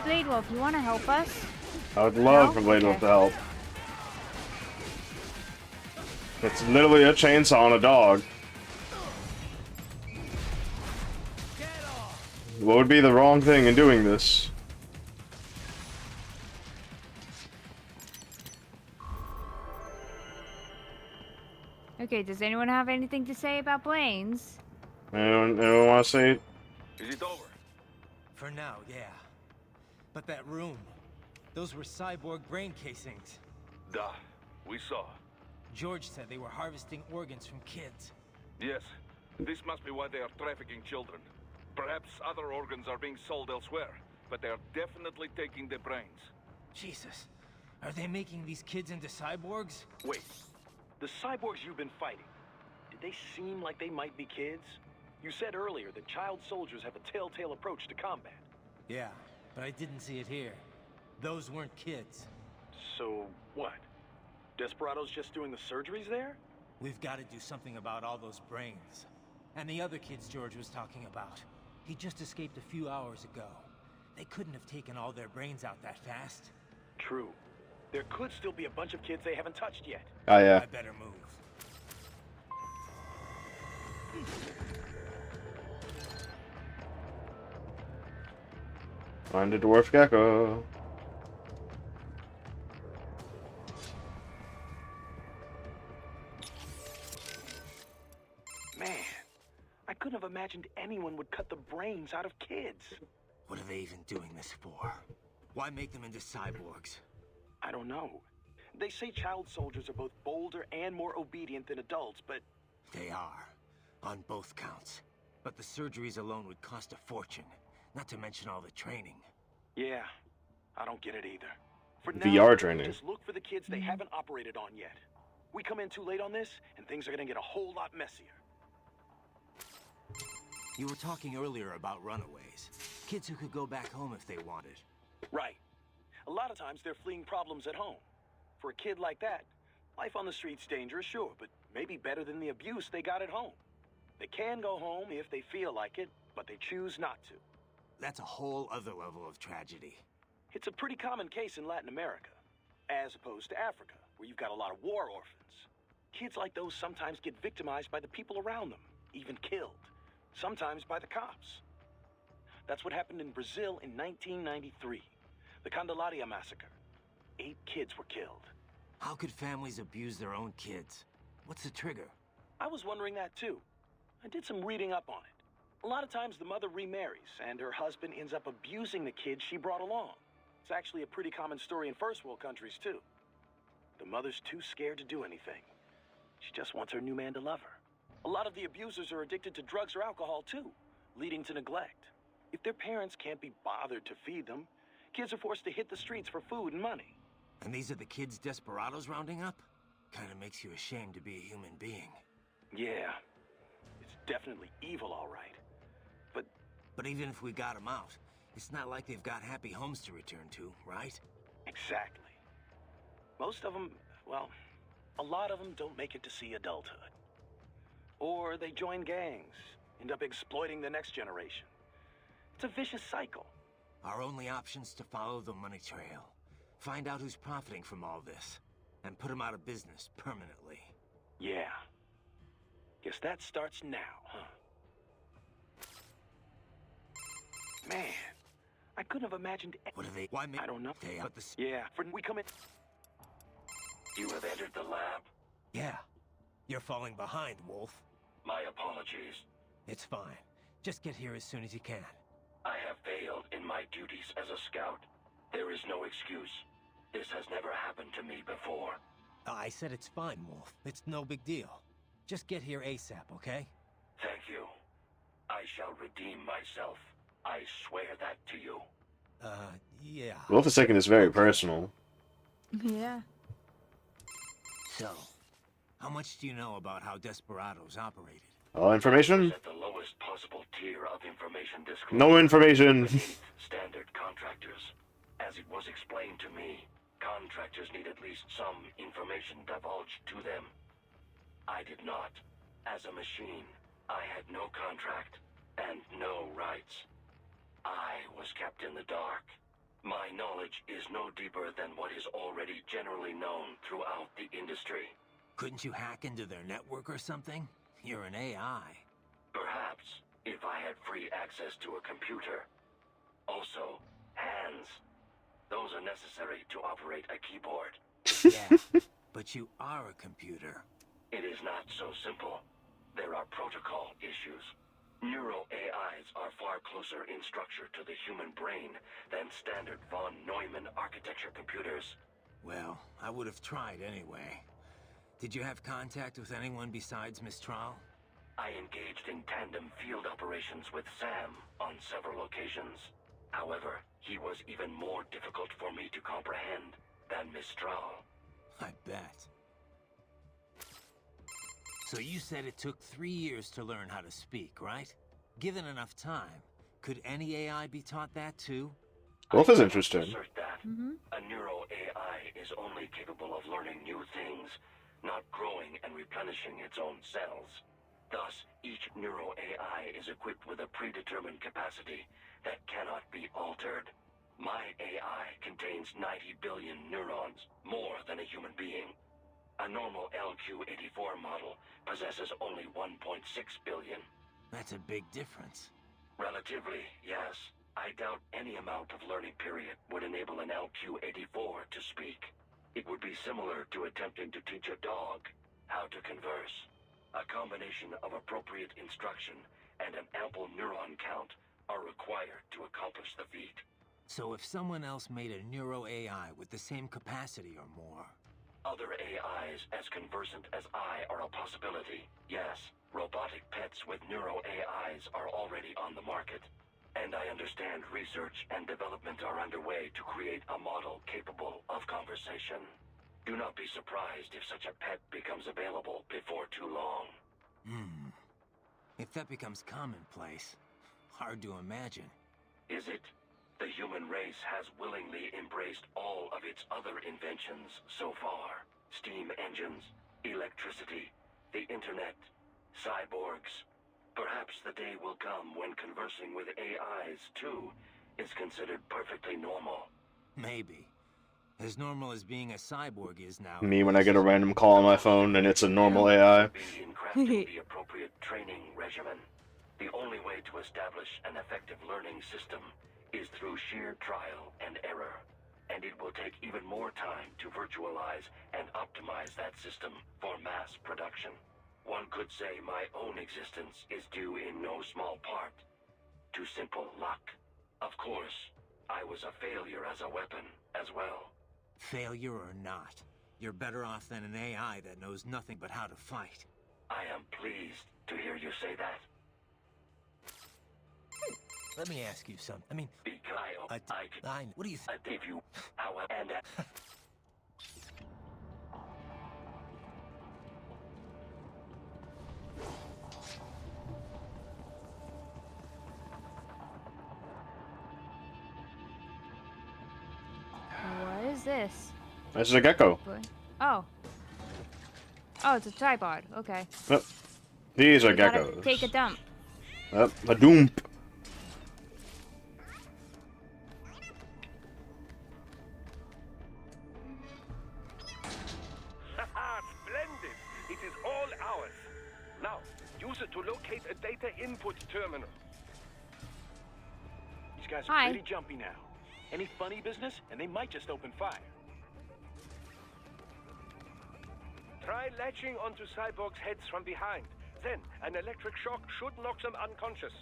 S2: Blade Wolf, you want to help us?
S1: I would love for Blade Wolf to help. It's literally a chainsaw on a dog. What would be the wrong thing in doing this?
S2: Okay, does anyone have anything to say about planes?
S1: Anyone want to say it?
S8: Is it over?
S5: For now, yeah. But that room, those were cyborg brain casings.
S8: Duh, we saw.
S5: George said they were harvesting organs from kids.
S8: Yes, this must be why they are trafficking children. Perhaps other organs are being sold elsewhere, but they are definitely taking their brains.
S5: Jesus, are they making these kids into cyborgs?
S14: Wait, the cyborgs you've been fighting, did they seem like they might be kids? You said earlier that child soldiers have a telltale approach to combat.
S5: Yeah, but I didn't see it here. Those weren't kids.
S14: So, what? Desperados just doing the surgeries there?
S5: We've got to do something about all those brains. And the other kids George was talking about. He just escaped a few hours ago. They couldn't have taken all their brains out that fast.
S14: True. There could still be a bunch of kids they haven't touched yet.
S1: Oh, yeah.
S5: I better move.
S1: Find a dwarf gecko.
S14: Man, I couldn't have imagined anyone would cut the brains out of kids.
S5: What are they even doing this for? Why make them into cyborgs?
S14: I don't know. They say child soldiers are both bolder and more obedient than adults, but...
S5: They are. On both counts. But the surgeries alone would cost a fortune. Not to mention all the training.
S14: Yeah, I don't get it either. For
S1: VR
S14: now,
S1: training.
S14: Just look for the kids they haven't operated on yet. We come in too late on this, and things are gonna get a whole lot messier.
S5: You were talking earlier about runaways. Kids who could go back home if they wanted.
S14: Right. A lot of times they're fleeing problems at home. For a kid like that, life on the street's dangerous, sure, but maybe better than the abuse they got at home. They can go home if they feel like it, but they choose not to.
S5: That's a whole other level of tragedy.
S14: It's a pretty common case in Latin America, as opposed to Africa, where you've got a lot of war orphans. Kids like those sometimes get victimized by the people around them, even killed. Sometimes by the cops. That's what happened in Brazil in 1993. The Candelaria massacre. 8 kids were killed.
S5: How could families abuse their own kids? What's the trigger?
S14: I was wondering that too. I did some reading up on it. A lot of times the mother remarries, and her husband ends up abusing the kids she brought along. It's actually a pretty common story in first world countries too. The mother's too scared to do anything. She just wants her new man to love her. A lot of the abusers are addicted to drugs or alcohol too, leading to neglect. If their parents can't be bothered to feed them, kids are forced to hit the streets for food and money.
S5: And these are the kids Desperados rounding up? Kinda makes you ashamed to be a human being.
S14: Yeah, it's definitely evil, all right.
S5: But even if we got them out, it's not like they've got happy homes to return to, right?
S14: Exactly. Most of them, well, a lot of them don't make it to see adulthood. Or they join gangs, end up exploiting the next generation. It's a vicious cycle.
S5: Our only option's to follow the money trail. Find out who's profiting from all this. And put them out of business permanently.
S14: Yeah. Guess that starts now, huh? Man, I couldn't have imagined...
S5: What are they? Why
S14: I don't know.
S5: They
S14: But yeah, we come in...
S4: You have entered the lab.
S5: Yeah. You're falling behind, Wolf.
S4: My apologies.
S5: It's fine. Just get here as soon as you can.
S4: I have failed in my duties as a scout. There is no excuse. This has never happened to me before.
S5: I said it's fine, Wolf. It's no big deal. Just get here ASAP, okay?
S4: Thank you. I shall redeem myself. I swear that to you.
S5: Yeah.
S1: Wolf is taking this very personal.
S2: Yeah.
S5: So, how much do you know about how Desperados operated?
S1: All information?
S4: At the lowest possible tier of information disclosure.
S1: No information.
S4: Standard contractors. As it was explained to me, contractors need at least some information divulged to them. I did not. As a machine, I had no contract and no rights. I was kept in the dark. My knowledge is no deeper than what is already generally known throughout the industry.
S15: Couldn't you hack into their network or something? You're an AI.
S4: Perhaps, if I had free access to a computer. Also, hands. Those are necessary to operate a keyboard.
S15: Yeah, but you are a computer.
S4: It is not so simple. There are protocol issues. Neuro AIs are far closer in structure to the human brain than standard von Neumann architecture computers.
S15: Well, I would have tried anyway. Did you have contact with anyone besides Mistral?
S4: I engaged in tandem field operations with Sam on several occasions. However, he was even more difficult for me to comprehend than Mistral.
S15: I bet. So you said it took 3 years to learn how to speak, right? Given enough time, could any AI be taught that too?
S1: Wolf is interesting.
S4: Assert that. A neuro AI is only capable of learning new things, not growing and replenishing its own cells. Thus, each neuro AI is equipped with a predetermined capacity that cannot be altered. My AI contains 90 billion neurons, more than a human being. A normal LQ-84 model possesses only 1.6 billion.
S15: That's a big difference.
S4: Relatively, yes. I doubt any amount of learning period would enable an LQ-84 to speak. It would be similar to attempting to teach a dog how to converse. A combination of appropriate instruction and an ample neuron count are required to accomplish the feat.
S15: So if someone else made a neuro AI with the same capacity or more...
S4: Other AIs as conversant as I are a possibility. Yes, robotic pets with neuro AIs are already on the market. And I understand research and development are underway to create a model capable of conversation. Do not be surprised if such a pet becomes available before too long.
S15: If that becomes commonplace, hard to imagine.
S4: Is it? The human race has willingly embraced all of its other inventions so far. Steam engines, electricity, the internet, cyborgs. Perhaps the day will come when conversing with AIs, too, is considered perfectly normal.
S15: Maybe. As normal as being a cyborg is now.
S1: Me when I get a random call on my phone and it's a normal AI.
S4: In crafting the appropriate training regimen, the only way to establish an effective learning system is through sheer trial and error, and it will take even more time to virtualize and optimize that system for mass production. One could say my own existence is due in no small part to simple luck. Of course, I was a failure as a weapon as well.
S15: Failure or not, you're better off than an AI that knows nothing but how to fight.
S4: I am pleased to hear you say that.
S15: Let me ask you something. I mean, what do you think?
S4: I gave you how and
S2: What is this?
S1: This is a gecko.
S2: Oh. Oh, it's a tripod. Okay.
S1: Yep. These are
S2: We gotta
S1: geckos.
S2: take a dump.
S1: Yep, a doomp.
S13: Splendid! It is all ours. Now, use it to locate a data input terminal.
S14: These guys are
S2: Hi.
S14: pretty jumpy now. Any funny business, and they might just open fire.
S13: Try latching onto cyborgs' heads from behind. Then, an electric shock should knock them unconscious.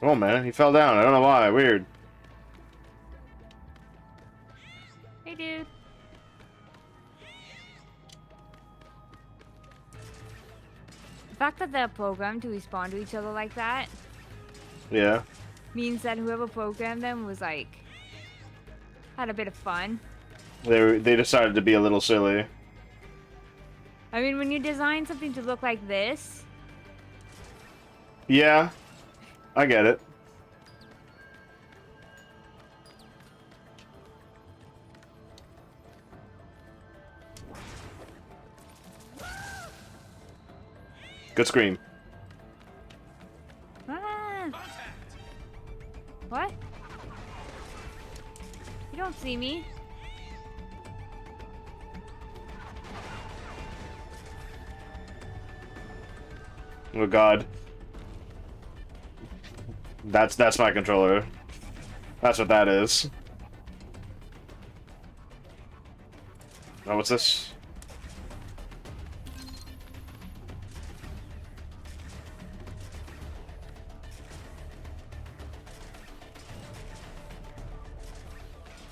S1: Oh man, he fell down. I don't know why. Weird.
S2: Hey, dude. The fact that they're programmed to respond to each other like that
S1: Yeah.
S2: means that whoever programmed them was like had a bit of fun.
S1: They decided to be a little silly.
S2: I mean, when you design something to look like this,
S1: Yeah. I get it. Good scream.
S2: Ah. What? You don't see me.
S1: Oh god. That's my controller. That's what that is. Oh, what's this?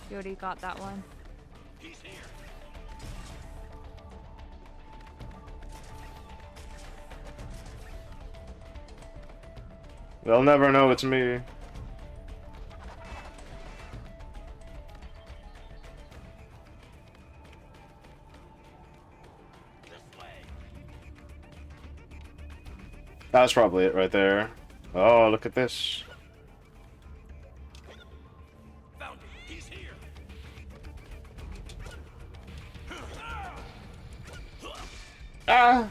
S2: You already got that one.
S7: He's here.
S1: They'll never know it's me. That's probably it right there. Oh, look at this.
S7: Found him. He's here.
S1: Ah!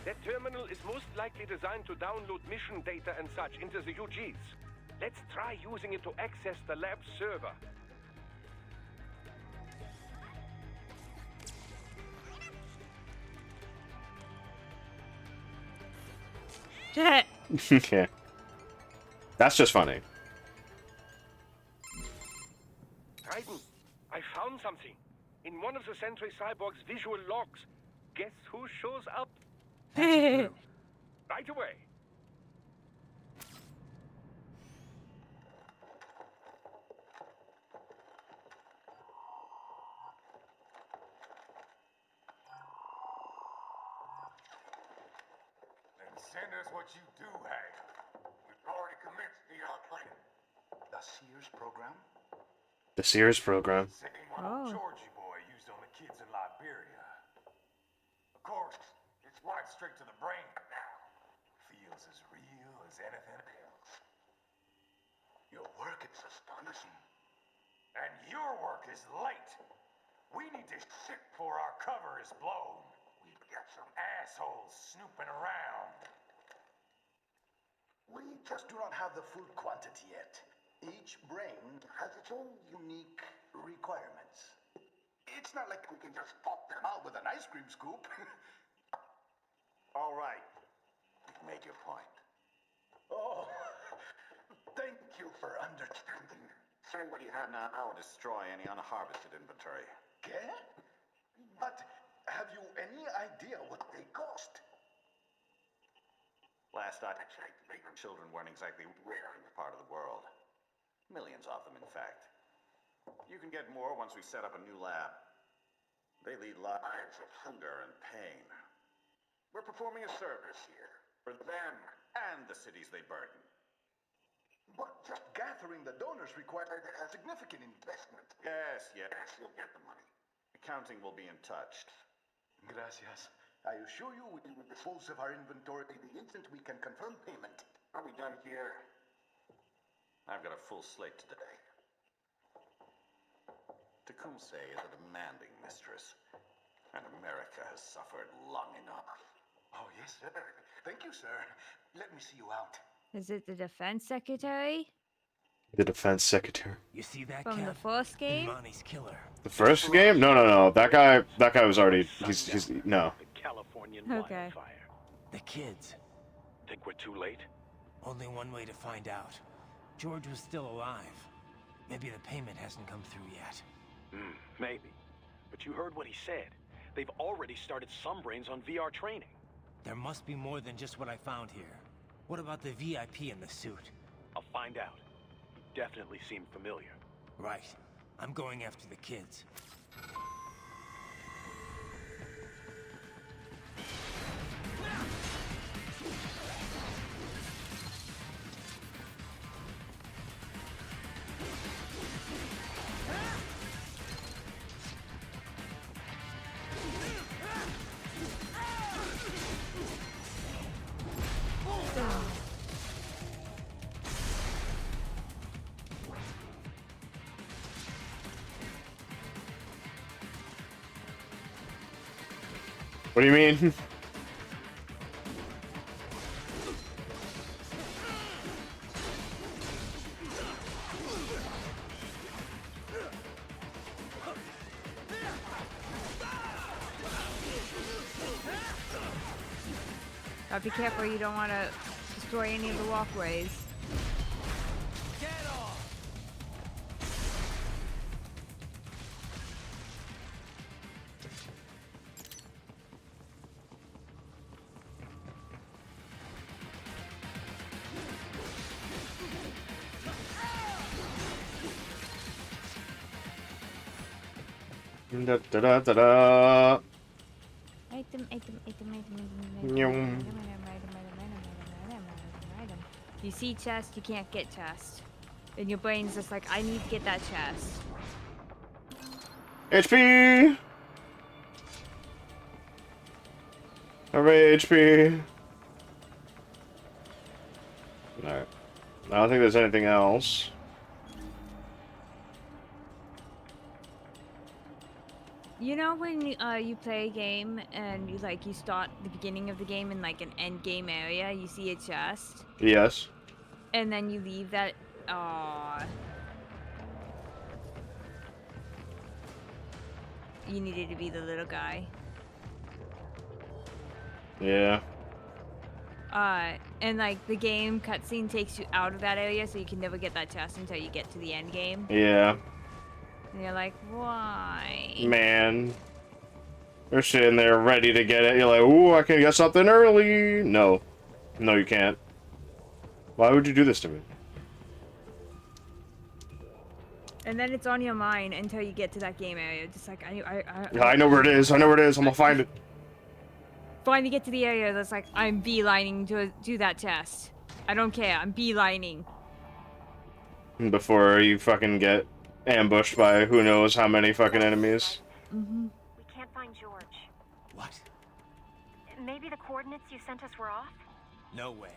S13: That terminal is most likely designed to download mission data and such into the UGs. Let's try using it to access the lab server.
S1: Yeah. That's just funny.
S13: Raiden, I found something. In one of the Sentry Cyborg's visual logs. Guess who shows up? Right away.
S3: Then send us what you do have. We've already commenced the planning.
S9: The Sears program?
S1: The Sears program.
S3: Same one old Georgie boy used on the kids in Liberia. Of course, it's right straight to the brain now. Feels as real as anything else.
S9: Your work is astonishing.
S3: And your work is late. We need to shit before our cover is blown. We've got some assholes snooping around.
S9: We just do not have the full quantity yet. Each brain has its own unique requirements. It's not like we can just pop them out with an ice cream scoop.
S3: All right. Make your point.
S9: Oh, thank you for understanding.
S19: Send what you have now or destroy any unharvested inventory.
S9: Okay? But have you any idea what they cost?
S19: Last I checked, children weren't exactly rare in this part of the world. Millions of them, in fact. You can get more once we set up a new lab. They lead lives of hunger and pain. We're performing a service here for them and the cities they burden.
S9: But just gathering the donors required a significant investment.
S19: Yes, you'll get the money. Accounting will be in touch.
S9: Gracias. I assure you we will dispose of our inventory the instant we can confirm payment.
S19: Are we done here? I've got a full slate today. Tecumseh is a demanding mistress, and America has suffered long enough.
S9: Oh, yes, sir. Thank you, sir. Let me see you out.
S2: Is it the defense secretary?
S1: The defense secretary.
S5: You see that
S2: From the first game?
S5: Money's killer.
S1: The first game? No. That guy was already. He's no.
S12: Californian
S2: Okay.
S12: wildfire.
S5: The kids.
S12: Think we're too late?
S5: Only one way to find out. George was still alive. Maybe the payment hasn't come through yet.
S12: Maybe. But you heard what he said. They've already started some brains on VR training.
S5: There must be more than just what I found here. What about the VIP in the suit?
S12: I'll find out. He definitely seemed familiar.
S5: Right. I'm going after the kids.
S1: What do you mean?
S2: Be careful, you don't want to destroy any of the walkways.
S1: Da da da da da.
S2: Item. You see chest, you can't get chest. And your brain's just like, I need to get that chest.
S1: HP! Hooray, HP! Alright. I don't think there's anything else.
S2: You know when you play a game and you start the beginning of the game in like an end game area, you see a chest?
S1: Yes.
S2: And then you leave that. Aww. You needed to be the little guy.
S1: Yeah.
S2: And like the game cutscene takes you out of that area, so you can never get that chest until you get to the end game.
S1: Yeah.
S2: And you're like, why?
S1: Man. They're sitting there ready to get it. You're like, ooh, I can get something early. No. No, you can't. Why would you do this to me?
S2: And then it's on your mind until you get to that game area. Just like,
S1: I know where it is. I know where it is. I'm gonna find it.
S2: Finally get to the area that's like, I'm beelining to do that chest. I don't care. I'm beelining.
S1: Before you fucking get ambushed by who knows how many fucking enemies.
S6: We can't find George.
S15: What?
S6: Maybe the coordinates you sent us were off?
S15: No way.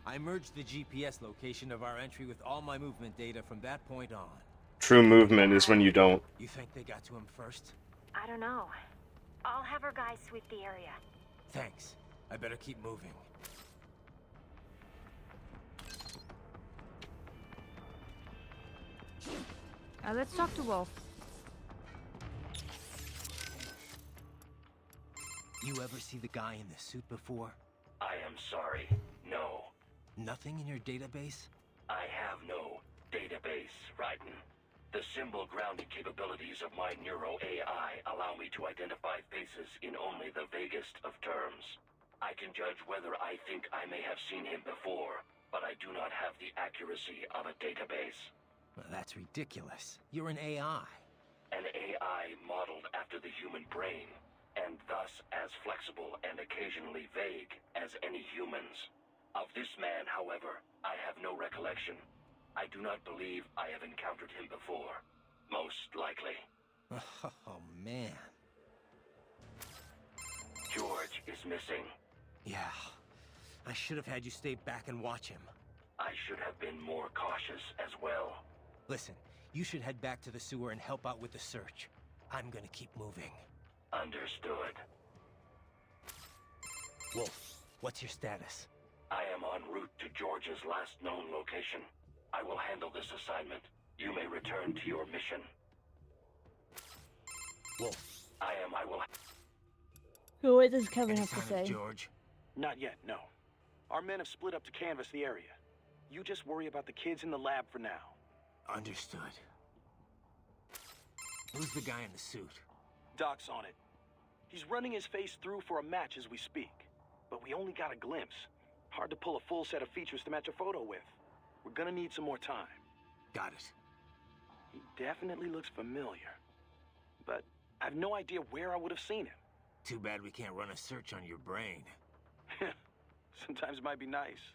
S15: I merged the GPS location of our entry with all my movement data from that point on.
S1: True movement is when you don't.
S15: You think they got to him first?
S6: I don't know. I'll have our guys sweep the area.
S15: Thanks. I better keep moving.
S2: Let's talk to Wolf.
S15: You ever see the guy in the suit before?
S4: I am sorry. No.
S15: Nothing in your database?
S4: I have no database, Raiden. The symbol grounding capabilities of my Neuro AI allow me to identify faces in only the vaguest of terms. I can judge whether I think I may have seen him before, but I do not have the accuracy of a database.
S15: Well, that's ridiculous. You're an AI.
S4: An AI modeled after the human brain, and thus as flexible and occasionally vague as any humans. Of this man, however, I have no recollection. I do not believe I have encountered him before. Most likely.
S15: Oh, man.
S4: George is missing.
S15: Yeah. I should have had you stay back and watch him.
S4: I should have been more cautious as well.
S15: Listen, you should head back to the sewer and help out with the search. I'm gonna keep moving.
S4: Understood.
S15: Wolf, what's your status?
S4: I am en route to George's last known location. I will handle this assignment. You may return to your mission.
S15: Wolf.
S4: I will...
S2: So what does Kevin have to
S15: Sign of
S2: say?
S15: George?
S14: Not yet, no. Our men have split up to canvass the area. You just worry about the kids in the lab for now.
S15: Understood. Who's the guy in the suit?
S14: Doc's on it. He's running his face through for a match as we speak. But we only got a glimpse. Hard to pull a full set of features to match a photo with. We're gonna need some more time.
S15: Got it.
S14: He definitely looks familiar. But I have no idea where I would have seen him.
S15: Too bad we can't run a search on your brain.
S14: Sometimes it might be nice.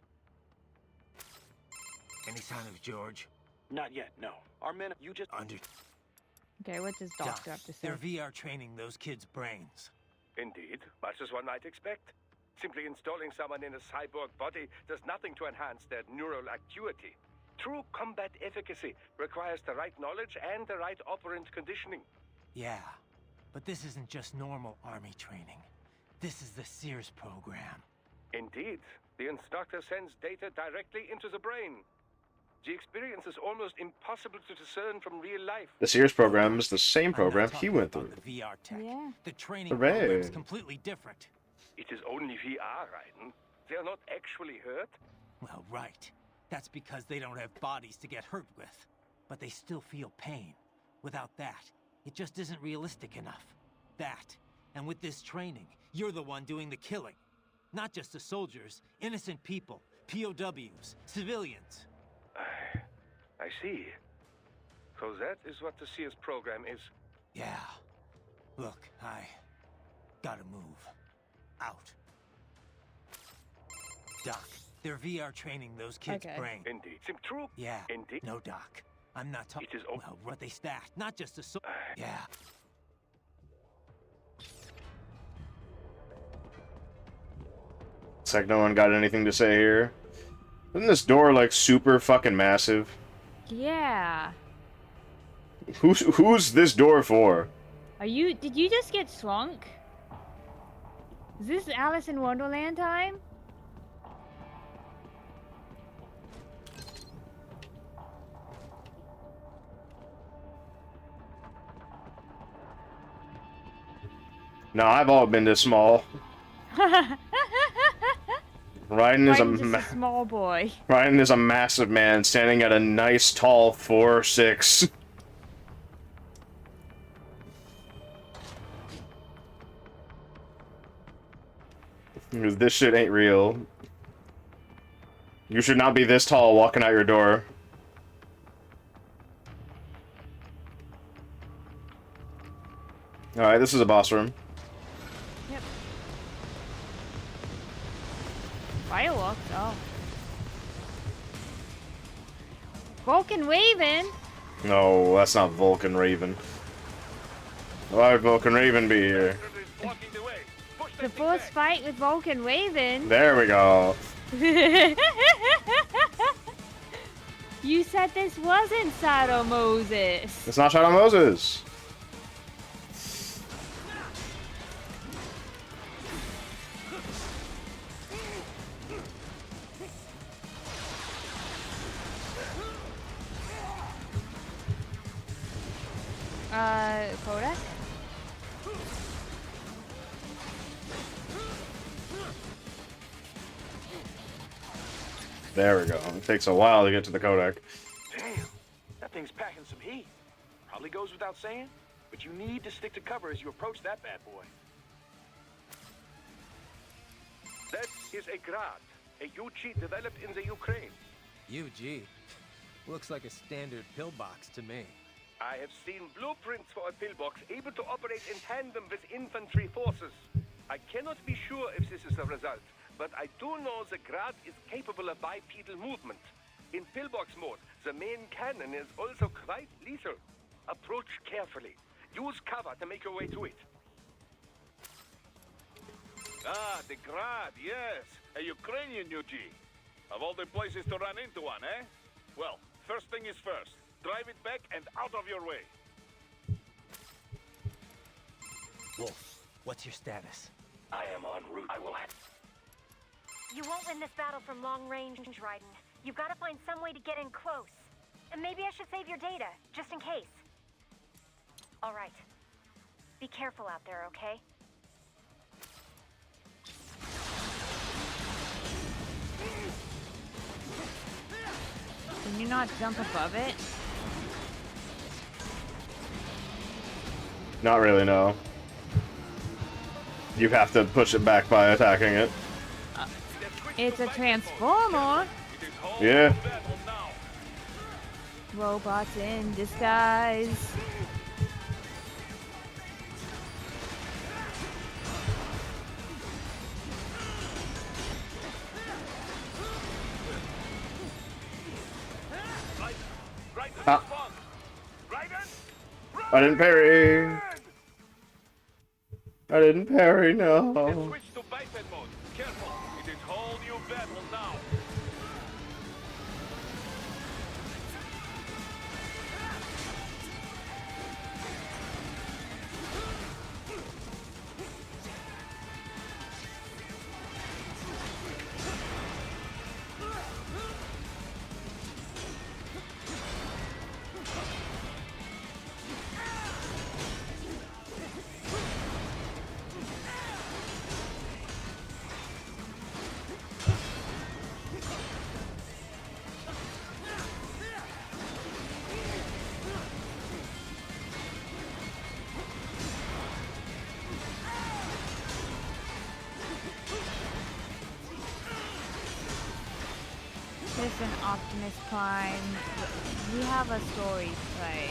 S15: Any sign of George?
S14: Not yet, no. Our men, you just...
S2: Okay, what does Doctor have to say?
S15: They're VR training those kids' brains.
S13: Indeed, much as one might expect. Simply installing someone in a cyborg body does nothing to enhance their neural acuity. True combat efficacy requires the right knowledge and the right operant conditioning.
S15: Yeah, but this isn't just normal army training. This is the Sears program.
S13: Indeed. The instructor sends data directly into the brain. The experience is almost impossible to discern from real life.
S1: The Sears program is the same program he went through.
S15: The VR tech.
S2: Yeah.
S15: The training
S1: Hooray.
S15: program is completely different.
S13: It is only VR, Raiden. They are not actually hurt.
S15: Well, right. That's because they don't have bodies to get hurt with. But they still feel pain. Without that, it just isn't realistic enough. That, and with this training, you're the one doing the killing. Not just the soldiers, innocent people, POWs, civilians.
S13: I see. So that is what the Sears program is.
S15: Yeah. Look, I gotta move. Out. Doc, they're VR training those kids' brain.
S13: Indeed. Seem true?
S15: Yeah.
S13: Indeed.
S15: No, Doc. I'm not talking.
S13: It is
S15: well, what they stat, not just the yeah.
S1: It's like no one got anything to say here. Isn't this door like super fucking massive?
S2: Yeah.
S1: Who's this door for?
S2: Did you just get shrunk? Is this Alice in Wonderland time?
S1: No, I've all been this small. Raiden is
S2: Raiden's just a small boy.
S1: Raiden is a massive man standing at a nice tall 4'6". This shit ain't real. You should not be this tall walking out your door. Alright, this is a boss room.
S2: Yep. Fireworks? Oh. Vulcan Raven?
S1: No, that's not Vulcan Raven. Why would Vulcan Raven be here?
S2: The first fight with Vulcan Raven.
S1: There we go.
S2: You said this wasn't Shadow Moses.
S1: It's not Shadow Moses.
S2: Kodak?
S1: There we go. It takes a while to get to the Kodak.
S14: Damn, that thing's packing some heat. Probably goes without saying, but you need to stick to cover as you approach that bad boy.
S13: That is a Grad, a UG developed in the Ukraine.
S15: UG? Looks like a standard pillbox to me.
S13: I have seen blueprints for a pillbox able to operate in tandem with infantry forces. I cannot be sure if this is the result, but I do know the Grad is capable of bipedal movement. In pillbox mode, the main cannon is also quite lethal. Approach carefully. Use cover to make your way to it.
S8: Ah, the Grad, yes. A Ukrainian UG. Of all the places to run into one, eh? Well, first thing is first. Drive it back and out of your way.
S15: Wolf, what's your status?
S4: I am en route. I will have...
S6: You won't win this battle from long range, Raiden. You've got to find some way to get in close. And maybe I should save your data, just in case. All right. Be careful out there, okay?
S2: Can you not jump above it?
S1: Not really, no. You have to push it back by attacking it.
S2: It's a transformer.
S1: Yeah.
S2: Robots in disguise.
S1: Ah. I didn't parry. I didn't parry, no.
S8: Switch to biped mode. Careful. It is whole new battle now.
S2: and Optimus Prime, we have a story to play.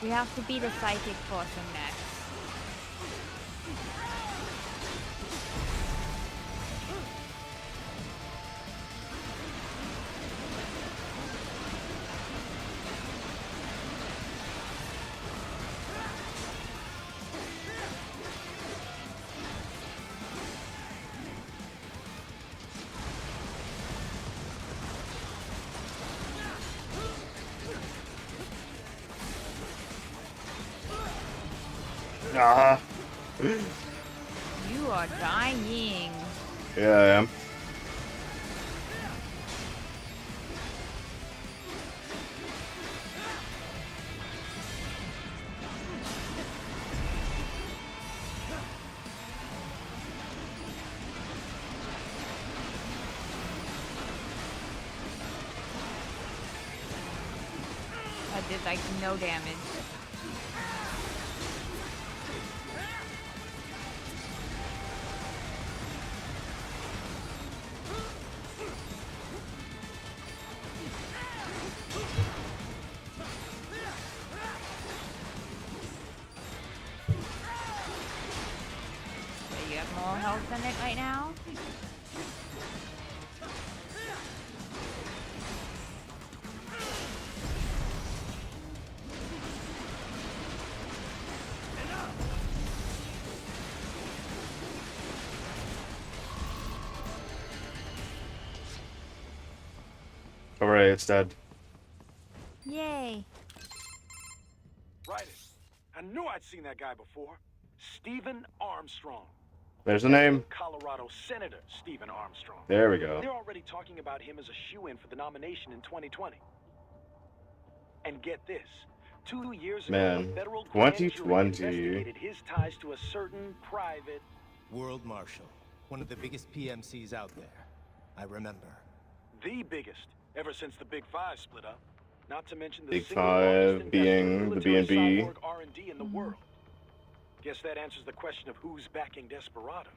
S2: We have to be the psychic person next.
S1: Ah.
S2: You are dying.
S1: Yeah, I am.
S2: I did like no damage. So you have more health than it right now?
S1: Alright, it's dead.
S2: Yay.
S12: Right. I knew I'd seen that guy before. Stephen Armstrong.
S1: There's the name.
S12: Colorado Senator Stephen Armstrong.
S1: There we go.
S12: They're already talking about him as a shoo-in for the nomination in 2020. And get this. 2 years ago,
S1: Man,
S12: the federal grand jury
S1: 2020.
S12: investigated his ties to a certain private
S5: World Marshal, one of the biggest PMCs out there. I remember.
S12: The biggest, ever since the Big Five split up. Not to mention the
S1: Big
S12: single
S1: Five
S12: largest
S1: being
S12: investor in
S1: the
S12: military
S1: B&B.
S12: cyborg R&D in the world. Guess that answers the question of who's backing Desperado.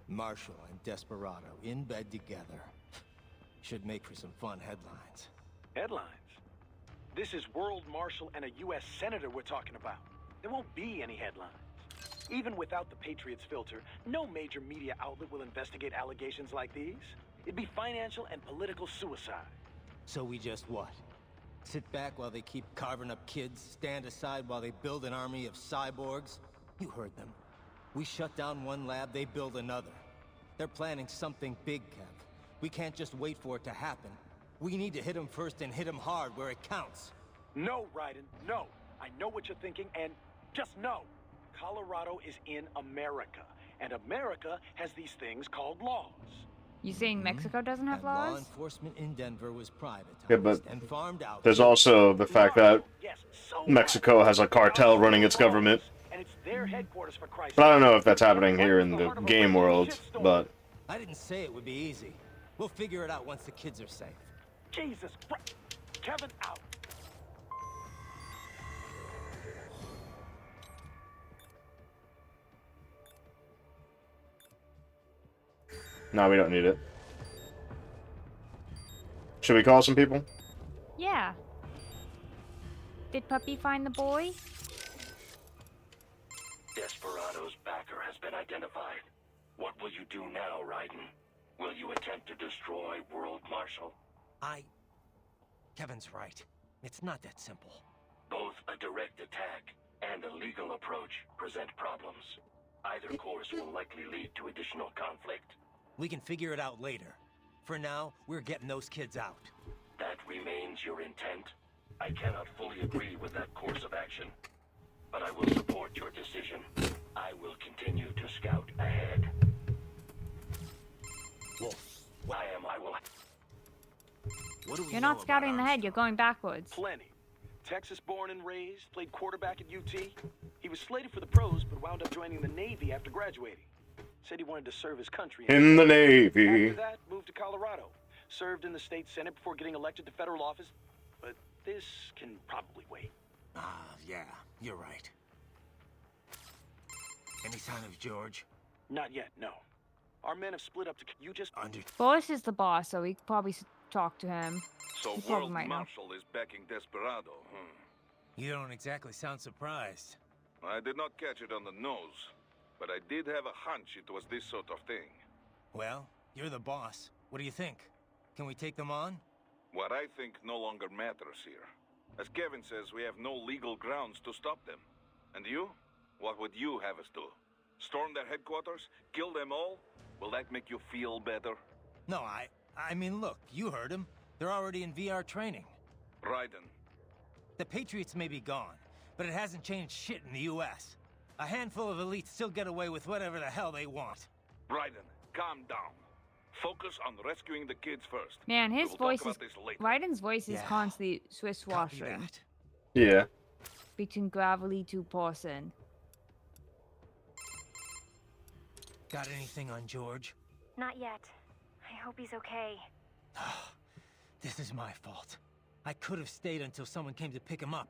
S5: Marshall and Desperado in bed together. Should make for some fun headlines.
S12: Headlines? This is World Marshal and a U.S. Senator we're talking about. There won't be any headlines. Even without the Patriots filter, no major media outlet will investigate allegations like these. It'd be financial and political suicide.
S5: So we just what? Sit back while they keep carving up kids, stand aside while they build an army of cyborgs? You heard them. We shut down one lab, they build another. They're planning something big, Kev. We can't just wait for it to happen. We need to hit them first and hit them hard where it counts.
S12: No, Raiden, no. I know what you're thinking, and just no. Colorado is in America, and America has these things called laws.
S2: You saying Mexico doesn't have
S5: And law
S2: laws?
S5: enforcement in Denver was privatized
S1: Yeah, but
S5: and farmed out.
S1: there's also the fact that Mexico has a cartel running its government.
S12: And it's their headquarters, for Christ's
S1: But I don't know if that's happening here in the game world, but...
S5: I didn't say it would be easy. We'll figure it out once the kids are safe.
S12: Jesus Christ. Kevin, out.
S1: No, we don't need it. Should we call some people?
S2: Yeah. Did Puppy find the boy?
S4: Desperado's backer has been identified. What will you do now, Raiden? Will you attempt to destroy World Marshal?
S5: Kevin's right. It's not that simple.
S4: Both a direct attack and a legal approach present problems. Either course will likely lead to additional conflict.
S5: We can figure it out later. For now, we're getting those kids out.
S4: That remains your intent. I cannot fully agree with that course of action, but I will support your decision. I will continue to scout ahead. I will...
S2: You're not scouting the head, you're going backwards.
S12: Plenty. Texas born and raised, played quarterback at UT. He was slated for the pros, but wound up joining the Navy after graduating. Said he wanted to serve his country.
S1: In the Navy.
S12: After that, moved to Colorado. Served in the state senate before getting elected to federal office. But this can probably wait.
S5: Yeah, you're right. Any sign of George?
S12: Not yet, no.
S14: Our men have split up to... You just...
S2: Boris is the boss, so we could probably talk to him.
S8: So
S2: He probably
S8: World
S2: might know.
S8: Marshal is backing Desperado,
S15: You don't exactly sound surprised.
S8: I did not catch it on the nose, but I did have a hunch it was this sort of thing.
S15: Well, you're the boss. What do you think? Can we take them on?
S8: What I think no longer matters here. As Kevin says, we have no legal grounds to stop them. And you? What would you have us do? Storm their headquarters? Kill them all? Will that make you feel better?
S15: No, I mean, look, you heard him. They're already in VR training.
S8: Raiden.
S15: The Patriots may be gone, but it hasn't changed shit in the U.S. A handful of elites still get away with whatever the hell they want.
S8: Raiden, calm down. Focus on rescuing the kids first.
S2: Man, his
S8: We will
S2: voice
S8: talk
S2: is...
S8: about this later.
S2: Raiden's voice is
S15: Yeah.
S2: constantly swish-washing.
S1: Yeah.
S2: Between gravelly to person.
S15: Got anything on George?
S6: Not yet. I hope he's okay.
S15: This is my fault. I could have stayed until someone came to pick him up.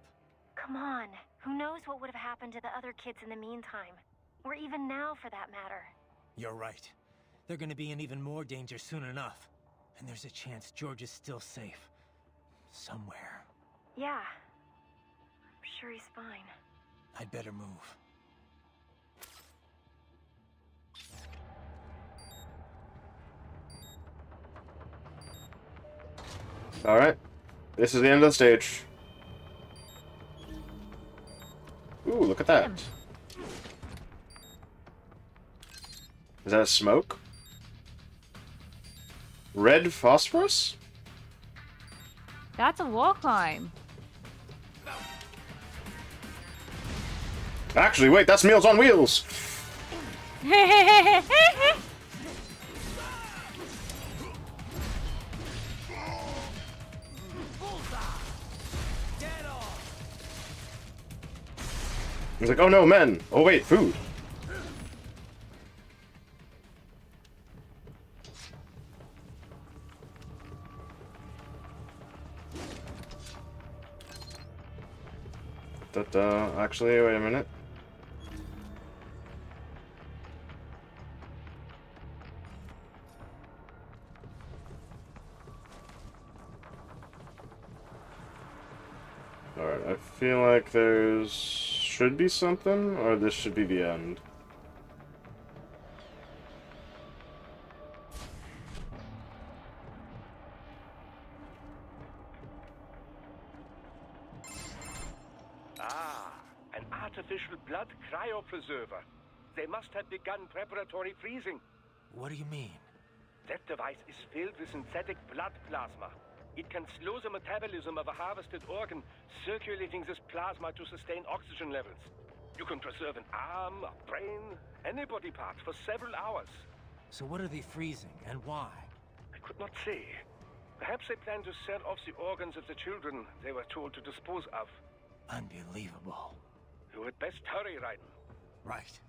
S6: Come on. Who knows what would have happened to the other kids in the meantime? Or even now, for that matter.
S15: You're right. They're gonna be in even more danger soon enough. And there's a chance George is still safe. Somewhere.
S6: Yeah. I'm sure he's fine.
S15: I'd better move.
S1: Alright. This is the end of the stage. Ooh, look at that. Is that smoke? Red phosphorus?
S2: That's a wall climb.
S1: Actually, wait, that's Meals on Wheels! He's like, oh no, men! Oh wait, food! Actually, wait a minute. Alright, I feel like there's... should be something, or this should be the end.
S13: Ah, an artificial blood cryopreserver. They must have begun preparatory freezing.
S15: What do you mean?
S13: That device is filled with synthetic blood plasma. It can slow the metabolism of a harvested organ, circulating this plasma to sustain oxygen levels. You can preserve an arm, a brain, any body part for several hours.
S15: So what are they freezing, and why?
S13: I could not say. Perhaps they plan to sell off the organs of the children they were told to dispose of.
S15: Unbelievable.
S13: You had best hurry, Raiden.
S15: Right.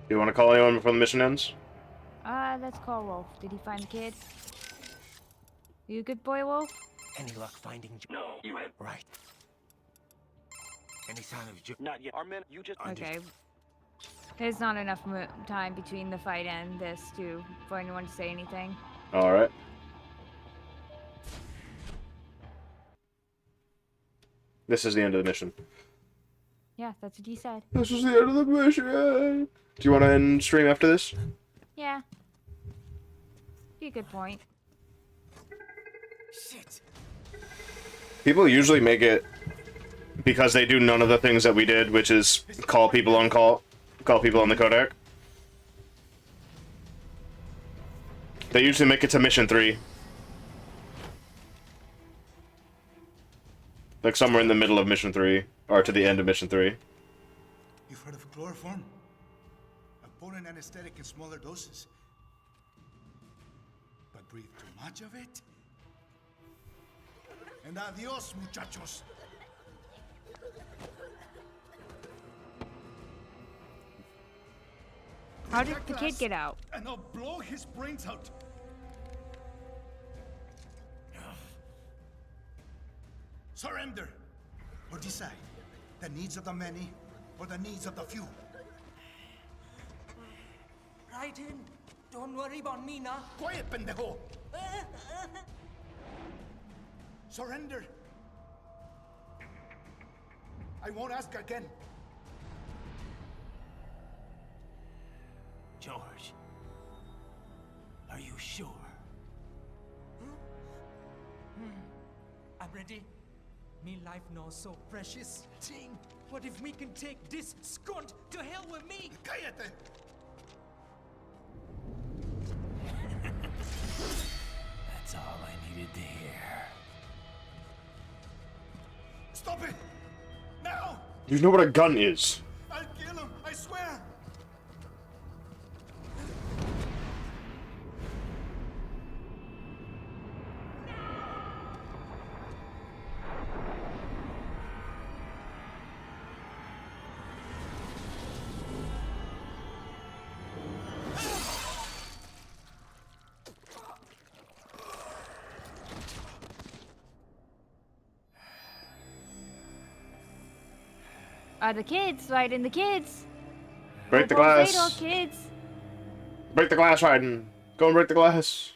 S1: Do you want to call anyone before the mission ends?
S2: Let's call Wolf. Did he find the kid? You a good boy, Wolf?
S15: Any luck finding
S13: No, you had...
S15: Right. Any sign of
S14: Not yet. Our men, you just...
S2: Okay. There's not enough time between the fight and this for anyone to say anything.
S1: Alright. This is the end of the mission.
S2: Yeah, that's what he said.
S1: This is the end of the mission! Do you want to end stream after this?
S2: Yeah. Be a good point.
S15: Shit.
S1: People usually make it because they do none of the things that we did, which is call people on people on the Kodak. They usually make it to mission 3. Like somewhere in the middle of mission 3, or to the end of mission 3.
S9: You've heard of chloroform? A potent anesthetic in smaller doses. But breathe too much of it? And adios, muchachos.
S2: How did the kid get out?
S9: And I'll blow his brains out. decide. The needs of the many or the needs of the few.
S18: Raiden, don't worry about me now.
S9: Quiet, pendejo! Surrender. I won't ask again.
S5: George, are you sure?
S18: I'm ready. Me life now so precious. Ting, what if we can take this skunt to hell with me?
S9: Cállate!
S5: That's all I needed to hear.
S9: Stop it! Now!
S1: You know what a gun is.
S9: I'll kill him, I swear!
S2: The kids, Raiden, the kids.
S1: Break the
S2: Go
S1: glass.
S2: Vader, kids.
S1: Break the glass, Raiden. Go and break the glass.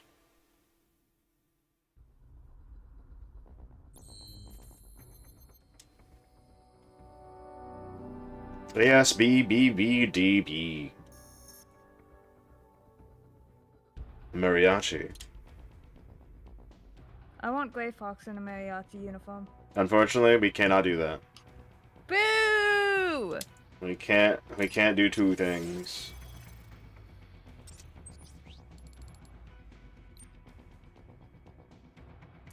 S1: ASBBVDB. Mariachi.
S2: I want Gray Fox in a mariachi uniform.
S1: Unfortunately, we cannot do that.
S2: Boo!
S1: We can't do two things.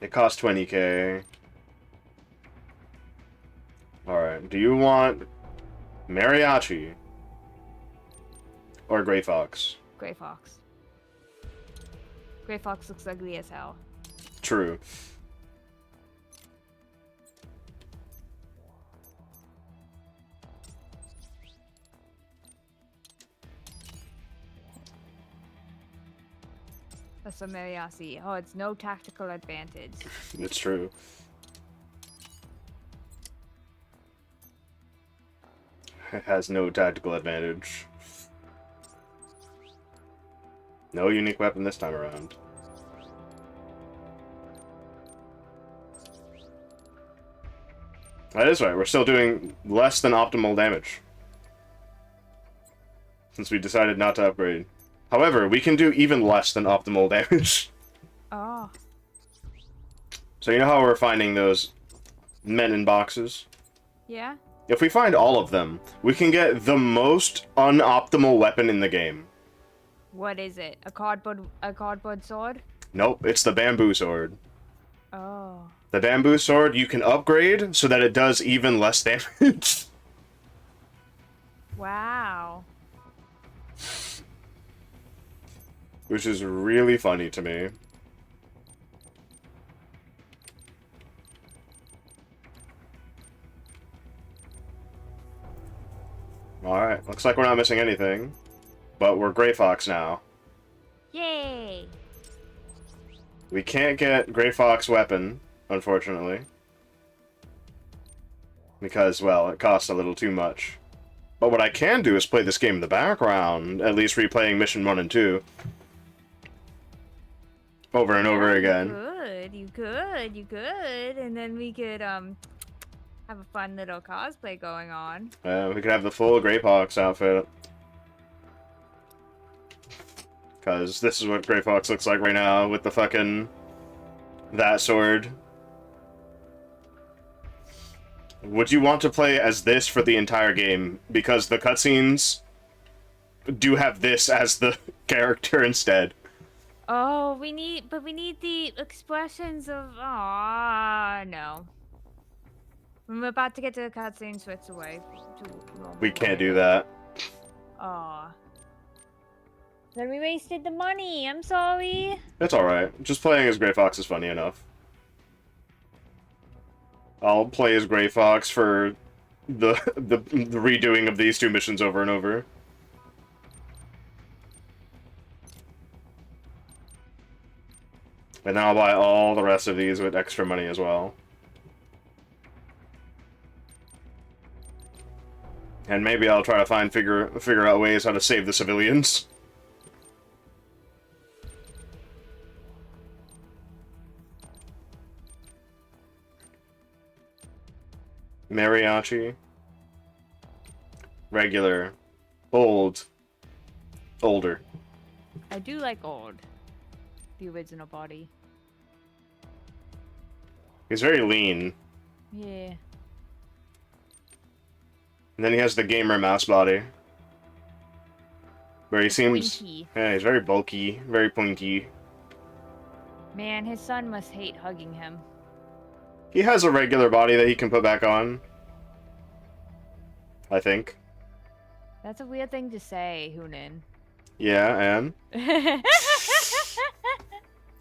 S1: It costs 20k. Alright, do you want Mariachi or Gray Fox?
S2: Gray Fox. Gray Fox looks ugly as hell.
S1: True.
S2: That's a mariachi. Oh, it's no tactical advantage.
S1: It's true. It has no tactical advantage. No unique weapon this time around. That is right, we're still doing less than optimal damage. Since we decided not to upgrade. However, we can do even less than optimal damage.
S2: Oh.
S1: So you know how we're finding those men in boxes?
S2: Yeah?
S1: If we find all of them, we can get the most unoptimal weapon in the game.
S2: What is it? A cardboard sword?
S1: Nope, it's the bamboo sword.
S2: Oh.
S1: The bamboo sword you can upgrade so that it does even less damage.
S2: Wow.
S1: Which is really funny to me. Alright, looks like we're not missing anything. But we're Gray Fox now.
S2: Yay!
S1: We can't get Gray Fox weapon, unfortunately. Because, well, it costs a little too much. But what I can do is play this game in the background, at least replaying Mission 1 and 2. Over and over again.
S2: You could. And then we could, have a fun little cosplay going on.
S1: We could have the full Gray Fox outfit. Because this is what Gray Fox looks like right now, with the fucking... that sword. Would you want to play as this for the entire game? Because the cutscenes do have this as the character instead.
S2: Oh, we need the expressions of, no. I'm about to get to the cutscene, switch away.
S1: We can't do that.
S2: Aw. Then we wasted the money, I'm sorry.
S1: It's alright. Just playing as Gray Fox is funny enough. I'll play as Gray Fox for the redoing of these two missions over and over. And then I'll buy all the rest of these with extra money as well. And maybe I'll try to figure out ways how to save the civilians. Mariachi. Regular. Old. Older.
S2: I do like old. The original body.
S1: He's very lean.
S2: Yeah.
S1: And then he has the gamer mouse body. Where he seems...
S2: Pointy.
S1: Yeah, he's very bulky, very pointy.
S2: Man, his son must hate hugging him.
S1: He has a regular body that he can put back on. I think.
S2: That's a weird thing to say, Hunan.
S1: Yeah, and?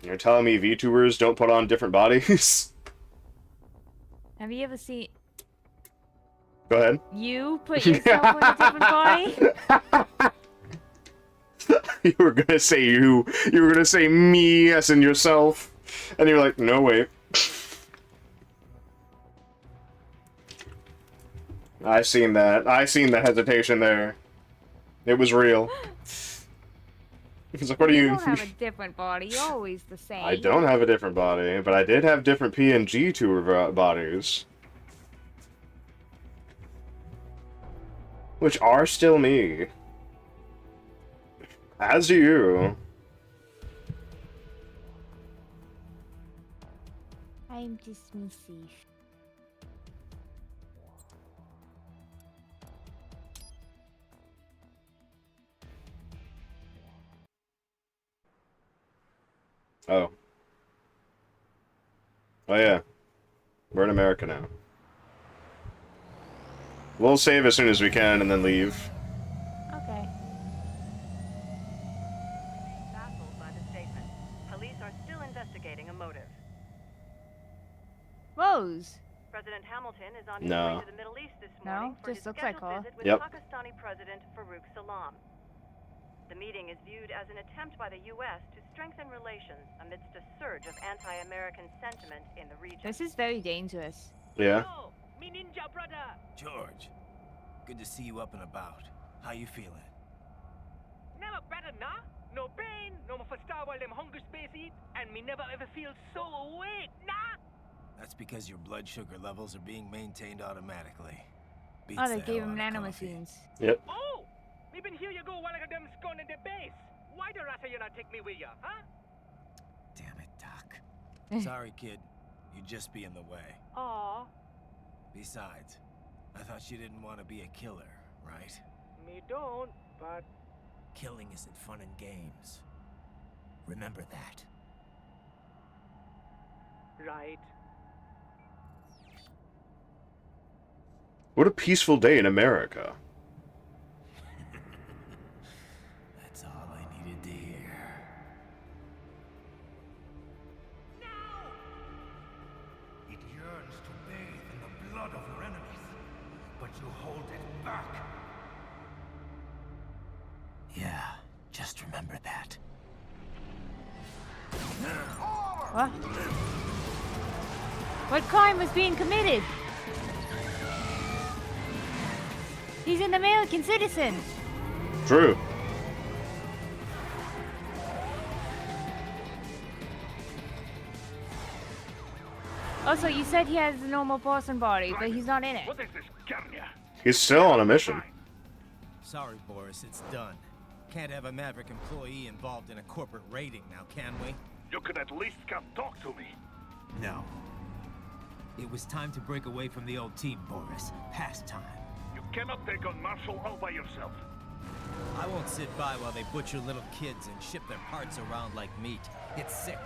S1: You're telling me VTubers don't put on different bodies?
S2: Have you ever seen...
S1: Go ahead.
S2: You put yourself on a different body?
S1: You were gonna say you. You were gonna say me as in yourself. And you're like, no, wait. I seen that. I seen the hesitation there. It was real. It's like, what do you...
S2: You don't have a different body. You're always the same.
S1: I don't have a different body, but I did have different PNG tour bodies. Which are still me. As do you.
S2: I'm dismissive.
S1: Oh. Oh yeah. We're in America now. We'll save as soon as we can and then leave.
S2: Okay.
S20: Baffled by the statement, police are still investigating a motive.
S2: Rose.
S20: President Hamilton is on his
S1: No.
S20: way to the Middle East this morning for
S2: just
S20: his
S2: looks like
S20: scheduled
S2: her.
S20: visit with
S1: Yep.
S20: Pakistani President Farouk Salam. The meeting is viewed as an attempt by the U.S. to strengthen relations amidst a surge of anti-American sentiment in the region.
S2: This is very dangerous.
S1: Yeah.
S17: Me ninja brother! George, good to see you up and about. How you feeling?
S18: Never better, nah? No pain, no more for star while them hunger space eat, and me never ever feel so awake, nah?
S5: That's because your blood sugar levels are being maintained automatically.
S2: Oh, they gave him nanomachines.
S1: Yep.
S18: Oh! Me been here you go while I got them scone in the base. Why the rasta you not take me with ya, huh?
S5: Damn it, Doc. Sorry, kid. You'd just be in the way.
S18: Aw,
S5: Besides, I thought you didn't want to be a killer, right?
S18: me don't, but...
S5: Killing isn't fun and games. Remember that.
S18: Right.
S1: What a peaceful day in America.
S5: That's all I needed to hear.
S3: It yearns to bathe in the blood of your enemies, but you hold it back.
S5: Yeah, just remember that.
S2: What? What crime was being committed? He's an American citizen.
S1: True.
S2: Also, you said he has a normal person body, but he's not in it.
S8: What is this, Garnia?
S1: He's still on a mission.
S5: Sorry, Boris, it's done. Can't have a Maverick employee involved in a corporate raiding now, can we?
S8: You could at least come talk to me.
S5: No. It was time to break away from the old team, Boris. Past time.
S8: You cannot take on Marshall all by yourself.
S5: I won't sit by while they butcher little kids and ship their parts around like meat. It's sick.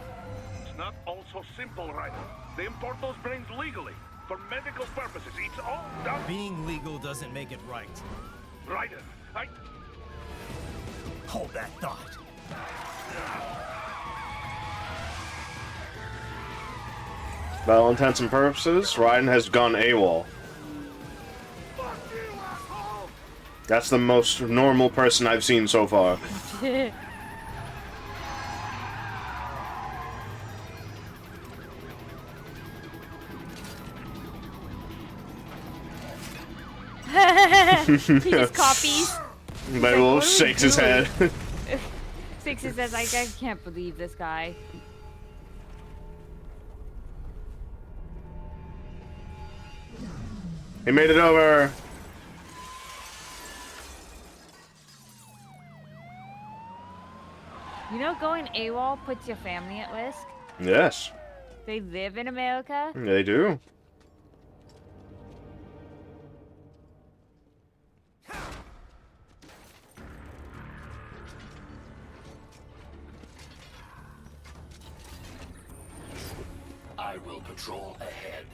S8: It's not all so simple, Ryder. They import those brains legally. For medical purposes. It's all done.
S5: Being legal doesn't make it right.
S8: Ryder, I...
S5: Hold that thought.
S1: By all intents and purposes, Raiden has gone AWOL. That's the most normal person I've seen so far.
S2: He just copies.
S1: Blade Wolf shakes his head.
S2: Shakes his head like, I can't believe this guy.
S1: He made it over.
S2: You know, going AWOL puts your family at risk.
S1: Yes.
S2: They live in America.
S1: They do.
S4: I will patrol ahead.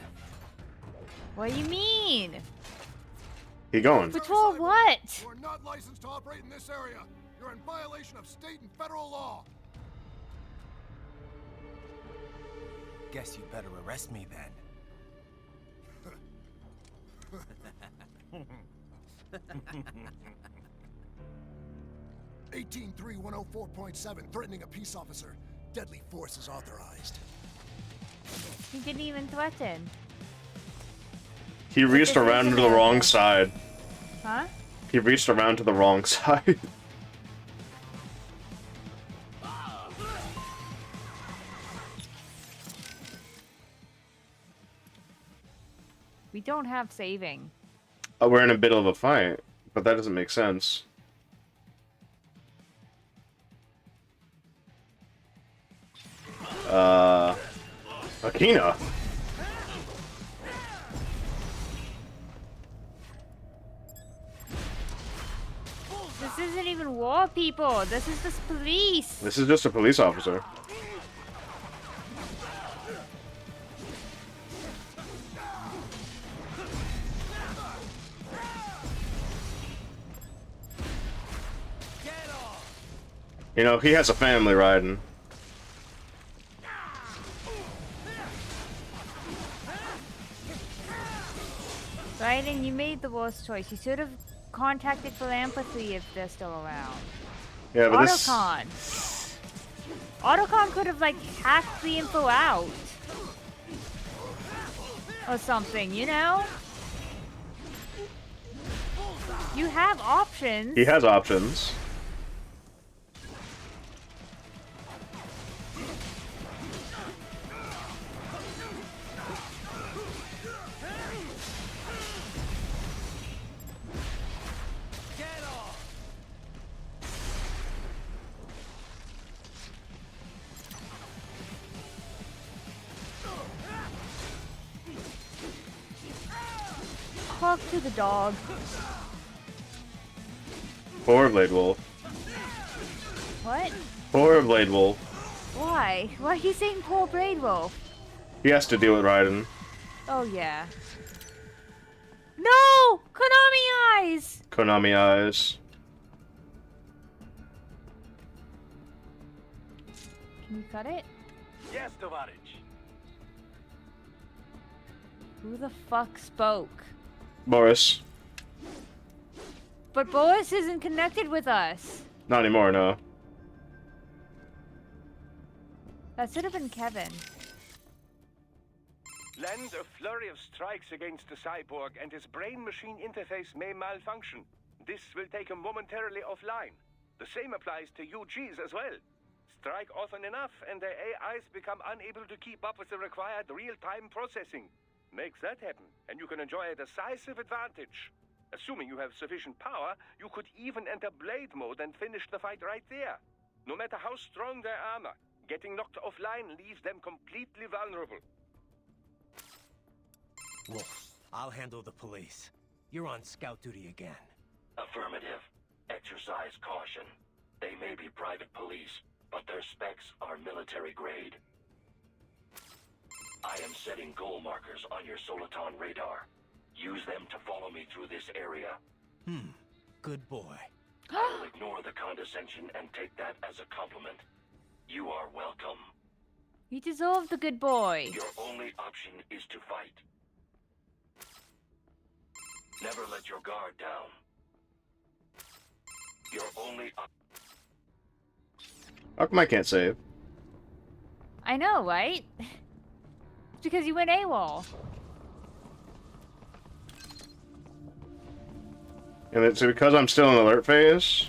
S2: What do you mean?
S1: He going.
S2: Patrol what?
S21: You are not licensed to operate in this area. You're in violation of state and federal law.
S5: Guess you better arrest me then.
S21: 183104.7, threatening a peace officer. Deadly force is authorized.
S2: He didn't even threaten.
S1: He reached around to the wrong side.
S2: Huh?
S1: He reached around to the wrong side.
S2: We don't have saving.
S1: Oh, we're in a bit of a fight, but that doesn't make sense. Akina.
S2: This isn't even war people. This is just police.
S1: This is just a police officer. You know, he has a family riding.
S2: Raiden, you made the worst choice. You should have contacted Philanthropy if they're still around.
S1: Yeah, but
S2: Autocon. Autocon could have, like, hacked the info out. Or something, you know? You have options.
S1: He has options.
S2: Talk to the dog.
S1: Poor Blade Wolf.
S2: What?
S1: Poor Blade Wolf.
S2: Why? Why are you saying poor Blade Wolf?
S1: He has to deal with Raiden.
S2: Oh, yeah. No! Konami eyes!
S1: Konami eyes.
S2: Can you cut it?
S12: Yes, Tovarich.
S2: Who the fuck spoke?
S1: Boris.
S2: But Boris isn't connected with us.
S1: Not anymore, no.
S2: That should have been Kevin.
S13: Land a flurry of strikes against the cyborg, and his brain-machine interface may malfunction. This will take him momentarily offline. The same applies to UGs as well. Strike often enough, and their AIs become unable to keep up with the required real-time processing. Makes that happen, and you can enjoy a decisive advantage. Assuming you have sufficient power, you could even enter blade mode and finish the fight right there. No matter how strong their armor, getting knocked offline leaves them completely vulnerable.
S5: Wolf, I'll handle the police. You're on scout duty again.
S4: Affirmative. Exercise caution. They may be private police, but their specs are military grade. I am setting goal markers on your Soliton radar. Use them to follow me through this area.
S5: Good boy.
S4: I will ignore the condescension and take that as a compliment. You are welcome.
S2: You deserve the good boy.
S4: Your only option is to fight. Never let your guard down. Your only
S1: How come I can't save?
S2: I know, right? It's because you went AWOL.
S1: And it's because I'm still in alert phase?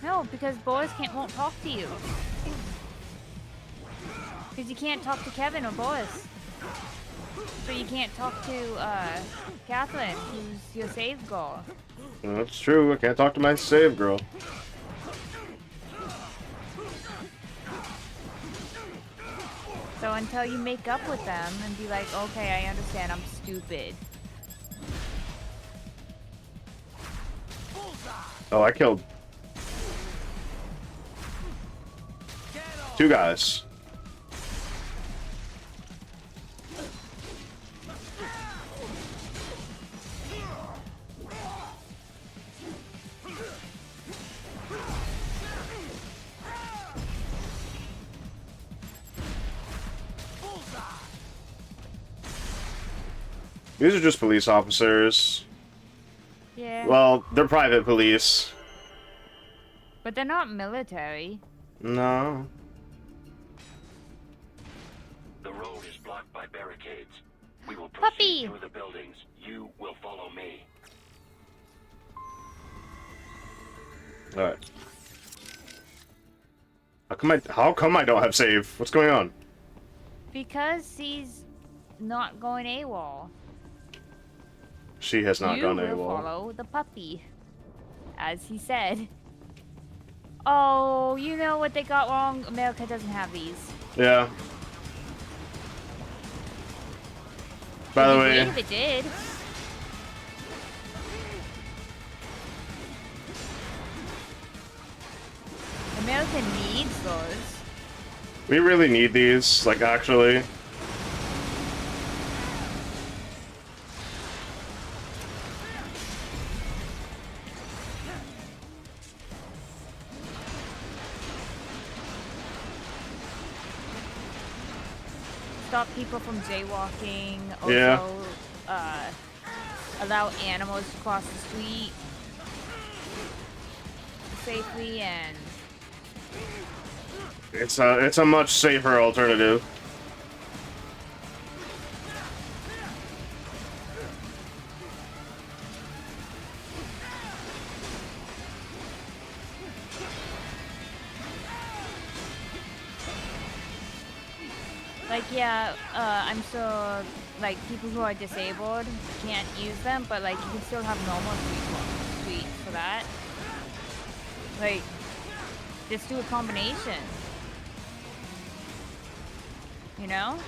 S2: No, because Boris won't talk to you. Because you can't talk to Kevin or Boris. So you can't talk to Catherine, who's your save girl.
S1: Well, that's true. I can't talk to my save girl.
S2: So until you make up with them and be like, okay, I understand, I'm stupid.
S1: Oh, I killed 2 guys. These are just police officers.
S2: Yeah.
S1: Well, they're private police.
S2: But they're not military.
S1: No.
S4: The road is blocked by barricades. We will proceed through the buildings. You will follow me.
S1: Alright. How come I don't have save? What's going on?
S2: Because he's not going AWOL.
S1: She has not gone
S2: You will
S1: AWOL.
S2: follow the puppy. As he said. Oh, you know what they got wrong? America doesn't have these.
S1: Yeah. By the way,
S2: If it did. America needs those.
S1: we really need these, like, actually.
S2: Stop people from jaywalking. Also,
S1: Yeah.
S2: Allow animals to cross the street safely, and
S1: It's a much safer alternative.
S2: like, yeah, I'm sure, like, people who are disabled can't use them, but, like, you can still have normal streets for that. Like, just do a combination. You know?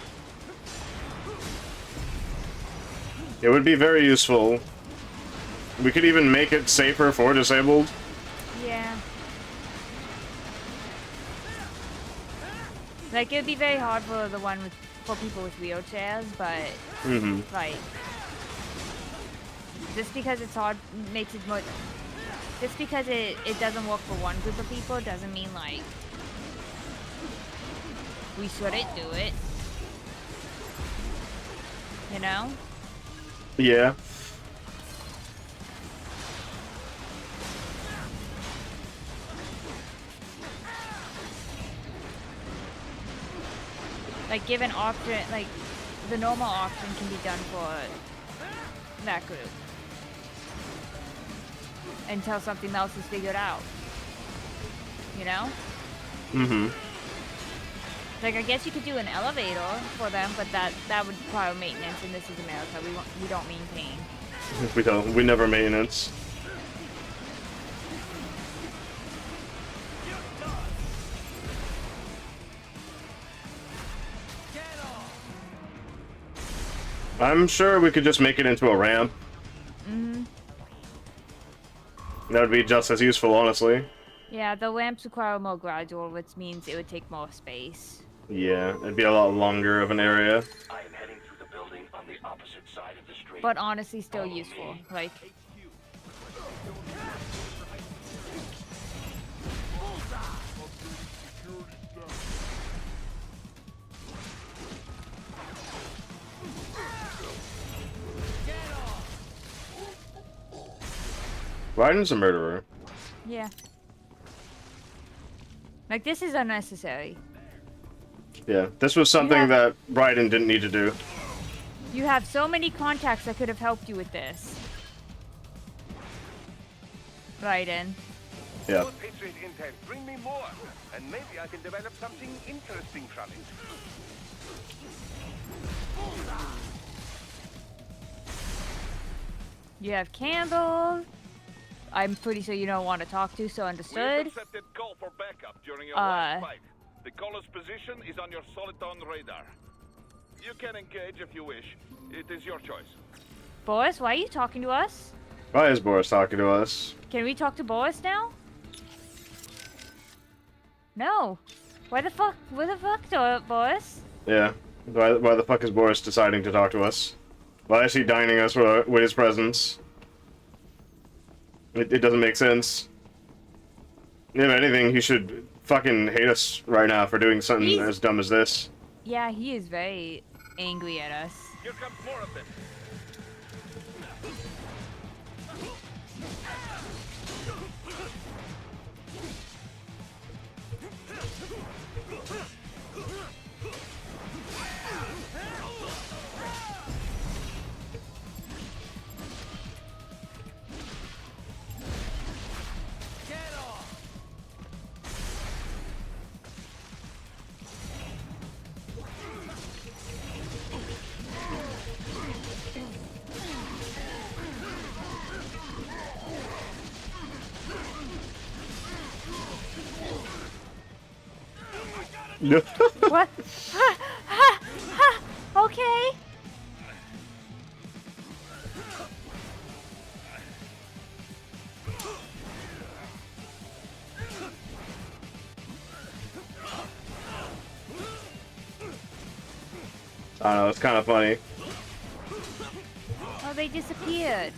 S1: It would be very useful. We could even make it safer for disabled.
S2: Yeah. Like, it would be very hard for for people with wheelchairs, but like, just because it's hard makes it more. Just because it doesn't work for one group of people doesn't mean like we shouldn't do it. You know?
S1: Yeah.
S2: Like, give an option, like, the normal option can be done for that group. Until something else is figured out. You know? Like, I guess you could do an elevator for them, but that would require maintenance, and this is America. We don't maintain.
S1: We don't. We never maintenance. I'm sure we could just make it into a ramp. That would be just as useful, honestly.
S2: Yeah, the ramps require more gradual, which means it would take more space.
S1: Yeah, it'd be a lot longer of an area.
S4: I am heading through the building on the opposite side of the street.
S2: But honestly, still useful. Like,
S1: Raiden's a murderer.
S2: yeah. Like, this is unnecessary.
S1: Yeah, this was something that Raiden didn't need to do.
S2: You have so many contacts that could have helped you with this. Raiden.
S1: Yeah.
S13: More Patriot intel. Bring me more, and maybe I can develop something interesting from it.
S2: You have candles. I'm pretty sure you don't want to talk to, so
S8: We
S2: understood.
S8: intercepted call for backup during your last fight. The caller's position is on your Soliton radar. You can engage if you wish. It is your choice.
S2: Boris, why are you talking to us?
S1: Why is Boris talking to us?
S2: Can we talk to Boris now? No. Why the fuck? Where the fuck, Boris?
S1: Yeah. Why the fuck is Boris deciding to talk to us? Why is he dining us with his presence? It doesn't make sense. If anything, he should fucking hate us right now for doing something as dumb as this.
S2: Yeah, he is very angry at us.
S8: Here comes more of them.
S1: No.
S2: What? Okay.
S1: I don't know, it's kind of funny.
S2: Oh, they disappeared.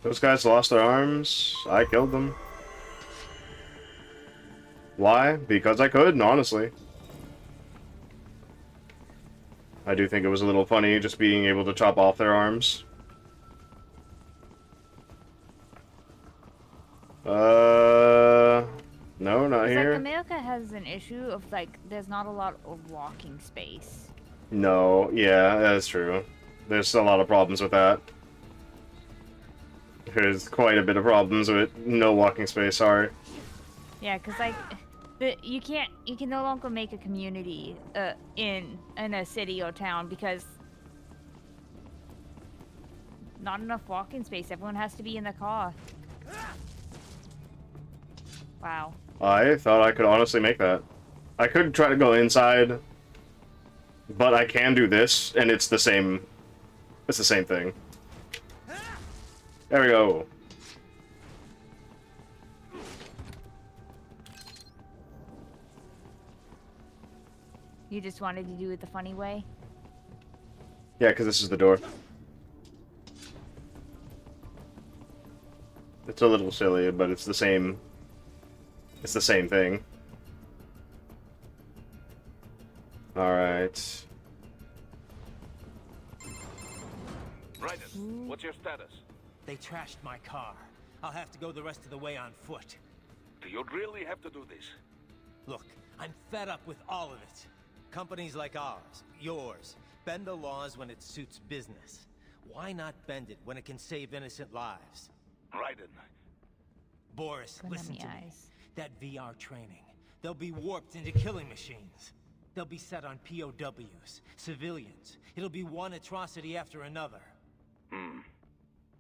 S1: Those guys lost their arms. I killed them. Why? Because I could, honestly. I do think it was a little funny just being able to chop off their arms. No, not
S2: It's
S1: here.
S2: like America has an issue of like there's not a lot of walking space.
S1: No, yeah, that's true. There's a lot of problems with that. There's quite a bit of problems with no walking space, sorry.
S2: Yeah, cause like you can no longer make a community in a city or town because not enough walking space. Everyone has to be in the car. Wow.
S1: I thought I could honestly make that. I could try to go inside, but I can do this, and it's the same. It's the same thing. There we go.
S2: You just wanted to do it the funny way?
S1: Yeah, because this is the door. It's a little silly, but it's the same. It's the same thing. Alright.
S8: Raiden, what's your status?
S5: They trashed my car. I'll have to go the rest of the way on foot.
S8: Do you really have to do this?
S5: Look, I'm fed up with all of it. Companies like ours, yours, bend the laws when it suits business. Why not bend it when it can save innocent lives?
S8: Raiden.
S5: Boris,
S2: Good
S5: listen
S2: on the
S5: to me.
S2: eyes.
S5: That VR training, they'll be warped into killing machines. They'll be set on POWs, civilians. It'll be one atrocity after another.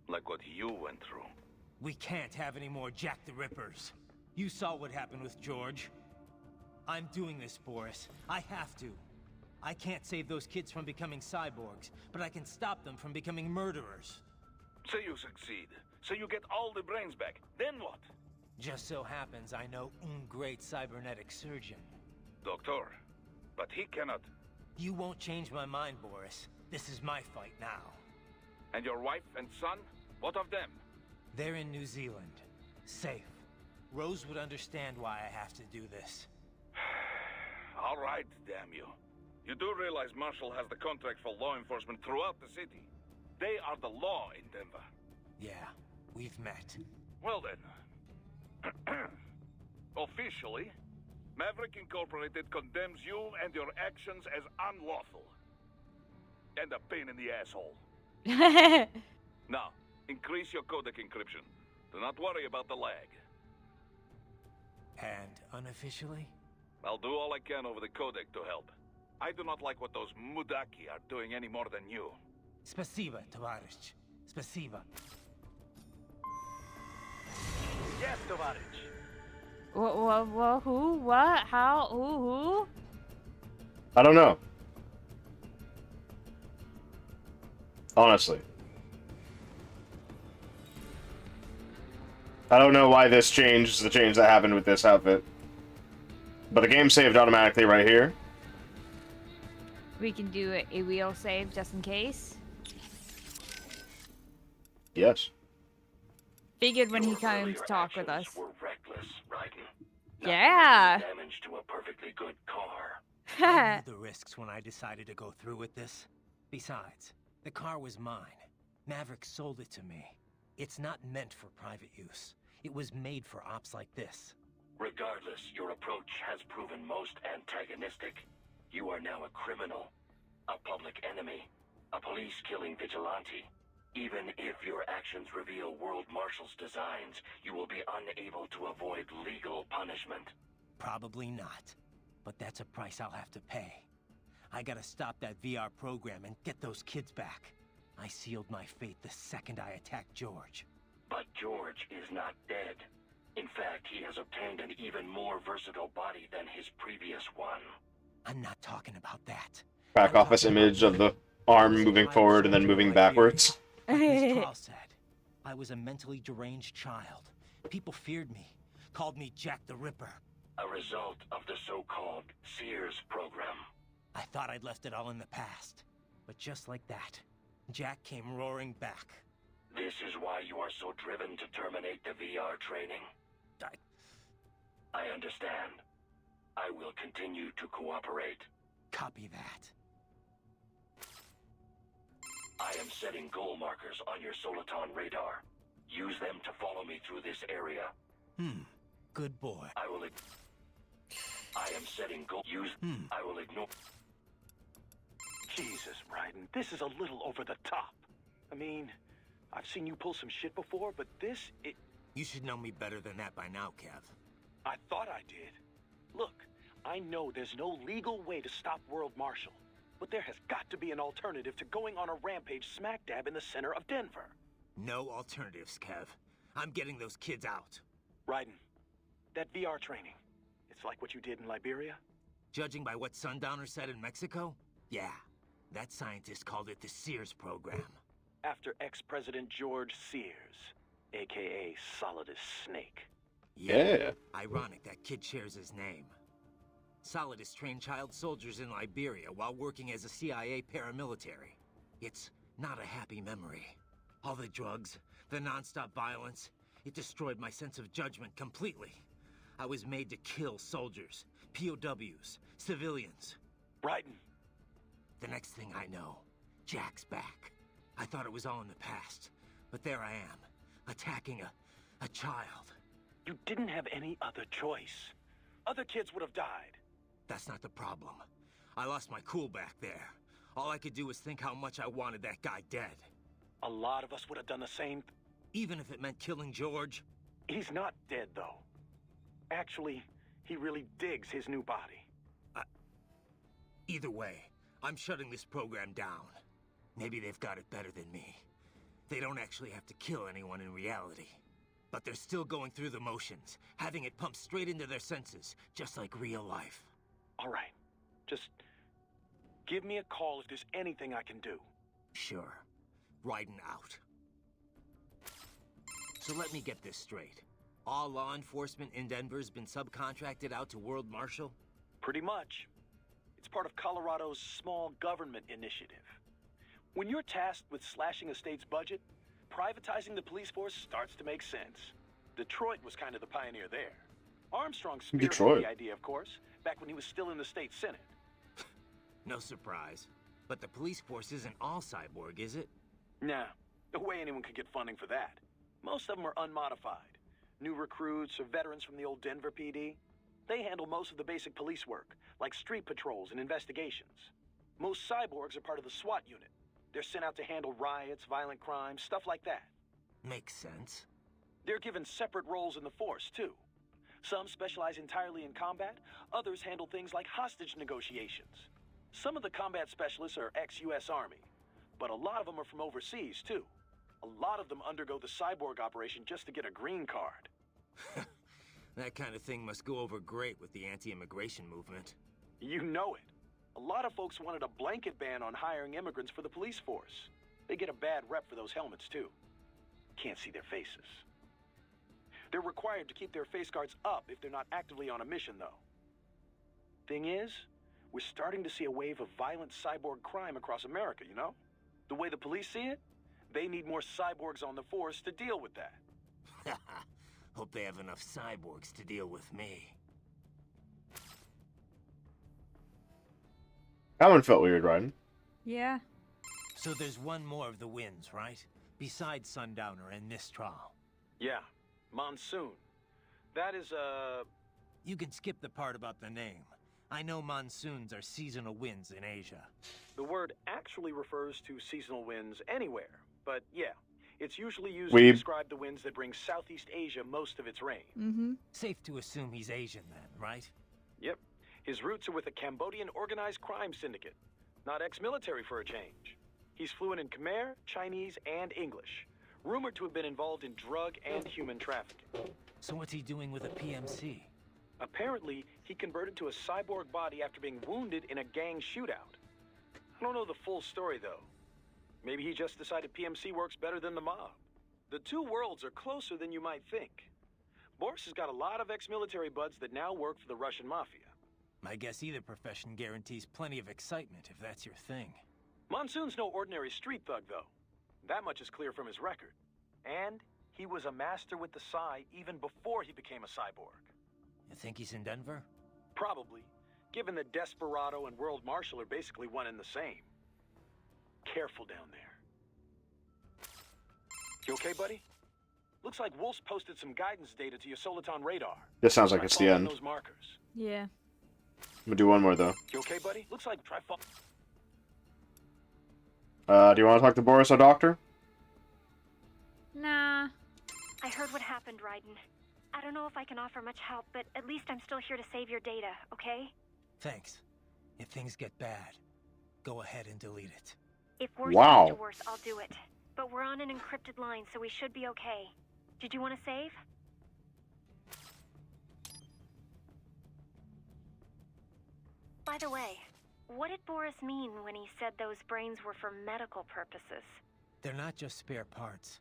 S8: Like what you went through.
S5: We can't have any more Jack the Rippers. You saw what happened with George. I'm doing this, Boris. I have to. I can't save those kids from becoming cyborgs, but I can stop them from becoming murderers.
S8: Say you succeed. Say you get all the brains back. Then what?
S5: Just so happens I know un great cybernetic surgeon.
S8: Doctor. But he cannot.
S5: You won't change my mind, Boris. This is my fight now.
S8: And your wife and son? What of them?
S5: They're in New Zealand. Safe. Rose would understand why I have to do this.
S8: All right, damn you. You do realize Marshall has the contract for law enforcement throughout the city? They are the law in Denver.
S15: Yeah, we've met.
S8: Well then. Officially, Maverick Incorporated condemns you and your actions as unlawful. And a pain in the asshole. Now, increase your codec encryption. Do not worry about the lag.
S15: And unofficially?
S8: I'll do all I can over the codec to help. I do not like what those Mudaki are doing any more than you.
S15: Spasiba, Tovarich. Spasiba.
S14: Yes, Tovarich.
S2: What, who, what, how, who?
S1: I don't know. Honestly. I don't know why this changed, the change that happened with this outfit. But the game saved automatically right here.
S2: We can do a wheel save just in case.
S1: Yes.
S2: Figured when he came to talk with us.
S4: Were reckless, Raiden.
S2: Yeah.
S4: Damage to a perfectly good car.
S15: I knew the risks when I decided to go through with this. Besides, the car was mine. Maverick sold it to me. It's not meant for private use. It was made for ops like this.
S4: Regardless, your approach has proven most antagonistic. You are now a criminal, a public enemy, a police-killing vigilante. Even if your actions reveal World Marshal's designs, you will be unable to avoid legal punishment.
S15: Probably not. But that's a price I'll have to pay. I gotta stop that VR program and get those kids back. I sealed my fate the second I attacked George.
S4: But George is not dead. In fact, he has obtained an even more versatile body than his previous one.
S15: I'm not talking about that.
S1: Back office image of the arm moving forward and then moving backwards.
S15: As Carl said, I was a mentally deranged child. People feared me, called me Jack the Ripper.
S4: A result of the so-called Sears program.
S15: I thought I'd left it all in the past. But just like that, Jack came roaring back.
S4: This is why you are so driven to terminate the VR training? I understand. I will continue to cooperate.
S15: Copy that.
S4: I am setting goal markers on your Soliton radar. Use them to follow me through this area.
S15: Good boy.
S4: I am setting goal. I will ignore.
S14: Jesus, Raiden, this is a little over the top. I mean, I've seen you pull some shit before, but this,
S15: You should know me better than that by now, Kev.
S14: I thought I did. Look, I know there's no legal way to stop World Marshal, but there has got to be an alternative to going on a rampage smack dab in the center of Denver.
S15: No alternatives, Kev. I'm getting those kids out.
S14: Raiden, that VR training, it's like what you did in Liberia?
S15: Judging by what Sundowner said in Mexico, yeah. That scientist called it the Sears program.
S14: After ex-President George Sears, a.k.a. Solidus Snake.
S1: Yeah.
S15: Ironic that kid shares his name. Solidus trained child soldiers in Liberia while working as a CIA paramilitary. It's not a happy memory. All the drugs, the non-stop violence, it destroyed my sense of judgment completely. I was made to kill soldiers, POWs, civilians.
S14: Raiden.
S15: The next thing I know, Jack's back. I thought it was all in the past, but there I am, attacking a child.
S14: You didn't have any other choice. Other kids would have died.
S15: That's not the problem. I lost my cool back there. All I could do was think how much I wanted that guy dead.
S14: A lot of us would have done the same.
S15: Even if it meant killing George?
S14: He's not dead, though. Actually, he really digs his new body.
S15: Either way, I'm shutting this program down. Maybe they've got it better than me. They don't actually have to kill anyone in reality. But they're still going through the motions, having it pumped straight into their senses, just like real life.
S14: All right. Just give me a call if there's anything I can do.
S15: Sure. Raiden out. So let me get this straight. All law enforcement in Denver's been subcontracted out to World Marshal?
S14: Pretty much. It's part of Colorado's small government initiative. When you're tasked with slashing a state's budget, privatizing the police force starts to make sense. Detroit was kind of the pioneer there. Armstrong spearheaded the idea, of course, back when he was still in the state senate.
S15: No surprise. But the police force isn't all cyborg, is it?
S14: Nah, no way anyone could get funding for that. Most of them are unmodified. New recruits or veterans from the old Denver PD. They handle most of the basic police work, like street patrols and investigations. Most cyborgs are part of the SWAT unit. They're sent out to handle riots, violent crimes, stuff like that.
S15: Makes sense.
S14: They're given separate roles in the force, too. Some specialize entirely in combat, others handle things like hostage negotiations. Some of the combat specialists are ex-US Army, but a lot of them are from overseas, too. A lot of them undergo the cyborg operation just to get a green card.
S15: That kind of thing must go over great with the anti-immigration movement.
S14: You know it. A lot of folks wanted a blanket ban on hiring immigrants for the police force. They get a bad rep for those helmets, too. Can't see their faces. They're required to keep their face guards up if they're not actively on a mission, though. Thing is, we're starting to see a wave of violent cyborg crime across America, you know? The way the police see it, they need more cyborgs on the force to deal with that.
S15: Hope they have enough cyborgs to deal with me.
S1: That one felt weird, Ryden.
S2: Yeah.
S5: So there's one more of the winds, right? Besides Sundowner and Mistral.
S14: Yeah, Monsoon. That is,
S5: You can skip the part about the name. I know monsoons are seasonal winds in Asia.
S14: The word actually refers to seasonal winds anywhere, but yeah, it's usually used to describe the winds that bring Southeast Asia most of its rain.
S2: Mm-hmm.
S5: Safe to assume he's Asian then, right?
S14: Yep. His roots are with a Cambodian organized crime syndicate. Not ex-military for a change. He's fluent in Khmer, Chinese, and English. Rumored to have been involved in drug and human trafficking.
S5: So what's he doing with a PMC?
S14: Apparently, he converted to a cyborg body after being wounded in a gang shootout. I don't know the full story, though. Maybe he just decided PMC works better than the mob. The two worlds are closer than you might think. Boris has got a lot of ex-military buds that now work for the Russian mafia.
S5: I guess either profession guarantees plenty of excitement if that's your thing.
S14: Monsoon's no ordinary street thug, though. That much is clear from his record. And he was a master with the Psy even before he became a cyborg.
S5: You think he's in Denver?
S14: Probably, given that Desperado and World Marshal are basically one and the same. Careful down there. You okay, buddy? Looks like Wolf's posted some guidance data to your Soliton radar.
S1: This sounds like it's the end.
S14: Those markers.
S2: Yeah.
S1: I'm gonna do one more, though.
S14: You okay, buddy? Looks like try fall.
S1: Do you want to talk to Boris, our doctor?
S2: Nah.
S6: I heard what happened, Raiden. I don't know if I can offer much help, but at least I'm still here to save your data, okay?
S5: Thanks. If things get bad, go ahead and delete it.
S6: If worse comes to worse, I'll do it. But we're on an encrypted line, so we should be okay. Did you want to save? By the way, what did Boris mean when he said those brains were for medical purposes?
S5: They're not just spare parts.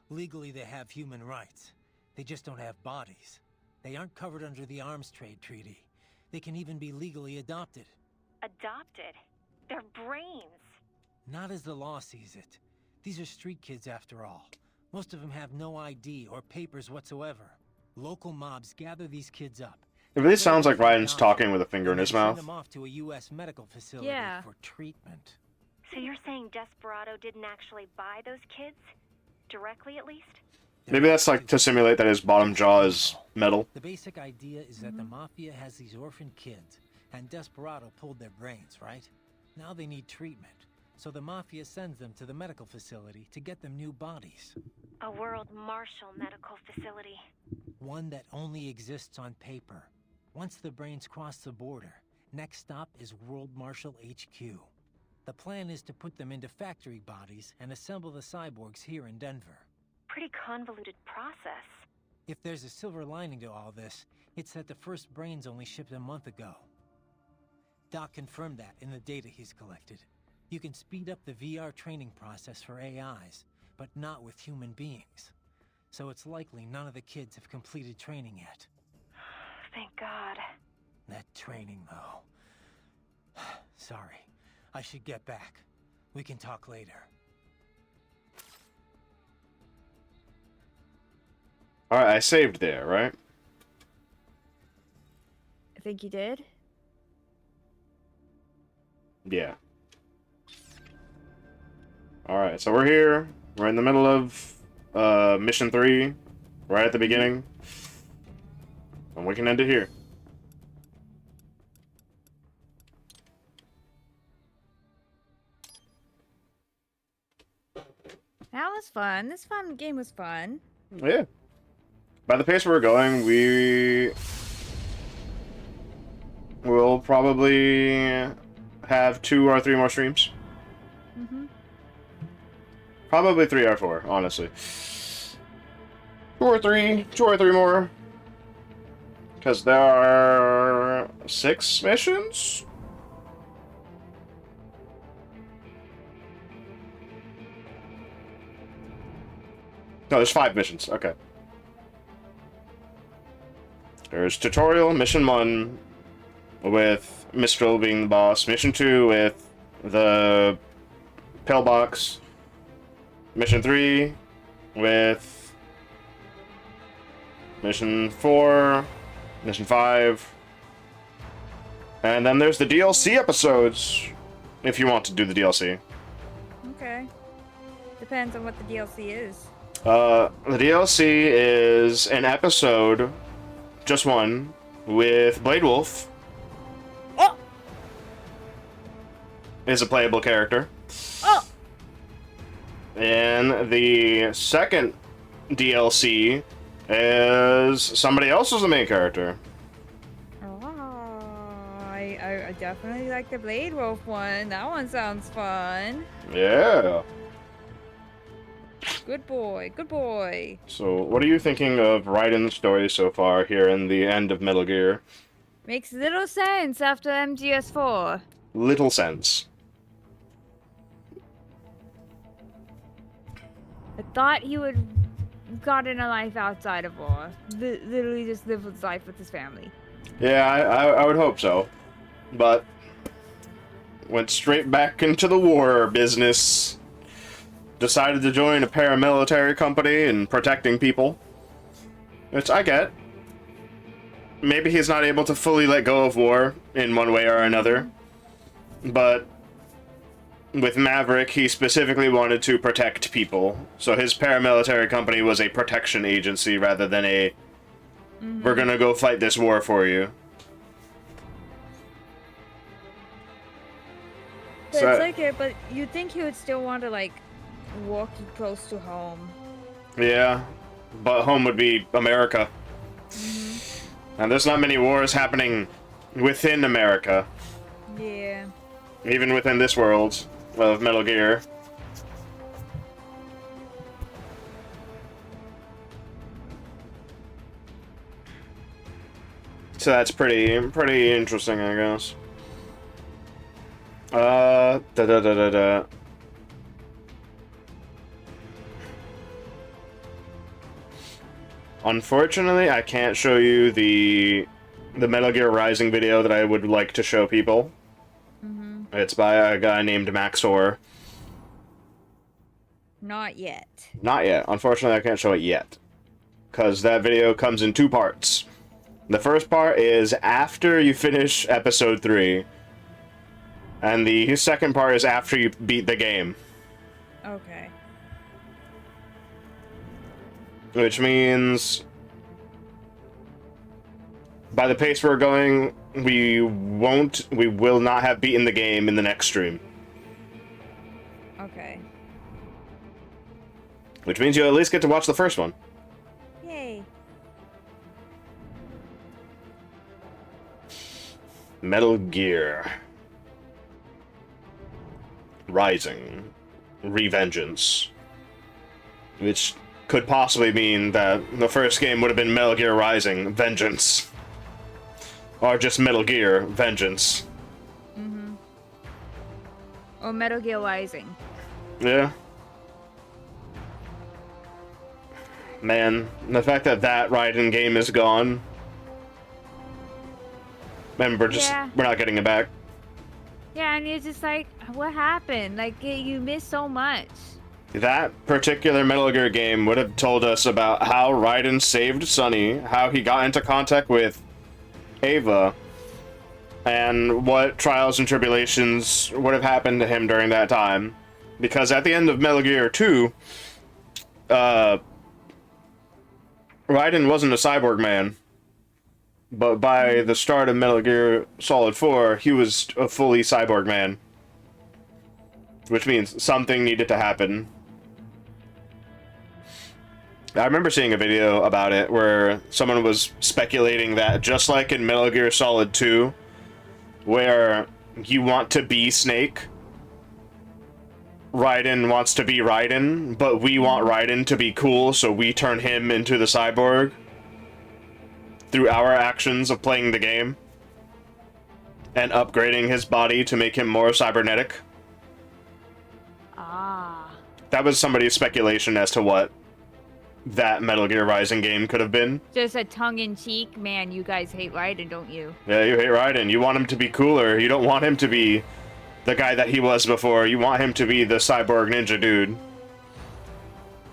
S5: Legally, they have human rights. They just don't have bodies. They aren't covered under the Arms Trade Treaty. They can even be legally adopted.
S6: Adopted? They're brains.
S5: Not as the law sees it. These are street kids after all. Most of them have no ID or papers whatsoever. Local mobs gather these kids up.
S1: It really sounds like Ryan's talking with a finger in his mouth.
S5: Send them off to a U.S. medical facility for treatment.
S6: So you're saying Desperado didn't actually buy those kids? Directly, at least?
S1: Maybe that's like to simulate that his bottom jaw is metal.
S5: The basic idea is that the Mafia has these orphan kids, and Desperado pulled their brains, right? Now they need treatment, so the Mafia sends them to the medical facility to get them new bodies.
S6: A World Marshal medical facility.
S5: One that only exists on paper. Once the brains cross the border, next stop is World Marshal HQ. The plan is to put them into factory bodies and assemble the cyborgs here in Denver.
S6: Pretty convoluted process.
S5: If there's a silver lining to all this, it's that the first brains only shipped a month ago. Doc confirmed that in the data he's collected. You can speed up the VR training process for AIs, but not with human beings. So it's likely none of the kids have completed training yet.
S6: Thank God.
S5: That training, though. Sorry. I should get back. We can talk later.
S1: Alright, I saved there, right?
S2: I think you did.
S1: Yeah. Alright, so we're here. We're in the middle of Mission 3, right at the beginning. And we can end it here.
S2: That was fun. This game was fun.
S1: Yeah. By the pace we're going, we will probably have 2 or 3 more streams. Probably 3 or 4, honestly. 2 or 3 more. Because there are 6 missions? No, there's 5 missions. Okay. There's tutorial, mission 1, with Mistral being the boss. Mission 2 with the pillbox. Mission 3 with Mission 4, Mission 5. And then there's the DLC episodes, if you want to do the DLC.
S2: Okay. Depends on what the DLC is.
S1: The DLC is an episode, just one, with Blade Wolf.
S2: Oh!
S1: Is a playable character.
S2: Oh!
S1: And the second DLC is somebody else as the main character.
S2: I definitely like the Blade Wolf one. That one sounds fun.
S1: Yeah.
S2: Good boy, good boy.
S1: So, what are you thinking of Raiden's story so far here in the end of Metal Gear?
S2: Makes little sense after MGS4.
S1: Little sense.
S2: I thought he would gotten a life outside of war. Literally just live his life with his family.
S1: Yeah, I would hope so. But went straight back into the war business. Decided to join a paramilitary company and protecting people. Which I get. Maybe he's not able to fully let go of war in one way or another. But with Maverick, he specifically wanted to protect people. So his paramilitary company was a protection agency rather than a we're gonna go fight this war for you.
S2: But
S1: So,
S2: it's like it, but you'd think he would still want to like walk close to home.
S1: yeah, but home would be America. And there's not many wars happening within America.
S2: Yeah.
S1: Even within this world of Metal Gear. So that's pretty interesting, I guess. Unfortunately, I can't show you the Metal Gear Rising video that I would like to show people. It's by a guy named Maxor.
S2: Not yet.
S1: Not yet. Unfortunately, I can't show it yet. Because that video comes in 2 parts. The first part is after you finish episode 3. And the second part is after you beat the game.
S2: Okay.
S1: Which means, by the pace we're going, we will not have beaten the game in the next stream.
S2: Okay.
S1: Which means you'll at least get to watch the first one.
S2: Yay.
S1: Metal Gear Rising. Revengence. Which could possibly mean that the first game would have been Metal Gear Rising Vengeance. Or just Metal Gear Vengeance.
S2: Or Metal Gear Rising.
S1: Yeah. Man, the fact that Raiden game is gone. And we're not getting it back.
S2: Yeah, and you're just like, what happened? Like, you missed so much.
S1: That particular Metal Gear game would have told us about how Raiden saved Sonny, how he got into contact with Ava, and what trials and tribulations would have happened to him during that time. Because at the end of Metal Gear 2, Raiden wasn't a cyborg man. But by the start of Metal Gear Solid 4, he was a fully cyborg man. Which means something needed to happen. I remember seeing a video about it where someone was speculating that just like in Metal Gear Solid 2, where you want to be Snake, Raiden wants to be Raiden, but we want Raiden to be cool, so we turn him into the cyborg through our actions of playing the game and upgrading his body to make him more cybernetic.
S2: Ah.
S1: That was somebody's speculation as to what that Metal Gear Rising game could have been.
S2: Just a tongue-in-cheek, man, you guys hate Raiden, don't you?
S1: Yeah, you hate Raiden. You want him to be cooler. You don't want him to be the guy that he was before. You want him to be the cyborg ninja dude.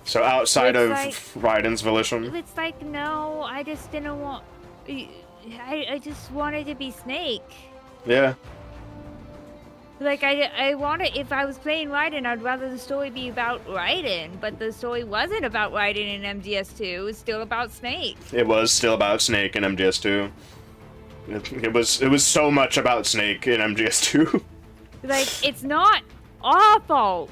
S1: So outside of Raiden's volition.
S2: It's like, no, I just didn't want... I just wanted to be Snake.
S1: Yeah.
S2: Like, I wanted, if I was playing Raiden, I'd rather the story be about Raiden, but the story wasn't about Raiden in MGS2, it was still about Snake.
S1: It was still about Snake in MGS2. It was so much about Snake in MGS2.
S2: Like, it's not our fault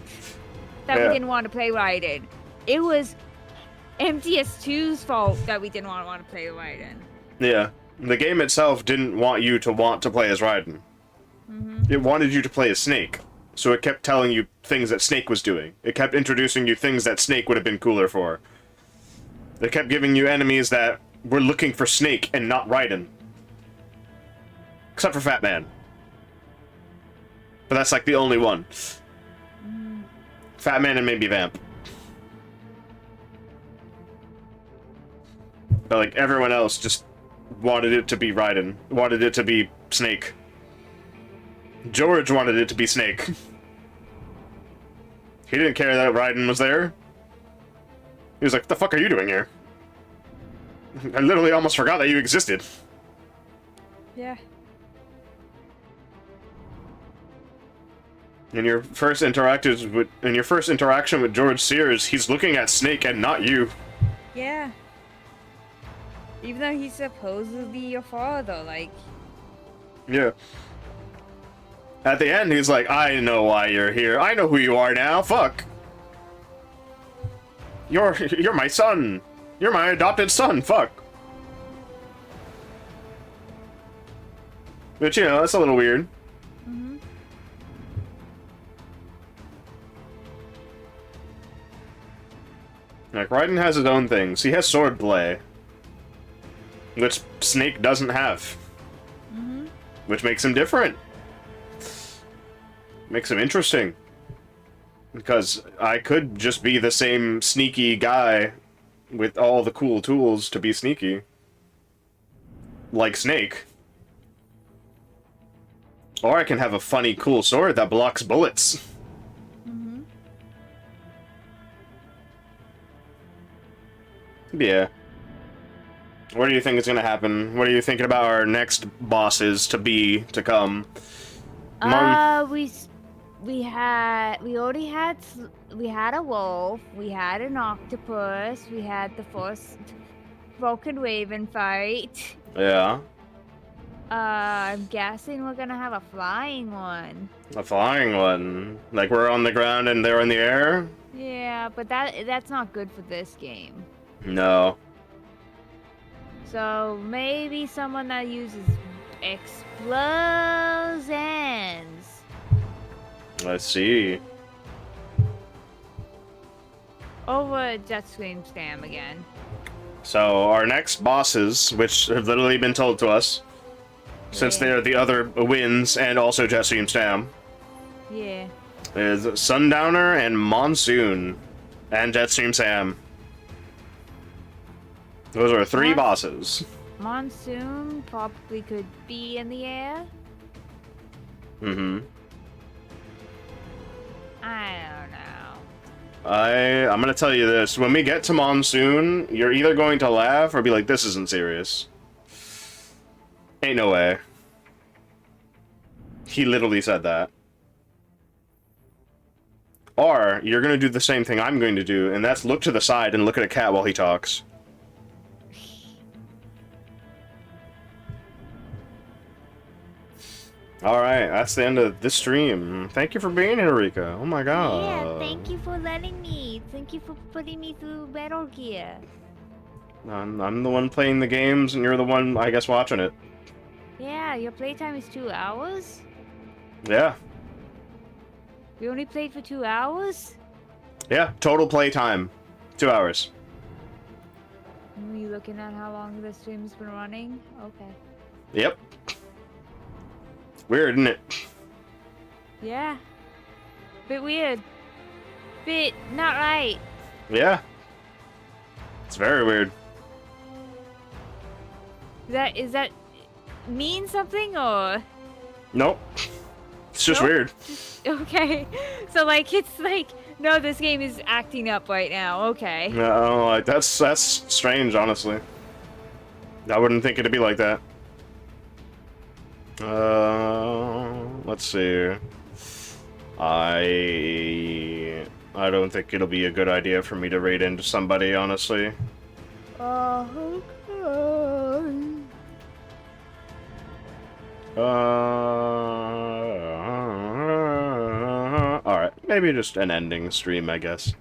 S2: that we didn't want to play Raiden. It was MGS2's fault that we didn't want to play Raiden.
S1: Yeah. The game itself didn't want you to want to play as Raiden. It wanted you to play as Snake, so it kept telling you things that Snake was doing. It kept introducing you things that Snake would have been cooler for. It kept giving you enemies that were looking for Snake and not Raiden. Except for Fat Man. But that's like the only one. Fat Man and maybe Vamp. But like everyone else just wanted it to be Raiden. Wanted it to be Snake. George wanted it to be Snake. He didn't care that Raiden was there. He was like, what the fuck are you doing here? I literally almost forgot that you existed.
S2: Yeah.
S1: In your first interaction with George Sears, he's looking at Snake and not you.
S2: Yeah. Even though he's supposedly your father, like...
S1: Yeah. At the end, he's like, I know why you're here. I know who you are now. Fuck. You're my son. You're my adopted son. Fuck. But, you know, that's a little weird. Like, Raiden has his own things. He has swordplay. Which Snake doesn't have. Which makes him different. Makes him interesting. Because I could just be the same sneaky guy with all the cool tools to be sneaky. Like Snake. Or I can have a funny, cool sword that blocks bullets. Yeah. What do you think is going to happen? What are you thinking about our next bosses to come?
S2: We had a wolf, we had an octopus, we had the first broken raven fight.
S1: Yeah.
S2: I'm guessing we're gonna have a flying one.
S1: A flying one? Like we're on the ground and they're in the air?
S2: Yeah, but that's not good for this game.
S1: No.
S2: So maybe someone that uses explosions.
S1: Let's see.
S2: Over Jetstream Stam again.
S1: So our next bosses, which have literally been told to us, since they're the other wins and also Jetstream Stam.
S2: Yeah.
S1: Is Sundowner and Monsoon and Jetstream Sam. Those are three bosses.
S2: Monsoon probably could be in the air.
S1: Mm-hmm.
S2: I don't know.
S1: I'm gonna tell you this. When we get to Monsoon, you're either going to laugh or be like, this isn't serious. Ain't no way. He literally said that. Or you're going to do the same thing I'm going to do, and that's look to the side and look at a cat while he talks. Alright, that's the end of this stream. Thank you for being here, Rika. Oh my god.
S2: Yeah, thank you for letting me. Thank you for putting me through Metal Gear.
S1: I'm the one playing the games, and you're the one, I guess, watching it.
S2: Yeah, your playtime is 2 hours?
S1: Yeah.
S2: We only played for 2 hours?
S1: Yeah, total playtime. 2 hours.
S2: Are you looking at how long the stream's been running? Okay.
S1: Yep. Weird, isn't it?
S2: Yeah. Bit weird. Bit not right.
S1: Yeah. It's very weird.
S2: Is that mean something or?
S1: Nope. It's just
S2: Nope.
S1: weird.
S2: Okay. So like it's like no, this game is acting up right now. Okay.
S1: No, like that's strange, honestly. I wouldn't think it'd be like that. Let's see. I don't think it'll be a good idea for me to raid into somebody, honestly.
S2: Okay.
S1: Alright, maybe just an ending stream, I guess.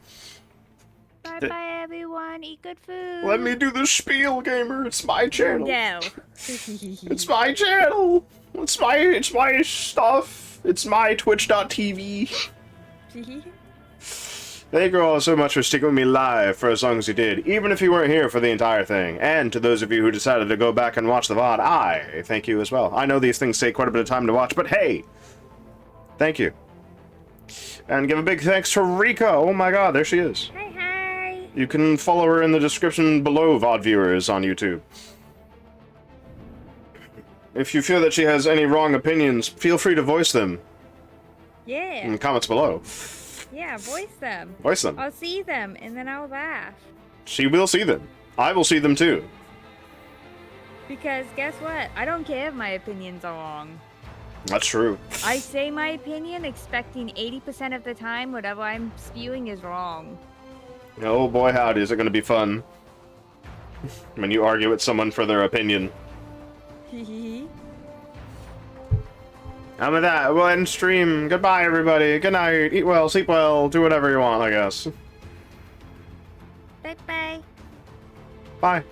S2: Bye bye everyone. Eat good food.
S1: Let me do the spiel, gamer. It's my channel.
S2: No.
S1: It's my channel. It's my stuff. It's my twitch.tv. Thank you all so much for sticking with me live for as long as you did, even if you weren't here for the entire thing. And to those of you who decided to go back and watch the VOD, I thank you as well. I know these things take quite a bit of time to watch, but hey, thank you. And give a big thanks to Rika. Oh my god, there she is.
S2: Hi, hi.
S1: You can follow her in the description below, VOD viewers on YouTube. If you feel that she has any wrong opinions, feel free to voice them
S2: Yeah.
S1: in the comments below.
S2: Yeah, voice them.
S1: Voice them.
S2: I'll see them and then I'll laugh.
S1: She will see them. I will see them too.
S2: Because guess what? I don't care if my opinions are wrong.
S1: That's true.
S2: I say my opinion expecting 80% of the time whatever I'm spewing is wrong.
S1: Oh boy howdy, is it going to be fun when you argue with someone for their opinion. And with that, we'll end stream. Goodbye, everybody. Good night. Eat well, sleep well, do whatever you want, I guess.
S2: Bye-bye.
S1: Bye.